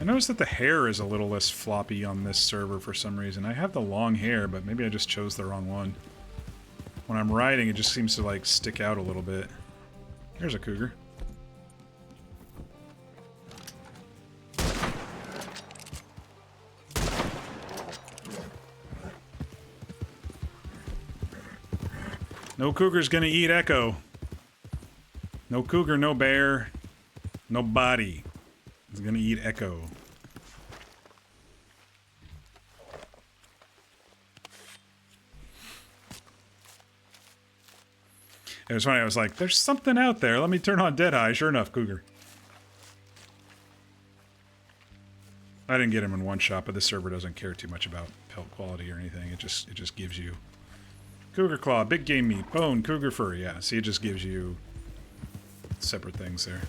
I noticed that the hair is a little less floppy on this server for some reason. I have the long hair, but maybe I just chose the wrong one. When I'm riding, it just seems to, like, stick out a little bit. There's a cougar. No cougar's gonna eat Echo. No cougar, no bear, nobody is gonna eat Echo. It was funny, I was like, there's something out there. Let me turn on Deadeye. Sure enough, cougar. I didn't get them in one shot, but the server doesn't care too much about pelt quality or anything. It just gives you cougar claw, big game meat, bone, cougar fur. Yeah, see, it just gives you separate things there.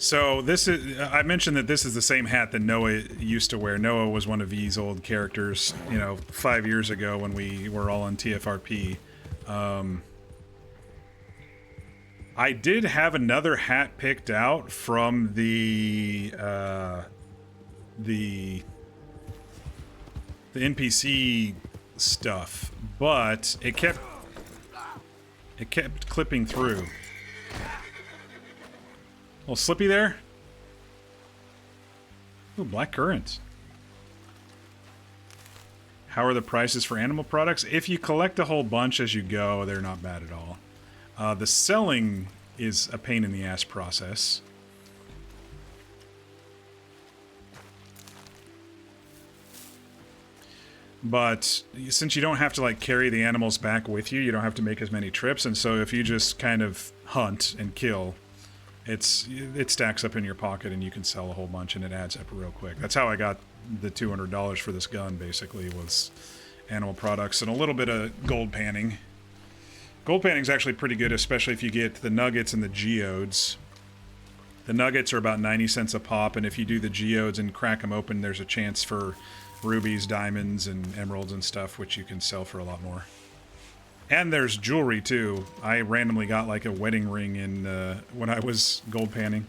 So this is, I mentioned that this is the same hat that Noah used to wear. Noah was one of V's old characters, you know, 5 years ago when we were all on TFRP. I did have another hat picked out from the NPC stuff, but it kept clipping through. A little slippy there. Ooh, black currant. How are the prices for animal products? If you collect a whole bunch as you go, they're not bad at all. The selling is a pain in the ass process. But since you don't have to like carry the animals back with you, you don't have to make as many trips, and so if you just kind of hunt and kill, it stacks up in your pocket and you can sell a whole bunch and it adds up real quick. That's how I got the $200 for this gun, basically, was animal products and a little bit of gold panning. Gold panning is actually pretty good, especially if you get the nuggets and the geodes. The nuggets are about 90 cents a pop, and if you do the geodes and crack them open, there's a chance for rubies, diamonds, and emeralds and stuff, which you can sell for a lot more. And there's jewelry, too. I randomly got, like, a wedding ring in when I was gold panning.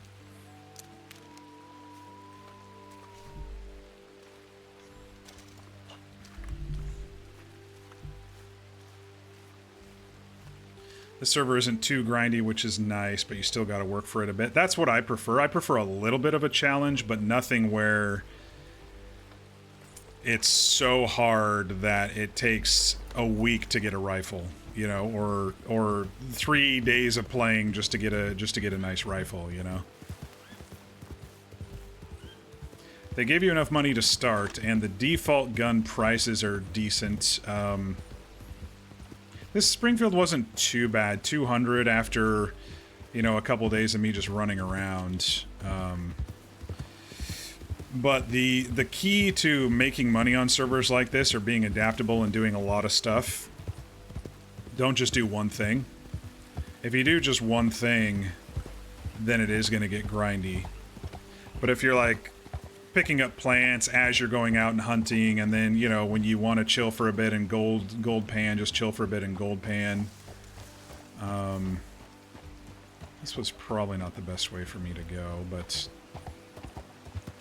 The server isn't too grindy, which is nice, but you still got to work for it a bit. That's what I prefer. I prefer a little bit of a challenge, but nothing where it's so hard that it takes a week to get a rifle, you know, or 3 days of playing just to get a nice rifle, you know. They gave you enough money to start, and the default gun prices are decent. This Springfield wasn't too bad. 200 after, you know, a couple days of me just running around. But the key to making money on servers like this are being adaptable and doing a lot of stuff. Don't just do one thing. If you do just one thing, then it is going to get grindy. But if you're like picking up plants as you're going out and hunting, and then, you know, when you want to chill for a bit in gold pan, just chill for a bit in gold pan. This was probably not the best way for me to go, but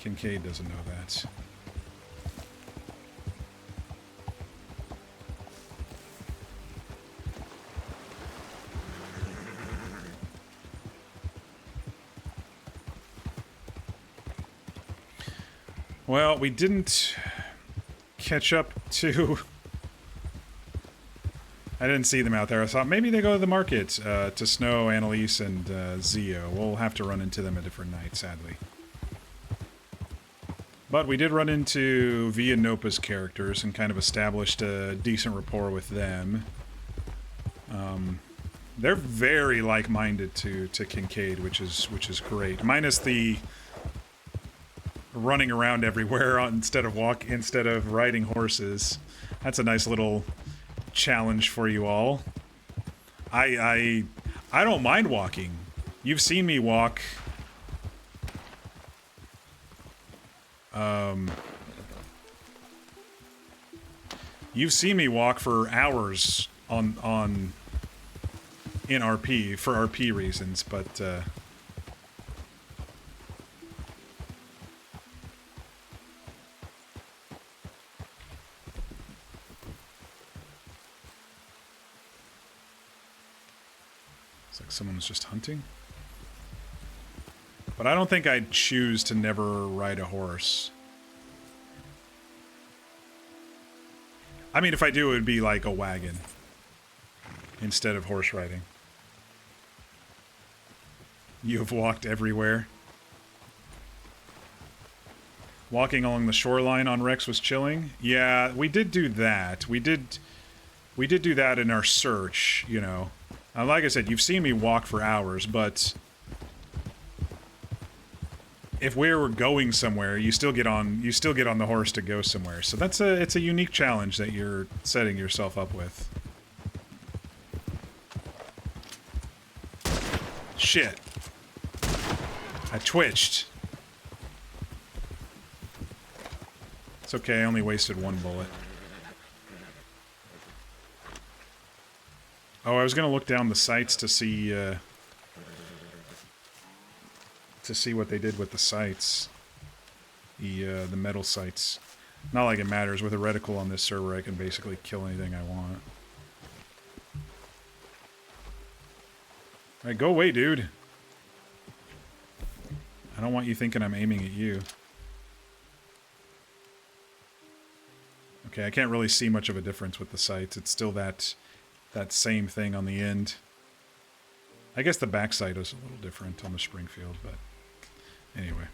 Kincaid doesn't know that. Well, we didn't catch up to... I didn't see them out there. I thought maybe they go to the market, to Snow, Annalise, and Zio. We'll have to run into them a different night, sadly. But we did run into V and Nopa's characters and kind of established a decent rapport with them. They're very like-minded to Kincaid, which is great. Minus the running around everywhere instead of riding horses. That's a nice little challenge for you all. I don't mind walking. You've seen me walk. You've seen me walk for hours in RP for RP reasons, but it's like someone was just hunting. But I don't think I'd choose to never ride a horse. I mean, if I do, it would be like a wagon instead of horse riding. You have walked everywhere. Walking along the shoreline on Rex was chilling. Yeah, we did do that. We did do that in our search, you know. Like I said, you've seen me walk for hours, but if we were going somewhere, you still get on the horse to go somewhere. So it's a unique challenge that you're setting yourself up with. Shit. I twitched. It's okay, I only wasted one bullet. Oh, I was gonna look down the sights to see what they did with the sights. The metal sights. Not like it matters. With a reticle on this server, I can basically kill anything I want. Alright, go away, dude. I don't want you thinking I'm aiming at you. Okay, I can't really see much of a difference with the sights. It's still that same thing on the end. I guess the back sight is a little different on the Springfield, but anyway.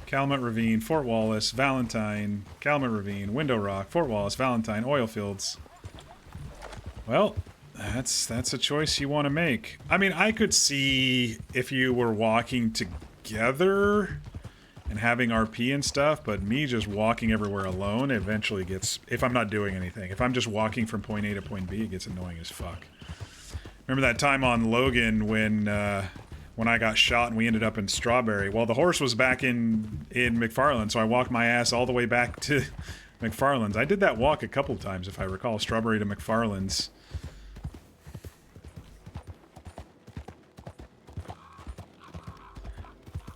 Calumet Ravine, Fort Wallace, Valentine, Calumet Ravine, Window Rock, Fort Wallace, Valentine, oil fields. Well, that's a choice you want to make. I mean, I could see if you were walking together and having RP and stuff, but me just walking everywhere alone eventually gets, if I'm not doing anything, if I'm just walking from point A to point B, it gets annoying as fuck. Remember that time on Logan when I got shot and we ended up in Strawberry? Well, the horse was back in McFarland, so I walked my ass all the way back to McFarland's. I did that walk a couple times, if I recall, Strawberry to McFarland's.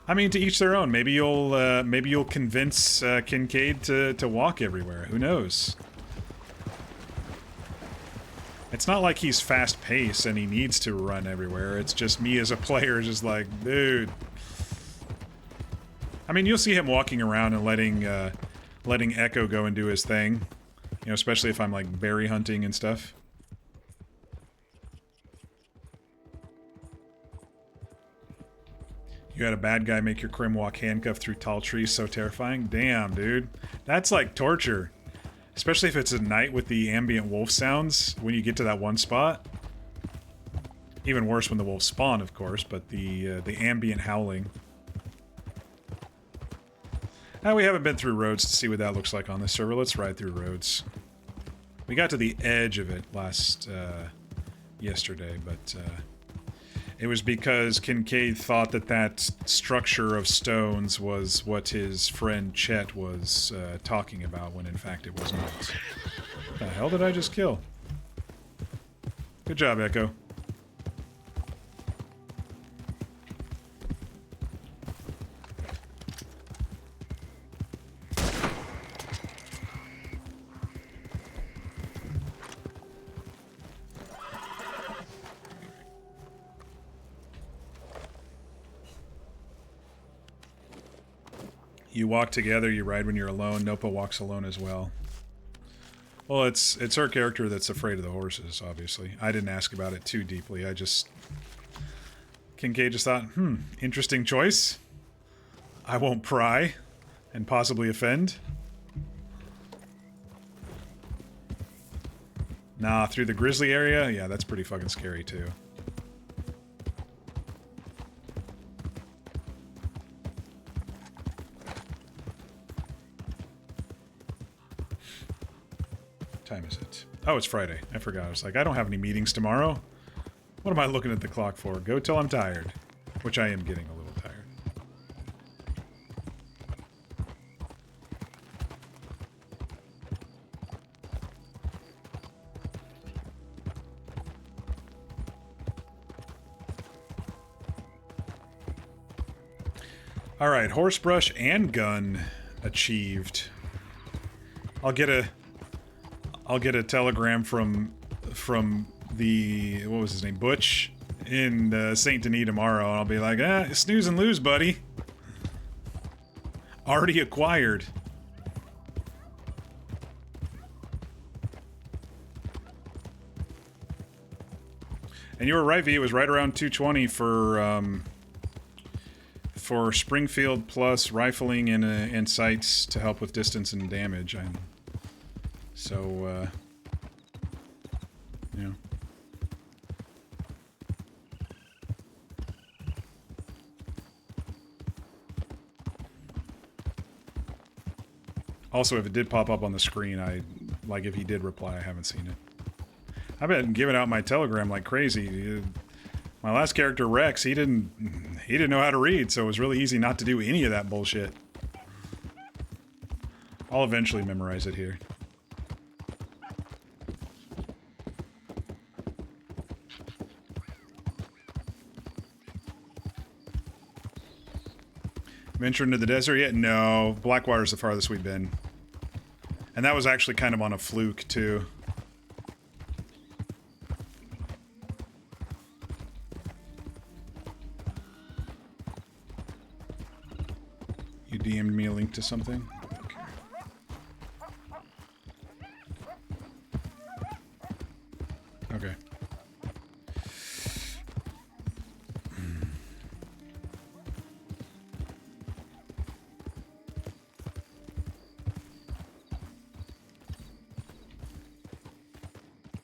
I mean, to each their own. Maybe you'll convince Kincaid to walk everywhere. Who knows? It's not like he's fast-paced and he needs to run everywhere. It's just me as a player just like, dude. I mean, you'll see him walking around and letting Echo go and do his thing. You know, especially if I'm like berry hunting and stuff. You had a bad guy make your Crim walk handcuffed through tall trees, so terrifying. Damn, dude. That's like torture. Especially if it's at night with the ambient wolf sounds when you get to that one spot. Even worse when the wolves spawn, of course, but the ambient howling. Now we haven't been through roads to see what that looks like on this server. Let's ride through roads. We got to the edge of it yesterday, but it was because Kincaid thought that structure of stones was what his friend Chet was talking about, when in fact it was not. What the hell did I just kill? Good job, Echo. You walk together, you ride when you're alone. Nopa walks alone as well. Well, it's her character that's afraid of the horses, obviously. I didn't ask about it too deeply. Kincaid just thought, interesting choice. I won't pry and possibly offend. Nah, through the grizzly area? Yeah, that's pretty fucking scary too. Time is it? Oh, it's Friday. I forgot. I was like, I don't have any meetings tomorrow. What am I looking at the clock for? Go till I'm tired. Which I am getting a little tired. Alright, horsebrush and gun achieved. I'll get a telegram from the, what was his name, Butch in St. Denis tomorrow, and I'll be like, snooze and lose, buddy. Already acquired. And you were right, V. It was right around 220 for Springfield plus rifling and sights to help with distance and damage. So, you know. Also, if it did pop up on the screen, like if he did reply, I haven't seen it. I've been giving out my Telegram like crazy. My last character, Rex, he didn't know how to read, so it was really easy not to do any of that bullshit. I'll eventually memorize it here. Venture into the desert yet? No. Blackwater's the farthest we've been. And that was actually kind of on a fluke, too. You DM'd me a link to something? Okay. Okay.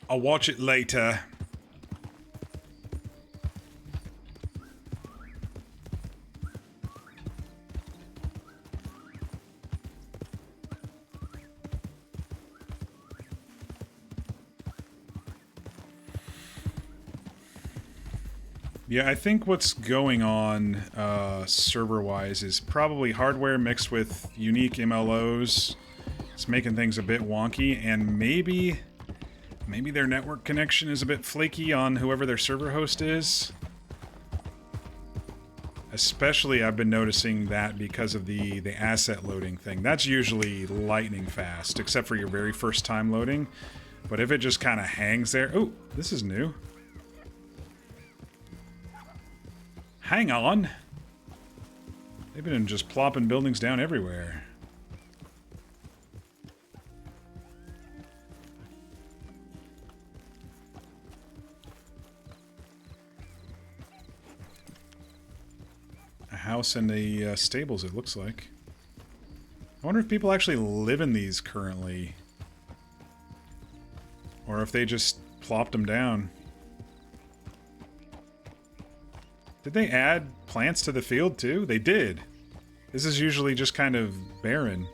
I'll watch it later. Yeah, I think what's going on server-wise is probably hardware mixed with unique MLOs. It's making things a bit wonky, and maybe their network connection is a bit flaky on whoever their server host is. Especially, I've been noticing that because of the asset loading thing. That's usually lightning fast, except for your very first time loading. But if it just kind of hangs there... Oh, this is new. Hang on. They've been just plopping buildings down everywhere. A house and a stables, it looks like. I wonder if people actually live in these currently. Or if they just plopped them down. Did they add plants to the field too? They did. This is usually just kind of barren.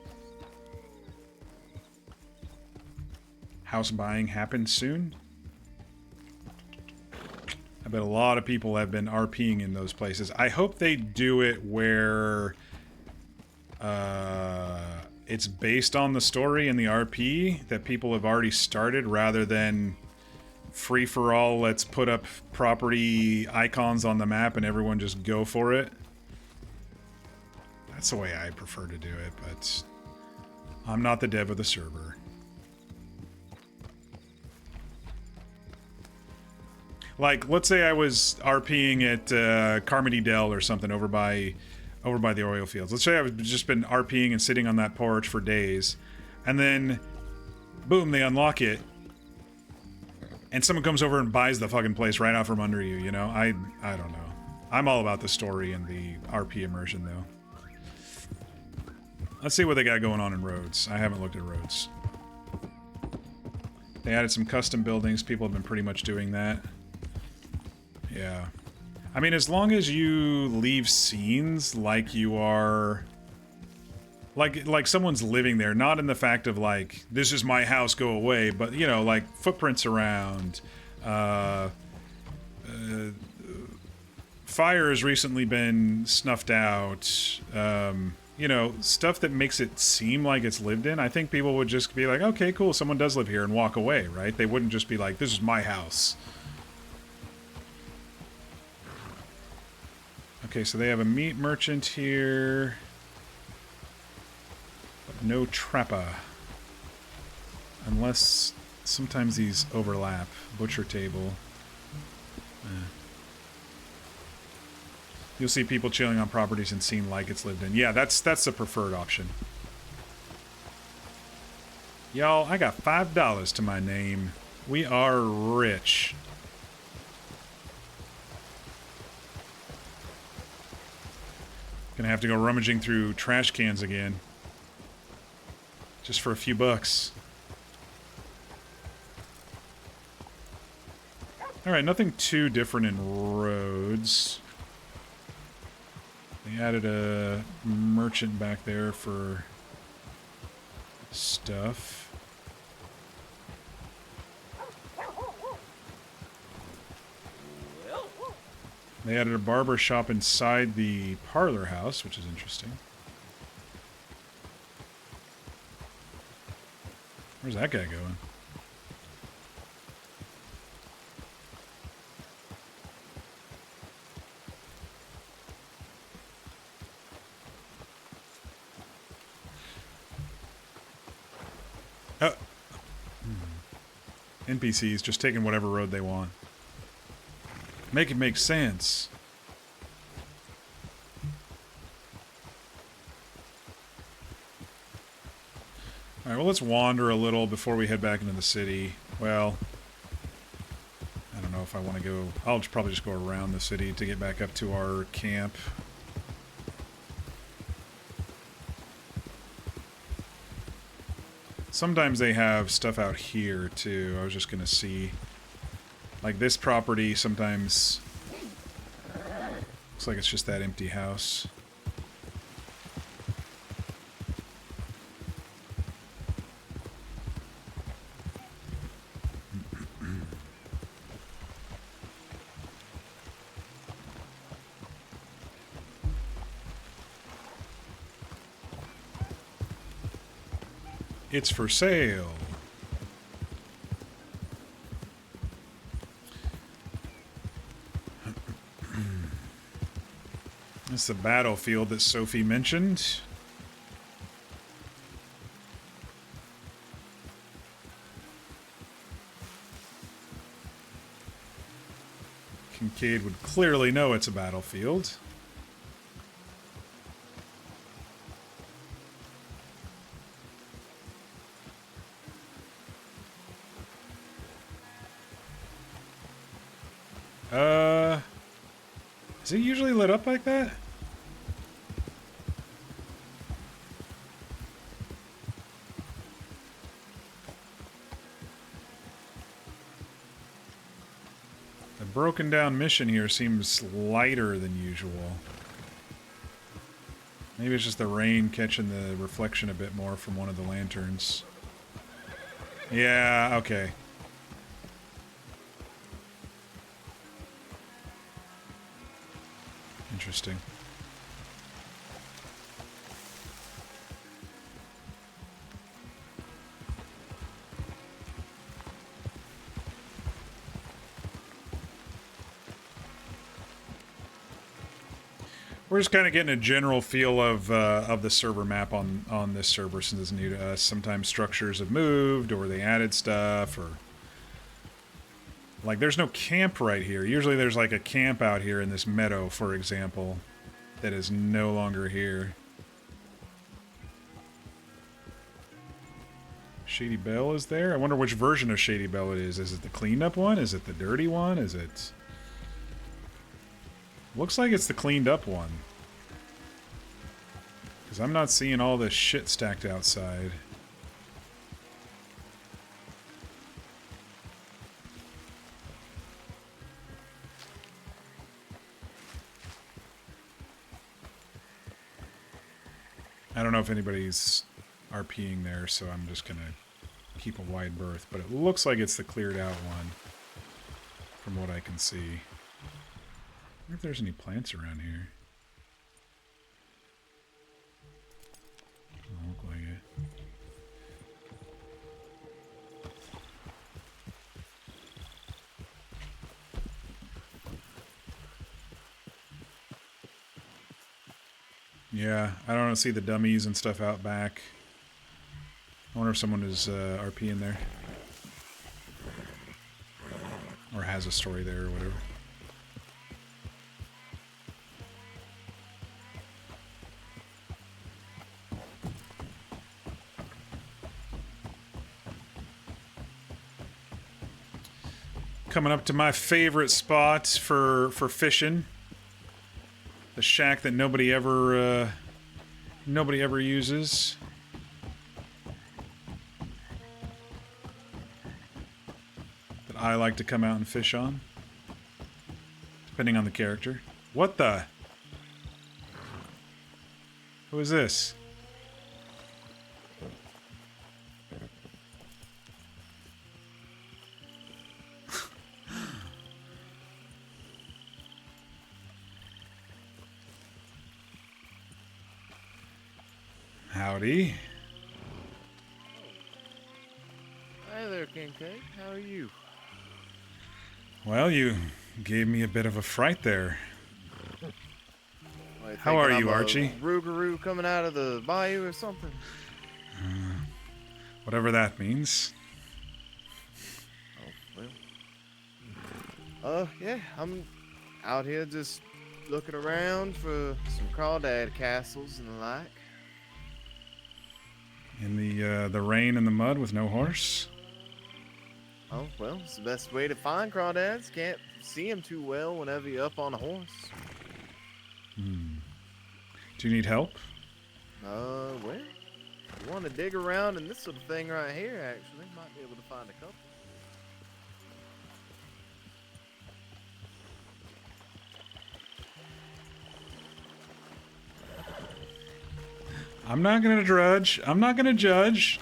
House buying happens soon? I bet a lot of people have been RPing in those places. I hope they do it where it's based on the story and the RP that people have already started rather than free-for-all, let's put up property icons on the map and everyone just go for it. That's the way I prefer to do it, but I'm not the dev of the server. Like, let's say I was RPing at Carmody Dell or something over by the oil fields. Let's say I've just been RPing and sitting on that porch for days, and then, boom, they unlock it, and someone comes over and buys the fucking place right out from under you, you know? I don't know. I'm all about the story and the RP immersion, though. Let's see what they got going on in roads. I haven't looked at roads. They added some custom buildings. People have been pretty much doing that. Yeah. I mean, as long as you leave scenes like you are... Like someone's living there, not in the fact of like, this is my house, go away, but, you know, like footprints around. Fire has recently been snuffed out. You know, stuff that makes it seem like it's lived in. I think people would just be like, okay, cool, someone does live here, and walk away, right? They wouldn't just be like, this is my house. Okay, so they have a meat merchant here. No trapper. Unless sometimes these overlap. Butcher table. You'll see people chilling on properties and seem like it's lived in. Yeah, that's the preferred option. Y'all, I got $5 to my name. We are rich. Gonna have to go rummaging through trash cans again. Just for a few bucks. Alright, nothing too different in roads. They added a merchant back there for stuff. They added a barber shop inside the parlor house, which is interesting. Where's that guy going? Oh. NPCs just taking whatever road they want. Make it make sense. Alright, well, let's wander a little before we head back into the city. Well, I don't know if I want to go... I'll probably just go around the city to get back up to our camp. Sometimes they have stuff out here, too. I was just going to see... Like this property, sometimes... Looks like it's just that empty house. It's for sale. It's the battlefield that Sophie mentioned. Kincaid would clearly know it's a battlefield. Is it usually lit up like that? The broken down mission here seems lighter than usual. Maybe it's just the rain catching the reflection a bit more from one of the lanterns. Yeah, okay. Interesting. We're just kind of getting a general feel of the server map on this server since it's new to us. Sometimes structures have moved, or they added stuff, or... Like, there's no camp right here. Usually there's, like, a camp out here in this meadow, for example, that is no longer here. Shady Belle is there? I wonder which version of Shady Belle it is. Is it the cleaned up one? Is it the dirty one? Is it... Looks like it's the cleaned up one. Because I'm not seeing all this shit stacked outside. I don't know if anybody's RPing there, so I'm just going to keep a wide berth. But it looks like it's the cleared out one, from what I can see. I wonder if there's any plants around here. Doesn't look like it. Yeah, I don't see the dummies and stuff out back. I wonder if someone is RPing there. Or has a story there or whatever. Coming up to my favorite spot for fishing. The shack that nobody ever uses. That I like to come out and fish on. Depending on the character. What the? Who is this? Howdy. Hi there, Kincaid. How are you? Well, you gave me a bit of a fright there. What, How are thinking you, I'm a Archie? Rougarou coming out of the bayou or something? Whatever that means. Oh, well. Yeah, I'm out here just looking around for some crawdad castles and the like. In the rain and the mud with no horse? Oh, well, it's the best way to find crawdads. Can't see them too well whenever you're up on a horse. Do you need help? Well, you want to dig around in this sort of thing right here, actually. Might be able to find a couple. I'm not gonna drudge. I'm not gonna judge.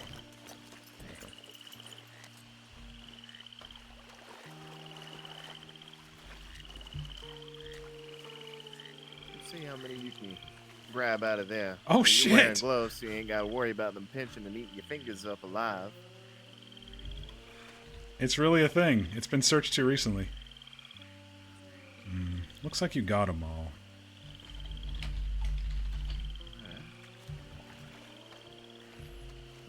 See how many you can grab out of there. Oh, You're wearing shit. gloves, so you ain't got to worry about them pinching and eating your fingers up alive. It's really a thing. It's been searched to recently. Looks like you got them all.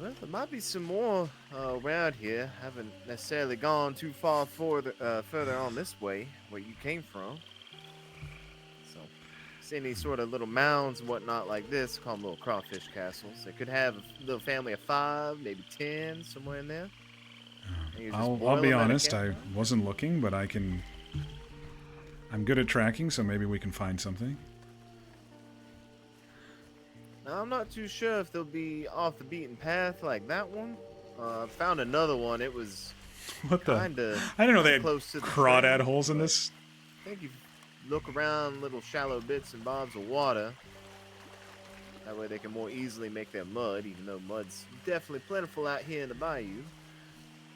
Well, there might be some more around here. Haven't necessarily gone too far further on this way, where you came from. So, see any sort of little mounds and whatnot like this, call them little crawfish castles. They could have a little family of 5, maybe 10, somewhere in there. And you just I'll boil be them at a honest, I campfire. wasn't looking, but I'm good at tracking, so maybe we can find something. Now, I'm not too sure if they'll be off the beaten path like that one. Found another one. It was What the? kinda I didn't know they had close to the crawdad trail, holes in but this. I think you look around little shallow bits and bobs of water. That way they can more easily make their mud, even though mud's definitely plentiful out here in the bayou.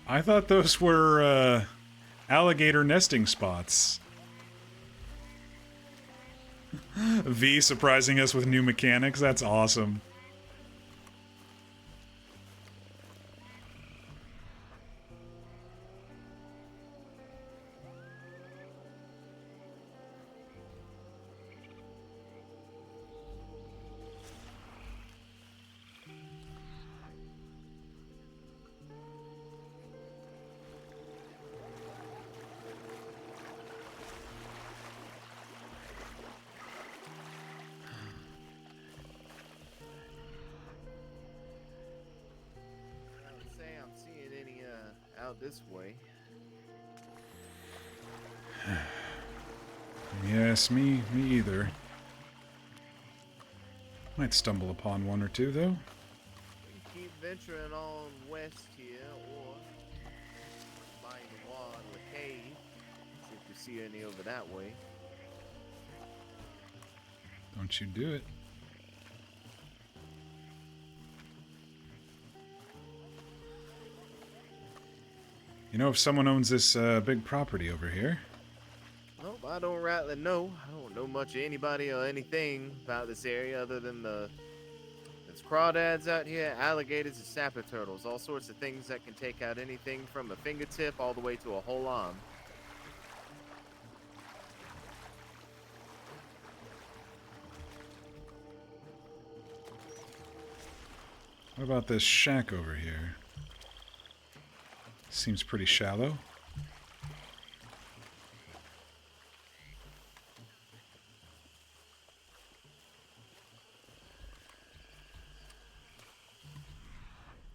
I thought those were alligator nesting spots. V surprising us with new mechanics. That's awesome. I would say I'm seeing any out this way. Yes, me either. Might stumble upon one or two, though. We can keep venturing on west here, or by the wall of the cave. See if you see any over that way. Don't you do it. You know, if someone owns this big property over here. Nope, I don't rightly know. I don't know much of anybody or anything about this area other than there's crawdads out here, alligators, and sapper turtles. All sorts of things that can take out anything from a fingertip all the way to a whole arm. What about this shack over here? Seems pretty shallow.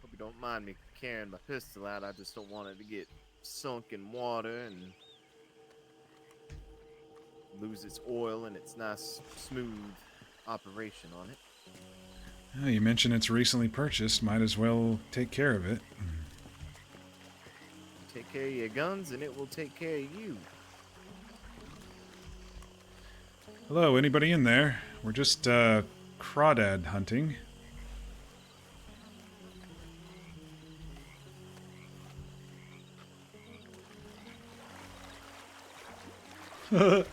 Hope you don't mind me carrying my pistol out. I just don't want it to get sunk in water and lose its oil and its nice smooth operation on it. Oh, you mentioned it's recently purchased. Might as well take care of it. Take care of your guns and it will take care of you. Hello, anybody in there? We're just crawdad hunting. I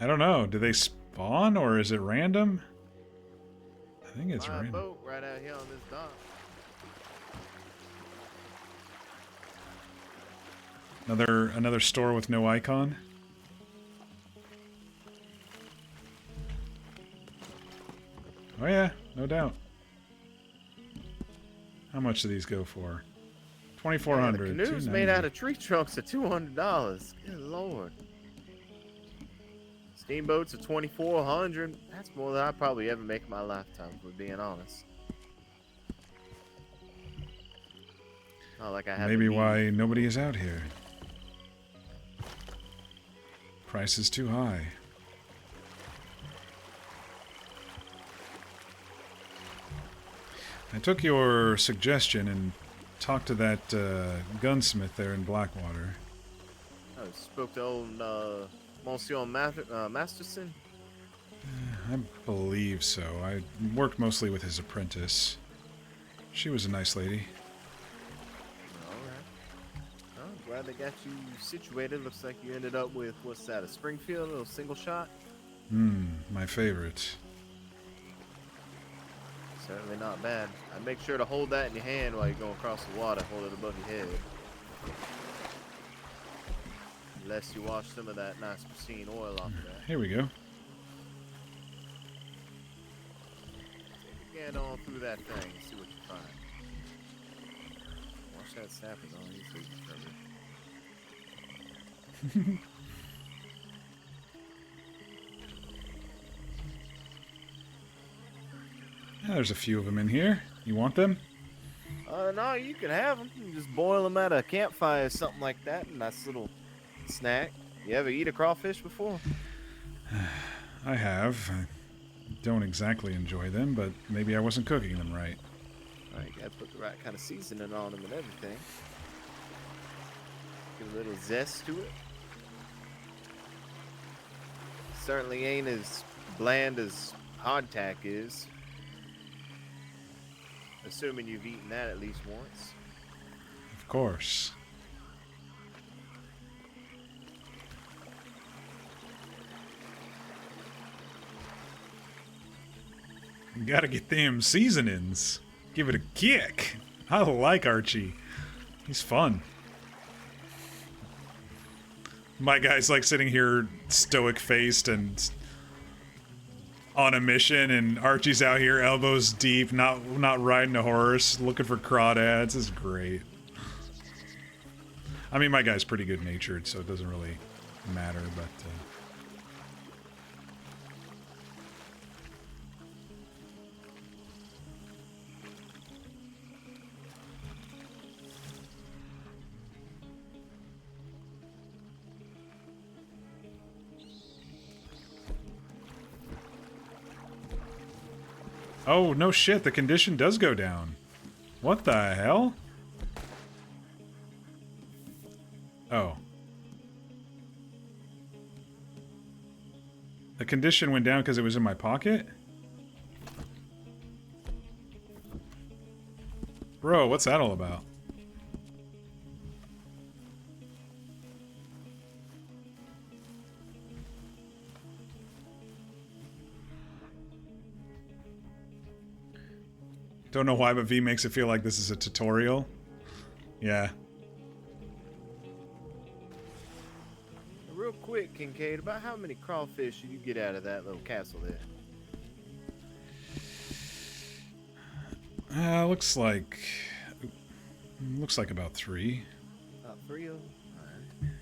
don't know. Do they spawn or is it random? I think it's My random. boat right out here on this dock. Another store with no icon. Oh yeah, no doubt. How much do these go for? 2,400. The canoes made out of tree trunks are $200. Good lord. Steamboats are $2,400. That's more than I probably ever make in my lifetime, if we're being honest. Not like I have. Maybe why nobody is out here. Price is too high. I took your suggestion and talked to that gunsmith there in Blackwater. I spoke to old Monsieur Masterson. I believe so. I worked mostly with his apprentice. She was a nice lady. Alright. Well, I'm glad they got you situated. Looks like you ended up with, what's that, a Springfield, a little single shot? My favorite. Certainly not bad. I'd make sure to hold that in your hand while you're going across the water. Hold it above your head. Unless you wash some of that nice pristine oil off of that. Here we go. Take a gander on through that thing and see what you find. Wash that snappers on. You see covered. There's a few of them in here. You want them? No, you can have them. You just boil them at a campfire or something like that. A nice little snack. You ever eat a crawfish before? I have. I don't exactly enjoy them, but maybe I wasn't cooking them right. Alright, you gotta put the right kind of seasoning on them and everything. Give a little zest to it. Certainly ain't as bland as hardtack is. Assuming you've eaten that at least once. Of course. You gotta get them seasonings. Give it a kick. I like Archie. He's fun. My guy's like sitting here stoic-faced and on a mission, and Archie's out here elbows deep, not riding a horse, looking for crawdads. This is great. I mean, my guy's pretty good-natured, so it doesn't really matter, but... Oh, no shit, the condition does go down. What the hell? Oh. The condition went down because it was in my pocket? Bro, what's that all about? Don't know why, but V makes it feel like this is a tutorial. Yeah. Real quick, Kincaid, about how many crawfish did you get out of that little castle there? Looks like about 3. About 3 of them? Alright.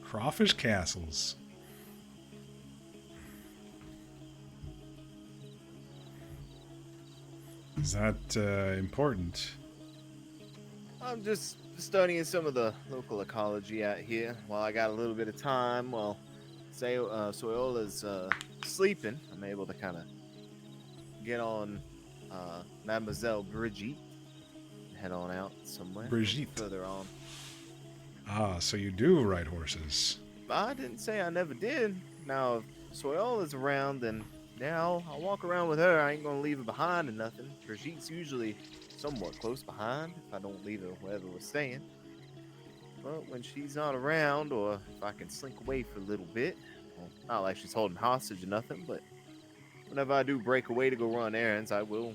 Crawfish castles. Is that important? I'm just studying some of the local ecology out here while I got a little bit of time. While Soyola's sleeping, I'm able to kind of get on Mademoiselle Brigitte and head on out somewhere Brigitte. further on. Ah, so you do ride horses. I didn't say I never did. Now, if Soyola's around, then now I'll walk around with her. I ain't gonna leave her behind or nothing. Brigitte's usually somewhat close behind if I don't leave her wherever we're staying. But when she's not around, or if I can slink away for a little bit, well, not like she's holding hostage or nothing, but whenever I do break away to go run errands, I will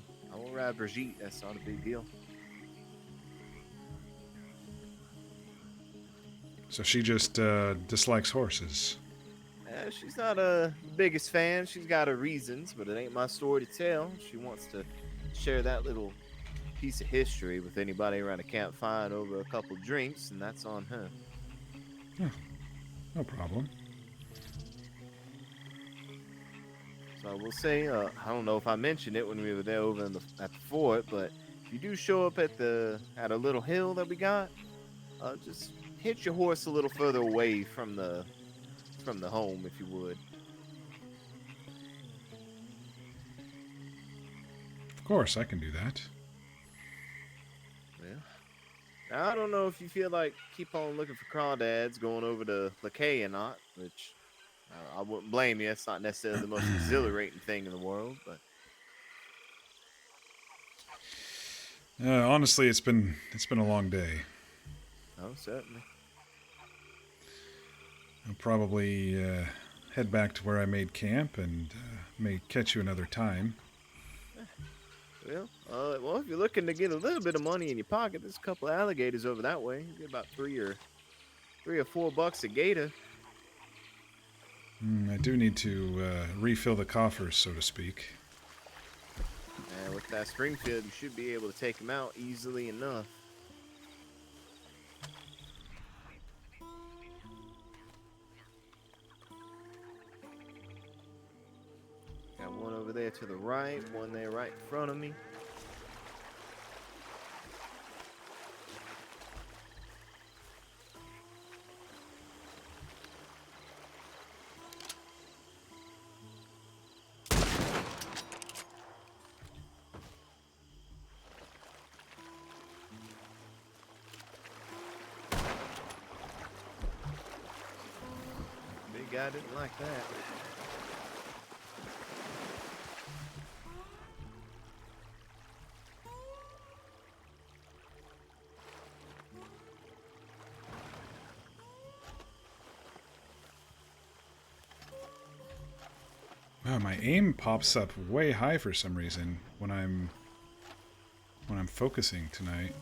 ride Brigitte. That's not a big deal. So she just dislikes horses. She's not the biggest fan. She's got her reasons, but it ain't my story to tell. She wants to share that little piece of history with anybody around a campfire over a couple drinks, and that's on her. Yeah, no problem. So I will say, I don't know if I mentioned it when we were there over at the fort, but if you do show up at a little hill that we got, just hitch your horse a little further away from the home, if you would. Of course, I can do that. Yeah. Now, I don't know if you feel like keep on looking for crawdads going over to Lakay or not, which I wouldn't blame you. It's not necessarily the most exhilarating thing in the world, but honestly, it's been a long day. oh, certainly. I'll probably head back to where I made camp and may catch you another time. Well, if you're looking to get a little bit of money in your pocket, there's a couple of alligators over that way. You get about $3 or $4 a gator. I do need to refill the coffers, so to speak. And with that Springfield, you should be able to take them out easily enough. Got one over there to the right, one there right in front of me. Big guy didn't like that. Wow, my aim pops up way high for some reason when I'm focusing tonight.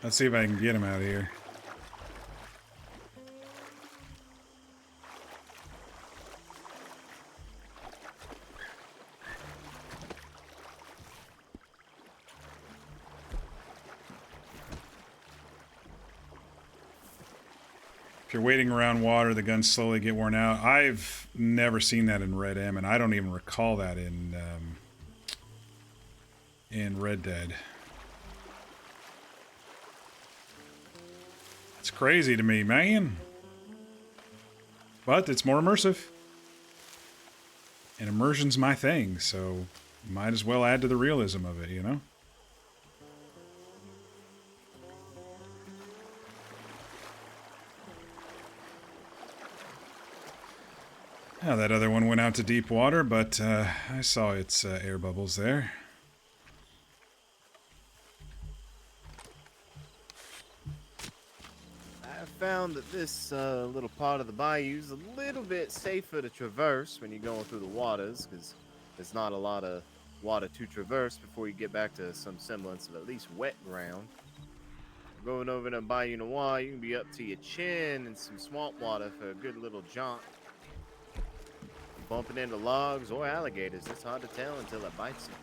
Let's see if I can get him out of here. If you're waiting around water, the guns slowly get worn out. I've never seen that in Red M, and I don't even recall that in Red Dead. It's crazy to me, man. But it's more immersive. And immersion's my thing, so might as well add to the realism of it, you know? Yeah, that other one went out to deep water, but I saw its air bubbles there. I found that this little part of the bayou is a little bit safer to traverse when you're going through the waters, because there's not a lot of water to traverse before you get back to some semblance of at least wet ground. Going over to Bayou Noir, you can be up to your chin in some swamp water for a good little jaunt. bumping into logs or alligators. It's hard to tell until it bites you.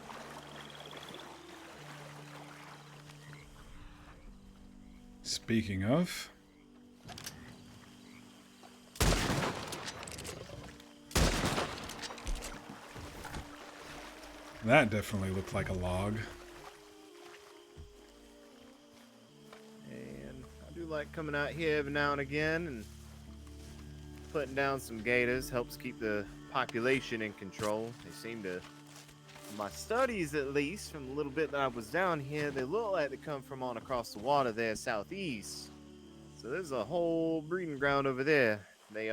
Speaking of... that definitely looked like a log. And I do like coming out here every now and again and putting down some gators. Helps keep the population in control. They seem to, in my studies at least, from the little bit that I was down here, they look like they come from on across the water there southeast. So there's a whole breeding ground over there. They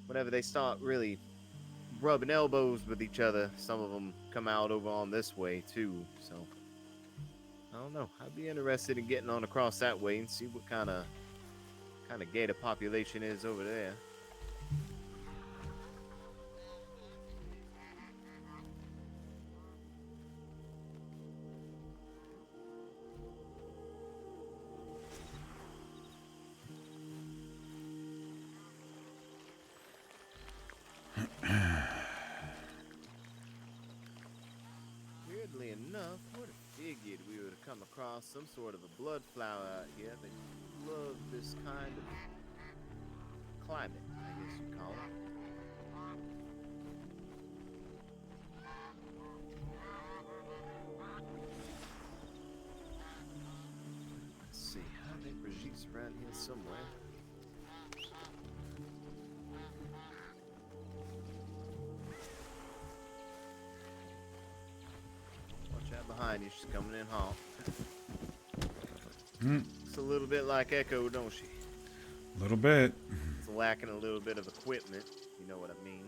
whenever they start really rubbing elbows with each other, some of them come out over on this way too. So I don't know. I'd be interested in getting on across that way and see what kind of gator population is over there. Weirdly enough, I would have figured we would have come across some sort of a blood flower out here. They love this kind of climate, I guess you call it. Let's see, I think Brigitte's around here somewhere. Watch out behind you, she's coming in hot. It's a little bit like Echo, don't she? A little bit. It's lacking a little bit of equipment, you know what I mean.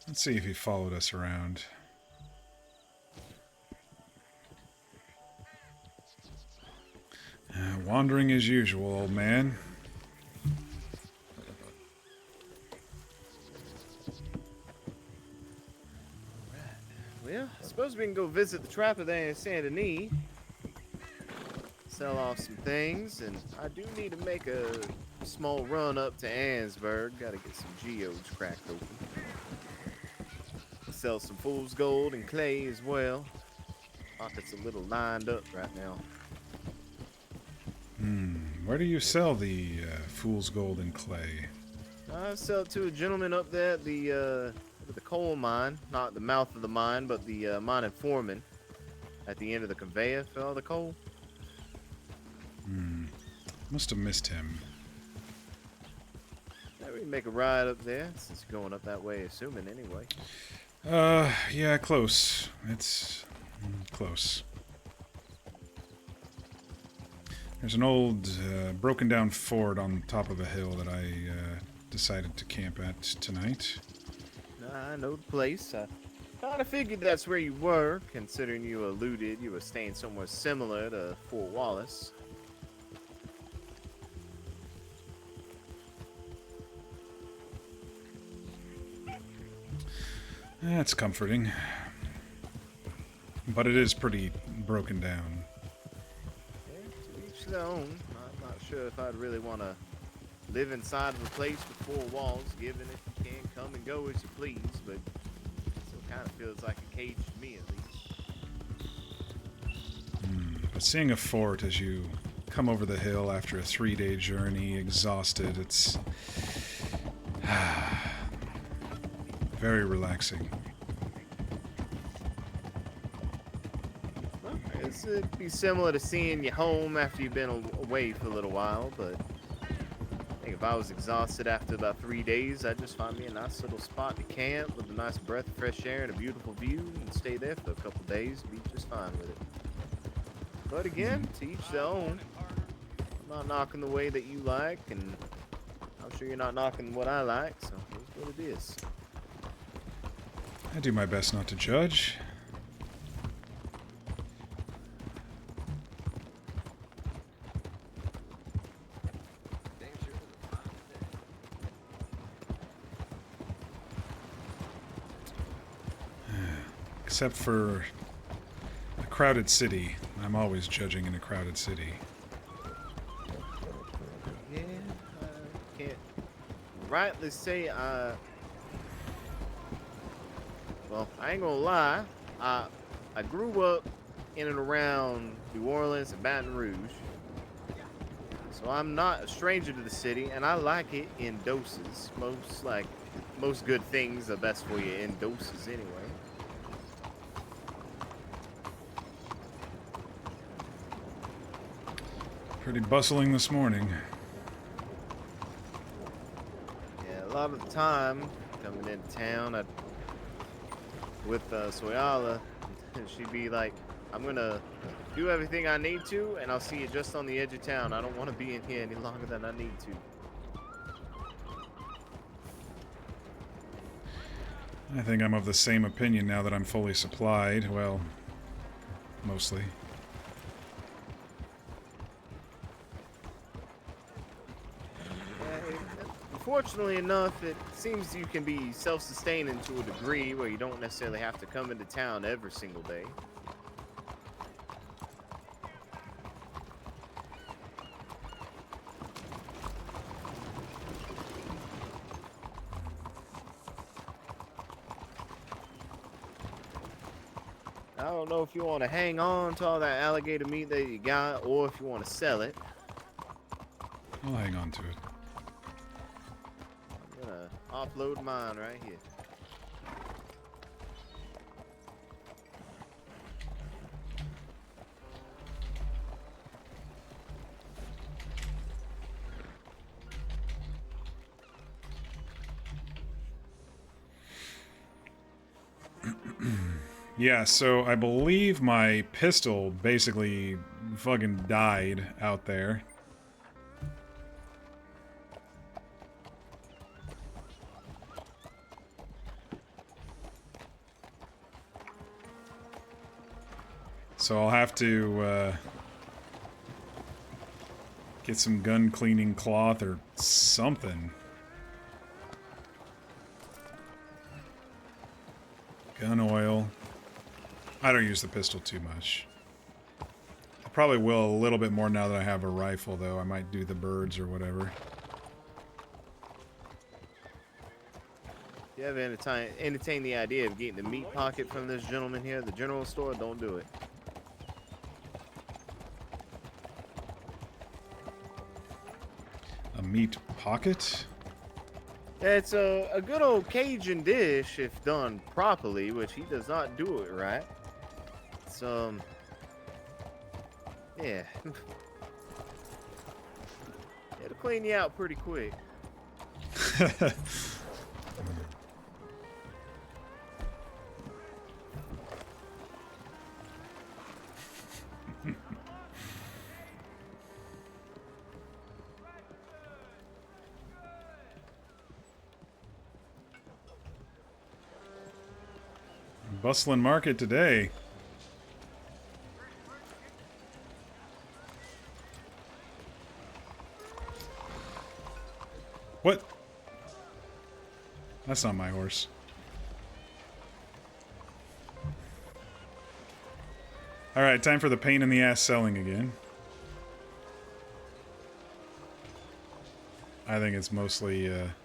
Let's see if he followed us around. Wandering as usual, old man. Well, I suppose we can go visit the trapper there in Saint Denis. Sell off some things, and I do need to make a small run up to Ansburg. Gotta get some geodes cracked open. Sell some fool's gold and clay as well. Pockets a little lined up right now. Where do you sell the fool's gold and clay? I sell it to a gentleman up there at the coal mine. Not the mouth of the mine, but the mine and foreman at the end of the conveyor for all the coal. Must have missed him. Yeah, we can make a ride up there since you're going up that way, assuming anyway. Yeah, close. It's close. There's an old broken down fort on top of a hill that I decided to camp at tonight. I know the place. I kind of figured that's where you were, considering you alluded you were staying somewhere similar to Fort Wallace. That's comforting. But it is pretty broken down. Yeah, to each their own. I'm not sure if I'd really want to live inside of a place with four walls, given if you can come and go as you please, but it still kind of feels like a cage to me, at least. But seeing a fort as you come over the hill after a 3-day journey, exhausted, it's very relaxing. Well, I guess it'd be similar to seeing you home after you've been away for a little while, but I think if I was exhausted after about 3 days, I'd just find me a nice little spot to camp with a nice breath of fresh air and a beautiful view and stay there for a couple days and be just fine with it. But again, to each their own. I'm not knocking the way that you like, and I'm sure you're not knocking what I like, so here's what it is. I do my best not to judge. Except for a crowded city. I'm always judging in a crowded city. rightly say well, I ain't gonna lie. I grew up in and around New Orleans and Baton Rouge. So I'm not a stranger to the city, and I like it in doses. Most good things are best for you in doses anyway. Pretty bustling this morning. Yeah, a lot of the time coming into town, with Soyala, she'd be like, "I'm gonna do everything I need to, and I'll see you just on the edge of town. I don't want to be in here any longer than I need to." I think I'm of the same opinion now that I'm fully supplied. Well, mostly. Fortunately enough, it seems you can be self-sustaining to a degree where you don't necessarily have to come into town every single day. I don't know if you want to hang on to all that alligator meat that you got, or if you want to sell it. I'll hang on to it. I'm gonna offload mine right here. Yeah, so I believe my pistol basically fucking died out there. So I'll have to get some gun cleaning cloth or something. Gun oil. I don't use the pistol too much. I probably will a little bit more now that I have a rifle, though. I might do the birds or whatever. If you ever entertain the idea of getting the meat pocket from this gentleman here at the general store, don't do it. A meat pocket? It's a good old Cajun dish if done properly, which he does not do it right. It's, yeah. It'll clean you out pretty quick. Bustling market today. What? That's not my horse. Alright, time for the pain in the ass selling again. I think it's mostly a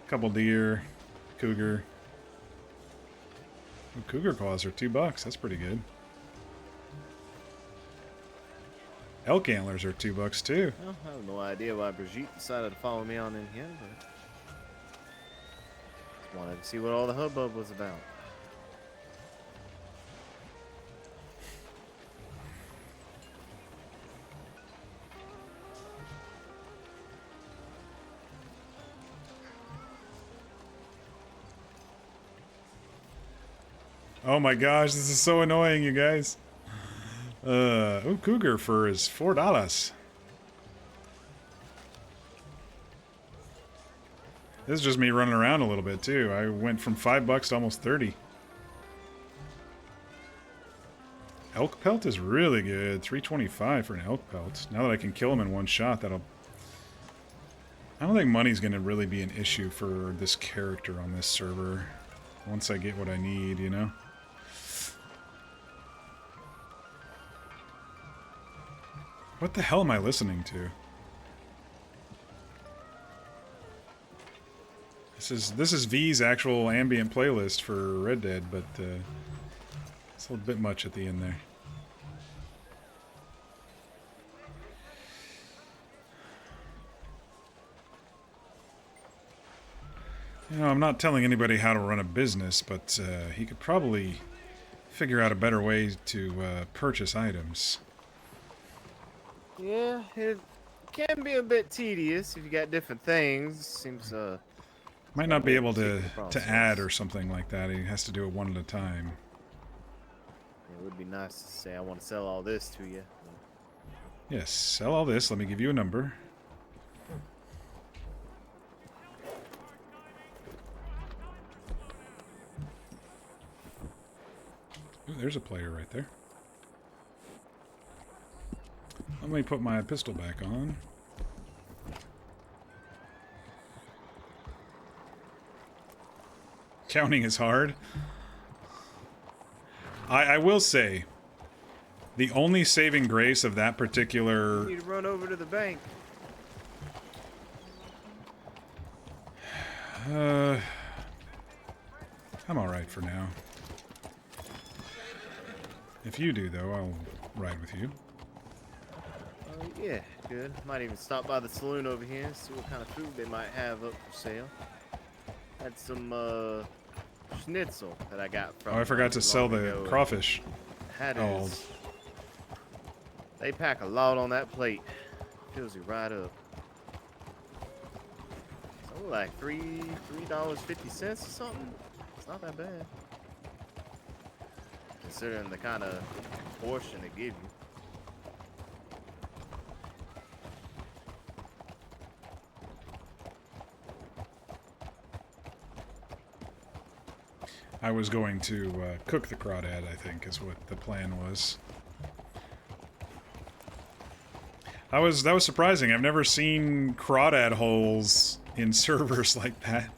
couple deer, cougar. Ooh, cougar claws are $2. That's pretty good. Elk antlers are $2 too. Well, I have no idea why Brigitte decided to follow me on in here, but just wanted to see what all the hubbub was about. Oh my gosh, this is so annoying, you guys. Ooh, cougar fur is $4. This is just me running around a little bit too. I went from $5 to almost 30. Elk pelt is really good. $3.25 for an elk pelt. Now that I can kill them in one shot, that'll... I don't think money's gonna really be an issue for this character on this server. Once I get what I need, you know? What the hell am I listening to? This is V's actual ambient playlist for Red Dead, but it's a little bit much at the end there. You know, I'm not telling anybody how to run a business, but he could probably figure out a better way to purchase items. Yeah, it can be a bit tedious if you got different things. Seems Might not be able to add or something like that. He has to do it one at a time. It would be nice to say I want to sell all this to you. Yes, sell all this. Let me give you a number. Ooh, there's a player right there. Let me put my pistol back on. Counting is hard. I will say, the only saving grace of that particular... You need to run over to the bank. I'm alright for now. If you do, though, I'll ride with you. Yeah, good. Might even stop by the saloon over here and see what kind of food they might have up for sale. Had some schnitzel that I got from... Oh, I forgot to sell the crawfish. That is... They pack a lot on that plate. Fills you right up. So like $3.50 or something. It's not that bad. Considering the kind of portion they give you. I was going to cook the crawdad, I think, is what the plan was. That was surprising. I've never seen crawdad holes in servers like that.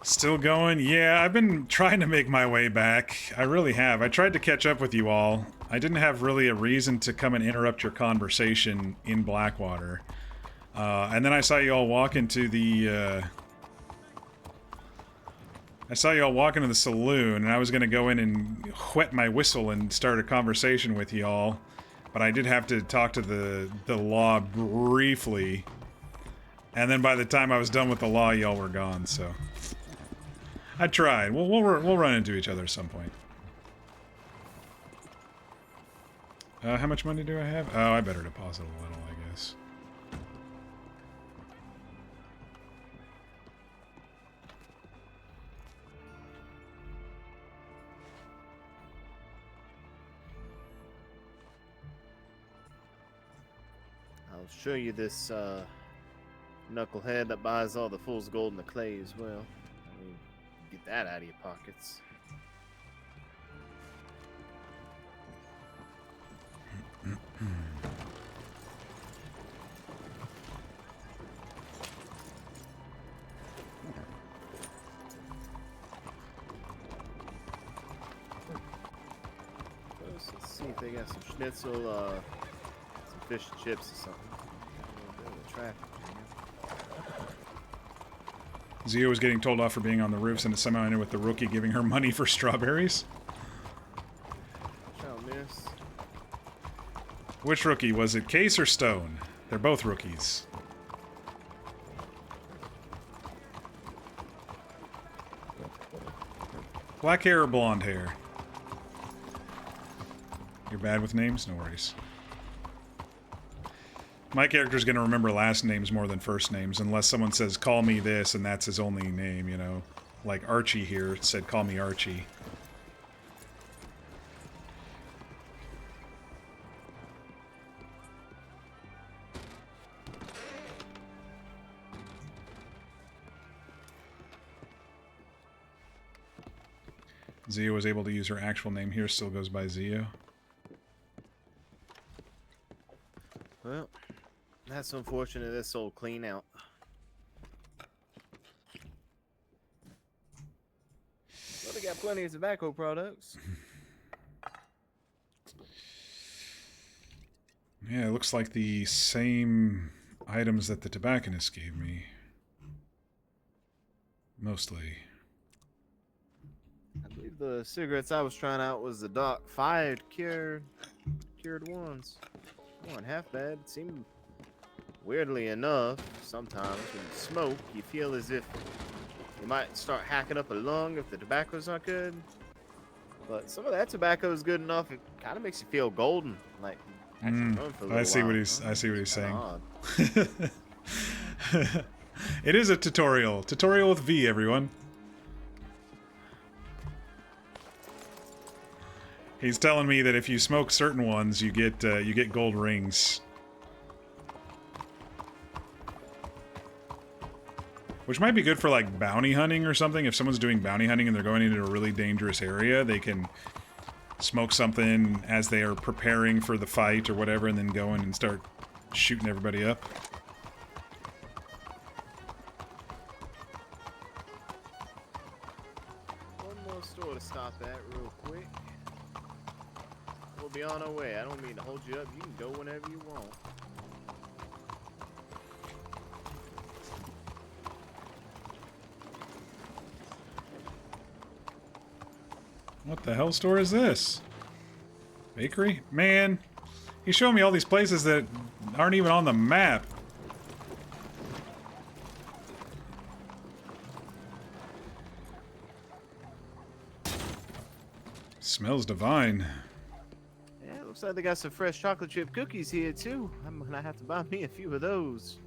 Still going? Yeah, I've been trying to make my way back. I really have. I tried to catch up with you all. I didn't have really a reason to come and interrupt your conversation in Blackwater. And then I saw you all walk into the... I saw you all walk into the saloon, and I was going to go in and whet my whistle and start a conversation with you all. But I did have to talk to the law briefly. And then by the time I was done with the law, y'all were gone, so... I tried. We'll run into each other at some point. How much money do I have? Oh, I better deposit a little, I guess. I'll show you this knucklehead that buys all the fool's gold and the clay as well. I mean, get that out of your pockets. Let's see if they got some schnitzel, some fish and chips or something. A little bit of traffic. Zio was getting told off for being on the roofs, and it somehow ended with the rookie giving her money for strawberries. Ciao, miss. Which rookie? Was it Case or Stone? They're both rookies. Black hair or blonde hair? You're bad with names? No worries. My character's gonna remember last names more than first names, unless someone says, call me this, and that's his only name, you know? Like Archie here said, call me Archie. Zio was able to use her actual name here, still goes by Zio. Well, that's unfortunate. This sold clean out. Well, they got plenty of tobacco products. Yeah, it looks like the same items that the tobacconist gave me. Mostly. I believe the cigarettes I was trying out was the Doc fired cured ones. They weren't half bad. It seemed, weirdly enough, sometimes when you smoke, you feel as if you might start hacking up a lung if the tobacco's not good. But some of that tobacco is good enough. It kind of makes you feel golden, like actually run for a little I see while. what he's. I see what he's saying. Odd. It is a tutorial. Tutorial with V, everyone. He's telling me that if you smoke certain ones, you get gold rings. Which might be good for, like, bounty hunting or something. If someone's doing bounty hunting and they're going into a really dangerous area, they can smoke something as they are preparing for the fight or whatever, and then go in and start shooting everybody up. One more store to stop at real quick. We'll be on our way. I don't mean to hold you up. You can go whenever you want. What the hell store is this? Bakery? Man, he's showing me all these places that aren't even on the map. Smells divine. Yeah, looks like they got some fresh chocolate chip cookies here too. I'm gonna have to buy me a few of those.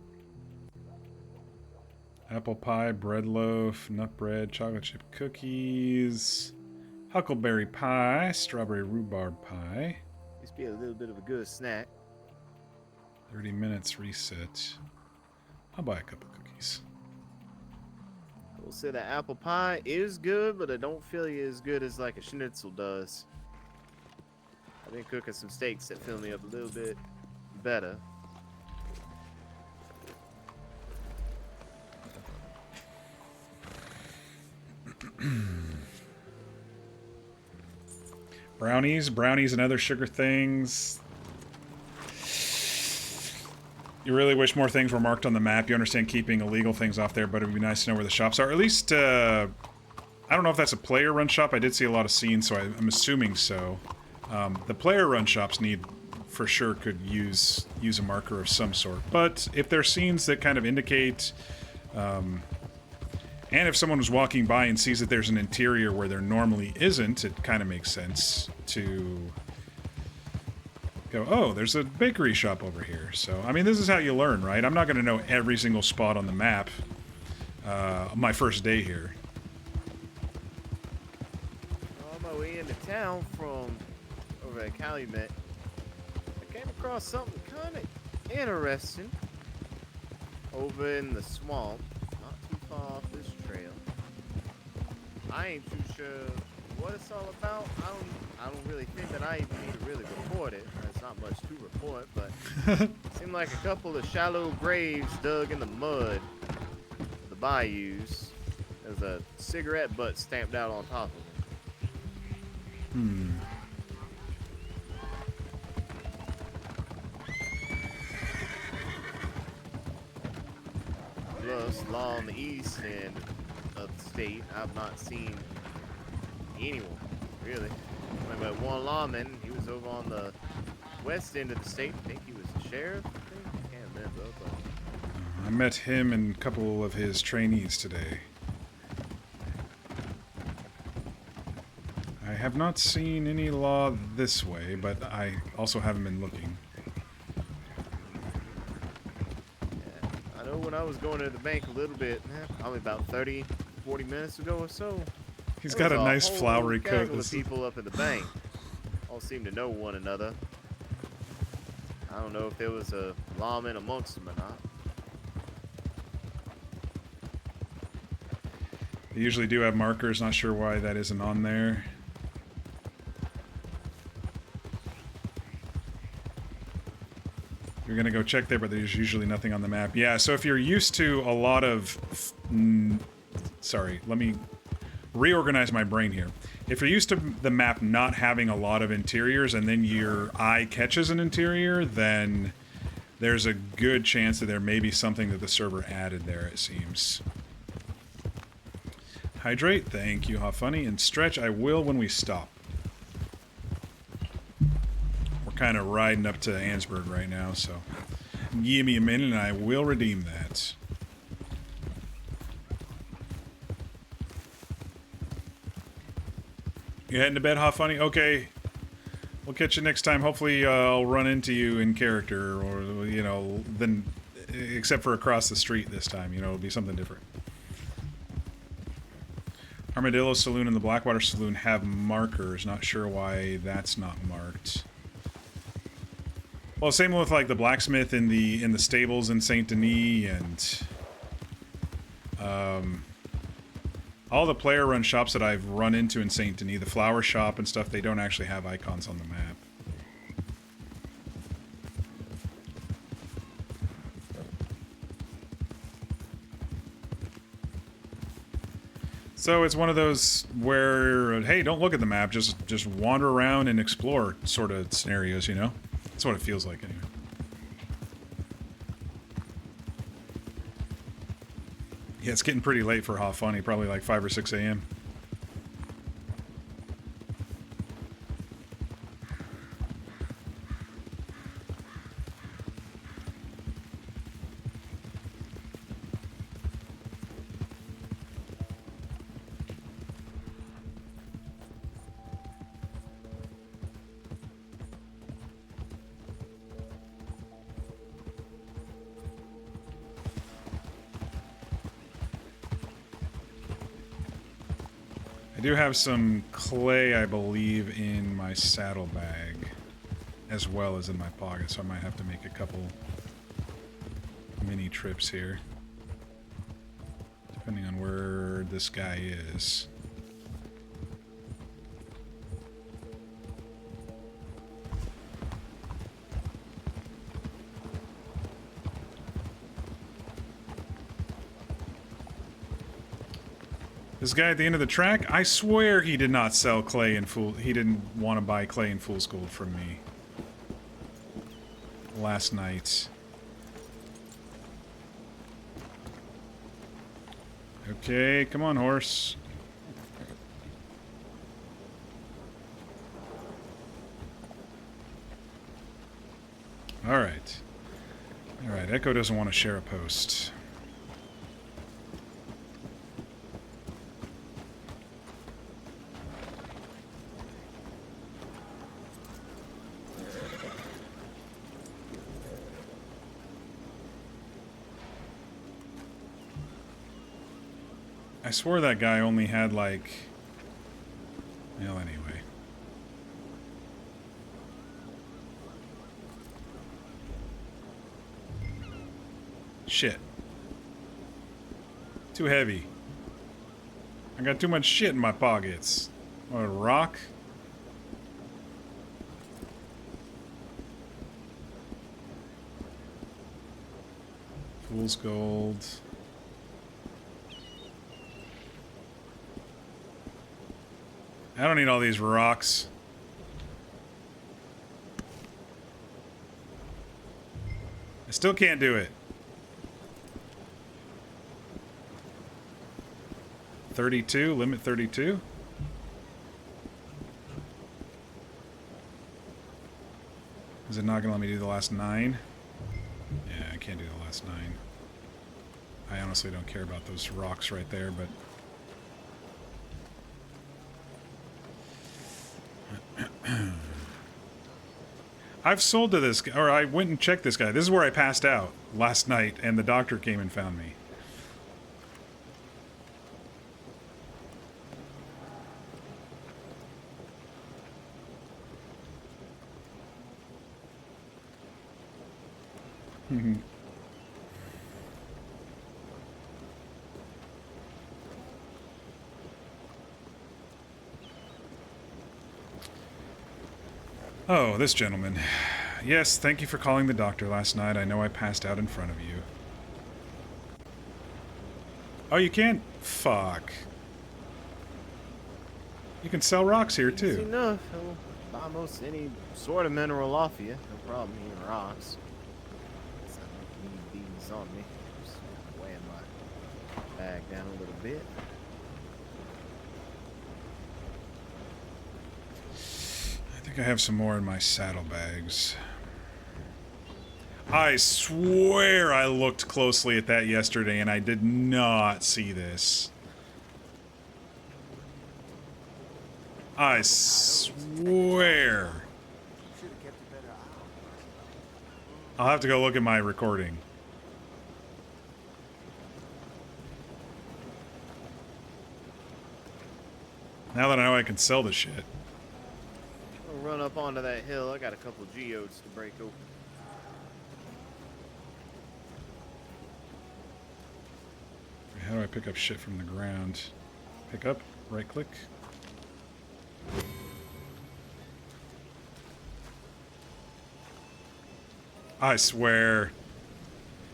Apple pie, bread loaf, nut bread, chocolate chip cookies, huckleberry pie, strawberry rhubarb pie. This be a little bit of a good snack. 30 minutes reset. I'll buy a couple cookies. I will say that apple pie is good, but I don't feel as good as like a schnitzel does. I've been cooking some steaks that fill me up a little bit better. Brownies and other sugar things. You really wish more things were marked on the map. You understand keeping illegal things off there, but it'd be nice to know where the shops are. Or at least, I don't know if that's a player-run shop. I did see a lot of scenes, so I'm assuming so. The player-run shops for sure, could use a marker of some sort. But if there are scenes that kind of indicate... and if someone was walking by and sees that there's an interior where there normally isn't, it kind of makes sense to go, oh, there's a bakery shop over here. So, I mean, this is how you learn, right? I'm not going to know every single spot on the map my first day here. On my way into town from over at Calumet, I came across something kind of interesting over in the swamp. Off this trail. I ain't too sure what it's all about. I don't really think that I even need to really report it. There's not much to report, but it seemed like a couple of shallow graves dug in the mud of the bayous. There's a cigarette butt stamped out on top of it. Plus, law on the east end of the state, I've not seen anyone, really. I met one lawman. He was over on the west end of the state. I think he was the sheriff. I can't remember, but... I met him and a couple of his trainees today. I have not seen any law this way, but I also haven't been looking. When I was going to the bank a little bit, probably about 30, 40 minutes ago or so. He's got a nice flowery coat. The people up at the bank all seem to know one another. I don't know if there was a lawman amongst them or not. They usually do have markers. Not sure why that isn't on there. You're gonna go check there, but there's usually nothing on the map. Yeah, so if you're used to a lot of... sorry, let me reorganize my brain here. If you're used to the map not having a lot of interiors and then your eye catches an interior, then there's a good chance that there may be something that the server added there, it seems. Hydrate, thank you, How Funny, and stretch, I will when we stop. We're kind of riding up to Ansburg right now, so give me a minute and I will redeem that. You heading to bed, How Funny? Okay. We'll catch you next time. Hopefully I'll run into you in character, or, you know, then, except for across the street this time, you know, it'll be something different. Armadillo Saloon and the Blackwater Saloon have markers. Not sure why that's not marked. Well, same with like the blacksmith in the stables in Saint Denis, and all the player-run shops that I've run into in Saint Denis, the flower shop and stuff, they don't actually have icons on the map. So it's one of those where, hey, don't look at the map, just wander around and explore sort of scenarios, you know? That's what it feels like, anyway. Yeah, it's getting pretty late for How Funny, probably like 5 or 6 a.m. I do have some clay, I believe, in my saddlebag, as well as in my pocket, so I might have to make a couple mini trips here, depending on where this guy is. This guy at the end of the track, I swear he did not sell clay and fool. He didn't want to buy clay and fool's gold from me last night. Okay, come on, horse. All right. All right, Echo doesn't want to share a post. I swore that guy only had, like... Well, anyway. Shit. Too heavy. I got too much shit in my pockets. What, a rock? Fool's gold. I don't need all these rocks. I still can't do it. 32, limit 32. Is it not gonna let me do the last 9? Yeah, I can't do the last 9. I honestly don't care about those rocks right there, but... I've sold to this guy, or I went and checked this guy. This is where I passed out last night, and the doctor came and found me. Oh, this gentleman. Yes, thank you for calling the doctor last night. I know I passed out in front of you. Oh, you can't? Fuck. You can sell rocks here Easy too. enough. He'll buy most any sort of mineral off you. No problem. He ain't rocks. So I don't need these on me. Just weighing my bag down a little bit. I think I have some more in my saddlebags. I swear I looked closely at that yesterday and I did not see this. I swear. I'll have to go look at my recording. Now that I know I can sell the shit. We'll run up onto that hill. I got a couple geodes to break open. How do I pick up shit from the ground? Pick up, right click. I swear.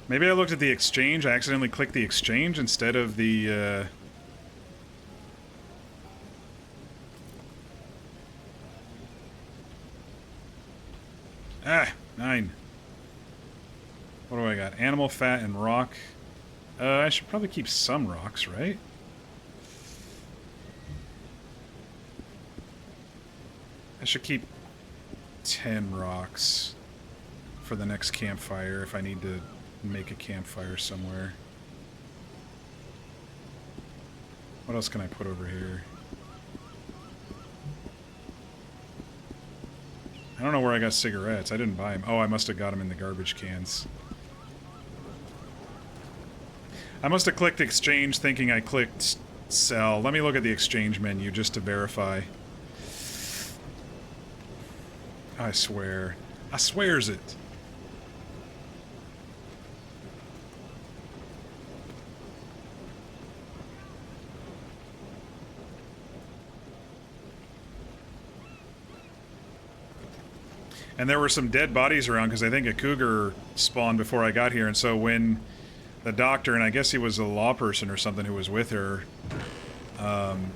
Maybe I looked at the exchange. I accidentally clicked the exchange instead of the, Ah, 9. What do I got? Animal fat and rock. I should probably keep some rocks, right? I should keep 10 rocks for the next campfire if I need to make a campfire somewhere. What else can I put over here? I don't know where I got cigarettes. I didn't buy them. Oh, I must have got them in the garbage cans. I must have clicked exchange thinking I clicked sell. Let me look at the exchange menu just to verify. I swear. I swears it. And there were some dead bodies around because I think a cougar spawned before I got here. And so when the doctor, and I guess he was a law person or something who was with her,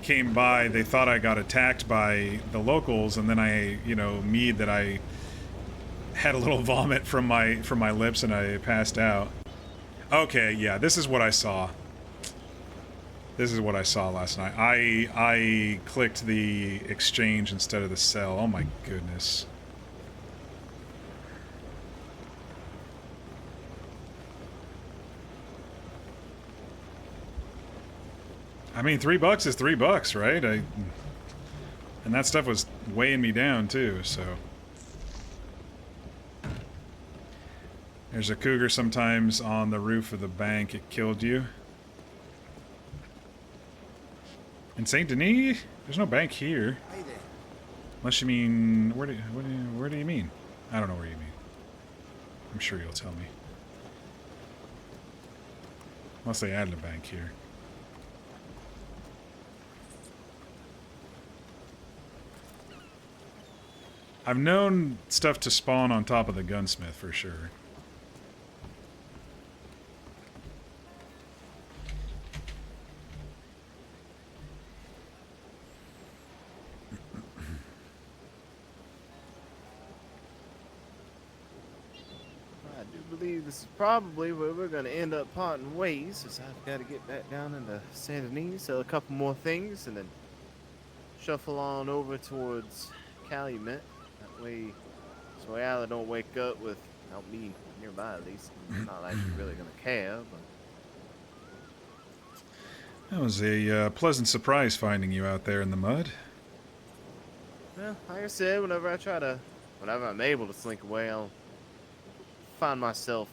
came by, they thought I got attacked by the locals, and then I, you know, mead that I had a little vomit from my lips and I passed out. Okay, yeah, this is what I saw. This is what I saw last night. I clicked the exchange instead of the sell. Oh my goodness. I mean, $3 is $3, right? And that stuff was weighing me down too, so. There's a cougar sometimes on the roof of the bank. It killed you. In Saint Denis, there's no bank here. Unless you mean, where do you mean? I don't know where you mean. I'm sure you'll tell me. Unless they added a bank here. I've known stuff to spawn on top of the gunsmith for sure. I do believe this is probably where we're going to end up parting ways, as I've got to get back down into Saint Denis, sell a couple more things, and then shuffle on over towards Calumet. That way, so Allie don't wake up without me nearby at least. It's not like she's really going to care, but... That was a pleasant surprise finding you out there in the mud. Well, like I said, whenever I'm able to slink away, I'll find myself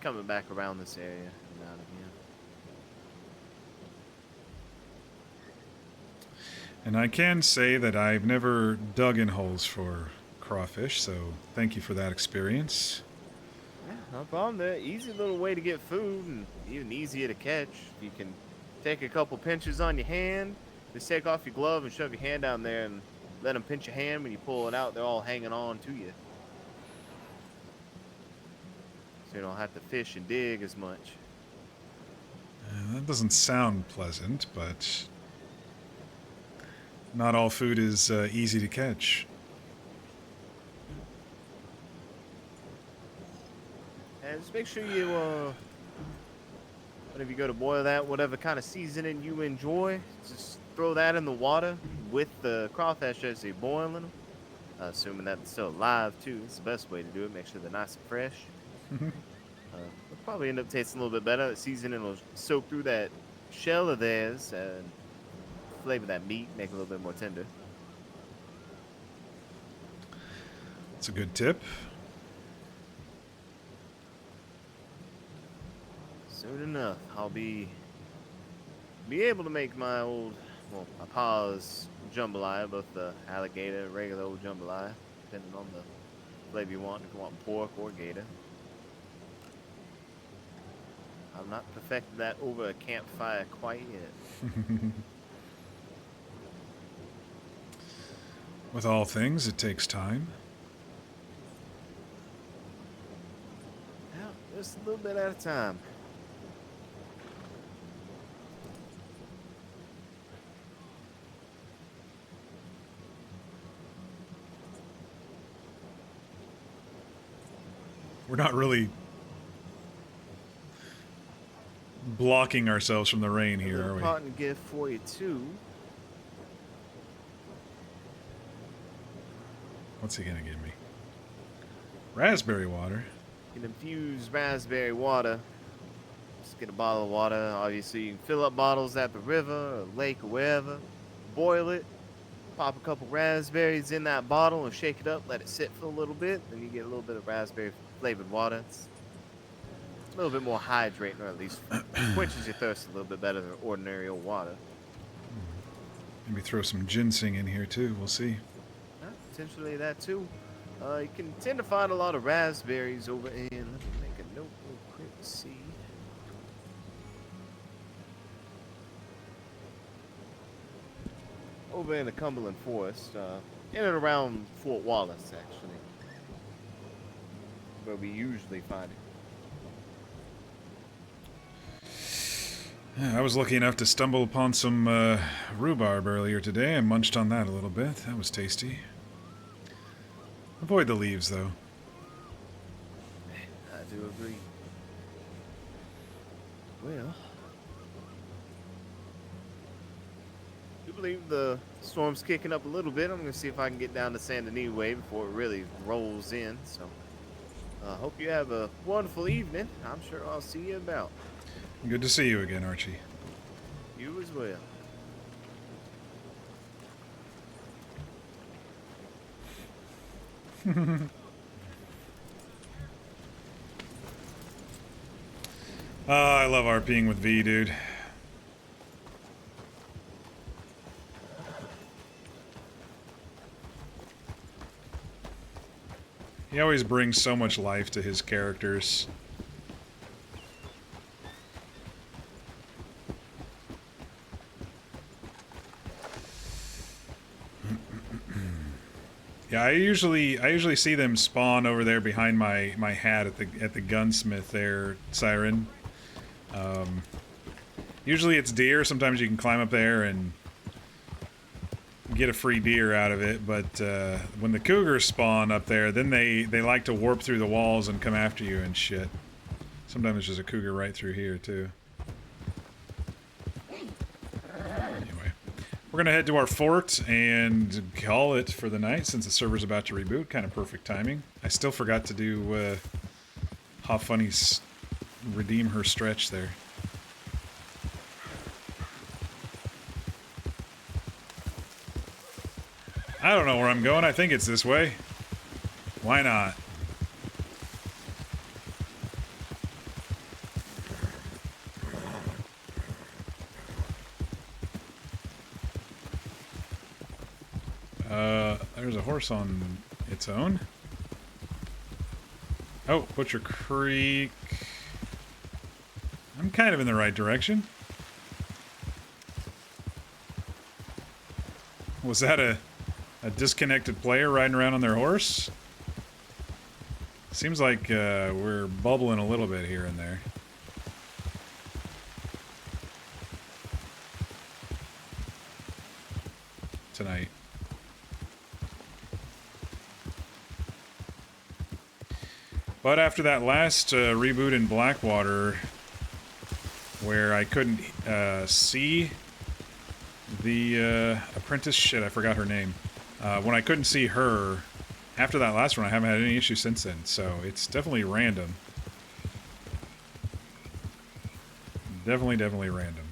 coming back around this area and out of here. And I can say that I've never dug in holes for crawfish, so thank you for that experience. Yeah, no problem. They're easy little way to get food, and even easier to catch. You can take a couple pinches on your hand, just take off your glove and shove your hand down there and let them pinch your hand. When you pull it out, they're all hanging on to you. So you don't have to fish and dig as much. That doesn't sound pleasant, but Not all food is easy to catch. And just make sure you, whenever you go to boil that, whatever kind of seasoning you enjoy, just throw that in the water with the crawfish as you're boiling them. Assuming that they're still alive, too. It's the best way to do it. Make sure they're nice and fresh. It'll probably end up tasting a little bit better. The seasoning will soak through that shell of theirs and flavor that meat, make it a little bit more tender. That's a good tip. Soon enough, I'll be able to make my old, well, my pa's jambalaya, both the alligator and regular old jambalaya, depending on the flavor you want, if you want pork or gator. I've not perfected that over a campfire quite yet. With all things, it takes time. Yeah, just a little bit at a time. We're not really blocking ourselves from the rain here, are we? Parting gift for you too. What's he gonna give me? Raspberry water. You can infuse raspberry water. Just get a bottle of water. Obviously, you can fill up bottles at the river or lake or wherever. Boil it. Pop a couple raspberries in that bottle and shake it up. Let it sit for a little bit. Then you get a little bit of raspberry flavored water. It's a little bit more hydrating, or at least quenches your thirst a little bit better than ordinary old water. Maybe throw some ginseng in here too. We'll see. Yeah, potentially that too. You can tend to find a lot of raspberries over in. Let me make a note real quick to see. Over in the Cumberland Forest, in and around Fort Wallace, actually, where we usually find it. Yeah, I was lucky enough to stumble upon some rhubarb earlier today. I munched on that a little bit. That was tasty. Avoid the leaves, though. I do agree. Well, I do believe the storm's kicking up a little bit. I'm going to see if I can get down to San Denis way before it really rolls in. So, hope you have a wonderful evening. I'm sure I'll see you about. Good to see you again, Archie. You as well. I love RPing with V, dude. He always brings so much life to his characters. Yeah, I usually see them spawn over there behind my hat at the gunsmith there, Siren. Usually it's deer. Sometimes you can climb up there and get a free deer out of it, but when the cougars spawn up there, then they like to warp through the walls and come after you and shit. Sometimes there's a cougar right through here too. Anyway, we're gonna head to our fort and call it for the night since the server's about to reboot. Kind of perfect timing. I still forgot to do Hot Funny's redeem her stretch there. I don't know where I'm going. I think it's this way. Why not? There's a horse on its own. Oh, Butcher Creek. I'm kind of in the right direction. Was that a disconnected player riding around on their horse? Seems like we're bubbling a little bit here and there. tonight. But after that last reboot in Blackwater, where I couldn't see the apprentice, shit, I forgot her name. When I couldn't see her, after that last one, I haven't had any issues since then, so it's definitely random. Definitely random.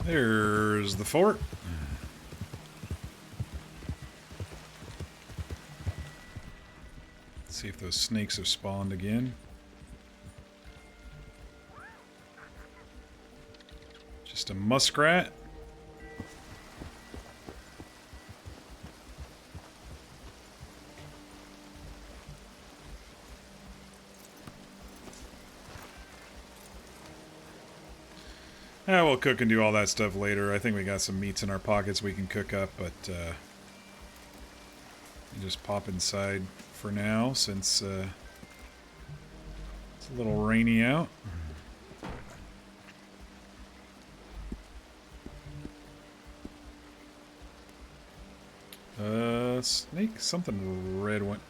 There's the fort. Let's see if those snakes have spawned again. Just a muskrat. We'll cook and do all that stuff later. I think we got some meats in our pockets we can cook up, but just pop inside for now since it's a little rainy out. Snake? Something red went...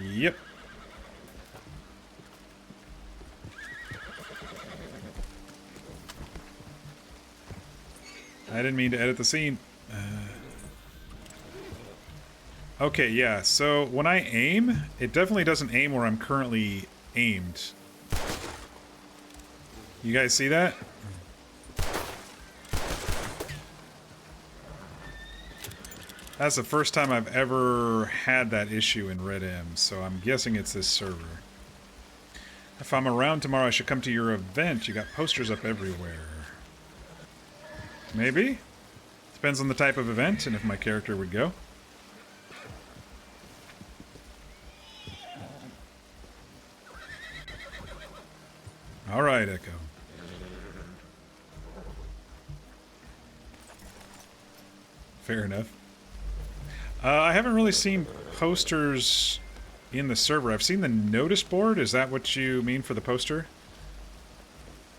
Yep. I didn't mean to edit the scene. Okay, yeah, so when I aim, it definitely doesn't aim where I'm currently aimed. You guys see that? That's the first time I've ever had that issue in Red M, so I'm guessing it's this server. If I'm around tomorrow, I should come to your event. You got posters up everywhere. Maybe? Depends on the type of event and if my character would go. Alright, Echo. Fair enough. I haven't really seen posters in the server. I've seen the notice board. Is that what you mean for the poster?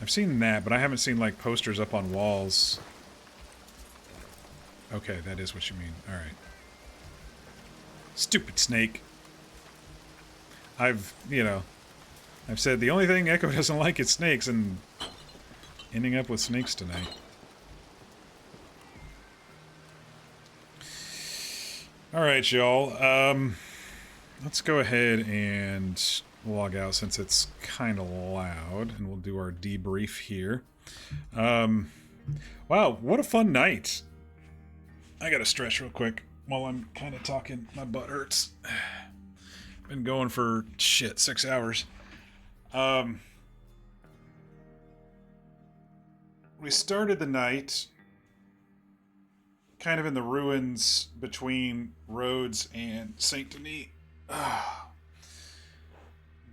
I've seen that, but I haven't seen, like, posters up on walls. Okay, that is what you mean. Alright. Stupid snake. I've said the only thing Echo doesn't like is snakes, and ending up with snakes tonight. Alright, y'all. Let's go ahead and log out since it's kind of loud, and we'll do our debrief here. Wow, what a fun night. I gotta stretch real quick while I'm kind of talking. My butt hurts. Been going for, 6 hours. We started the night kind of in the ruins between Rhodes and Saint Denis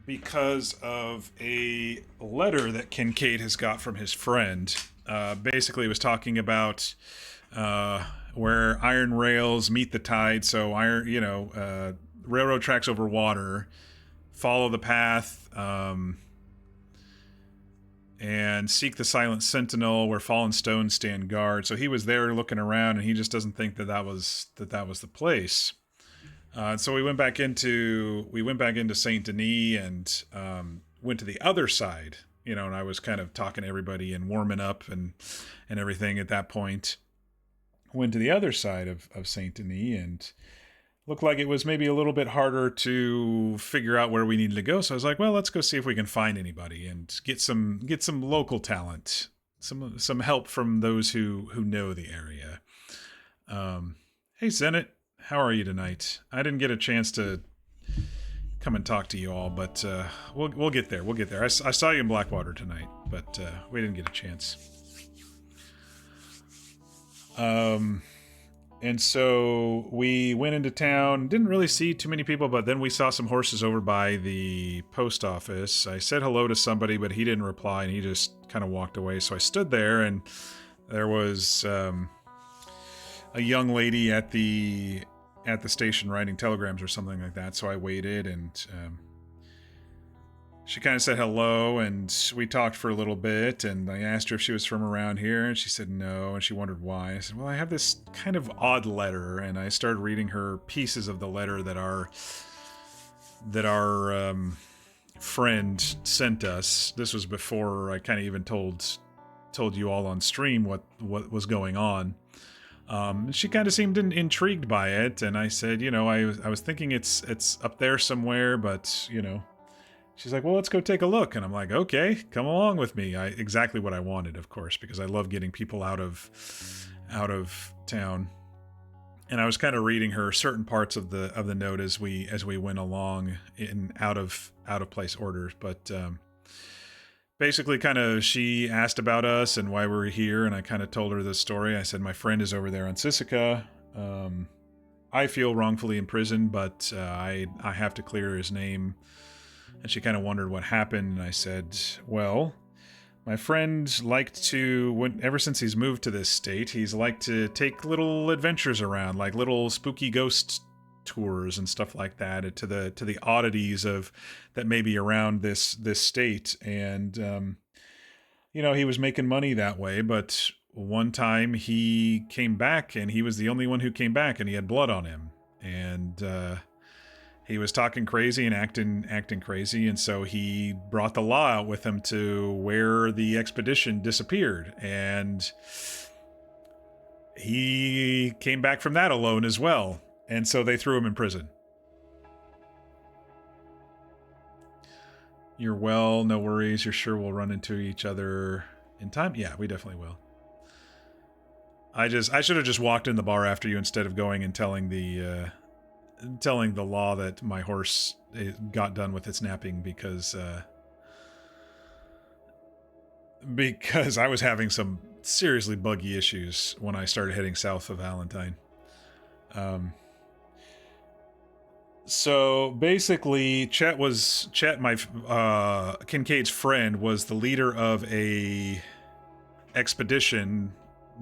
because of a letter that Kincaid has got from his friend. Basically, it was talking about where iron rails meet the tide, so railroad tracks over water, follow the path, and seek the silent sentinel where fallen stones stand guard. So he was there looking around, and he just doesn't think that was the place. So we went back into Saint Denis and went to the other side. And I was kind of talking to everybody and warming up and everything at that point. Went to the other side of Saint Denis and looked like it was maybe a little bit harder to figure out where we needed to go. So I was like, well, let's go see if we can find anybody and get some local talent, some help from those who know the area. Hey, Zenit, how are you tonight? I didn't get a chance to come and talk to you all, but we'll get there. We'll get there. I saw you in Blackwater tonight, but we didn't get a chance. And so we went into town, didn't really see too many people, but then we saw some horses over by the post office. I said hello to somebody, but he didn't reply, and he just kind of walked away. So I stood there, and There was a young lady at the station writing telegrams or something like that, so I waited, and she kind of said hello, and we talked for a little bit, and I asked her if she was from around here, and she said no, and she wondered why. I said, well, I have this kind of odd letter, and I started reading her pieces of the letter that our friend sent us. This was before I kind of even told you all on stream what was going on. She kind of seemed intrigued by it, and I said, you know, I was thinking it's up there somewhere, but, you know. She's like, well, let's go take a look. And I'm like, okay, come along with me. Exactly what I wanted, of course, because I love getting people out of town. And I was kind of reading her certain parts of the note as we went along in out of place orders. But basically, kind of, she asked about us and why we were here, and I kind of told her this story. I said my friend is over there on Sisika. I feel wrongfully imprisoned, but I have to clear his name. And she kind of wondered what happened, and I said, well, my friend liked to, ever since he's moved to this state, he's liked to take little adventures around, like little spooky ghost tours and stuff like that, to the oddities of that may be around this state. And you know, he was making money that way, but one time he came back, and he was the only one who came back, and he had blood on him, and he was talking crazy and acting crazy, and so he brought the law out with him to where the expedition disappeared, and he came back from that alone as well, and so they threw him in prison. You're well, no worries. You're sure we'll run into each other in time? Yeah, we definitely will. I should have just walked in the bar after you instead of going and telling the law that my horse got done with its napping, because I was having some seriously buggy issues when I started heading south of Valentine. So basically, Chet, my Kincaid's friend, was the leader of a expedition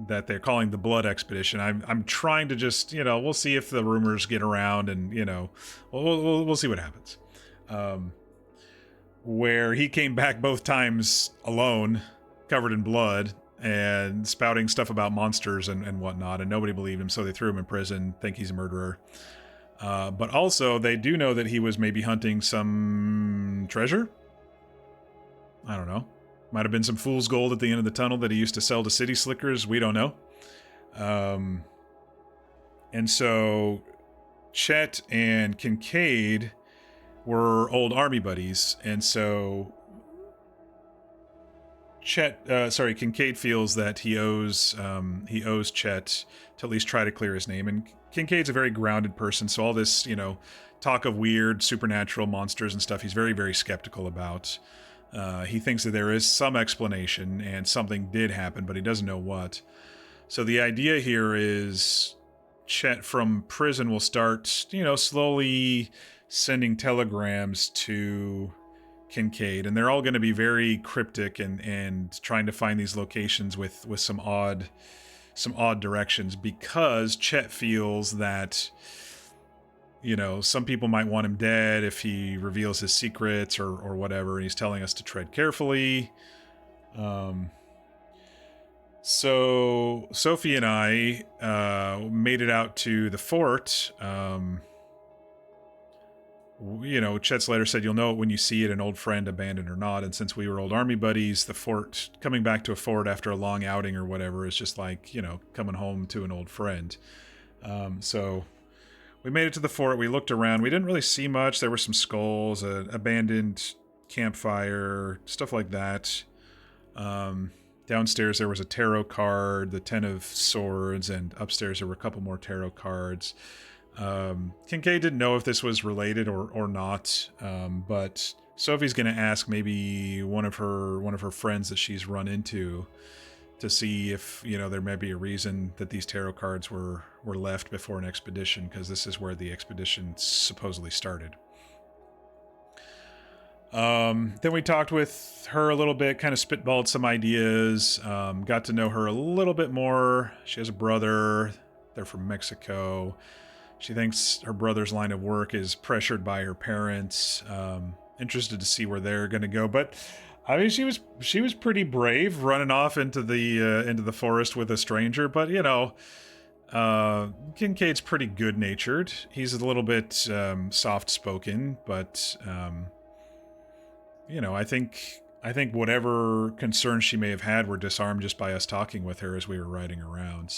that they're calling the Blood Expedition. I'm trying to just, you know, we'll see if the rumors get around, and, you know, we'll see what happens. Where he came back both times alone, covered in blood, and spouting stuff about monsters and whatnot, and nobody believed him, so they threw him in prison, think he's a murderer. But also, they do know that he was maybe hunting some treasure? I don't know. Might have been some fool's gold at the end of the tunnel that he used to sell to city slickers. We don't know. And so Chet and Kincaid were old army buddies. And so Kincaid feels that he owes Chet to at least try to clear his name. And Kincaid's a very grounded person, so all this, you know, talk of weird supernatural monsters and stuff, he's very, very skeptical about. He thinks that there is some explanation and something did happen, but he doesn't know what. So the idea here is Chet from prison will start, you know, slowly sending telegrams to Kincaid, and they're all going to be very cryptic and trying to find these locations with some odd directions, because Chet feels that, you know, some people might want him dead if he reveals his secrets or whatever, and he's telling us to tread carefully. So Sophie and I made it out to the fort. You know, Chet's letter said, you'll know it when you see it, an old friend, abandoned or not. And since we were old army buddies, the fort, coming back to a fort after a long outing or whatever, is just like, you know, coming home to an old friend. So we made it to the fort. We looked around. We didn't really see much. There were some skulls, an abandoned campfire, stuff like that. Downstairs there was a tarot card, the 10 of swords, and upstairs there were a couple more tarot cards. Kincaid didn't know if this was related or not, but Sophie's going to ask maybe one of her friends that she's run into to see if, you know, there may be a reason that these tarot cards were left before an expedition, because this is where the expedition supposedly started. Then we talked with her a little bit, kind of spitballed some ideas, got to know her a little bit more. She has a brother. They're from Mexico. She thinks her brother's line of work is pressured by her parents. Interested to see where they're going to go. But I mean, she was pretty brave running off into the forest with a stranger. But you know, Kincaid's pretty good-natured. He's a little bit soft-spoken, but you know, I think whatever concerns she may have had were disarmed just by us talking with her as we were riding around.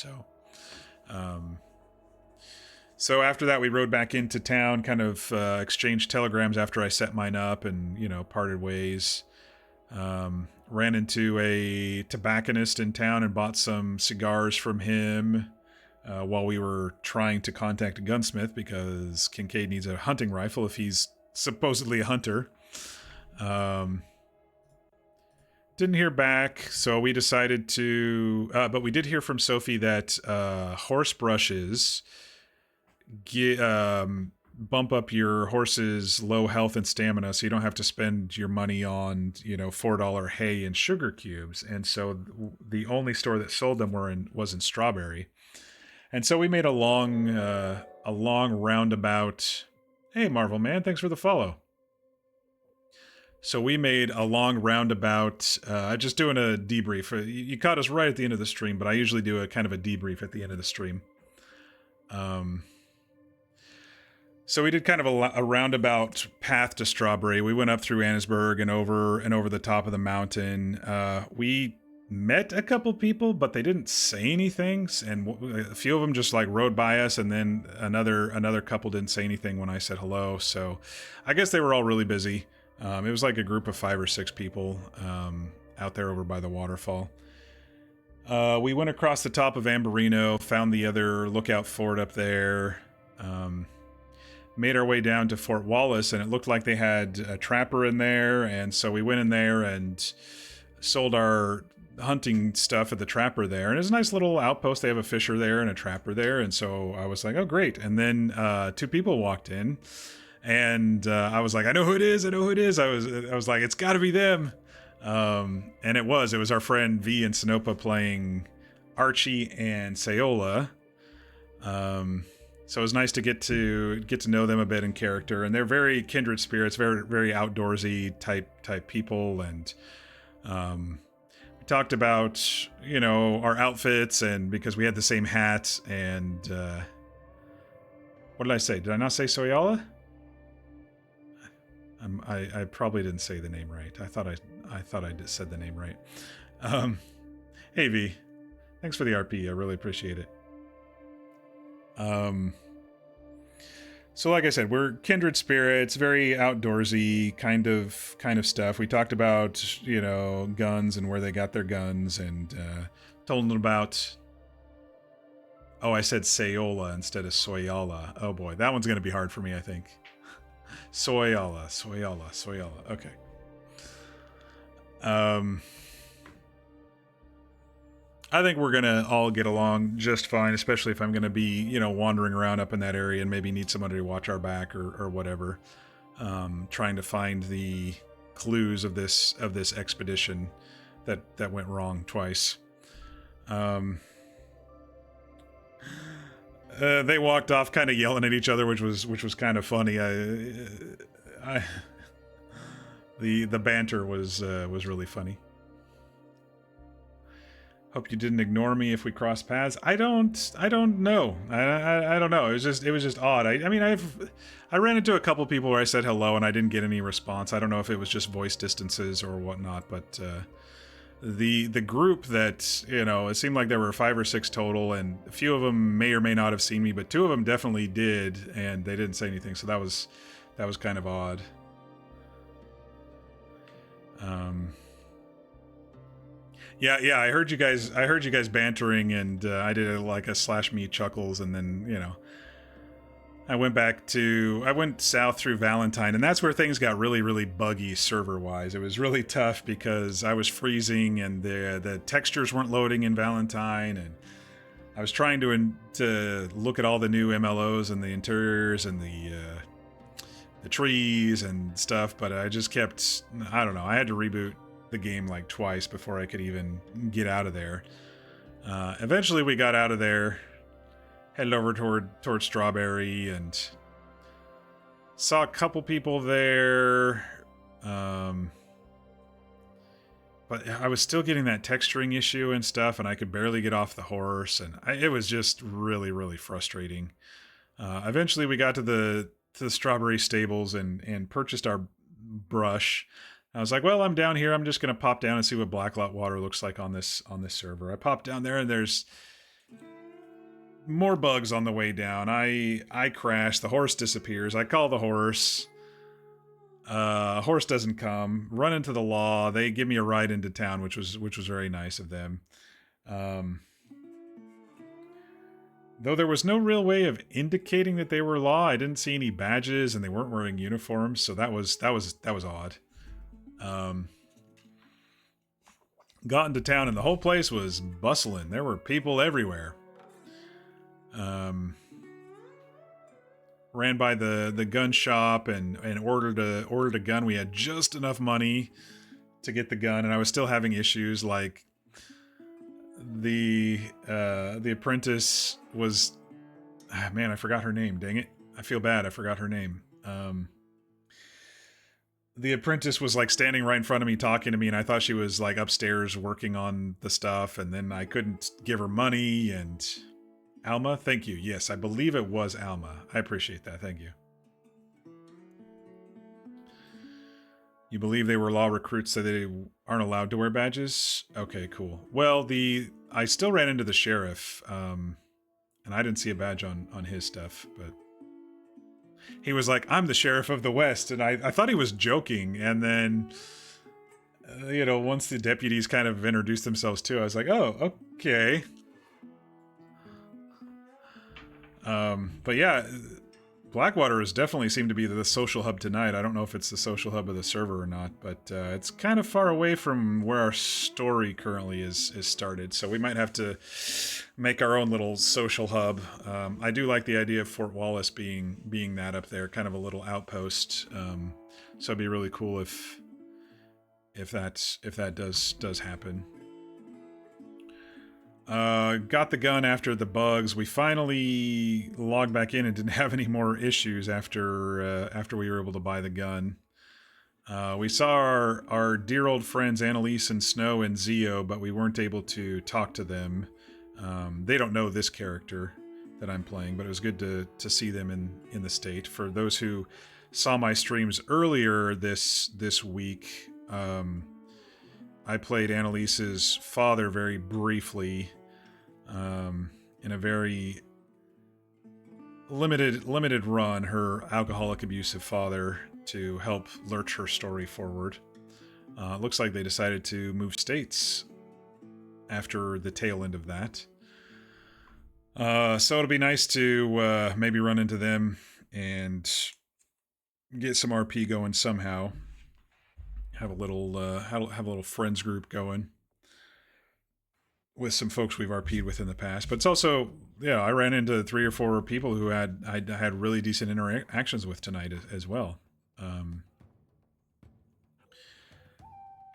So after that, we rode back into town, kind of exchanged telegrams after I set mine up, and you know, parted ways. Ran into a tobacconist in town and bought some cigars from him while we were trying to contact a gunsmith because Kincaid needs a hunting rifle if he's supposedly a hunter. Didn't hear back, so we decided to... but we did hear from Sophie that horse brushes bump up your horse's low health and stamina, so you don't have to spend your money on, you know, $4 hay and sugar cubes. And so the only store that sold them was in Strawberry. And so we made a long roundabout. Hey, Marvel Man, thanks for the follow. So we made a long roundabout, just doing a debrief. You caught us right at the end of the stream, but I usually do a kind of a debrief at the end of the stream. So we did kind of a roundabout path to Strawberry. We went up through Annisburg and over the top of the mountain. We met a couple people, but they didn't say anything, and a few of them just like rode by us, and then another couple didn't say anything when I said hello. So I guess they were all really busy. It was like a group of 5 or 6 people out there over by the waterfall. We went across the top of Amberino, found the other lookout fort up there. Made our way down to Fort Wallace, and it looked like they had a trapper in there, and so we went in there and sold our hunting stuff at the trapper there. And it's a nice little outpost. They have a fisher there and a trapper there, and so I was like, oh, great. And then 2 people walked in, and I was like, I know who it is. I was like, it's got to be them. And it was our friend V and Sinopa playing Archie and Sayola. So it was nice to get to know them a bit in character, and they're very kindred spirits, very very outdoorsy type people, and we talked about, you know, our outfits, and because we had the same hat, and what did I say? Did I not say Soyala? I probably didn't say the name right. I thought I just said the name right. Hey V, thanks for the RP. I really appreciate it. So like I said, we're kindred spirits, very outdoorsy kind of stuff. We talked about, you know, guns and where they got their guns, and told them about... Oh, I said Sayola instead of Soyala. Oh boy, that one's going to be hard for me, I think. Soyala. Okay. I think we're going to all get along just fine, especially if I'm going to be, you know, wandering around up in that area and maybe need somebody to watch our back or whatever. Trying to find the clues of this expedition that went wrong twice. They walked off kind of yelling at each other, which was kind of funny. The banter was really funny. Hope you didn't ignore me if we crossed paths. I don't know. I don't know. It was just odd. I mean, I ran into a couple people where I said hello and I didn't get any response. I don't know if it was just voice distances or whatnot, but the group that, you know, it seemed like there were 5 or 6 total, and a few of them may or may not have seen me, but 2 of them definitely did, and they didn't say anything. So that was kind of odd. Yeah, I heard you guys bantering, and I did like a slash me chuckles, and then, you know, I went south through Valentine, and that's where things got really, really buggy server-wise. It was really tough because I was freezing, and the textures weren't loading in Valentine, and I was trying to look at all the new MLOs and the interiors and the the trees and stuff, but I just kept, I don't know, I had to reboot the game like twice before I could even get out of there. Eventually we got out of there, headed over toward Strawberry, and saw a couple people there. But I was still getting that texturing issue and stuff, and I could barely get off the horse, and it was just really, really frustrating. Eventually, we got to the Strawberry stables and purchased our brush. I was like, well, I'm down here. I'm just going to pop down and see what Blacklot water looks like on this server. I popped down there, and there's more bugs on the way down. I crash. The horse disappears. I call the horse. Horse doesn't come. Run into the law. They give me a ride into town, which was very nice of them. Though there was no real way of indicating that they were law. I didn't see any badges, and they weren't wearing uniforms, so that was odd. Got into town, and the whole place was bustling. There were people everywhere. Ran by the gun shop and ordered a gun. We had just enough money to get the gun, and I was still having issues. Like the apprentice was, man, I forgot her name. Dang it! I feel bad. I forgot her name. The apprentice was like standing right in front of me talking to me, and I thought she was like upstairs working on the stuff, and then I couldn't give her money. And Alma, thank you. Yes, I believe it was Alma. I appreciate that. Thank you. You believe they were law recruits, so they aren't allowed to wear badges? Okay, cool. Well, I still ran into the sheriff, and I didn't see a badge on his stuff, but he was like, I'm the sheriff of the West, and I thought he was joking, and then, once the deputies kind of introduced themselves too, I was like, oh, okay. But yeah, Blackwater has definitely seemed to be the social hub tonight. I don't know if it's the social hub of the server or not, but it's kind of far away from where our story currently is started, so we might have to make our own little social hub. I do like the idea of Fort Wallace being that up there, kind of a little outpost. So it'd be really cool if that does happen. Got the gun after the bugs. We finally logged back in and didn't have any more issues after we were able to buy the gun. We saw our dear old friends Annalise and Snow and Zio, but we weren't able to talk to them. They don't know this character that I'm playing, but it was good to see them in the state. For those who saw my streams earlier this week, I played Annalise's father very briefly, in a very limited run, her alcoholic abusive father, to help lurch her story forward. Looks like they decided to move states after the tail end of that. So it'll be nice to maybe run into them and get some RP going somehow. Have a little friends group going with some folks we've RP'd with in the past. But it's also, I ran into 3 or 4 people who I had really decent interactions with tonight as well.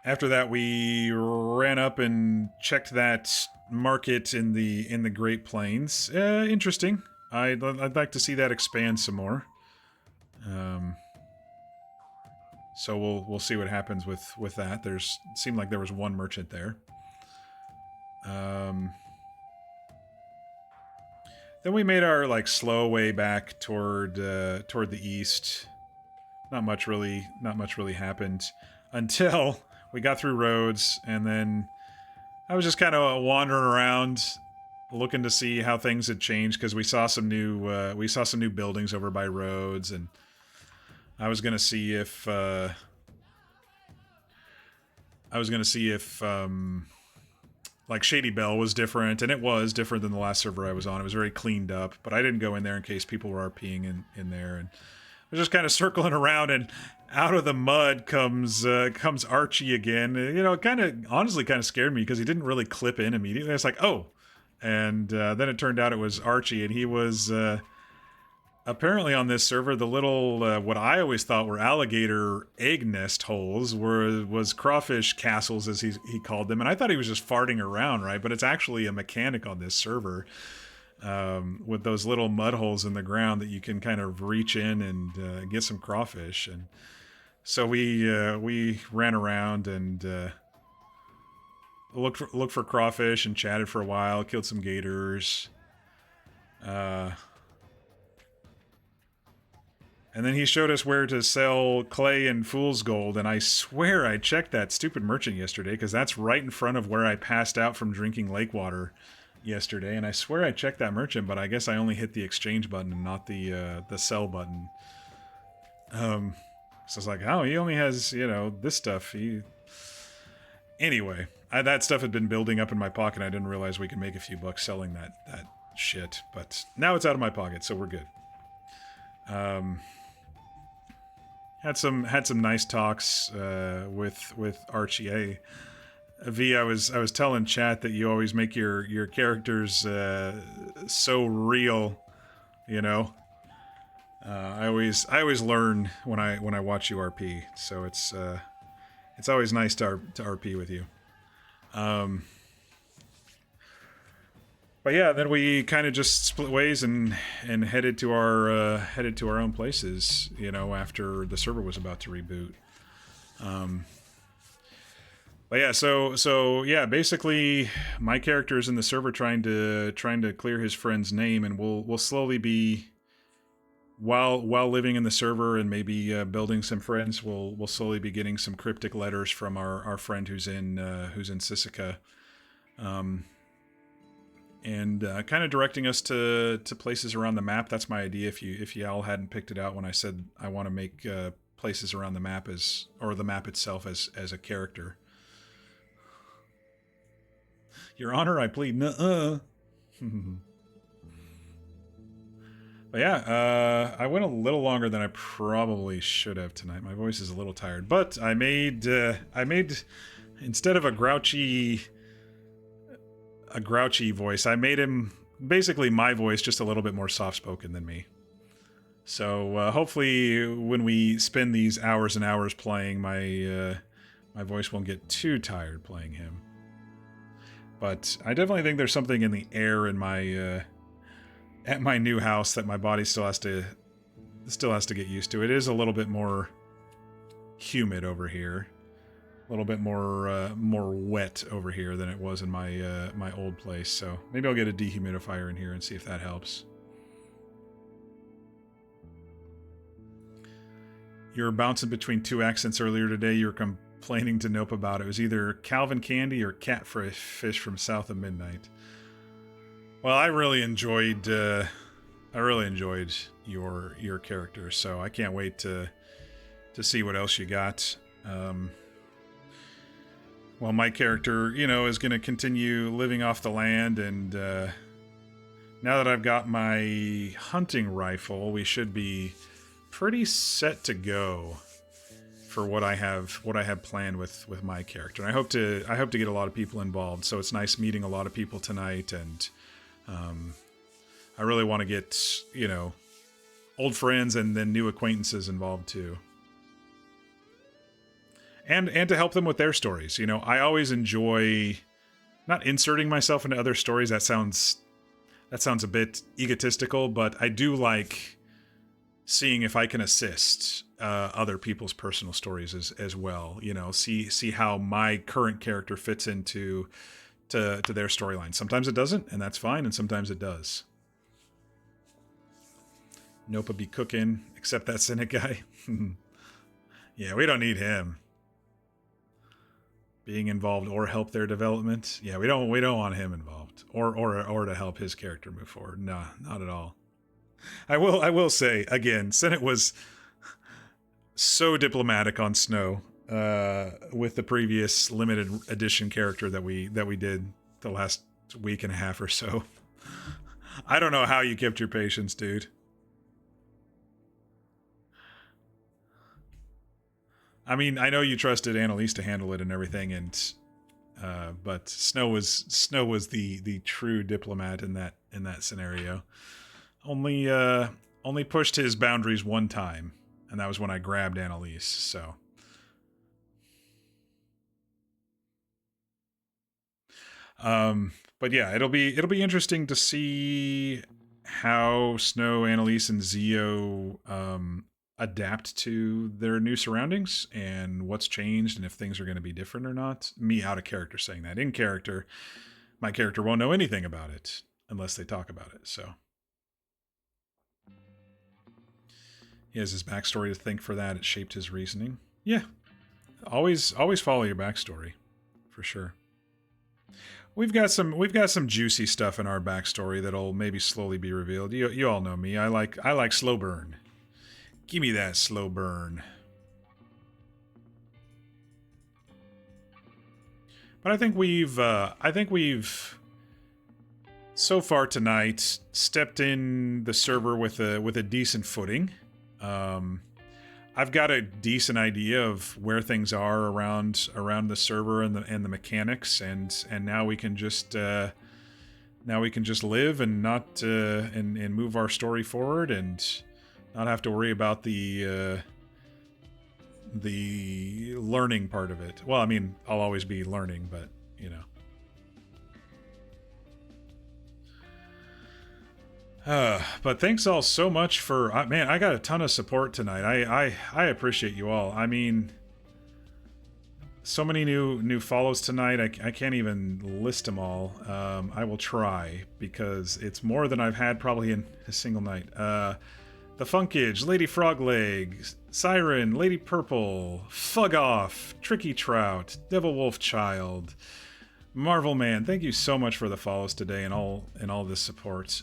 After that, we ran up and checked that market in the Great Plains. Interesting. I'd like to see that expand some more. So we'll see what happens with that. Seemed like there was one merchant there. Then we made our slow way back toward the east. Not much really happened until we got through roads, and then I was just kind of wandering around, looking to see how things had changed, because we saw some new buildings over by roads, and I was gonna see if Shady Bell was different, and it was different than the last server I was on. It was very cleaned up, but I didn't go in there in case people were RPing in there, and I was just kind of circling around, and out of the mud comes Archie again. It honestly kind of scared me, because he didn't really clip in immediately. I was like, oh, and then it turned out it was Archie, and he was apparently on this server, the little what I always thought were alligator egg nest holes was crawfish castles, as he called them, and I thought he was just farting around, right? But it's actually a mechanic on this server, with those little mud holes in the ground that you can kind of reach in and get some crawfish. And so we ran around and looked for crawfish and chatted for a while, killed some gators. And then he showed us where to sell clay and fool's gold, and I swear I checked that stupid merchant yesterday, because that's right in front of where I passed out from drinking lake water yesterday, and I swear I checked that merchant, but I guess I only hit the exchange button and not the sell button. So it's like, oh, he only has, you know, this stuff. Anyway, that stuff had been building up in my pocket. I didn't realize we could make a few bucks selling that shit, but now it's out of my pocket, so we're good. Had some nice talks with Archie A. V, I was telling chat that you always make your characters so real, you know. I always learn when I watch you RP, so it's always nice to RP with you. But yeah, then we kind of just split ways and headed to our own places, you know, after the server was about to reboot. But yeah, so yeah, basically my character is in the server trying to clear his friend's name, and we'll slowly be, while liviving in the server and maybe building some friends, we'll slowly be getting some cryptic letters from our friend who's in Sisika. And kind of directing us to places around the map. That's my idea. If y'all hadn't picked it out when I said I want to make places around the map or the map itself as a character. Your Honor, I plead nuh-uh. But yeah, I went a little longer than I probably should have tonight. My voice is a little tired, but I made instead of a grouchy voice, I made him basically my voice, just a little bit more soft-spoken than me. So hopefully when we spend these hours and hours playing, my voice won't get too tired playing him. But I definitely think there's something in the air in my at my new house that my body still has to get used to. It is a little bit more humid over here. A little bit more wet over here than it was in my old place, so maybe I'll get a dehumidifier in here and see if that helps. You were bouncing between two accents earlier today. You were complaining to Nope about it. It was either Calvin Candy or Catfish from South of Midnight. Well, I really enjoyed your character, so I can't wait to see what else you got. Well, my character, you know, is going to continue living off the land, and now that I've got my hunting rifle, we should be pretty set to go for what I have planned with my character. And I hope to get a lot of people involved. So it's nice meeting a lot of people tonight, and I really want to get, you know, old friends and then new acquaintances involved too. And to help them with their stories. You know, I always enjoy not inserting myself into other stories. That sounds a bit egotistical, but I do like seeing if I can assist other people's personal stories as well. You know, see how my current character fits into to their storyline. Sometimes it doesn't, and that's fine, and sometimes it does. Nope, be cooking, except that cynic guy. Yeah, we don't need him being involved or help their development. Yeah, we don't want him involved or to help his character move forward. No, not at all. I will say again, Senate was so diplomatic on Snow with the previous limited edition character that we did the last week and a half or so. I don't know how you kept your patience, dude. I mean, I know you trusted Annalise to handle it and everything, and but Snow was the true diplomat in that scenario. Only only pushed his boundaries one time, and that was when I grabbed Annalise, so. But yeah, it'll be interesting to see how Snow, Annalise, and Zio adapt to their new surroundings and what's changed and if things are going to be different or not. Me out of character saying that. In character, my character won't know anything about it unless they talk about it, so. He has his backstory to thank for that. It shaped his reasoning. Yeah. Always follow your backstory. For sure. We've got some juicy stuff in our backstory that'll maybe slowly be revealed. You all know me. I like slow burn. Give me that slow burn. But I think we've so far tonight stepped in the server with a decent footing. I've got a decent idea of where things are around the server and the mechanics, and now we can just live and not and move our story forward and not have to worry about the learning part of it. Well, I mean, I'll always be learning, but you know. But thanks all so much for man, I got a ton of support tonight. I appreciate you all. I mean, so many new follows tonight. I can't even list them all. I will try because it's more than I've had probably in a single night. The Funkage, Lady Frogleg, Siren, Lady Purple, Fug Off, Tricky Trout, Devil Wolf Child, Marvel Man. Thank you so much for the follows today and all this support.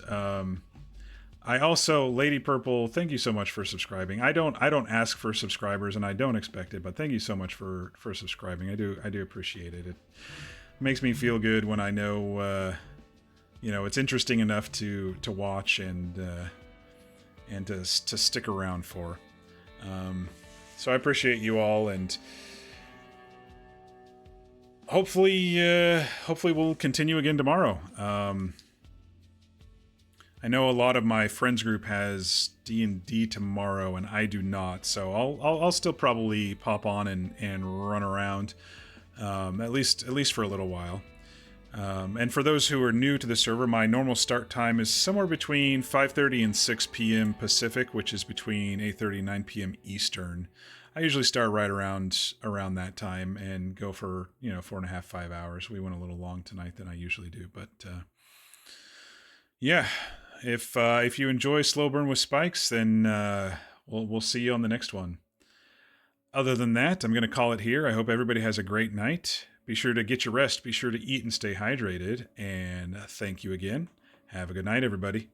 I also, Lady Purple, thank you so much for subscribing. I don't ask for subscribers and I don't expect it, but thank you so much for subscribing. I do appreciate it. It makes me feel good when I know it's interesting enough to watch and to stick around for. So I appreciate you all, and hopefully we'll continue again tomorrow. I know a lot of my friends group has D&D tomorrow, and I do not. So I'll still probably pop on and run around, at least for a little while. And for those who are new to the server, my normal start time is somewhere between 5:30 and 6 p.m. Pacific, which is between 8:30 and 9 p.m. Eastern. I usually start right around that time and go for 4.5, 5 hours. We went a little long tonight than I usually do, but yeah. If you enjoy Slow Burn with Spikes, then we'll see you on the next one. Other than that, I'm going to call it here. I hope everybody has a great night. Be sure to get your rest. Be sure to eat and stay hydrated. And thank you again. Have a good night, everybody.